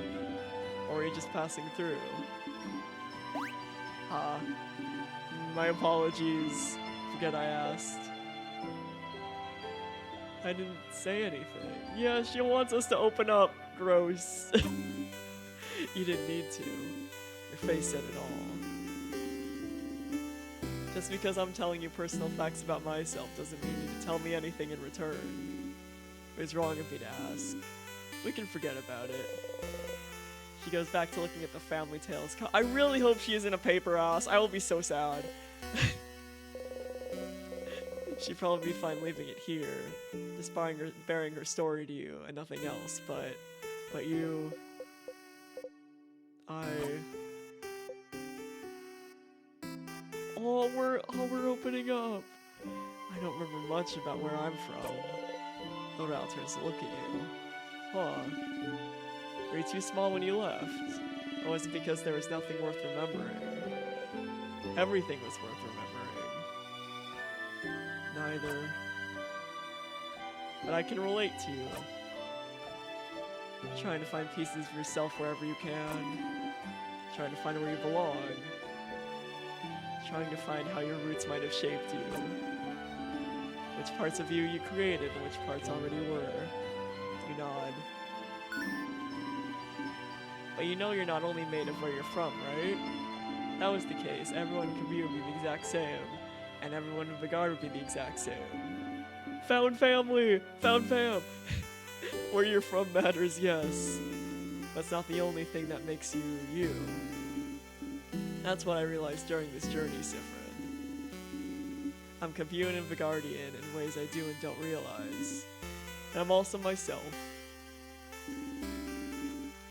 Or are you just passing through? My apologies. Forget I asked. I didn't say anything. Yeah, she wants us to open up. Gross. You didn't need to. Your face said it all. Just because I'm telling you personal facts about myself doesn't mean you need to tell me anything in return. It was wrong of me to ask. We can forget about it. She goes back to looking at the family tales. I really hope she isn't a paper ass. I will be so sad. She'd probably be fine leaving it here, just bearing her story to you and nothing else. But you, we're opening up. I don't remember much about where I'm from. Odile turns to look at you. Huh. Were you too small when you left? Or was it because there was nothing worth remembering? Everything was worth remembering. Neither. But I can relate to you. Trying to find pieces of yourself wherever you can. Trying to find where you belong. Trying to find how your roots might have shaped you. Which parts of you created and which parts already were. You nod. But you know you're not only made of where you're from, right? If that was the case, everyone in Kabir would be the exact same. And everyone in Vigard would be the exact same. Found family! Found fam! Where you're from matters, yes. That's not the only thing that makes you, you. That's what I realized during this journey, Sifrin. I'm Kabuan and Vigardian in ways I do and don't realize. And I'm also myself.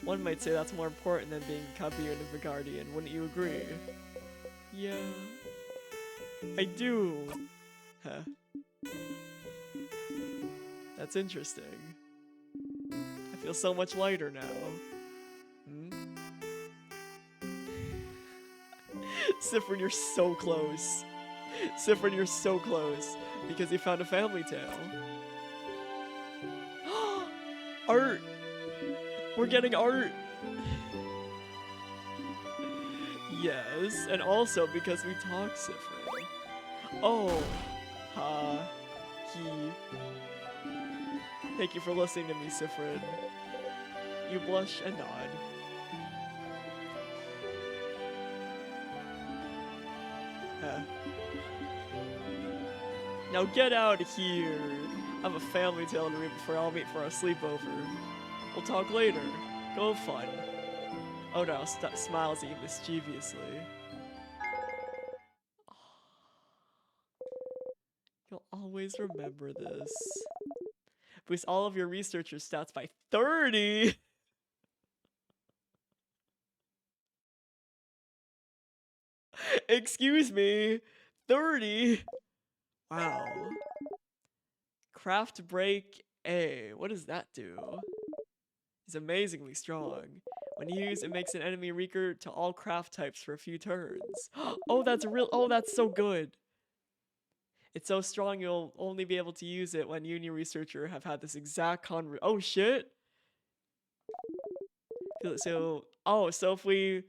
One might say that's more important than being Kabuan and Vigardian, wouldn't you agree? Yeah. I do. Huh. That's interesting. I feel so much lighter now. Sifrin, you're so close. Sifrin, you're so close. Because you found a family tale. Art! We're getting art! Yes, and also because we talk Sifrin. Oh. Thank you for listening to me, Sifrin. You blush and nod. Now get out of here. I have a family tale to read before I'll meet for our sleepover. We'll talk later. Go fun. Odile smiles at you mischievously. You'll always remember this. Boost all of your researcher stats by 30! Excuse me! 30? Wow. Craft break A. What does that do? He's amazingly strong. When used, it makes an enemy weaker to all craft types for a few turns. Oh, that's real. Oh, that's so good. It's so strong you'll only be able to use it when you and your researcher have had this exact oh shit. So, oh, so if we,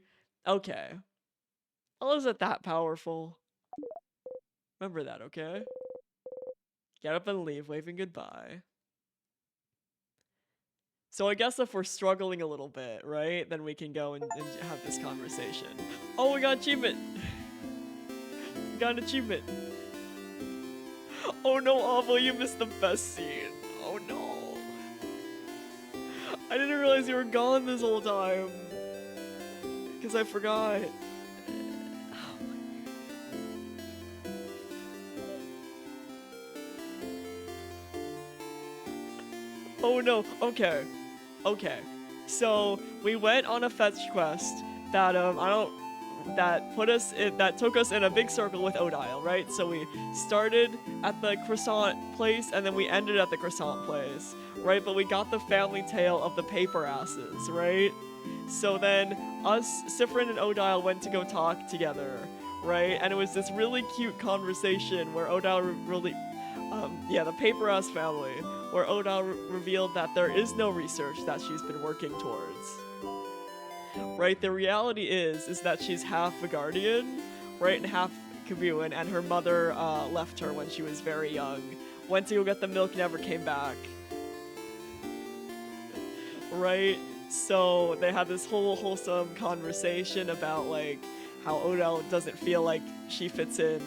okay. Oh, is it that powerful? Remember that, okay? Get up and leave, waving goodbye. So I guess if we're struggling a little bit, right, then we can go and have this conversation. Oh, we got an achievement! We got an achievement. Oh no, Avo, you missed the best scene. Oh no. I didn't realize you were gone this whole time. Because I forgot. Oh no, okay. Okay. So we went on a fetch quest that that took us in a big circle with Odile, right? So we started at the croissant place and then we ended at the croissant place, right? But we got the family tale of the paper asses, right? So then us, Sifrin and Odile went to go talk together, right? And it was this really cute conversation where Odile really, the paper ass family, where Odile revealed that there is no research that she's been working towards. Right, the reality is that she's half a guardian, right, and half Kabuin, and her mother left her when she was very young. Went to go get the milk, never came back. Right, so they had this whole wholesome conversation about like how Odile doesn't feel like she fits in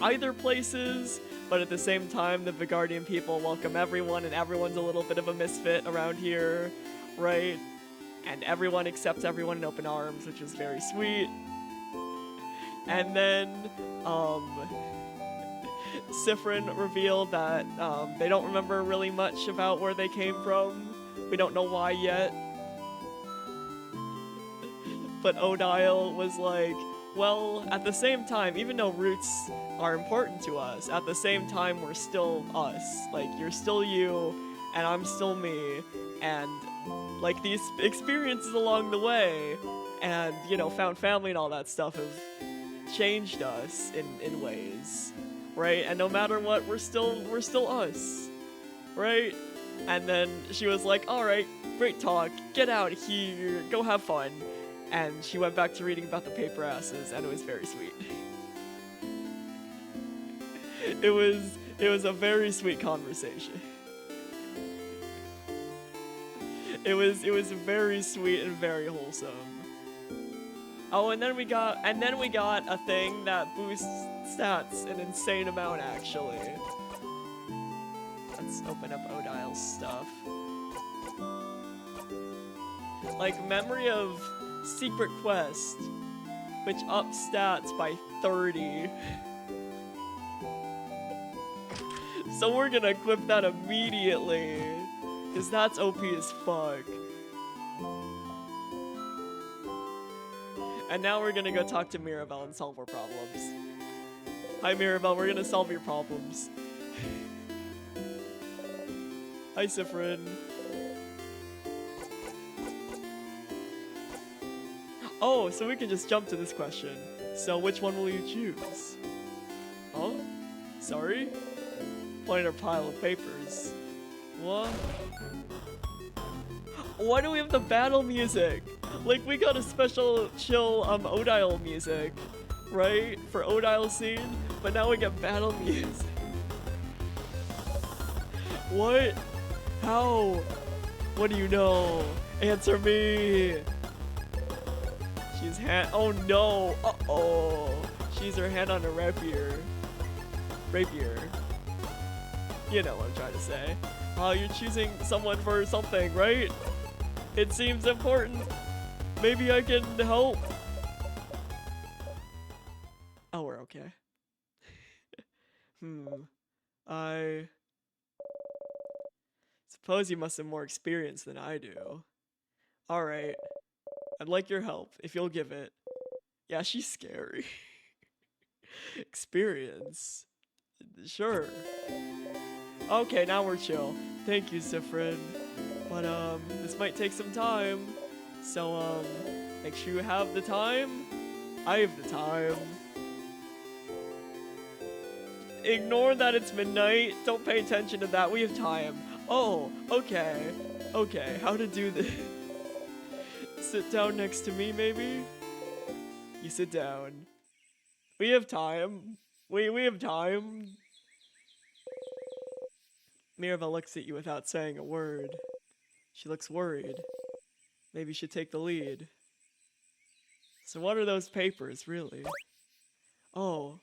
either places, but at the same time the Vigardian people welcome everyone and everyone's a little bit of a misfit around here, right? And everyone accepts everyone in open arms, which is very sweet. And then, Sifrin revealed that they don't remember really much about where they came from. We don't know why yet. But Odile was like, well, at the same time, even though roots are important to us, at the same time, we're still us. Like, you're still you, and I'm still me, and like these experiences along the way and, you know, found family and all that stuff have changed us in ways, right? And no matter what, we're still us, right? And then she was like, all right, great talk, get out of here, go have fun. And she went back to reading about the paper asses, and it was very sweet. It was a very sweet conversation. It was very sweet and very wholesome. Oh, and then we got a thing that boosts stats an insane amount actually. Let's open up Odile's stuff. Like Memory of Secret Quest, which ups stats by 30. So we're gonna equip that immediately. Cause that's OP as fuck. And now we're gonna go talk to Mirabelle and solve our problems. Hi Mirabelle, we're gonna solve your problems. Hi Sifrin. Oh, so we can just jump to this question. So which one will you choose? Oh? Sorry? Point our pile of papers. What? Why do we have the battle music? Like, we got a special chill Odile music, right? For Odile scene, but now we get battle music. What? How? What do you know? Answer me! She's oh no! Uh-oh! She's her hand on a rapier. Rapier. You know what I'm trying to say. Oh, you're choosing someone for something, right? It seems important. Maybe I can help. Oh, we're okay. I suppose you must have more experience than I do. Alright. I'd like your help, if you'll give it. Yeah, she's scary. Experience. Sure. Okay, now we're chill. Thank you, Sifrin. But, this might take some time. So, make sure you have the time. I have the time. Ignore that it's midnight. Don't pay attention to that. We have time. Oh, okay. Okay, how to do this. Sit down next to me, maybe? You sit down. We have time. We have time. Mirabelle looks at you without saying a word. She looks worried. Maybe you should take the lead. So what are those papers, really? Oh,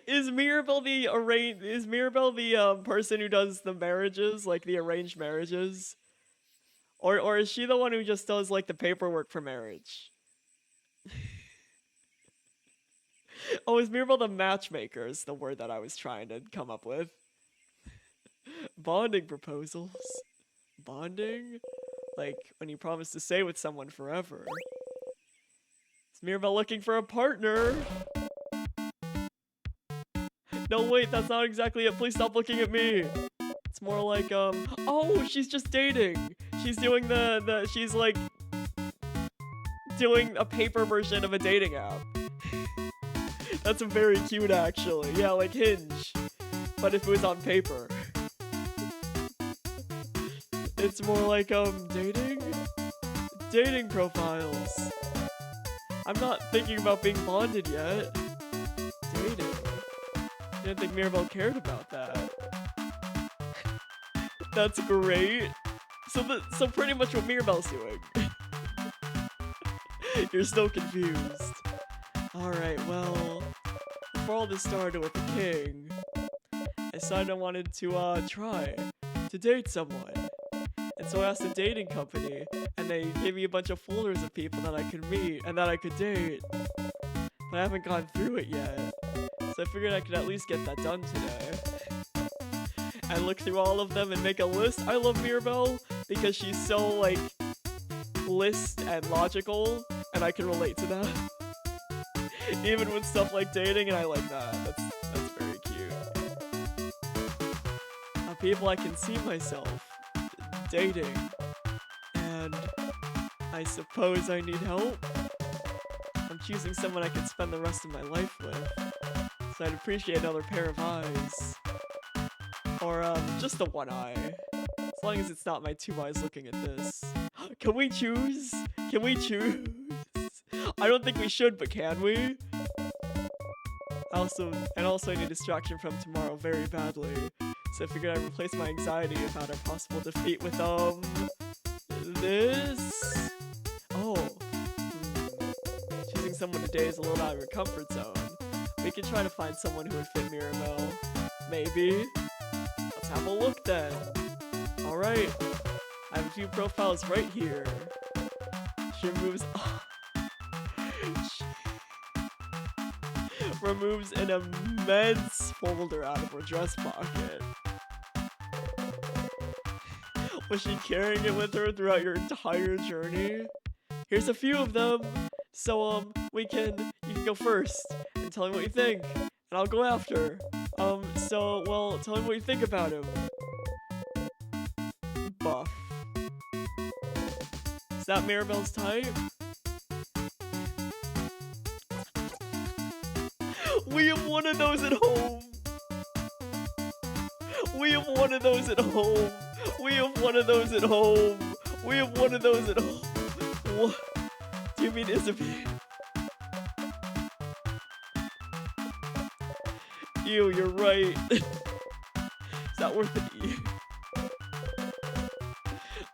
Is Mirabelle the person who does the marriages, like the arranged marriages? Or is she the one who just does like the paperwork for marriage? Oh, is Mirabelle the matchmaker is the word that I was trying to come up with. Bonding proposals. Bonding? Like when you promise to stay with someone forever. Is Mirabelle looking for a partner? No, wait, that's not exactly it. Please stop looking at me. It's more like, oh, she's just dating. She's doing she's like doing a paper version of a dating app. That's very cute, actually. Yeah, like Hinge, but if it was on paper. It's more like, dating profiles. I'm not thinking about being bonded yet. Dating. I didn't think Mirabelle cared about that. That's great. So pretty much what Mirabelle's doing. You're still confused. Alright, well, before all this started with the king, I decided I wanted to try to date someone. And so I asked a dating company, and they gave me a bunch of folders of people that I could meet and that I could date. But I haven't gone through it yet. So I figured I could at least get that done today. And look through all of them and make a list. I love Mirabelle because she's so, like, list and logical, and I can relate to that. Even with stuff like dating, and I like that. That's very cute. People I can see myself dating. And I suppose I need help. I'm choosing someone I can spend the rest of my life with. So I'd appreciate another pair of eyes. Or, just the one eye. As long as it's not my two eyes looking at this. Can we choose? Can we choose? I don't think we should, but can we? Also I need distraction from tomorrow very badly. So I figured I'd replace my anxiety about a possible defeat with, this? Oh. Choosing someone to date is a little out of your comfort zone. We could try to find someone who would fit Mirabelle. Maybe. Let's have a look then. Alright. I have a few profiles right here. She removes an immense folder out of her dress pocket. Was she carrying it with her throughout your entire journey? Here's a few of them. So, you can go first and tell me what you think, and I'll go after. Well, tell me what you think about him. Buff. Is that Mirabelle's type? We have one of those at home. We have one of those at home. We have one of those at home. We have one of those at home. What? Do you mean Isabeau? Ew, you're right. Is that worth an E?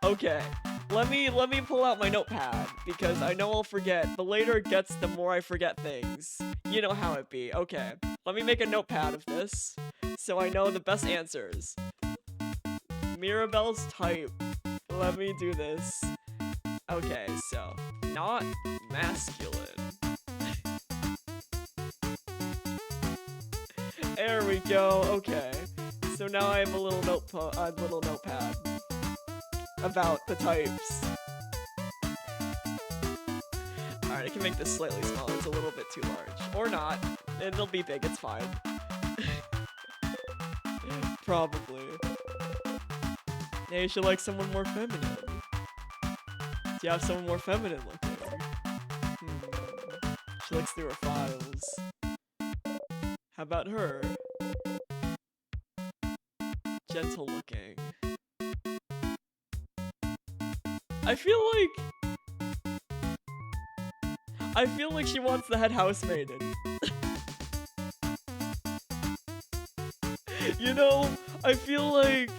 Okay. Let me pull out my notepad, because I know I'll forget. The later it gets, the more I forget things. You know how it be. Okay. Let me make a notepad of this, so I know the best answers. Mirabelle's type. Let me do this. Okay, so not masculine. There we go. Okay, so now I have a little notepad about the types. Alright, I can make this slightly smaller. It's a little bit too large. Or not. It'll be big. It's fine. Probably. Yeah, you should like someone more feminine. Do you have someone more feminine looking? She looks through her files. How about her? Gentle looking. I feel like she wants the head housemaiden. You know, I feel like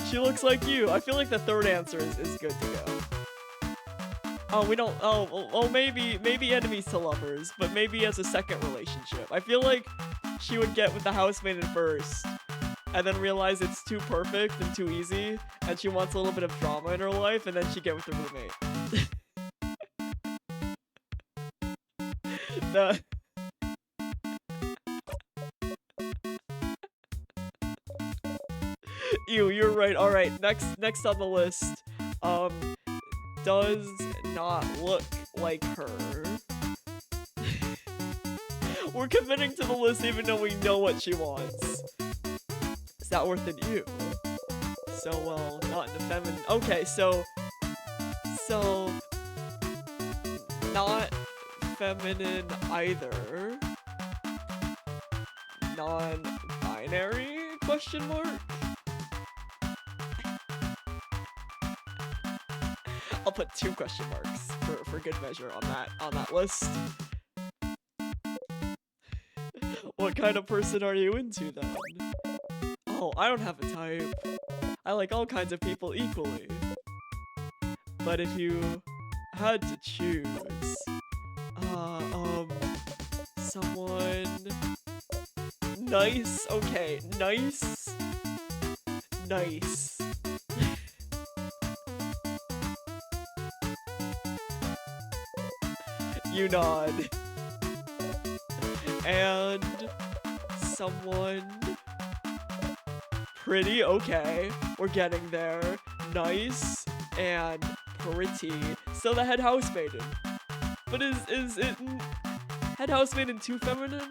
she looks like you. I feel like the third answer is good to go. Oh, we don't. Oh, maybe enemies to lovers, but maybe as a second relationship. I feel like she would get with the housemaiden first, and then realize it's too perfect and too easy, and she wants a little bit of drama in her life, and then she get with the roommate. Ew, you're right. All right, next on the list, does not look like her. We're committing to the list even though we know what she wants. Is that worth an ew? So, well, not in the feminine. Okay, so, not feminine either. Non-binary, question mark? I'll put 2 question marks for good measure on that list. What kind of person are you into then? Oh, I don't have a type. I like all kinds of people equally. But if you had to choose, someone nice. Okay, nice. You nod. And someone pretty. Okay, we're getting there. Nice and pretty. So the head housemaiden. But is it head housemaiden too feminine?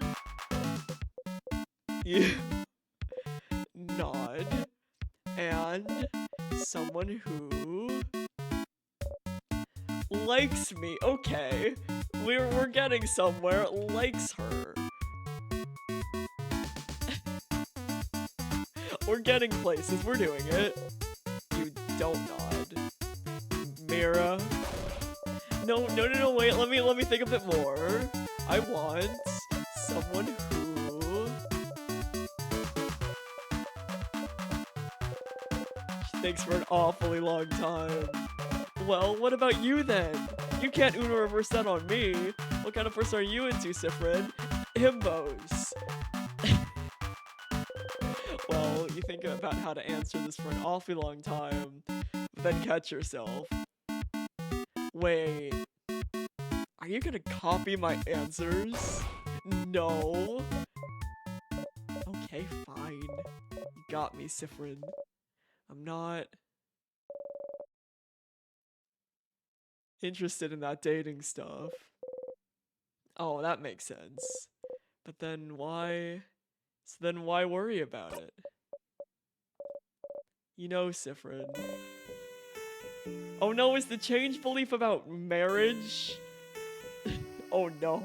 You nod. And someone who likes me. Okay, we're getting somewhere. Likes her. We're getting places. We're doing it. You don't nod. Mira. No. Wait. Let me think a bit more. I want someone who thinks for an awfully long time. Well, what about you then? You can't Uno reverse that on me. What kind of person are you into, Sifrin? Himbos. Well, you think about how to answer this for an awfully long time, but then catch yourself. Wait. Are you gonna copy my answers? No. Okay, fine. You got me, Sifrin. I'm not interested in that dating stuff. Oh, that makes sense. But then why? So then why worry about it? You know, Sifrin. Oh no, is the change belief about marriage? Oh no.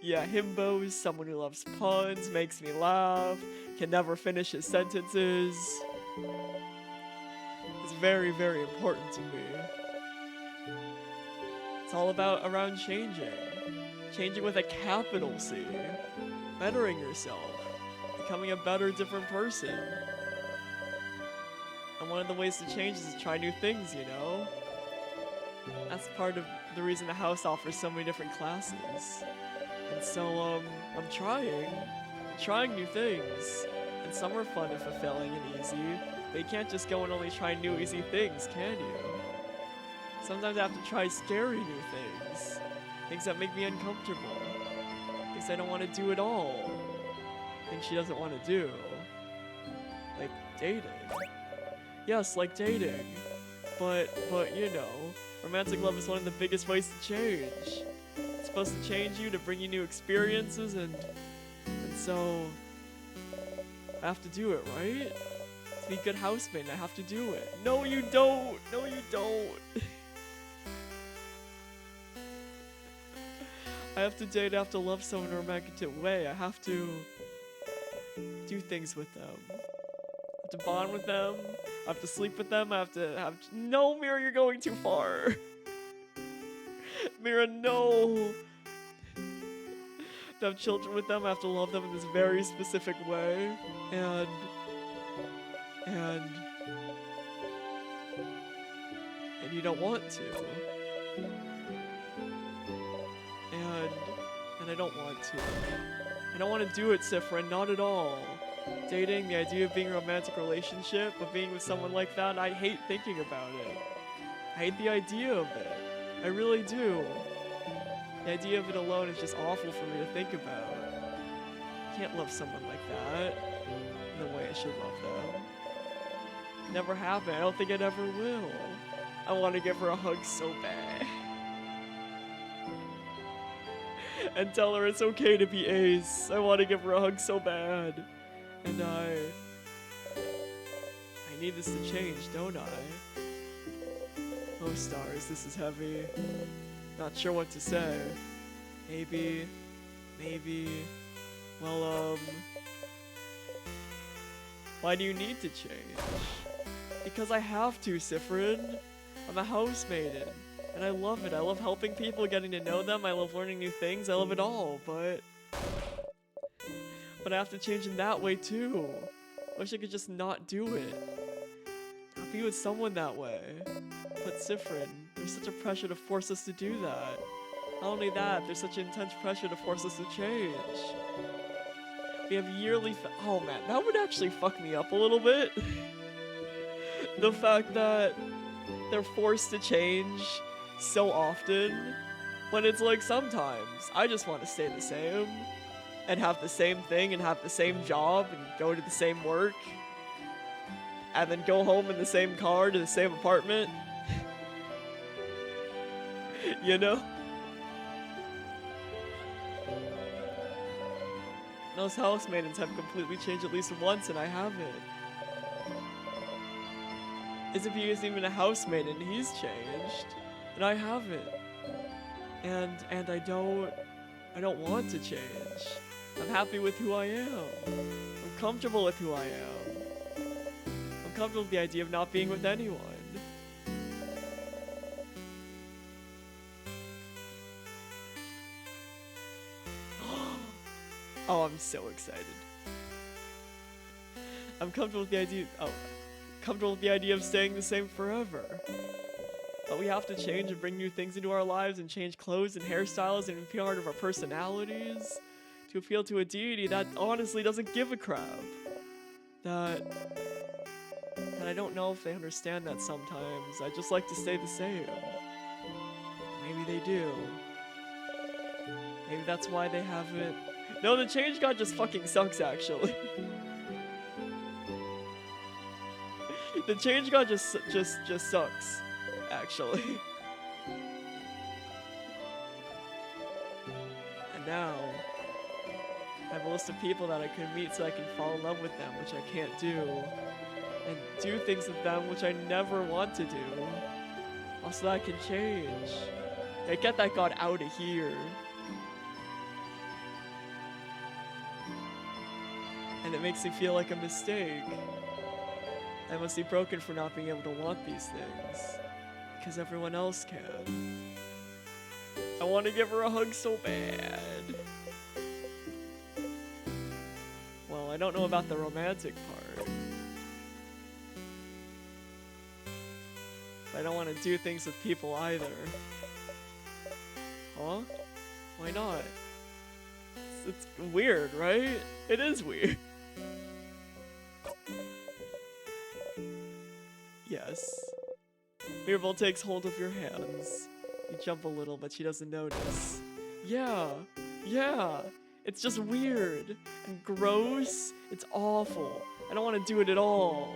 Yeah, himbo is someone who loves puns, makes me laugh, can never finish his sentences. It's very, very important to me. It's all about around changing. Changing with a capital C. Bettering yourself. Becoming a better, different person. And one of the ways to change is to try new things, you know? that's part of the reason the house offers so many different classes. And so, I'm trying new things. And some are fun and fulfilling and easy, but you can't just go and only try new easy things, can you? Sometimes I have to try scary new things. Things that make me uncomfortable. Things I don't want to do at all. Things she doesn't want to do. Like dating. Yes, like dating. But you know, romantic love is one of the biggest ways to change. It's supposed to change you, to bring you new experiences, and so I have to do it, right? To be a good housemate, I have to do it. No, you don't. No, you don't. I have to date, I have to love someone in a romantic way. I have to do things with them. I have to bond with them. I have to sleep with them. I have to have... No, Mira, you're going too far. Mira, no. To have children with them, I have to love them in this very specific way. And you don't want to. And I don't want to. I don't want to do it, Sifrin, not at all. Dating, the idea of being in a romantic relationship, of being with someone like that, I hate thinking about it. I hate the idea of it. I really do. The idea of it alone is just awful for me to think about. I can't love someone like that in the way I should love them. Never happened. I don't think it ever will. I want to give her a hug so bad. And tell her it's okay to be ace. I want to give her a hug so bad. And I need this to change, don't I? Oh stars, this is heavy. Not sure what to say. Maybe, well, why do you need to change? Because I have to, Sifrin. I'm a housemaiden. And I love it. I love helping people, getting to know them. I love learning new things. I love it all, but I have to change in that way too. I wish I could just not do it. Not be with someone that way. But Sifrin, there's such a pressure to force us to do that. Not only that, there's such intense pressure to force us to change. We have yearly oh man, that would actually fuck me up a little bit. The fact that they're forced to change so often, when it's like sometimes I just want to stay the same and have the same thing and have the same job and go to the same work and then go home in the same car to the same apartment. You know? Those housemaidens have completely changed at least once and I haven't. Isabeau isn't even a housemaiden, he's changed. And I haven't. And I don't want to change. I'm happy with who I am. I'm comfortable with who I am. I'm comfortable with the idea of not being with anyone. Oh, I'm so excited. I'm comfortable with the idea of staying the same forever. But we have to change and bring new things into our lives and change clothes and hairstyles and be part of our personalities to appeal to a deity that honestly doesn't give a crap. That I don't know if they understand that sometimes. I just like to stay the same. Maybe they do. Maybe that's why they haven't. No, the change god just fucking sucks, actually. The change god just sucks, actually. And now, I have a list of people that I could meet so I can fall in love with them, which I can't do. And do things with them, which I never want to do. Also, that I can change. Hey, get that god out of here. And it makes me feel like a mistake. I must be broken for not being able to want these things. Because everyone else can. I want to give her a hug so bad. Well, I don't know about the romantic part. But I don't want to do things with people either. Huh? Why not? It's weird, right? It is weird. Yes. Mirabelle takes hold of your hands. You jump a little, but she doesn't notice. Yeah, yeah. It's just weird and gross. It's awful. I don't want to do it at all.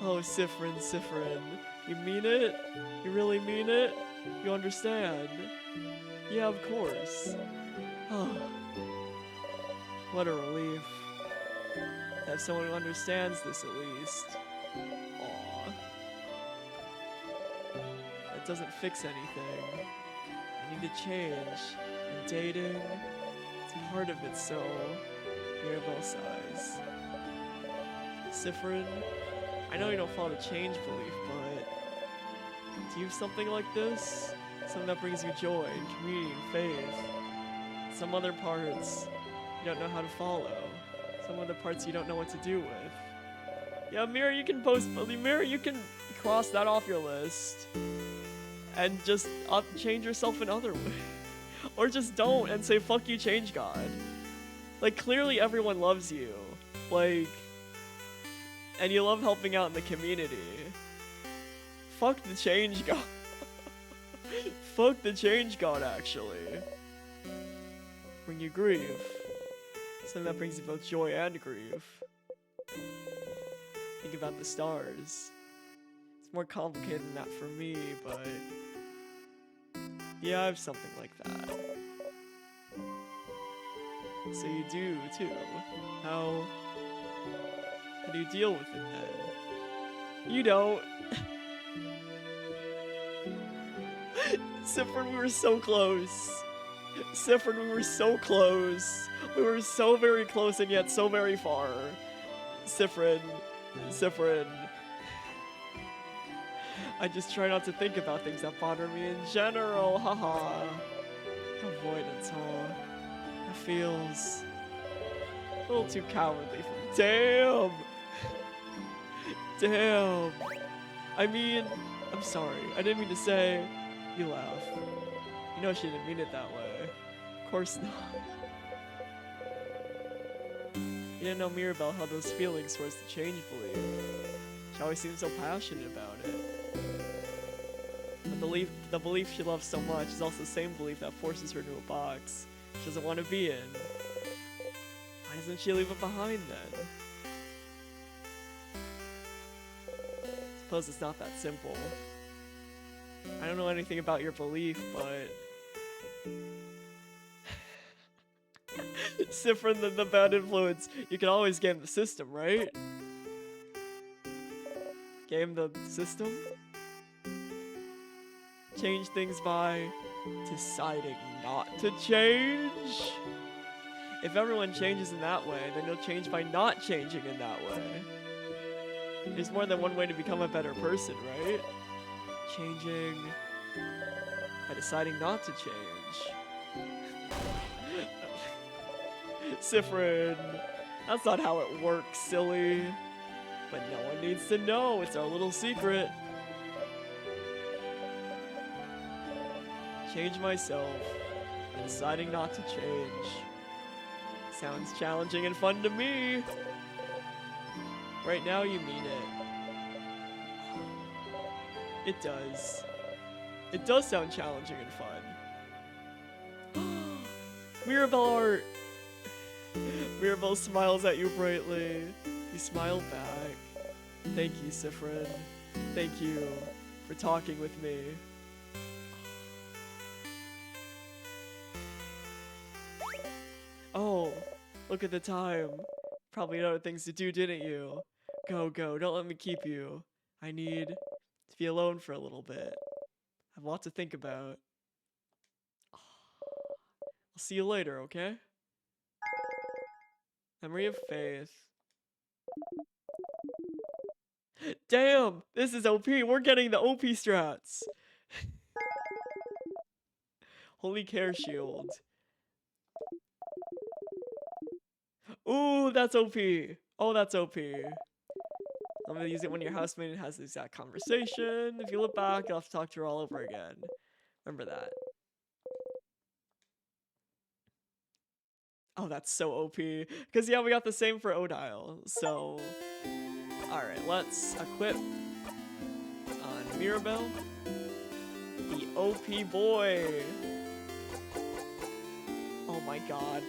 Oh, Sifrin, Sifrin. You mean it? You really mean it? You understand? Yeah, of course. Oh, what a relief. To have someone who understands this at least. Aw. That doesn't fix anything. I need to change. And dating, it's part of it, so Mirabelle sighs. Sifrin, I know you don't follow the change belief, but do you have something like this? Something that brings you joy and community and faith. Some other parts you don't know how to follow. Some other parts you don't know what to do with. Yeah, Mira, you can Mira, you can cross that off your list. And just change yourself in other ways. Or just don't and say, fuck you, change God. Like, clearly everyone loves you. Like, and you love helping out in the community. Fuck the change God. Fuck the change God, actually. Bring you grief. Something that brings you both joy and grief. Think about the stars. It's more complicated than that for me, but yeah, I have something like that. So you do, too. How do you deal with it, then? You don't. Sifrin, we were so close. Sifrin, we were so close. We were so very close and yet so very far. Sifrin. Sifrin. I just try not to think about things that bother me in general, haha. Avoidance, huh? It feels a little too cowardly for me. Damn! Damn! I mean, I'm sorry. I didn't mean to say. You laugh. You know she didn't mean it that way. Of course not. You didn't know Mirabelle had those feelings towards the change belief. She always seemed so passionate about it. But the belief she loves so much is also the same belief that forces her into a box she doesn't want to be in. Why doesn't she leave it behind then? Suppose it's not that simple. I don't know anything about your belief, but Sifrin, the bad influence. You can always game the system, right? Game the system? Change things by deciding not to change? If everyone changes in that way, then you'll change by not changing in that way. There's more than one way to become a better person, right? Changing by deciding not to change. Sifrin, that's not how it works, silly. But no one needs to know. It's our little secret. Change myself and deciding not to change. Sounds challenging and fun to me. Right now you mean it. It does. It does sound challenging and fun. Mirabelle art. Mirabelle smiles at you brightly. You smile back. Thank you, Sifrin. Thank you for talking with me. Oh, look at the time. Probably had other things to do, didn't you? Go, go, don't let me keep you. I need to be alone for a little bit. I have a lot to think about. I'll see you later, okay? Memory of Faith. Damn! This is OP! We're getting the OP strats! Holy Care Shield. Ooh, that's OP! Oh, that's OP. I'm gonna use it when your housemate has the exact conversation. If you look back, you'll have to talk to her all over again. Remember that. Oh, that's so OP. Because, yeah, we got the same for Odile. So, alright, let's equip on Mirabelle. The OP boy. Oh my god.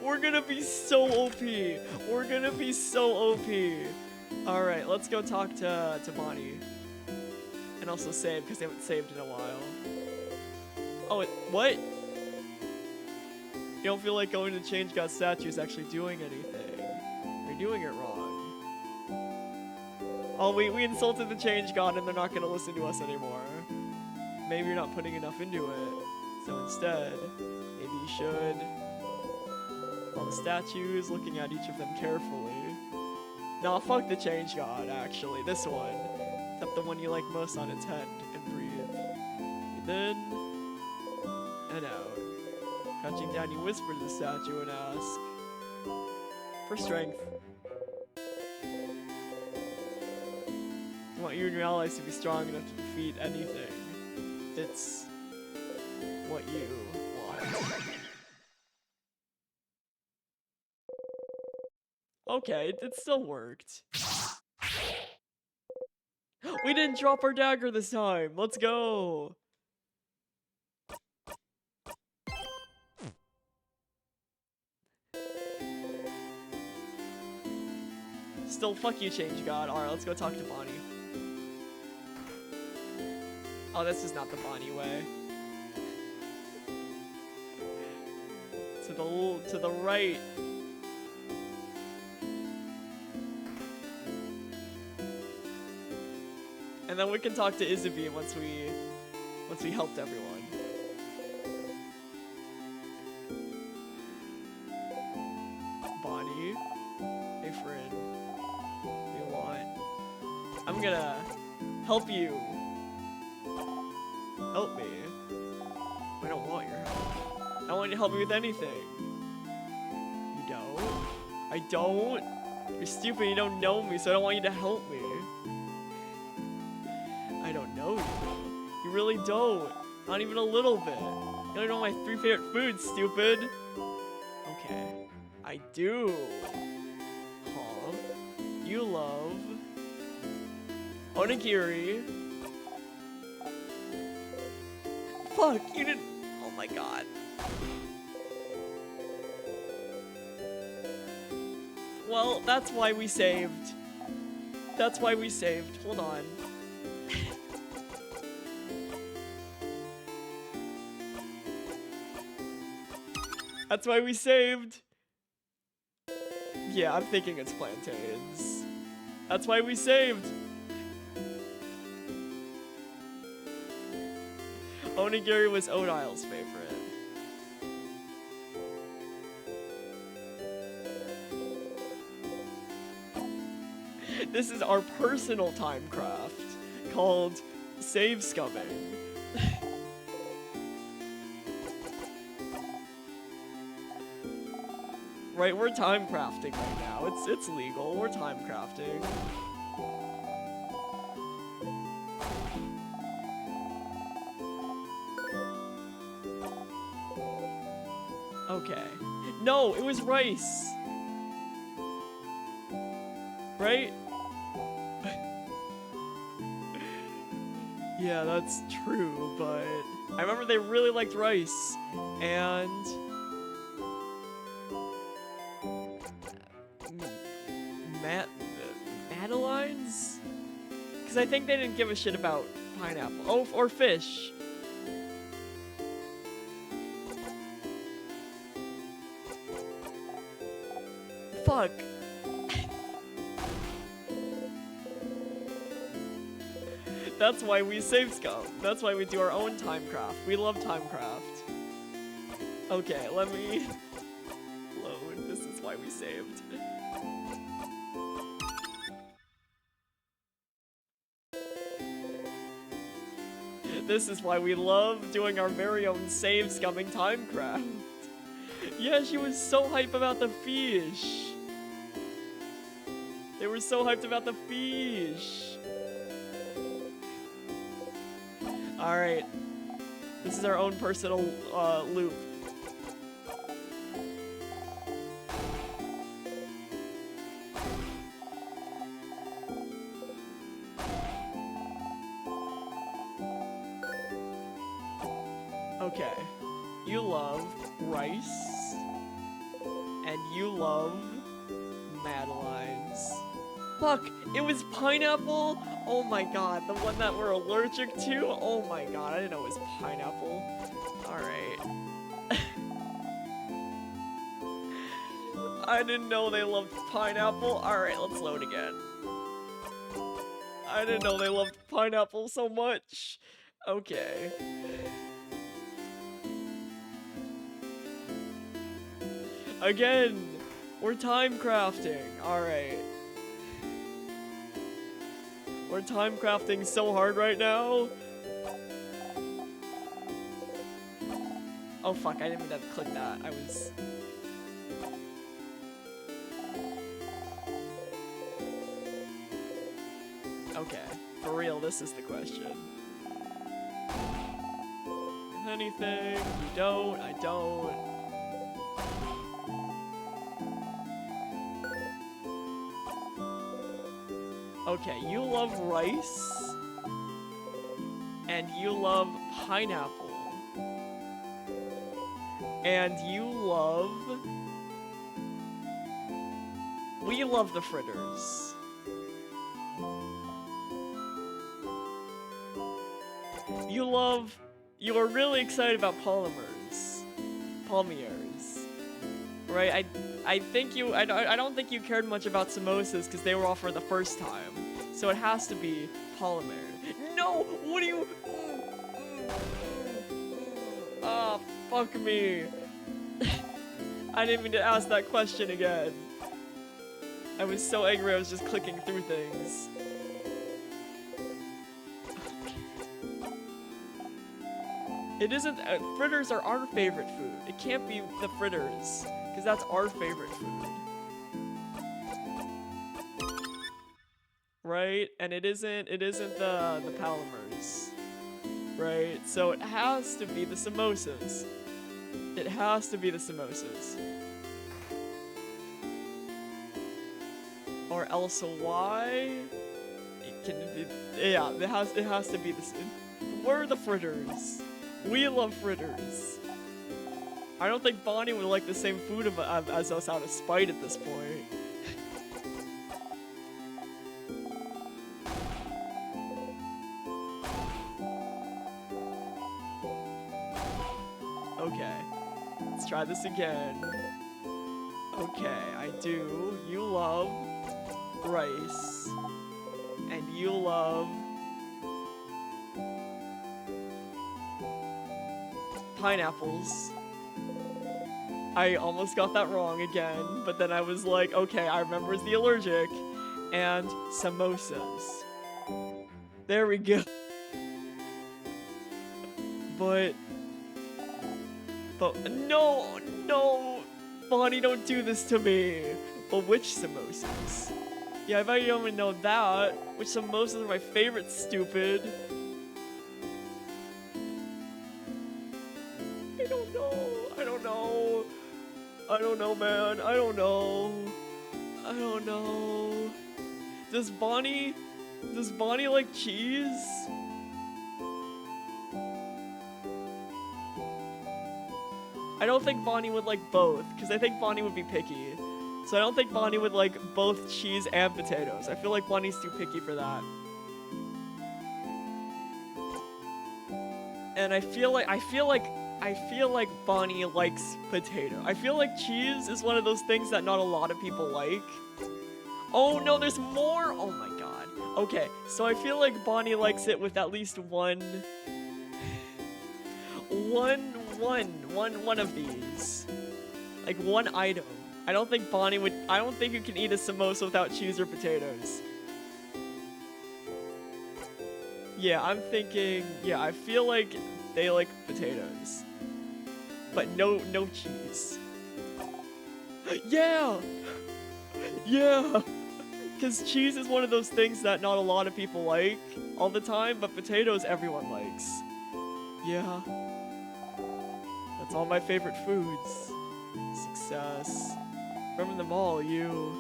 We're gonna be so OP. We're gonna be so OP. Alright, let's go talk to Bonnie. And also save, because they haven't saved in a while. Oh, what? You don't feel like going to change God's statue is actually doing anything. You're doing it wrong. Oh, we insulted the change God and they're not gonna listen to us anymore. Maybe you're not putting enough into it. So instead, maybe you should. All the statues, looking at each of them carefully. Nah, fuck the change God, actually. This one. Tap the one you like most on its head and breathe. Breathe in and out. Crouching down, you whisper to the statue and ask for strength. I want you and your allies to be strong enough to defeat anything. It's what you want. Okay, it still worked. We didn't drop our dagger this time. Let's go. Still, fuck you, change God. Alright, let's go talk to Bonnie. Oh, this is not the Bonnie way. To the right. And then we can talk to Isabeau once we helped everyone. Bonnie, hey friend, what do you want? I'm gonna help you. Help me. I don't want your help. I want you to help me with anything. You don't? I don't? You're stupid, you don't know me, so I don't want you to help me. I don't know you. You really don't. Not even a little bit. You don't know my 3 favorite foods, stupid. Okay. I do. Huh? You love onigiri. Fuck, you didn't. Oh my god. Well, that's why we saved. That's why we saved. Hold on. That's why we saved. Yeah, I'm thinking it's plantains. That's why we saved. Onigiri was Odile's favorite. This is our personal time craft called save scumming. Right, we're time crafting right now. It's legal. We're time crafting. Okay. No, it was rice. Right? Yeah, that's true, but I remember they really liked rice. And Madeline's? Because I think they didn't give a shit about pineapple. Oh, or fish. Fuck. That's why we save scum. That's why we do our own timecraft. We love timecraft. Okay, let me load. This is why we saved. This is why we love doing our very own save scumming timecraft. Yeah, she was so hype about the fish. They were so hyped about the fish. Alright. This is our own personal loop. Okay. You love rice. And you love Madeline's. Fuck, it was pineapple? Oh my god, the one that we're allergic to? Oh my god, I didn't know it was pineapple. Alright. I didn't know they loved pineapple. Alright, let's load again. I didn't know they loved pineapple so much. Okay. Again, we're time crafting. Alright. We're time crafting so hard right now. Oh fuck, I didn't mean to click that. I was... Okay, for real, this is the question. Anything? You don't, I don't. Okay, you love rice, and you love pineapple, and you love... We love the fritters. You are really excited about Palmiers. Right, I don't think you cared much about samosas because they were offered the first time. So it has to be polymer. No! What do you... Ah, fuck me. I didn't mean to ask that question again. I was so angry I was just clicking through things. It isn't... fritters are our favorite food. It can't be the fritters. Because that's our favorite food. Right? And it isn't the Palomers. Right? So it has to be the samosas. It has to be the samosas. Or else why? Yeah, it has to be the... We're the fritters. We love fritters. I don't think Bonnie would like the same food as us out of spite at this point. Okay, let's try this again. Okay, I do. You love rice. And you love... pineapples. I almost got that wrong again, but then I was like, okay, I remember it's the allergic. And samosas. There we go. But no, Bonnie, don't do this to me. But which samosas? Yeah, I bet you don't even know that. Which samosas are my favorite, stupid. I don't know, man. I don't know. Does Bonnie like cheese? I don't think Bonnie would like both, because I think Bonnie would be picky. So I don't think Bonnie would like both cheese and potatoes. I feel like Bonnie's too picky for that. And I feel like Bonnie likes potato. I feel like cheese is one of those things that not a lot of people like. Oh no, there's more! Oh my god. Okay, so I feel like Bonnie likes it with at least one of these. Like one item. I don't think you can eat a samosa without cheese or potatoes. Yeah, I'm thinking, yeah, I feel like they like potatoes. But no cheese. Yeah! Yeah! Because cheese is one of those things that not a lot of people like all the time, but potatoes everyone likes. Yeah. That's all my favorite foods. Success. From them all, you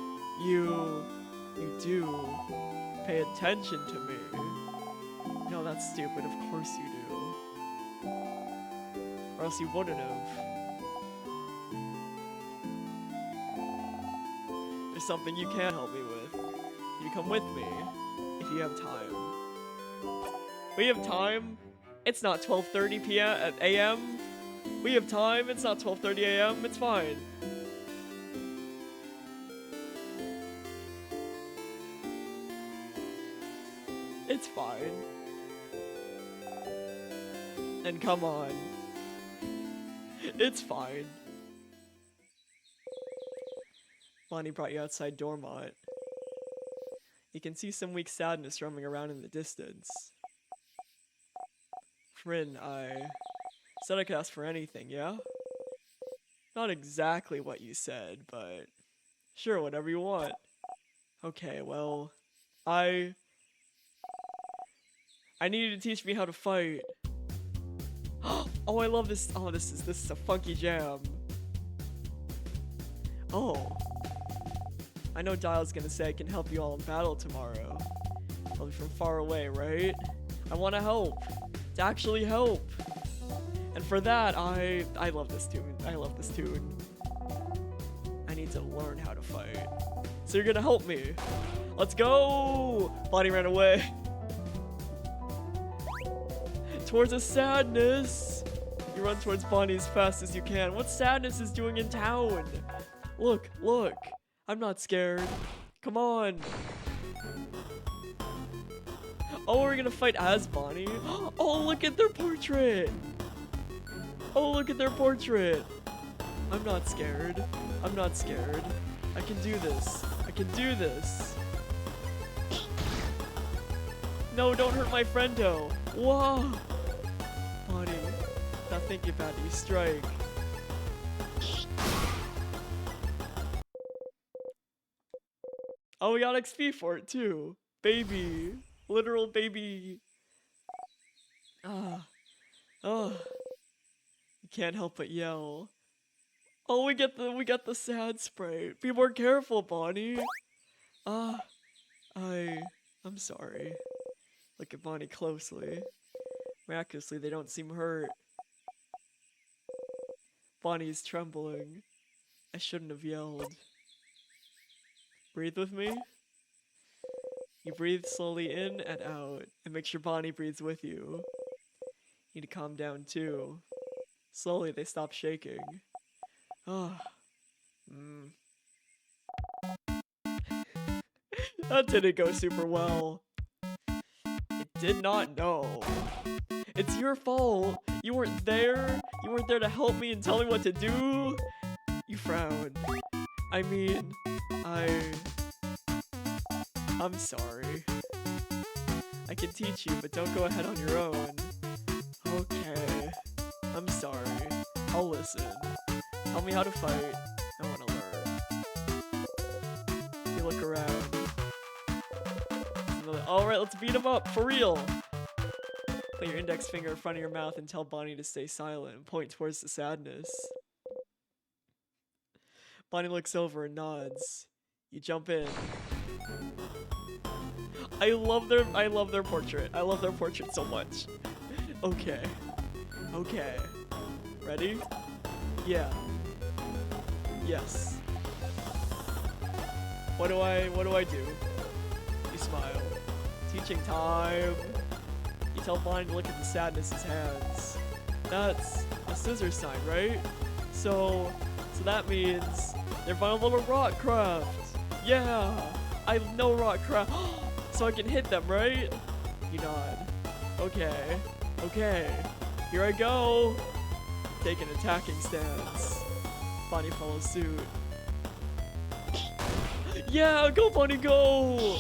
do pay attention to me. No, that's stupid. Of course you do. Or else you wouldn't have. There's something you can help me with. You come with me if you have time. We have time. It's not 12:30 p.m. at a.m. We have time. It's not 12:30 a.m. It's fine. It's fine. And come on. It's fine. Bonnie brought you outside Dormont. You can see some weak sadness roaming around in the distance. Friend, I said I could ask for anything, yeah? Not exactly what you said, but sure, whatever you want. Okay, well, I need you to teach me how to fight. Oh, I love this. Oh, this is a funky jam. Oh. I know Dial's gonna say I can help you all in battle tomorrow. I'll be from far away, right? I wanna help. To actually help. And for that, I love this tune. I love this tune. I need to learn how to fight. So you're gonna help me. Let's go! Bonnie ran away. Towards a sadness. You run towards Bonnie as fast as you can. What sadness is doing in town? Look, look. I'm not scared. Come on. Oh, we're gonna fight as Bonnie. Oh, look at their portrait. Oh, look at their portrait. I'm not scared. I'm not scared. I can do this. I can do this. No, don't hurt my friendo. Whoa. Bonnie, not thinking about you. Strike. Oh, we got XP for it too. Baby. Literal baby. Ah. Oh. You can't help but yell. Oh, we get the sad spray. Be more careful, Bonnie. Ah. I'm sorry. Look at Bonnie closely. Miraculously, they don't seem hurt. Bonnie is trembling. I shouldn't have yelled. Breathe with me. You breathe slowly in and out, and make sure Bonnie breathes with you. You need to calm down too. Slowly, they stop shaking. Ah. That didn't go super well. It did not know. It's your fault. You weren't there. You weren't there to help me and tell me what to do. You frowned. I mean, I'm sorry. I can teach you, but don't go ahead on your own. Okay. I'm sorry. I'll listen. Tell me how to fight. I want to learn. You look around. Alright, let's beat him up, for real! Put your index finger in front of your mouth and tell Bonnie to stay silent and point towards the sadness. Bonnie looks over and nods. You jump in. I love their portrait. I love their portrait so much. Okay. Okay. Ready? Yeah. Yes. What do I do? You smile. Teaching time. You tell Bonnie to look at the sadness's hands. That's a scissor sign, right? So that means they're finding a little rock craft. Yeah, I know rock craft. So I can hit them, right? You nod. Okay. Okay. Here I go. Take an attacking stance. Bonnie follows suit. Yeah, go Bonnie, go!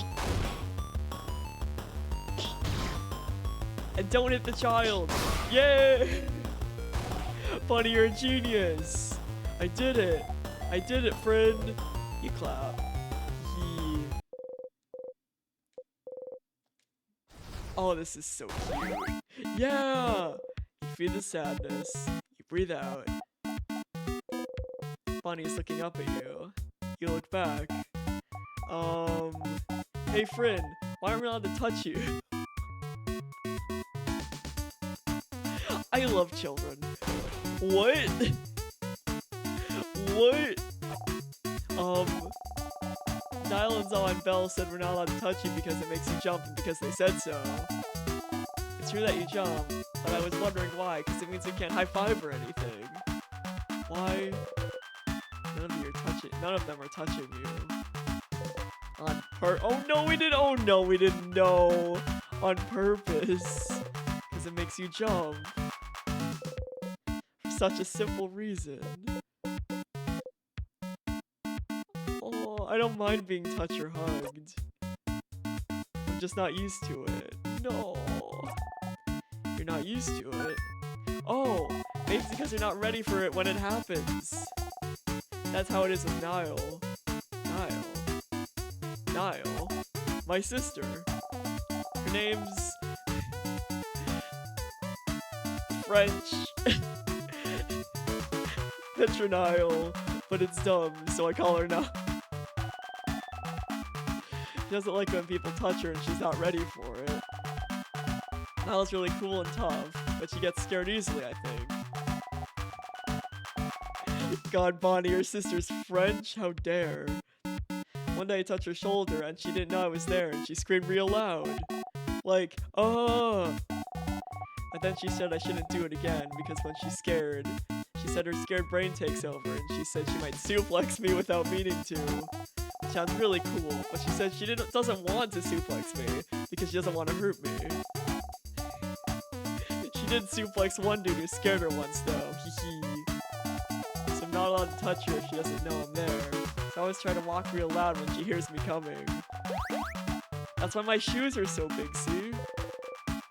And don't hit the child. Yay! Bonnie, you're a genius. I did it. I did it, friend. You clap. Oh, this is so cute. Yeah! You feel the sadness. You breathe out. Bonnie's looking up at you. You look back. Hey friend, why aren't we allowed to touch you? I love children. What? What? Niall and Zaw and Belle said we're not allowed to touch you because it makes you jump and because they said so. It's true that you jump, but I was wondering why, because it means we can't high five or anything. Why? None of them are touching you. Oh no, we didn't. Oh no, we didn't know. On purpose. Because it makes you jump. For such a simple reason. Oh, I don't mind being touched or hugged. I'm just not used to it. No. You're not used to it. Oh, maybe it's because you're not ready for it when it happens. That's how it is with Niall. Niall? My sister. Her name's... French. Petronile. But it's dumb, so I call her Niall. She doesn't like when people touch her and she's not ready for it. Niall's really cool and tough, but she gets scared easily, I think. God, Bonnie, your sister's French? How dare. One day I touched her shoulder and she didn't know I was there and she screamed real loud. Like, oh! And then she said I shouldn't do it again because when she's scared, she said her scared brain takes over and she said she might suplex me without meaning to. Which sounds really cool, but she said she doesn't want to suplex me because she doesn't want to hurt me. She did suplex one dude who scared her once though, hee. So I'm not allowed to touch her if she doesn't know I'm there. So I always try to walk real loud when she hears me coming. That's why my shoes are so big, see?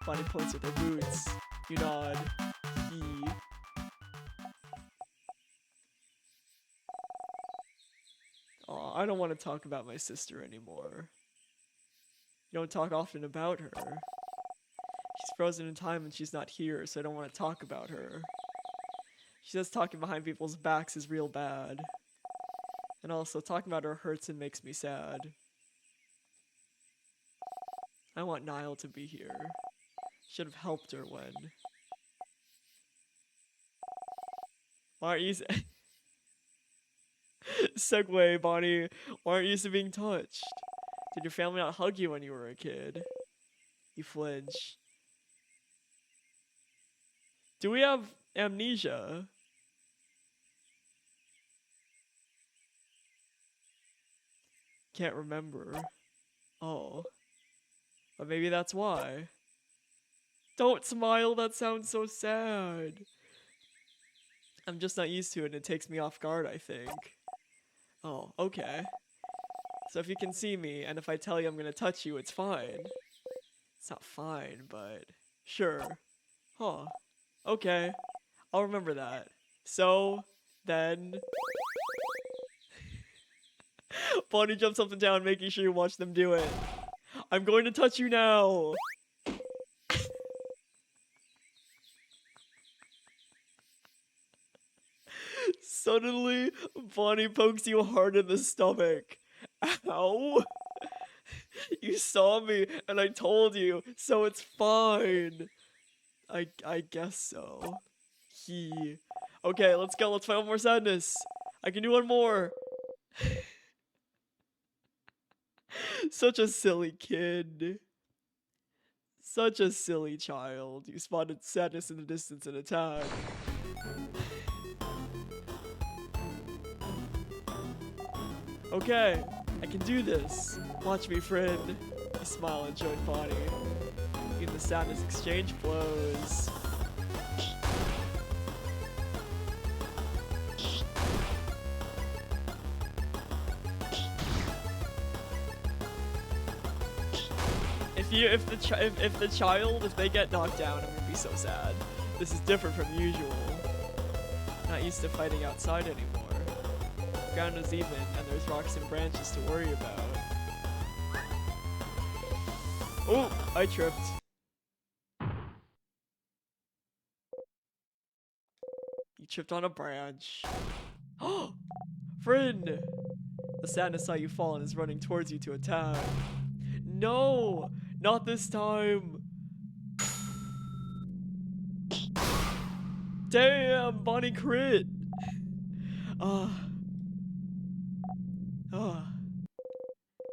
Bonnie points with her boots. You nod. Hee. Aw, I don't want to talk about my sister anymore. You don't talk often about her. She's frozen in time and she's not here, so I don't want to talk about her. She says talking behind people's backs is real bad. And also, talking about her hurts and makes me sad. I want Niall to be here. Should have helped her when. Why aren't you... Segue, Bonnie. Why aren't you used to being touched? Did your family not hug you when you were a kid? You flinch. Do we have amnesia? Can't remember. Oh. But maybe that's why. Don't smile, that sounds so sad. I'm just not used to it and it takes me off guard, I think. Oh, okay. So if you can see me, and if I tell you I'm gonna touch you, it's fine. It's not fine, but... Sure. Huh. Okay. I'll remember that. So, then... Bonnie jumps up and down, making sure you watch them do it. I'm going to touch you now! Suddenly, Bonnie pokes you hard in the stomach. Ow! You saw me, and I told you, so it's fine. I guess so. Okay, let's go, let's find one more sadness. I can do one more. Such a silly kid. Such a silly child. You spotted sadness in the distance and attacked. Okay, I can do this. Watch me, friend. You smile and join Bonnie. In the sadness exchange flows. If they get knocked down, I'm gonna be so sad. This is different from usual. Not used to fighting outside anymore. The ground is even, and there's rocks and branches to worry about. Oh, I tripped. tripped on a branch. Friend! The sadness saw you fall and is running towards you to attack. No! Not this time! Damn! Bonnie crit!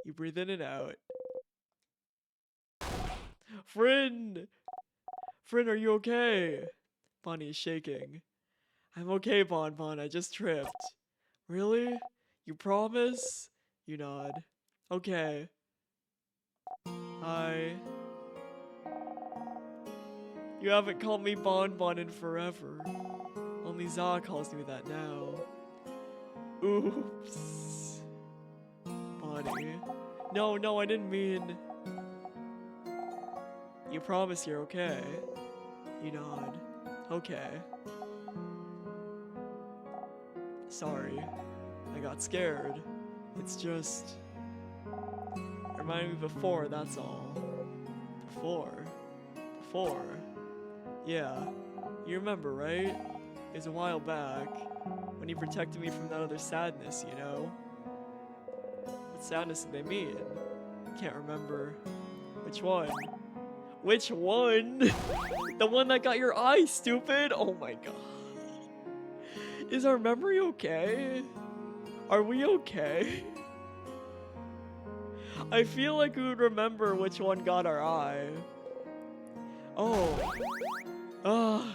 You breathe in and out. Friend! Friend, are you okay? Bonnie is shaking. I'm okay, Bon Bon, I just tripped. Really? You promise? You nod. Okay. Hi. You haven't called me Bon Bon in forever. Only Za calls me that now. Oops. Bonnie. No, I didn't mean... You promise you're okay? You nod. Okay. Sorry. I got scared. It's just... It reminded me before, that's all. Before. Yeah. You remember, right? It was a while back. When you protected me from that other sadness, you know? What sadness did they mean? Can't remember. Which one? Which one? The one that got your eye, stupid? Oh my god. Is our memory okay? Are we okay? I feel like we would remember which one got our eye. Oh. Oh,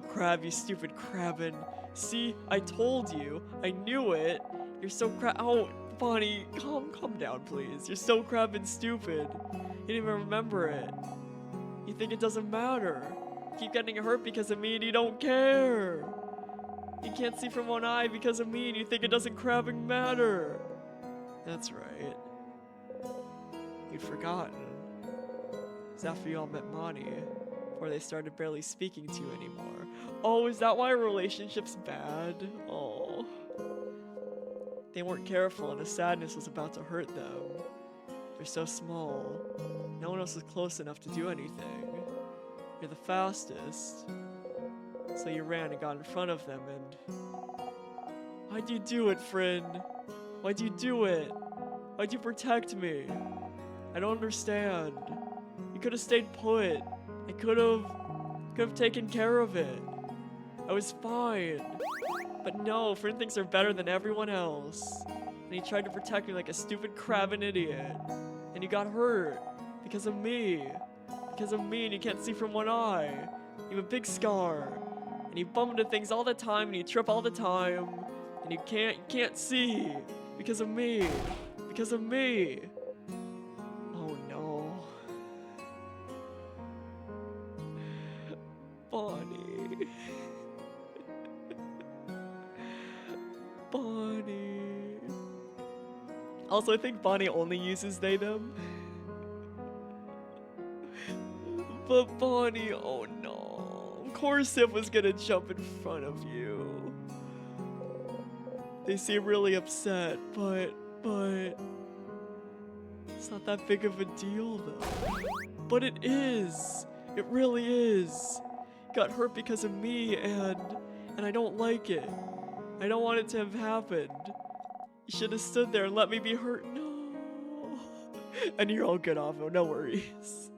Crab, you stupid crabbin. See, I told you. I knew it. You're so Oh, Bonnie, calm down, please. You're so crabbin stupid. You didn't even remember it. You think it doesn't matter. You keep getting hurt because of me and you don't care. You can't see from one eye because of me and you think it doesn't crabbing matter. That's right. You'd forgotten. It's after you all met Monty, before they started barely speaking to you anymore. Oh, is that why a relationship's bad? Oh. They weren't careful and a sadness was about to hurt them. They're so small. No one else is close enough to do anything. You're the fastest. So you ran and got in front of them and... Why'd you do it, friend? Why'd you do it? Why'd you protect me? I don't understand. You could have stayed put. I could have taken care of it. I was fine. But no, friend thinks they're better than everyone else. And he tried to protect me like a stupid crabbin' idiot. And you got hurt. Because of me. Because of me and you can't see from one eye. You have a big scar. And you bump into things all the time and you trip all the time. And you can't see. Because of me. Because of me. Oh no. Bonnie. Bonnie. Also, I think Bonnie only uses they, them. But Bonnie, oh no. Of course Sif was gonna jump in front of you. They seem really upset, but... It's not that big of a deal, though. But it is! It really is! Got hurt because of me, and I don't like it. I don't want it to have happened. You should have stood there and let me be hurt. No! And you're all good, Avo, no worries.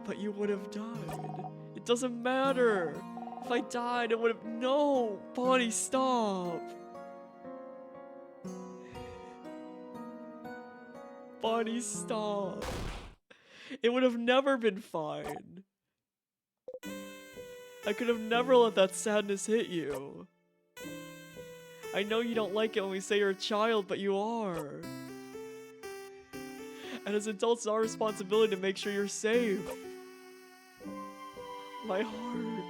But you would have died. It doesn't matter! If I died, it would have... No! Bonnie, stop! Bonnie, stop. It would have never been fine. I could have never let that sadness hit you. I know you don't like it when we say you're a child, but you are. And as adults, it's our responsibility to make sure you're safe. My heart.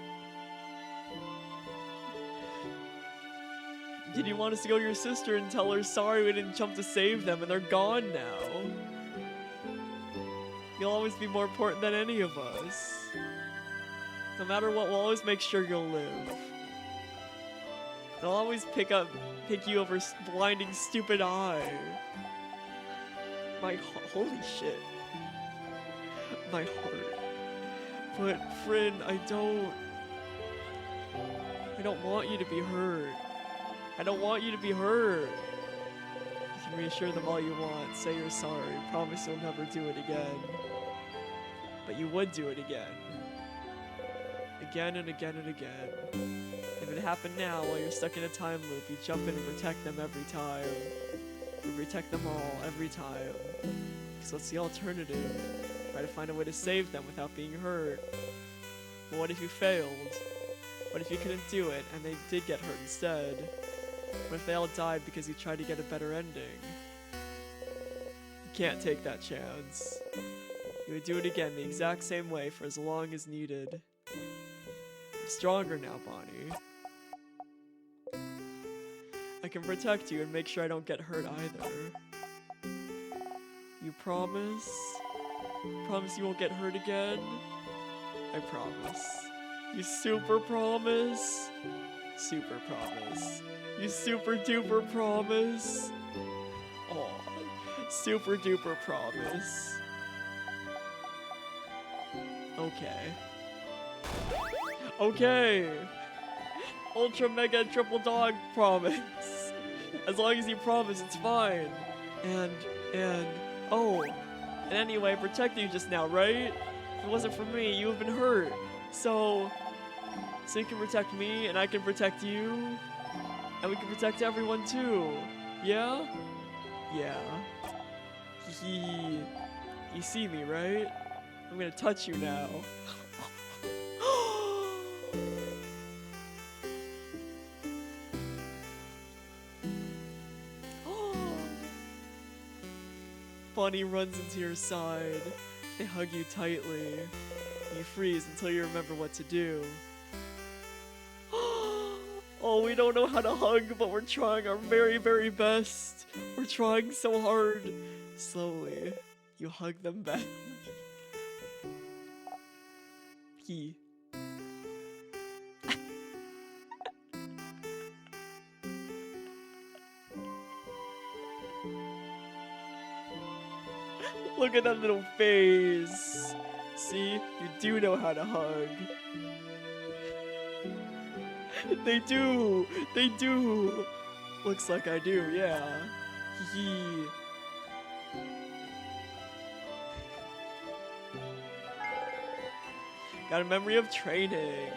Did you want us to go to your sister and tell her sorry we didn't jump to save them and they're gone now? You'll always be more important than any of us. No matter what, we'll always make sure you'll live. And I'll always pick you over blinding stupid eye. Holy shit. My heart. But, Fryn, I don't want you to be hurt. I don't want you to be hurt. You can reassure them all you want. Say you're sorry. Promise you'll never do it again. But you would do it again. Again and again and again. If it happened now while you're stuck in a time loop, you jump in and protect them every time. You protect them all every time. Because what's the alternative? Try to find a way to save them without being hurt. But what if you failed? What if you couldn't do it and they did get hurt instead? What if they all died because you tried to get a better ending? You can't take that chance. You would do it again the exact same way for as long as needed. I'm stronger now, Bonnie. I can protect you and make sure I don't get hurt either. You promise? Promise you won't get hurt again? I promise. You super promise? Super promise. You super duper promise? Aw, super duper promise. Okay. Okay! Ultra mega triple dog promise. As long as you promise, it's fine. Oh. And anyway, I protected you just now, right? If it wasn't for me, you would have been hurt. So you can protect me, and I can protect you. And we can protect everyone too. Yeah? Yeah. You see me, right? I'm gonna touch you now. Bonnie runs into your side. They hug you tightly. You freeze until you remember what to do. Oh, we don't know how to hug, but we're trying our very, very best. We're trying so hard. Slowly, you hug them back. He. Look at that little face. See, you do know how to hug. They do. They do. Looks like I do, yeah. Hee. Got a memory of training.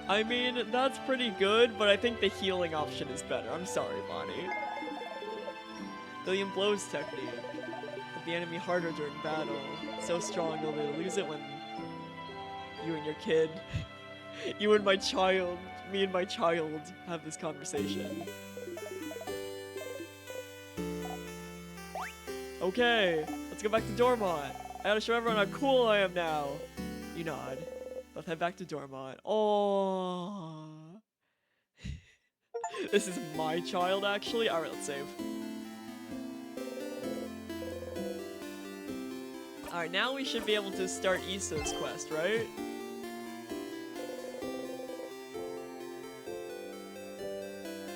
I mean, that's pretty good, but I think the healing option is better. I'm sorry, Bonnie. Billion blows technique. Hit the enemy harder during battle. So strong you'll be able to lose it when you and your kid, you and my child, me and my child have this conversation. Okay, let's go back to Dormont. I gotta show everyone how cool I am now. You nod. Let's head back to Dormont. Oh, this is my child, actually. All right, let's save. All right, now we should be able to start Issa's quest, right?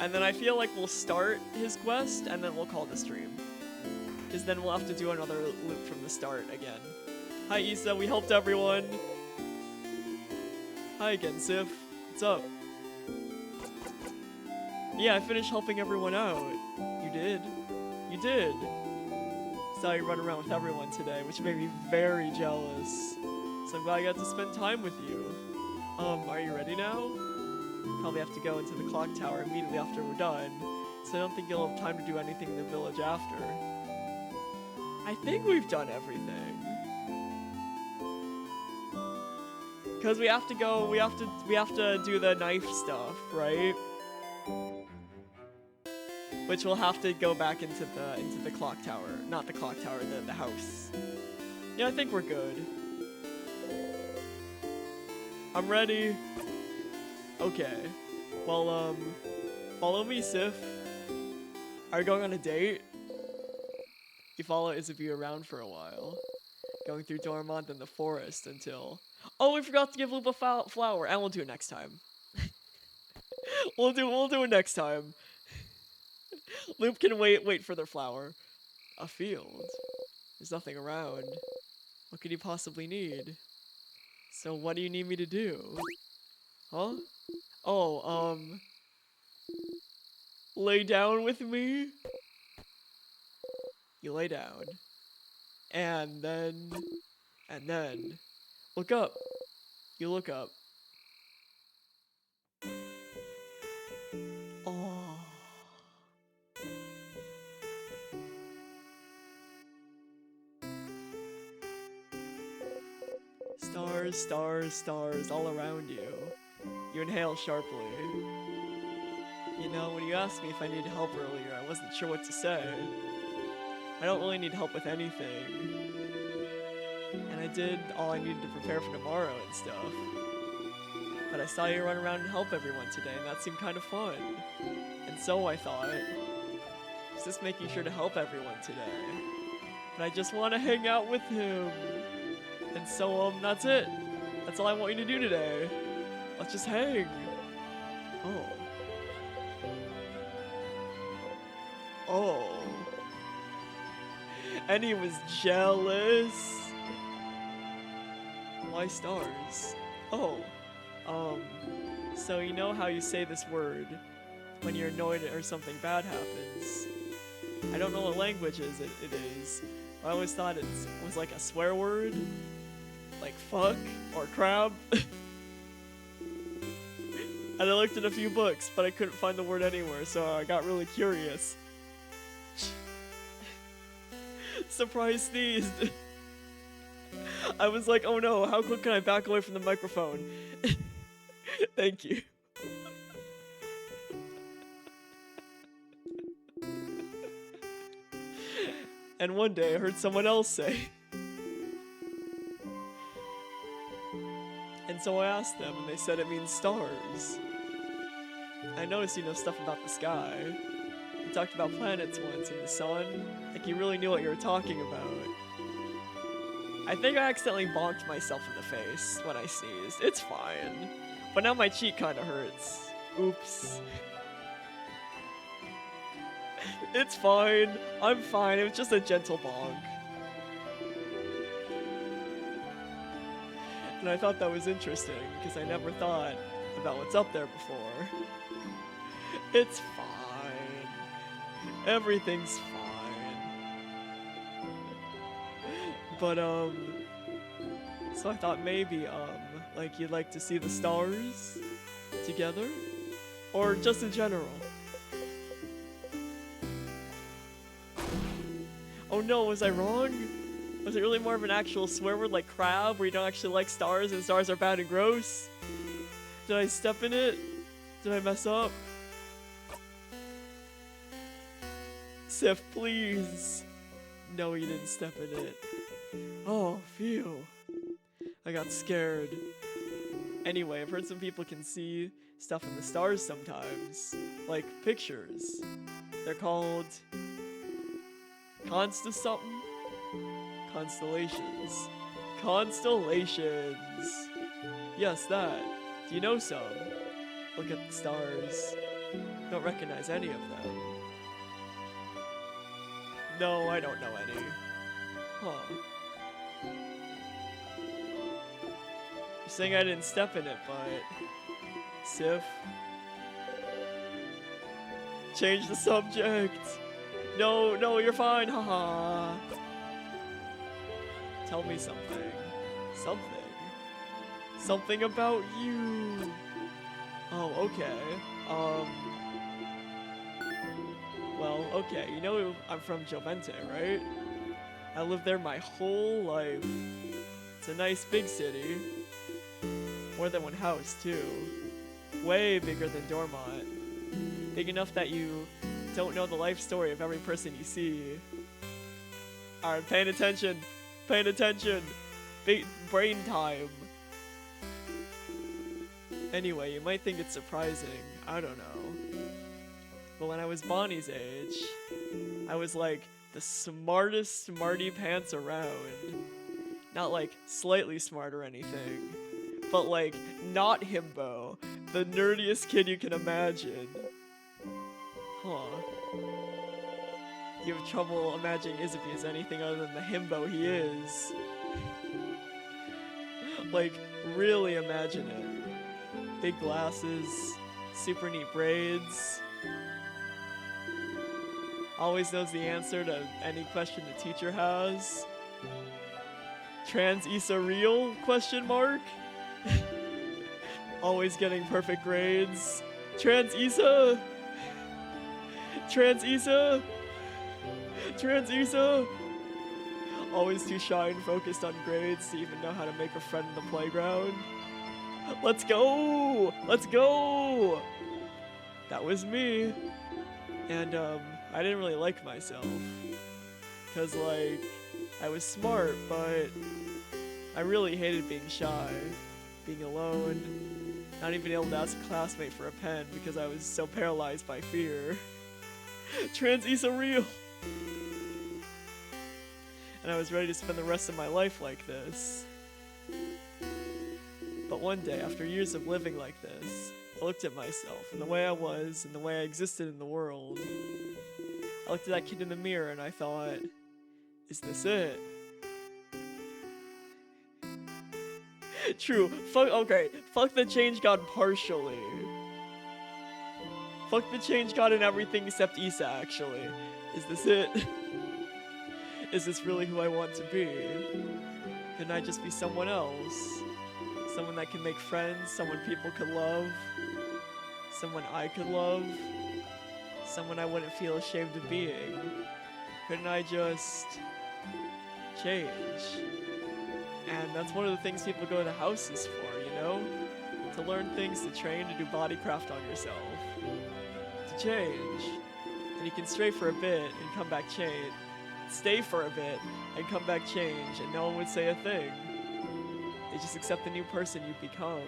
And then I feel like we'll start his quest, and then we'll call the stream. Because then we'll have to do another loop from the start again. Hi, Issa. We helped everyone. Hi again, Sif. What's up? Yeah, I finished helping everyone out. You did? You did. Saw you run around with everyone today, which made me very jealous. So I'm glad I got to spend time with you. Are you ready now? Probably have to go into the clock tower immediately after we're done, so I don't think you'll have time to do anything in the village after. I think we've done everything. Cause we have to go, we have to do the knife stuff, right? Which we'll have to go back into the clock tower. Not the clock tower, the house. Yeah, I think we're good. I'm ready. Okay. Well, follow me, Sif. Are you going on a date? You follow Isabeau around for a while. Going through Dormont and the forest until... Oh, we forgot to give Loop a flower, and we'll do it next time. we'll do it next time. Loop can wait for their flower. A field? There's nothing around. What could you possibly need? So what do you need me to do? Huh? Oh, lay down with me? You lay down. And then... Look up. You look up. Oh. Stars, stars, stars all around you. You inhale sharply. You know, when you asked me if I needed help earlier, I wasn't sure what to say. I don't really need help with anything. And I did all I needed to prepare for tomorrow and stuff. But I saw you run around and help everyone today, and that seemed kind of fun. And so I thought, I was just making sure to help everyone today. But I just want to hang out with him. And so, that's it. That's all I want you to do today. Let's just hang. Oh. Oh. And he was jealous. Why stars? Oh. So you know how you say this word when you're annoyed or something bad happens. I don't know what language it is. I always thought it was like a swear word. Like fuck or crab. And I looked at a few books, but I couldn't find the word anywhere, so I got really curious. Surprise sneezed. I was like, oh no, how quick can I back away from the microphone? Thank you. And one day I heard someone else say. And so I asked them, and they said it means stars. I noticed you know stuff about the sky. You talked about planets once and the sun. Like you really knew what you were talking about. I think I accidentally bonked myself in the face when I sneezed. It's fine. But now my cheek kinda hurts. Oops. It's fine. I'm fine. It was just a gentle bonk. And I thought that was interesting, because I never thought about what's up there before. It's fine. Everything's fine. But, so I thought maybe, like you'd like to see the stars together? Or just in general? Oh no, was I wrong? Was it really more of an actual swear word like crab, where you don't actually like stars and stars are bad and gross? Did I step in it? Did I mess up? Sif, please. No, you didn't step in it. Oh, phew. I got scared. Anyway, I've heard some people can see stuff in the stars sometimes. Like pictures. They're called... something? Constellations. Constellations. Yes, that. Do you know some? Look at the stars. Don't recognize any of them. No, I don't know any. Huh. You're saying I didn't step in it, but... Sif? Change the subject! No, no, you're fine, haha. Tell me something. Something. Something about you. Oh, okay. Well, okay, you know I'm from Jovente, right? I lived there my whole life. It's a nice big city. More than one house, too. Way bigger than Dormont. Big enough that you don't know the life story of every person you see. Alright, paying attention. Paying attention. Brain time. Anyway, you might think it's surprising. I don't know. But when I was Bonnie's age, I was like the smartest smarty pants around. Not like slightly smart or anything, but like not himbo. The nerdiest kid you can imagine. Huh. You have trouble imagining Isabeau as anything other than the himbo he is. Like, really imagine it. Big glasses, super neat braids. Always knows the answer to any question the teacher has. Trans Issa real? Question mark? Always getting perfect grades. Trans Issa! Trans Issa! Trans Issa! Always too shy and focused on grades to even know how to make a friend in the playground. Let's go! Let's go! That was me. And, I didn't really like myself. Cause, like, I was smart, but I really hated being shy. Being alone. Not even able to ask a classmate for a pen because I was so paralyzed by fear. Trans Issa real! And I was ready to spend the rest of my life like this. But one day, after years of living like this, I looked at myself and the way I was and the way I existed in the world. I looked at that kid in the mirror and I thought, is this it? True. Fuck the change god partially. Fuck the change god and everything except Issa, actually. Is this it? Is this really who I want to be? Can I just be someone else? Someone that can make friends, someone people could love, someone I could love, someone I wouldn't feel ashamed of being. Couldn't I just change? And that's one of the things people go to houses for, you know? To learn things, to train, to do bodycraft on yourself. To change. And you can stray for a bit and come back change. Stay for a bit and come back change, and no one would say a thing. They just accept the new person you've become.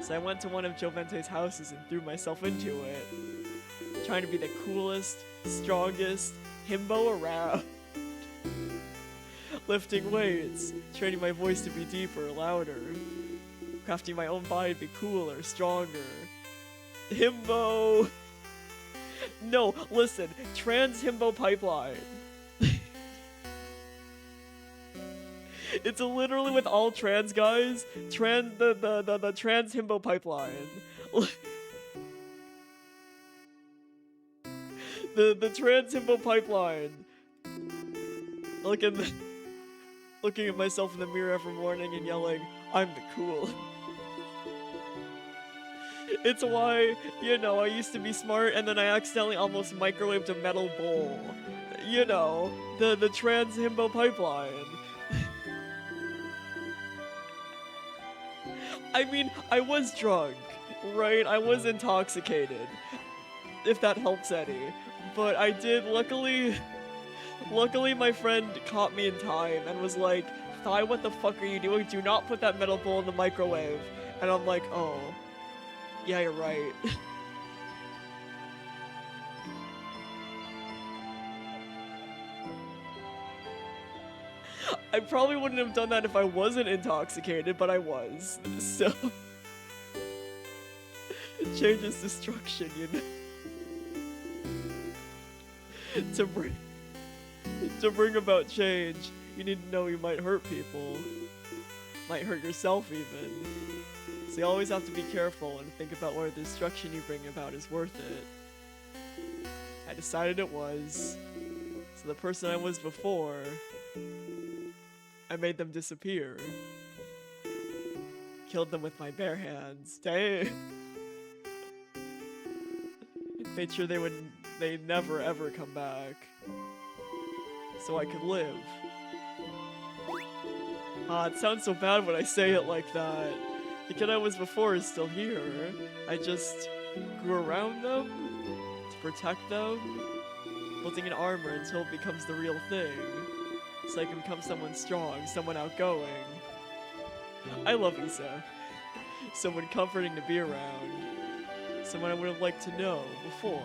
So I went to one of Jovente's houses and threw myself into it. Trying to be the coolest, strongest himbo around. Lifting weights, training my voice to be deeper, louder. Crafting my own body to be cooler, stronger. Himbo! No, listen, trans himbo pipeline. It's literally with all trans guys, the trans himbo pipeline. the trans himbo pipeline. Looking at myself in the mirror every morning and yelling, I'm the cool. It's why, you know, I used to be smart and then I accidentally almost microwaved a metal bowl. You know, the trans himbo pipeline. I mean, I was drunk, right? I was intoxicated, if that helps any. But I did, luckily my friend caught me in time and was like, Thy, what the fuck are you doing? Do not put that metal bowl in the microwave. And I'm like, oh, yeah, you're right. I probably wouldn't have done that if I wasn't intoxicated, but I was. So, change is destruction, you know? To bring about change, you need to know you might hurt people. Might hurt yourself even. So you always have to be careful and think about whether the destruction you bring about is worth it. I decided it was. So the person I was before, I made them disappear. Killed them with my bare hands. Dang. Made sure they'd never ever come back. So I could live. It sounds so bad when I say it like that. The kid I was before is still here. I just grew around them to protect them, building an armor until it becomes the real thing. So I can become someone strong, someone outgoing. I love Issa. Someone comforting to be around. Someone I would have liked to know before.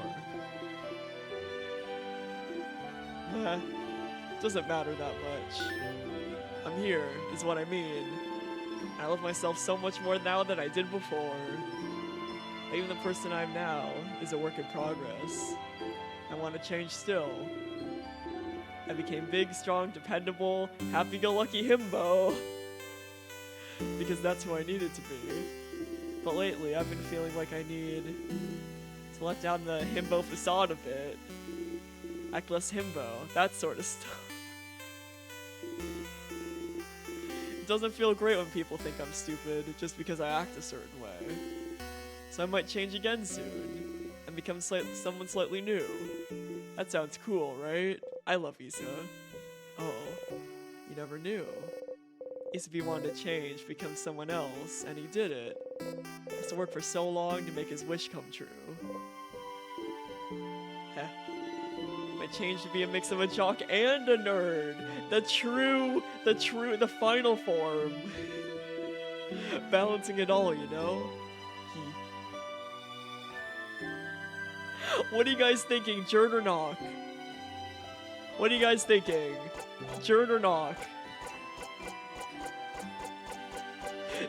Doesn't matter that much. I'm here, is what I mean. I love myself so much more now than I did before. Even the person I am now is a work in progress. I want to change still. I became big, strong, dependable, happy-go-lucky himbo. Because that's who I needed to be. But lately, I've been feeling like I need to let down the himbo facade a bit. Act less himbo, that sort of stuff. It doesn't feel great when people think I'm stupid just because I act a certain way. So I might change again soon and become someone slightly new. That sounds cool, right? I love Isa. Oh, you never knew. Isabeau wanted to change, become someone else, and he did it. He has to work for so long to make his wish come true. Heh. My change to be a mix of a jock and a nerd. The final form. Balancing it all, you know? What are you guys thinking, Jerd or knock? What are you guys thinking? Jerd or knock?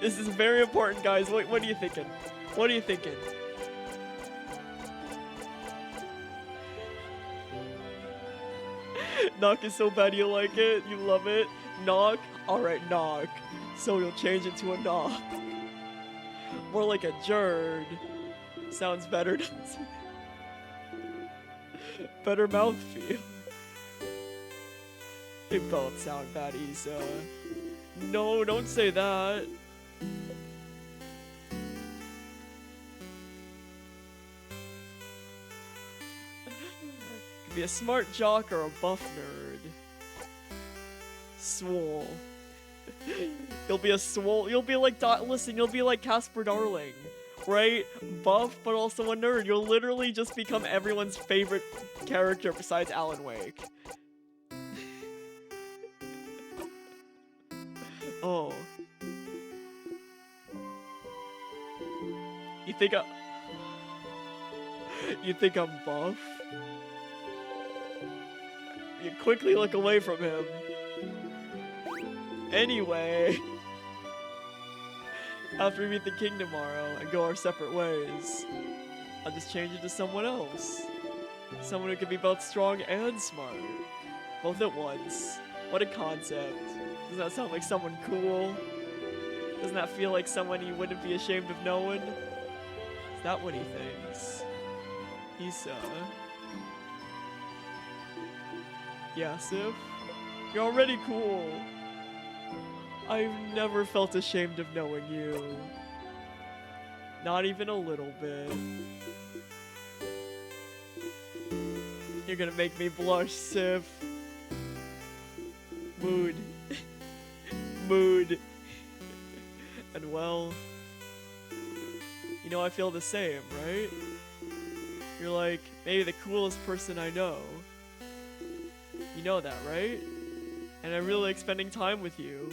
This is very important, guys. What are you thinking? What are you thinking? Knock is so bad you like it? You love it? Knock? Alright, knock. So you'll change it to a knock. More like a Jerd. Sounds better. Better mouthfeel. They both sound bad, Isa. No, don't say that. Could be a smart jock or a buff nerd. Swole. You'll be a swole. You'll be like listen, you'll be like Casper Darling, right? Buff, but also a nerd. You'll literally just become everyone's favorite character besides Alan Wake. Oh. You think I'm buff? You quickly look away from him. Anyway, after we meet the king tomorrow and go our separate ways, I'll just change it to someone else. Someone who can be both strong and smart. Both at once. What a concept. Doesn't that sound like someone cool? Doesn't that feel like someone he wouldn't be ashamed of knowing? Is that what he thinks? Isa. Yeah, Sif? You're already cool. I've never felt ashamed of knowing you. Not even a little bit. You're gonna make me blush, Sif. Mood. Mood. And well, you know I feel the same, right? You're like, maybe the coolest person I know. You know that, right? And I really like spending time with you.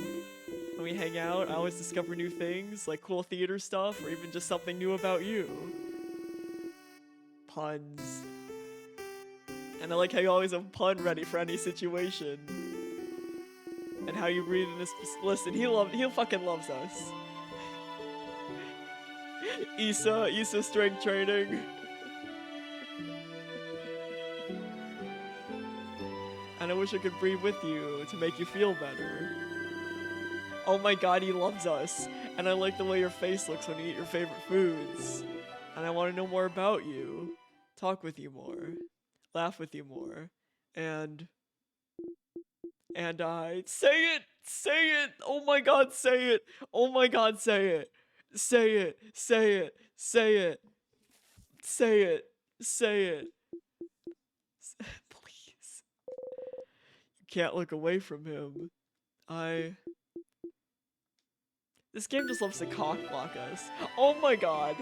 When we hang out, I always discover new things, like cool theater stuff, or even just something new about you. Puns. And I like how you always have a pun ready for any situation. And how you breathe in this. Listen, he fucking loves us. Isa strength training. And I wish I could breathe with you to make you feel better. Oh my god, he loves us. And I like the way your face looks when you eat your favorite foods. And I want to know more about you. Talk with you more. Laugh with you more. And I... Say it! Say it! Oh my god, say it! Oh my god, say it! Say it! Say it! Say it! Say it! Say it! Please. You can't look away from him. This game just loves to cock block us. Oh my god!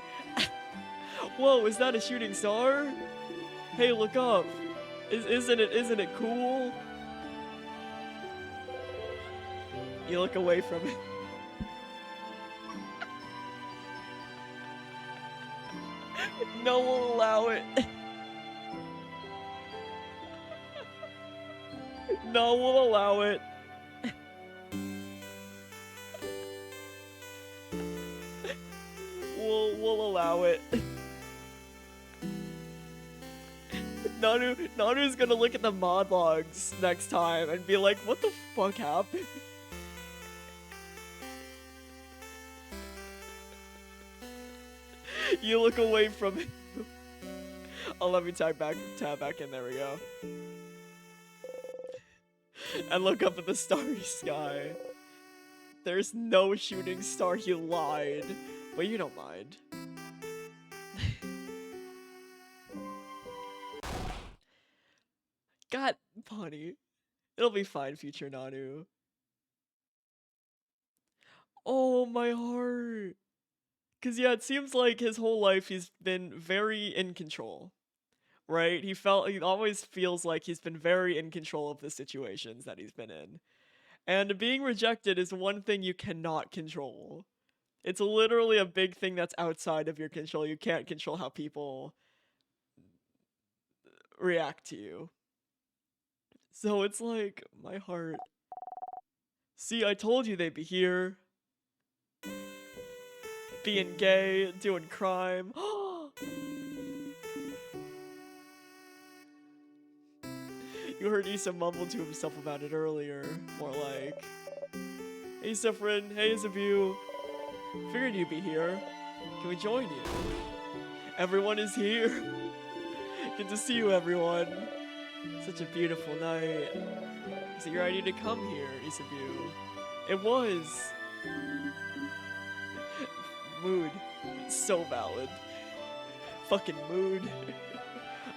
Whoa, is that a shooting star? Hey, look up! Isn't it cool? You look away from it. No one will allow it. No one will allow it. We'll allow it. Nanu's gonna look at the mod logs next time and be like, what the fuck happened? You look away from it. Oh, let me tab back in, there we go. And look up at the starry sky. There's no shooting star, you lied. But you don't mind. God, Bonnie. It'll be fine, future Nanu. Oh, my heart. Cause yeah, it seems like his whole life he's been very in control. Right? He always feels like he's been very in control of the situations that he's been in. And being rejected is one thing you cannot control. It's literally a big thing that's outside of your control. You can't control how people react to you. So it's like, my heart. See, I told you they'd be here. Being gay, doing crime. You heard Issa mumble to himself about it earlier. More like, hey Sefrin, hey Isabeau. Figured you'd be here. Can we join you? Everyone is here. Good to see you, everyone. Such a beautiful night. Is it your idea to come here, Isabeau? It was. Mood. So valid. Fucking mood.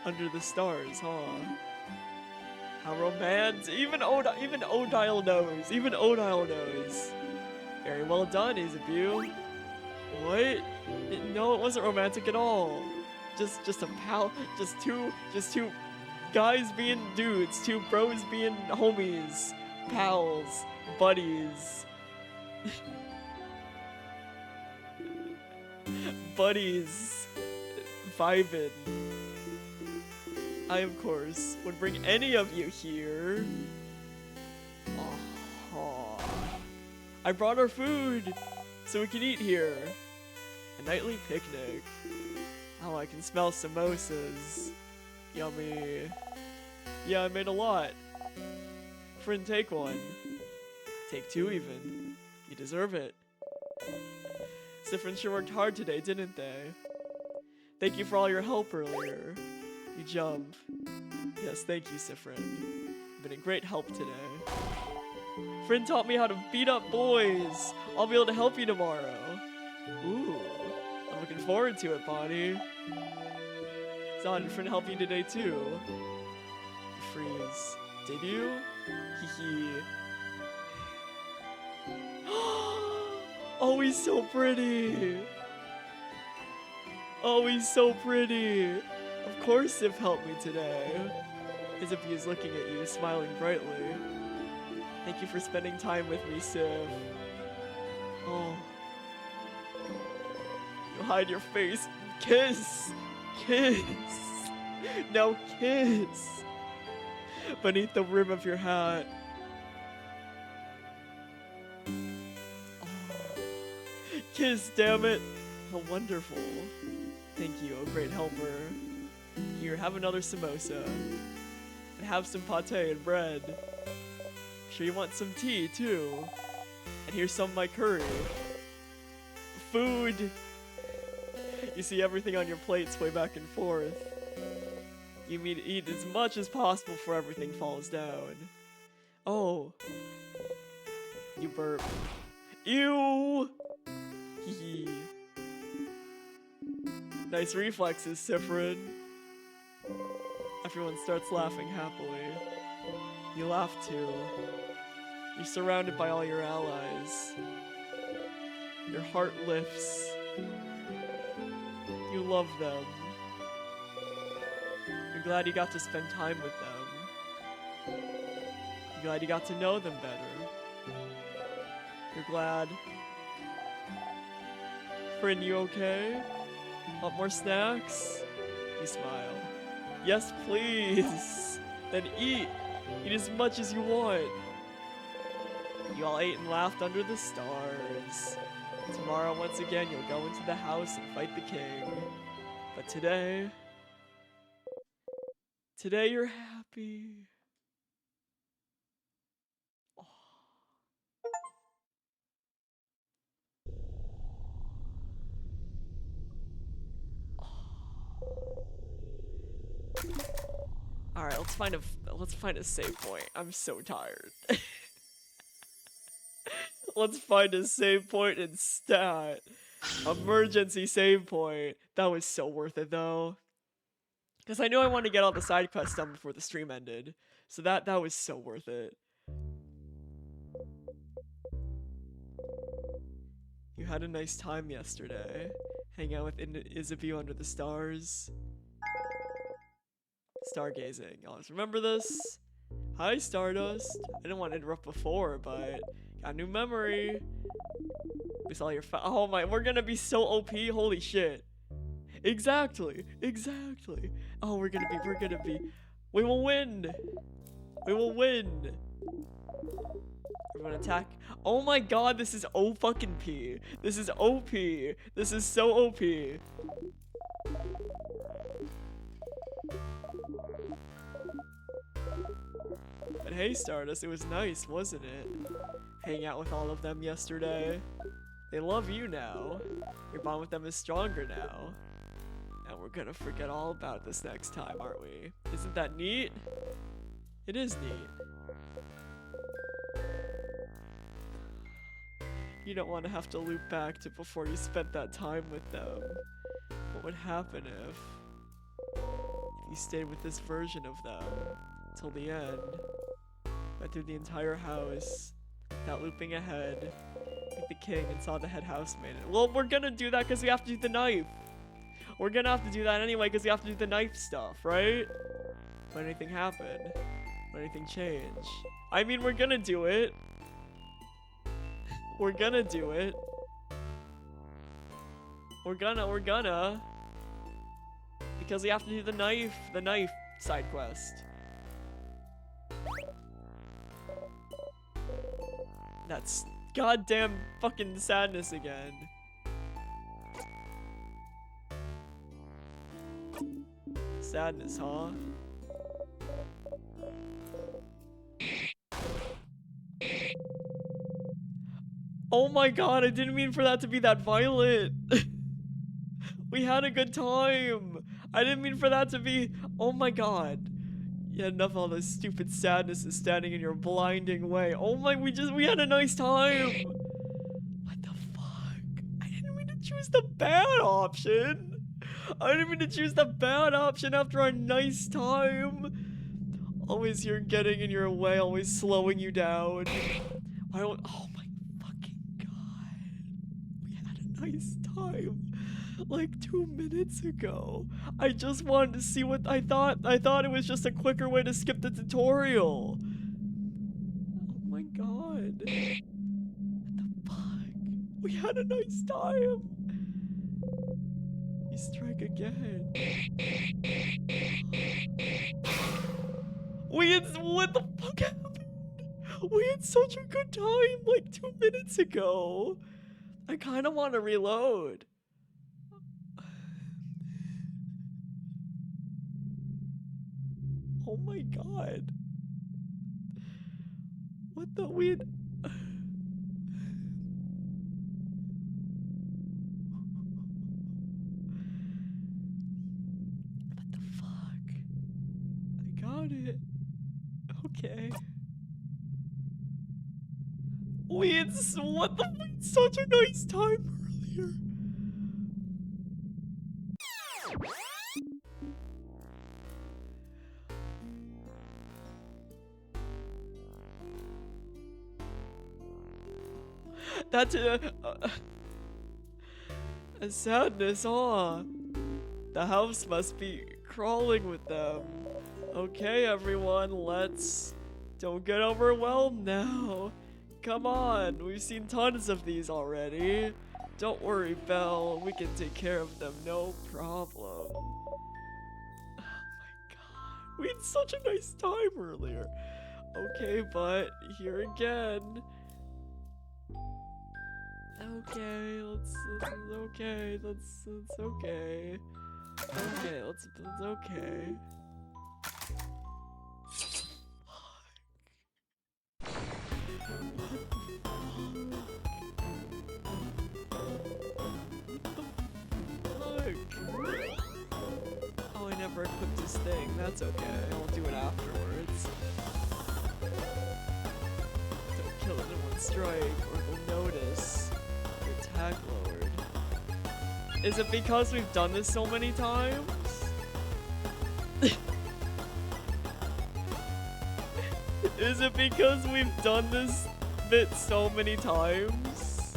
Under the stars, huh? How romantic. Even Odile knows. Even Odile knows. Very well done, Isabeau. What? No, it wasn't romantic at all. Just a pal. Just two guys being dudes. Two bros being homies. Pals. Buddies. Buddies. Vibin'. I, of course, would bring any of you here. I brought our food, so we can eat here. A nightly picnic. Oh, I can smell samosas. Yummy. Yeah, I made a lot. Friend, take one. Take two, even. You deserve it. Sifrin sure worked hard today, didn't they? Thank you for all your help earlier. You jump. Yes, thank you, Sifrin. You've been a great help today. Friend taught me how to beat up boys. I'll be able to help you tomorrow. Ooh, I'm looking forward to it, Bonnie. Zon, friend help you today too. Freeze. Did you? Hee. Oh, he's so pretty. Oh, he's so pretty. Of course Sif helped me today. Isabeau is looking at you, smiling brightly. Thank you for spending time with me, Sif. Oh. You hide your face. Kiss! Kiss! Now kiss! Beneath the rim of your hat. Oh. Kiss, damn it! How wonderful. Thank you, a great helper. Here, have another samosa. And have some pate and bread. Sure you want some tea, too. And here's some of my curry. Food! You see everything on your plate sway back and forth. You need to eat as much as possible before everything falls down. Oh. You burp. Ew! Hee. Nice reflexes, Sifrin. Everyone starts laughing happily. You laugh too. You're surrounded by all your allies. Your heart lifts. You love them. You're glad you got to spend time with them. You're glad you got to know them better. You're glad. Friend, you okay? Want more snacks? You smile. Yes, please. Then eat. Eat as much as you want. You all ate and laughed under the stars. Tomorrow, once again, you'll go into the house and fight the king. But today Today you're happy. Oh. All right, let's find a save point. I'm so tired. Let's find a save point and stat. Emergency save point. That was so worth it though. Because I knew I wanted to get all the side quests done before the stream ended. So that was so worth it. You had a nice time yesterday. Hang out with Isabeau under the stars. Stargazing. Always remember this. Hi, Stardust. I didn't want to interrupt before, but got a new memory. We saw your oh my, we're gonna be so OP. Holy shit. Exactly. Oh, we're gonna be. We will win. We're gonna attack. Oh my god, this is fucking P. This is OP. This is so OP. But hey, Stardust, it was nice, wasn't it? Hang out with all of them yesterday. They love you now. Your bond with them is stronger now. And we're gonna forget all about this next time, aren't we? Isn't that neat? It is neat. You don't want to have to loop back to before you spent that time with them. What would happen if you stayed with this version of them till the end? Went through the entire house without looping ahead, with the king and saw the head housemaid. Well, we're gonna do that because we have to do the knife. We're gonna have to do that anyway because we have to do the knife stuff, right? When anything happen? When anything change? I mean, we're gonna do it. We're gonna do it. We're gonna. Because we have to do the knife side quest. That's goddamn fucking sadness again. Sadness, huh? Oh my god, I didn't mean for that to be that violent. We had a good time. I didn't mean for that to be. Oh my god. You had enough of all this stupid sadness is standing in your blinding way. Oh my, we had a nice time. What the fuck? I didn't mean to choose the bad option. I didn't mean to choose the bad option after a nice time. Always you're getting in your way, always slowing you down. Why don't, oh my fucking god. We had a nice time. Like 2 minutes ago. I just wanted to see what I thought. I thought it was just a quicker way to skip the tutorial. Oh my god. What the fuck? We had a nice time. You strike again. What the fuck happened? We had such a good time like 2 minutes ago. I kind of want to reload. Oh my god. What the weird. What the fuck? I got it. Okay. We had what the fuck? Such a nice time earlier. That's a sadness, huh? The house must be crawling with them. Okay, everyone, don't get overwhelmed now. Come on, we've seen tons of these already. Don't worry, Belle, we can take care of them, no problem. Oh my god, we had such a nice time earlier. Okay, but here again. Okay, let's okay. Okay, let's okay. never equipped his thing. That's okay. I'll do it afterwards. Don't kill it in one strike, or they'll notice. Your attack lowered. Is it because we've done this so many times? Is it because we've done this bit so many times?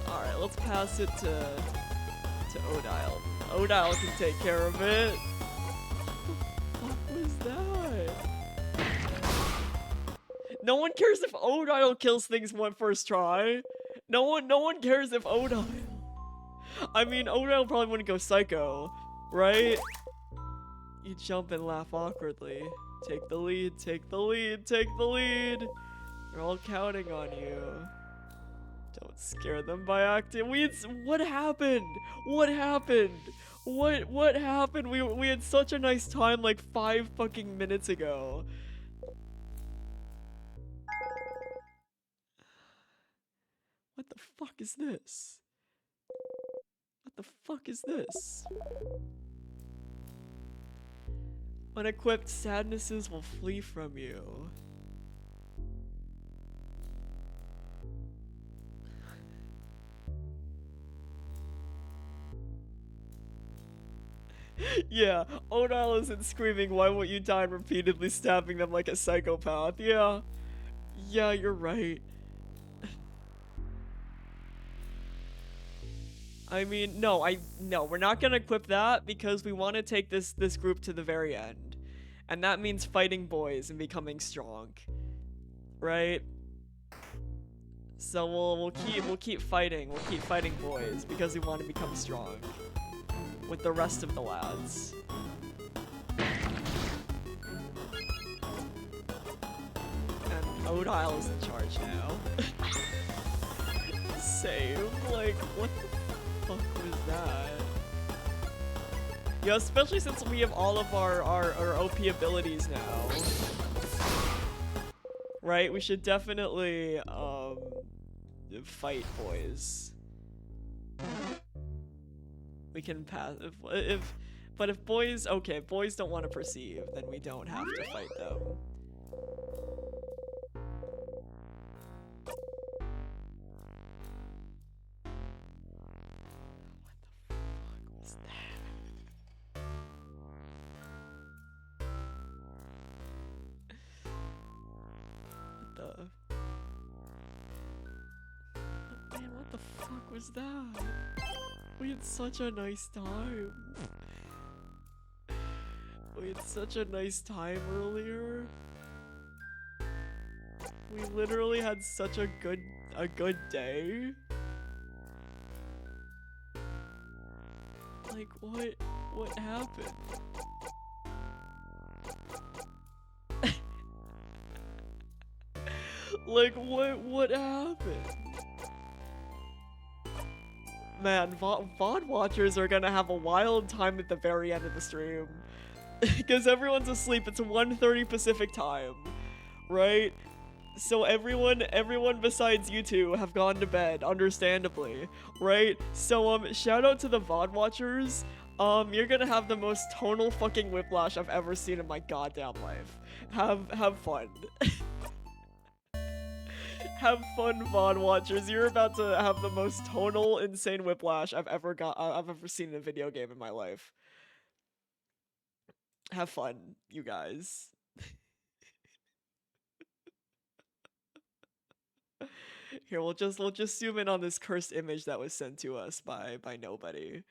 Alright, let's pass it to Odile. Odile can take care of it. What was that? No one cares if Odile kills things one first try. No one cares if Odile. I mean, Odile probably wouldn't go psycho, right? You jump and laugh awkwardly. Take the lead, take the lead, take the lead. They're all counting on you. Don't scare them by acting. What happened? What happened? What happened? We had such a nice time like 5 fucking minutes ago. What the fuck is this? What the fuck is this? Unequipped sadnesses will flee from you. Yeah, Odile isn't screaming, "Why won't you die?" and repeatedly stabbing them like a psychopath. Yeah. Yeah, you're right. I mean, no, we're not gonna equip that because we want to take this group to the very end. And that means fighting boys and becoming strong. Right? So we'll keep fighting. We'll keep fighting boys because we want to become strong with the rest of the lads. And Odile is in charge now. Same. Like, what the fuck was that? Yeah, especially since we have all of our OP abilities now. Right? We should definitely, fight boys. We can pass, but if boys, okay, if boys don't want to perceive, then we don't have to fight them. Man, what the fuck was that? We had such a nice time. We had such a nice time earlier. We literally had such a good day. Like, what happened? Like, what happened? Man, VOD watchers are gonna have a wild time at the very end of the stream. Because everyone's asleep. It's 1:30 Pacific time, right? So everyone besides you two have gone to bed, understandably, right? So, shout out to the VOD watchers. You're gonna have the most tonal fucking whiplash I've ever seen in my goddamn life. Have fun. Have fun, VOD watchers. You're about to have the most tonal, insane whiplash I've ever seen in a video game in my life. Have fun, you guys. Here, we'll just zoom in on this cursed image that was sent to us by nobody.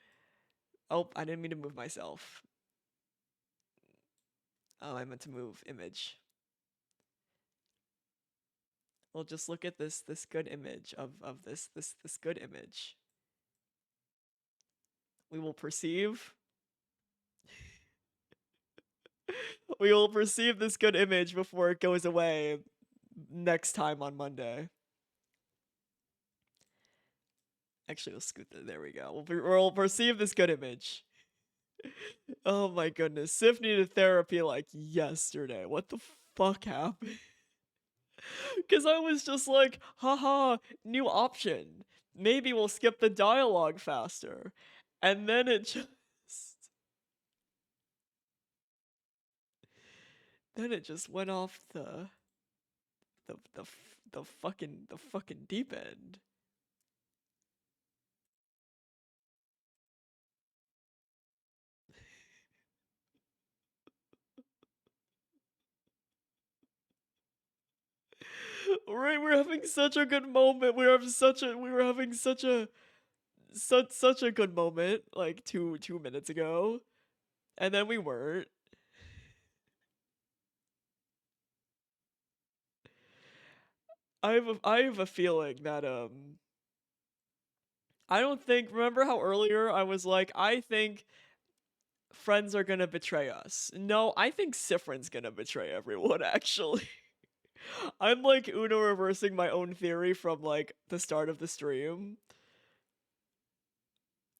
Oh, I didn't mean to move myself. Oh, I meant to move image. We'll just look at this good image of this good image. We will perceive. We will perceive this good image before it goes away next time on Monday. Actually, we'll scoot there we go. We'll perceive this good image. Oh my goodness. Sif needed therapy like yesterday. What the fuck happened? Because I was just like, haha, new option. Maybe we'll skip the dialogue faster. And then it just... Then it just went off the fucking deep end. Right, we're having such a good moment. We were having such a good moment like 2 minutes ago, and then we weren't. I have a feeling that I don't think, remember how earlier I was like, I think friends are gonna betray us. No, I think Sifrin's gonna betray everyone, actually. I'm like Uno reversing my own theory from like the start of the stream.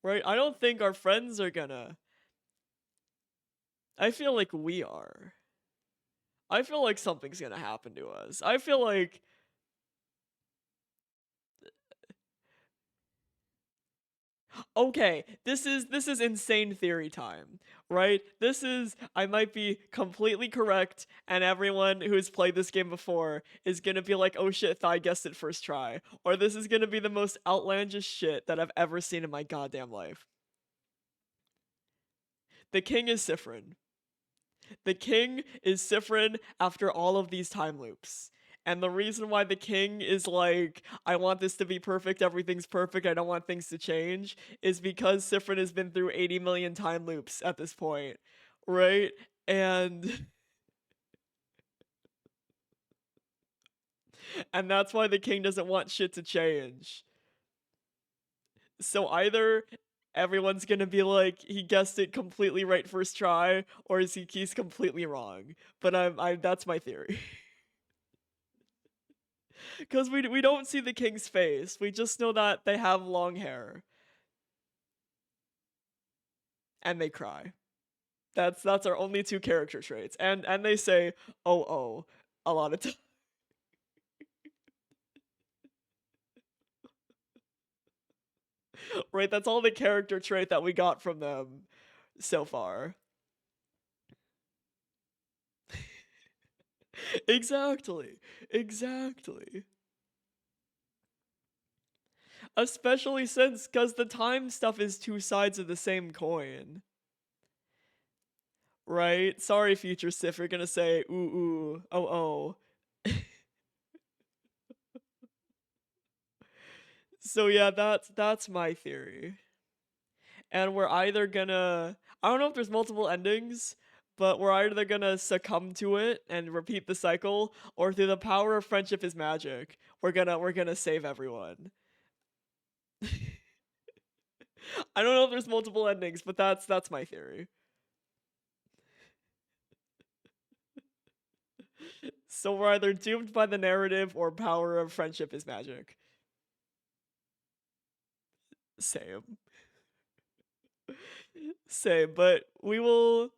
Right? I don't think our friends are gonna. I feel like we are. I feel like something's gonna happen to us. I feel like okay, this is insane theory time, right? This is I might be completely correct, and everyone who's played this game before is gonna be like, "Oh shit, I guessed it first try," or this is gonna be the most outlandish shit that I've ever seen in my goddamn life. The king is Sifrin. The king is Sifrin after all of these time loops. And the reason why the king is like, I want this to be perfect, everything's perfect, I don't want things to change, is because Sifrin has been through 80 million time loops at this point, right? And and that's why the king doesn't want shit to change. So either everyone's gonna be like, he guessed it completely right first try, or he's completely wrong. But I that's my theory. Because we don't see the king's face. We just know that they have long hair and they cry. That's our only two character traits. And they say oh a lot of times. Right? That's all the character trait that we got from them so far. Exactly. Exactly. Especially since cuz the time stuff is two sides of the same coin. Right? Sorry, future Sif, you're gonna say ooh ooh oh oh. So yeah, that's my theory. And we're either gonna I don't know if there's multiple endings, but we're either gonna succumb to it and repeat the cycle, or through the power of friendship is magic, we're gonna save everyone. I don't know if there's multiple endings, but that's my theory. So we're either doomed by the narrative or power of friendship is magic. Same. Same, but we will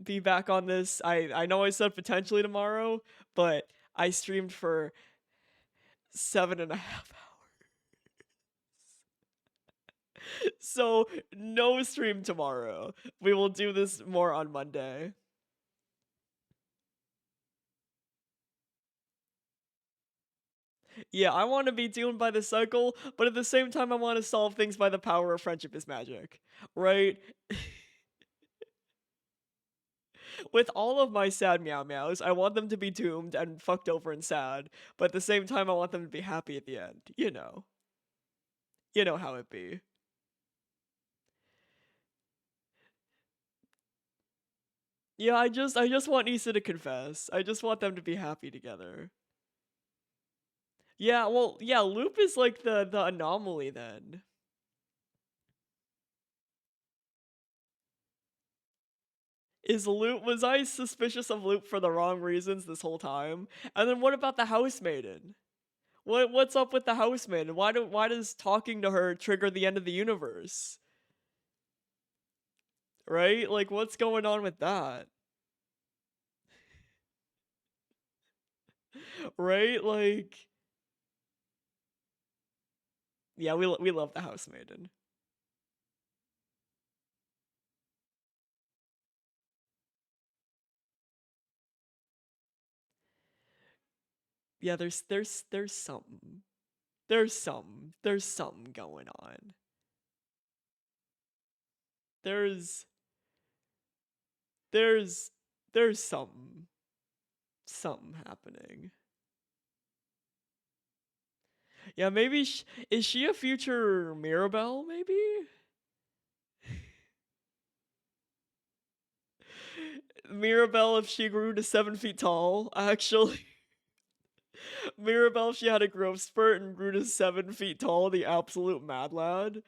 be back on this. I know I said potentially tomorrow, but I streamed for 7.5 hours. So no stream tomorrow. We will do this more on Monday. Yeah, I want to be doomed by the cycle, but at the same time I want to solve things by the power of friendship is magic. Right? With all of my sad meow meows, I want them to be doomed and fucked over and sad, but at the same time I want them to be happy at the end. You know. You know how it be. Yeah, I just want Issa to confess. I just want them to be happy together. Yeah, well, yeah, Loop is like the anomaly then. Is Loop was I suspicious of Loop for the wrong reasons this whole time? And then what about the housemaiden? What's up with the housemaiden? Why does talking to her trigger the end of the universe? Right? Like what's going on with that? Right? Like yeah, we love the housemaiden. Yeah, there's something. There's something going on. There's there's there's something happening. Yeah, maybe is she a future Mirabelle maybe? Mirabelle if she grew to 7 feet tall, actually. Mirabelle if she had a growth spurt and grew to 7 feet tall, the absolute mad lad.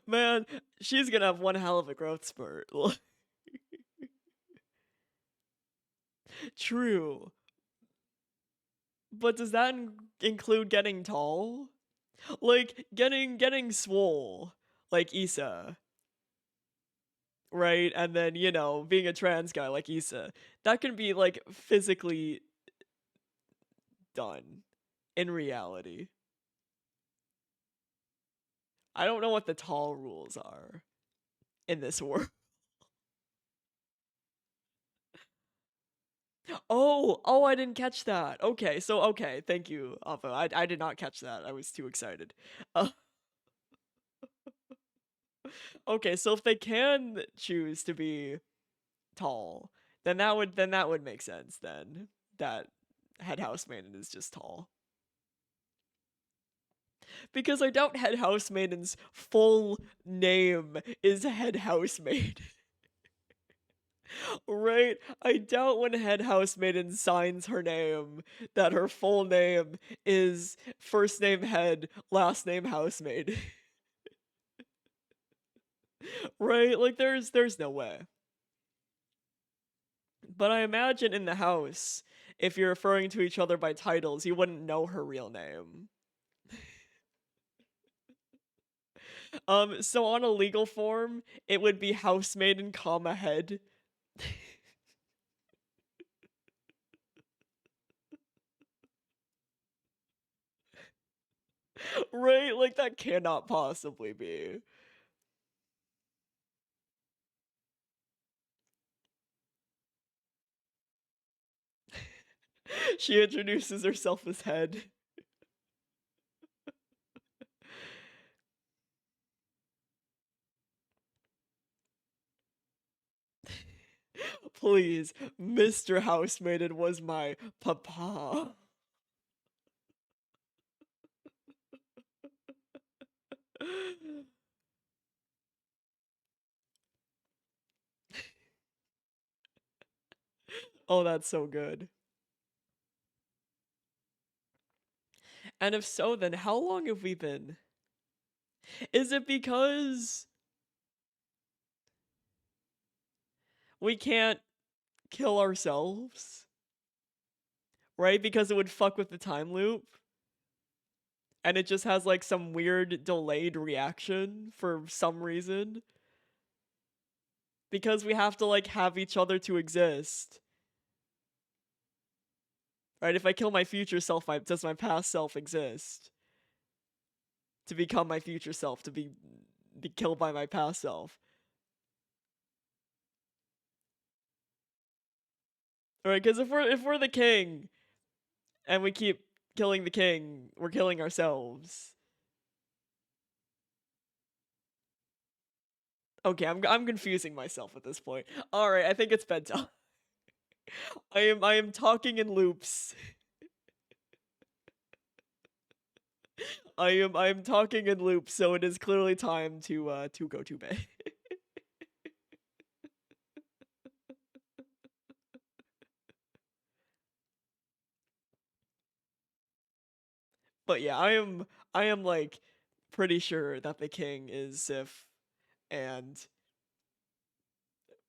Man, she's gonna have one hell of a growth spurt. True. But does that include getting tall? Like getting swole, like Issa, right? And then, being a trans guy like Issa. That can be like physically done in reality. I don't know what the tall rules are in this world. Oh, I didn't catch that. Okay, thank you, Avo. I did not catch that. I was too excited. Uh, okay, so if they can choose to be tall, then that would make sense then. That head housemaiden is just tall. Because I doubt head housemaiden's full name is head housemaid. Right? I doubt when head housemaiden signs her name that her full name is first name head, last name housemaid. Right? Like there's no way. But I imagine in the house, if you're referring to each other by titles, you wouldn't know her real name. So on a legal form, it would be housemaiden, comma head. Right? Like that cannot possibly be. She introduces herself as head. Please, Mr. Housemaiden was my papa. Oh, that's so good. And if so, then how long have we been? Is it because we can't kill ourselves? Right? Because it would fuck with the time loop? And it just has like some weird delayed reaction for some reason? Because we have to like have each other to exist. Right? If I kill my future self, does my past self exist? To become my future self, to be killed by my past self. Right? Because if we're the king and we keep killing the king, we're killing ourselves. Okay, I'm confusing myself at this point. All right, I think it's bedtime. I am talking in loops. I am talking in loops, so it is clearly time to go to bed. But yeah, I am like pretty sure that the king is Sif and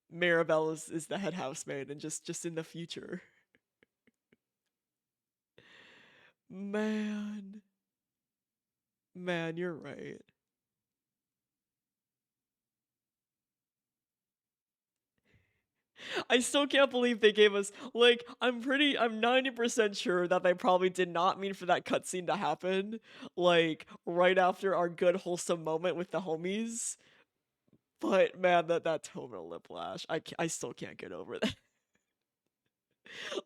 Mirabelle is the head housemaid and just in the future. Man, man, you're right. I still can't believe they gave us, like, I'm 90% sure that they probably did not mean for that cutscene to happen, like, right after our good wholesome moment with the homies. But man, that tonal whiplash, I still can't get over that.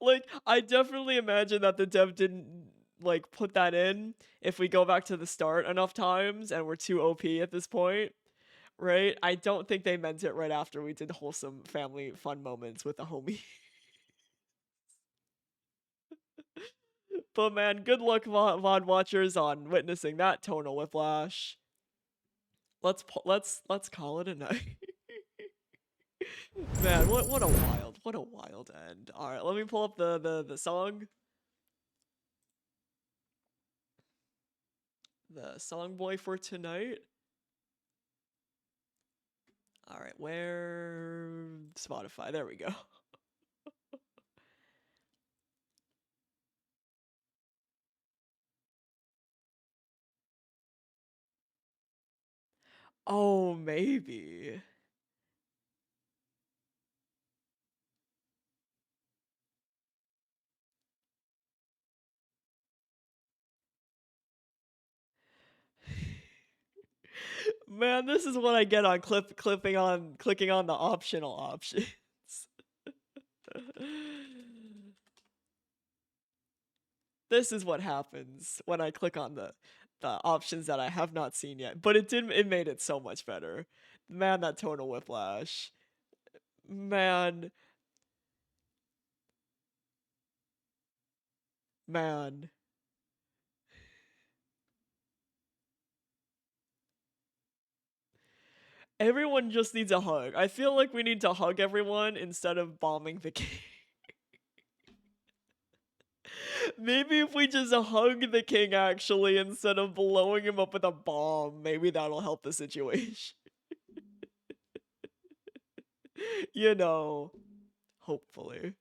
Like, I definitely imagine that the dev didn't like put that in if we go back to the start enough times and we're too OP at this point, right? I don't think they meant it right after we did wholesome family fun moments with the homie. But man, good luck, VOD watchers, on witnessing that tonal whiplash. Let's call it a night. Man, what a wild end. All right, let me pull up the song. The song boy for tonight. All right, where Spotify? There we go. Oh, maybe. Man, this is what I get on clicking on the optional options. This is what happens when I click on the options that I have not seen yet. But it made it so much better. Man, that tonal whiplash. Man. Man. Everyone just needs a hug. I feel like we need to hug everyone instead of bombing the king. Maybe if we just hug the king actually instead of blowing him up with a bomb, maybe that'll help the situation. You know, hopefully.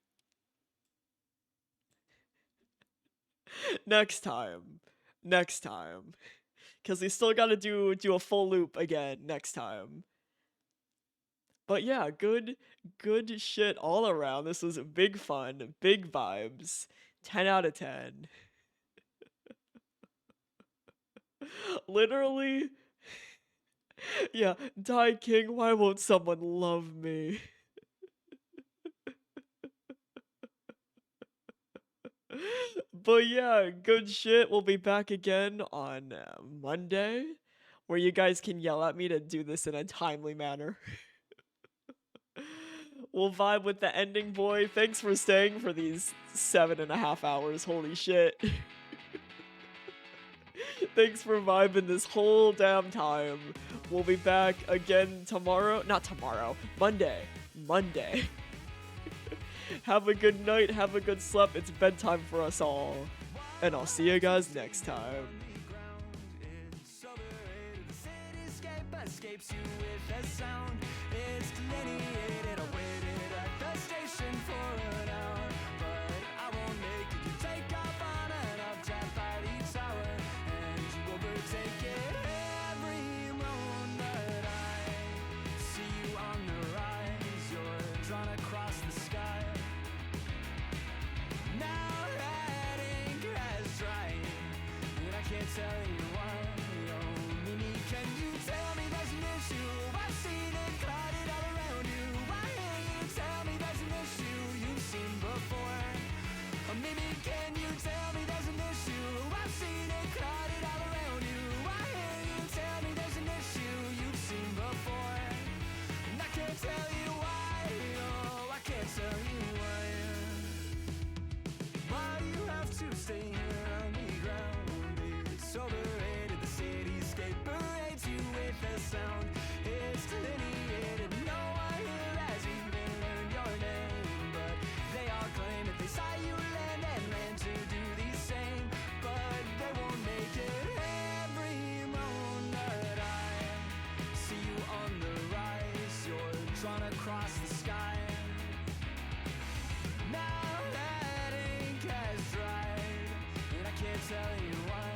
Next time. Next time. Cuz we still got to do a full loop again next time. But yeah, good shit all around. This was big fun, big vibes. 10 out of 10. Literally. Yeah, Die King, why won't someone love me? But yeah, good shit. We'll be back again on Monday, where you guys can yell at me to do this in a timely manner. We'll vibe with the ending, boy. Thanks for staying for these 7.5 hours. Holy shit. Thanks for vibing this whole damn time. We'll be back again tomorrow. Not tomorrow. Monday. Have a good night. Have a good sleep. It's bedtime for us all. And I'll see you guys next time. Escapes you with a sound. It's delineated. I waited at the station for an hour, but I won't make it. You take off on an updraft by each hour, and you overtake it every moment. I see you on the rise. You're drawn across the sky. Now that ink has dried, and I can't tell you why. Oh, Mimi, can you tell me there's an issue? I've seen it clouded all around you. Why can't you tell me there's an issue you've seen before? Oh, Mimi, can you tell me there's an issue? I've seen it clouded all around you. Why can't you tell me there's an issue you've seen before? And I can't tell you why. Oh, I can't tell you why. Why you have to stay here on the ground? It's overrated. The cityscape parades you with a sound. It's delineated. No one here has even learned your name, but they all claim that they saw you land and land to do the same. But they won't make it every moment. I see you on the rise. You're drawn across the sky. Now that ink has dried, and I can't tell you why.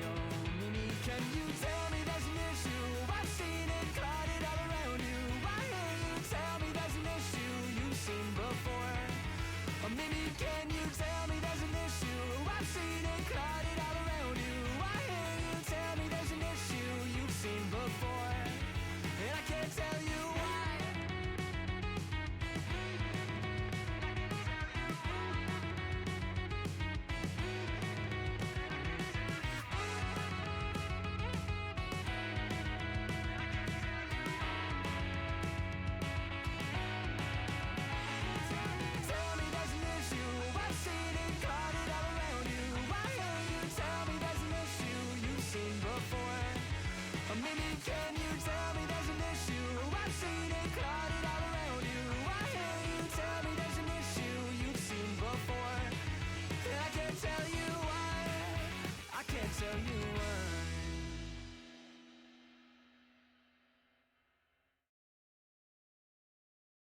Oh, Mimi, can you tell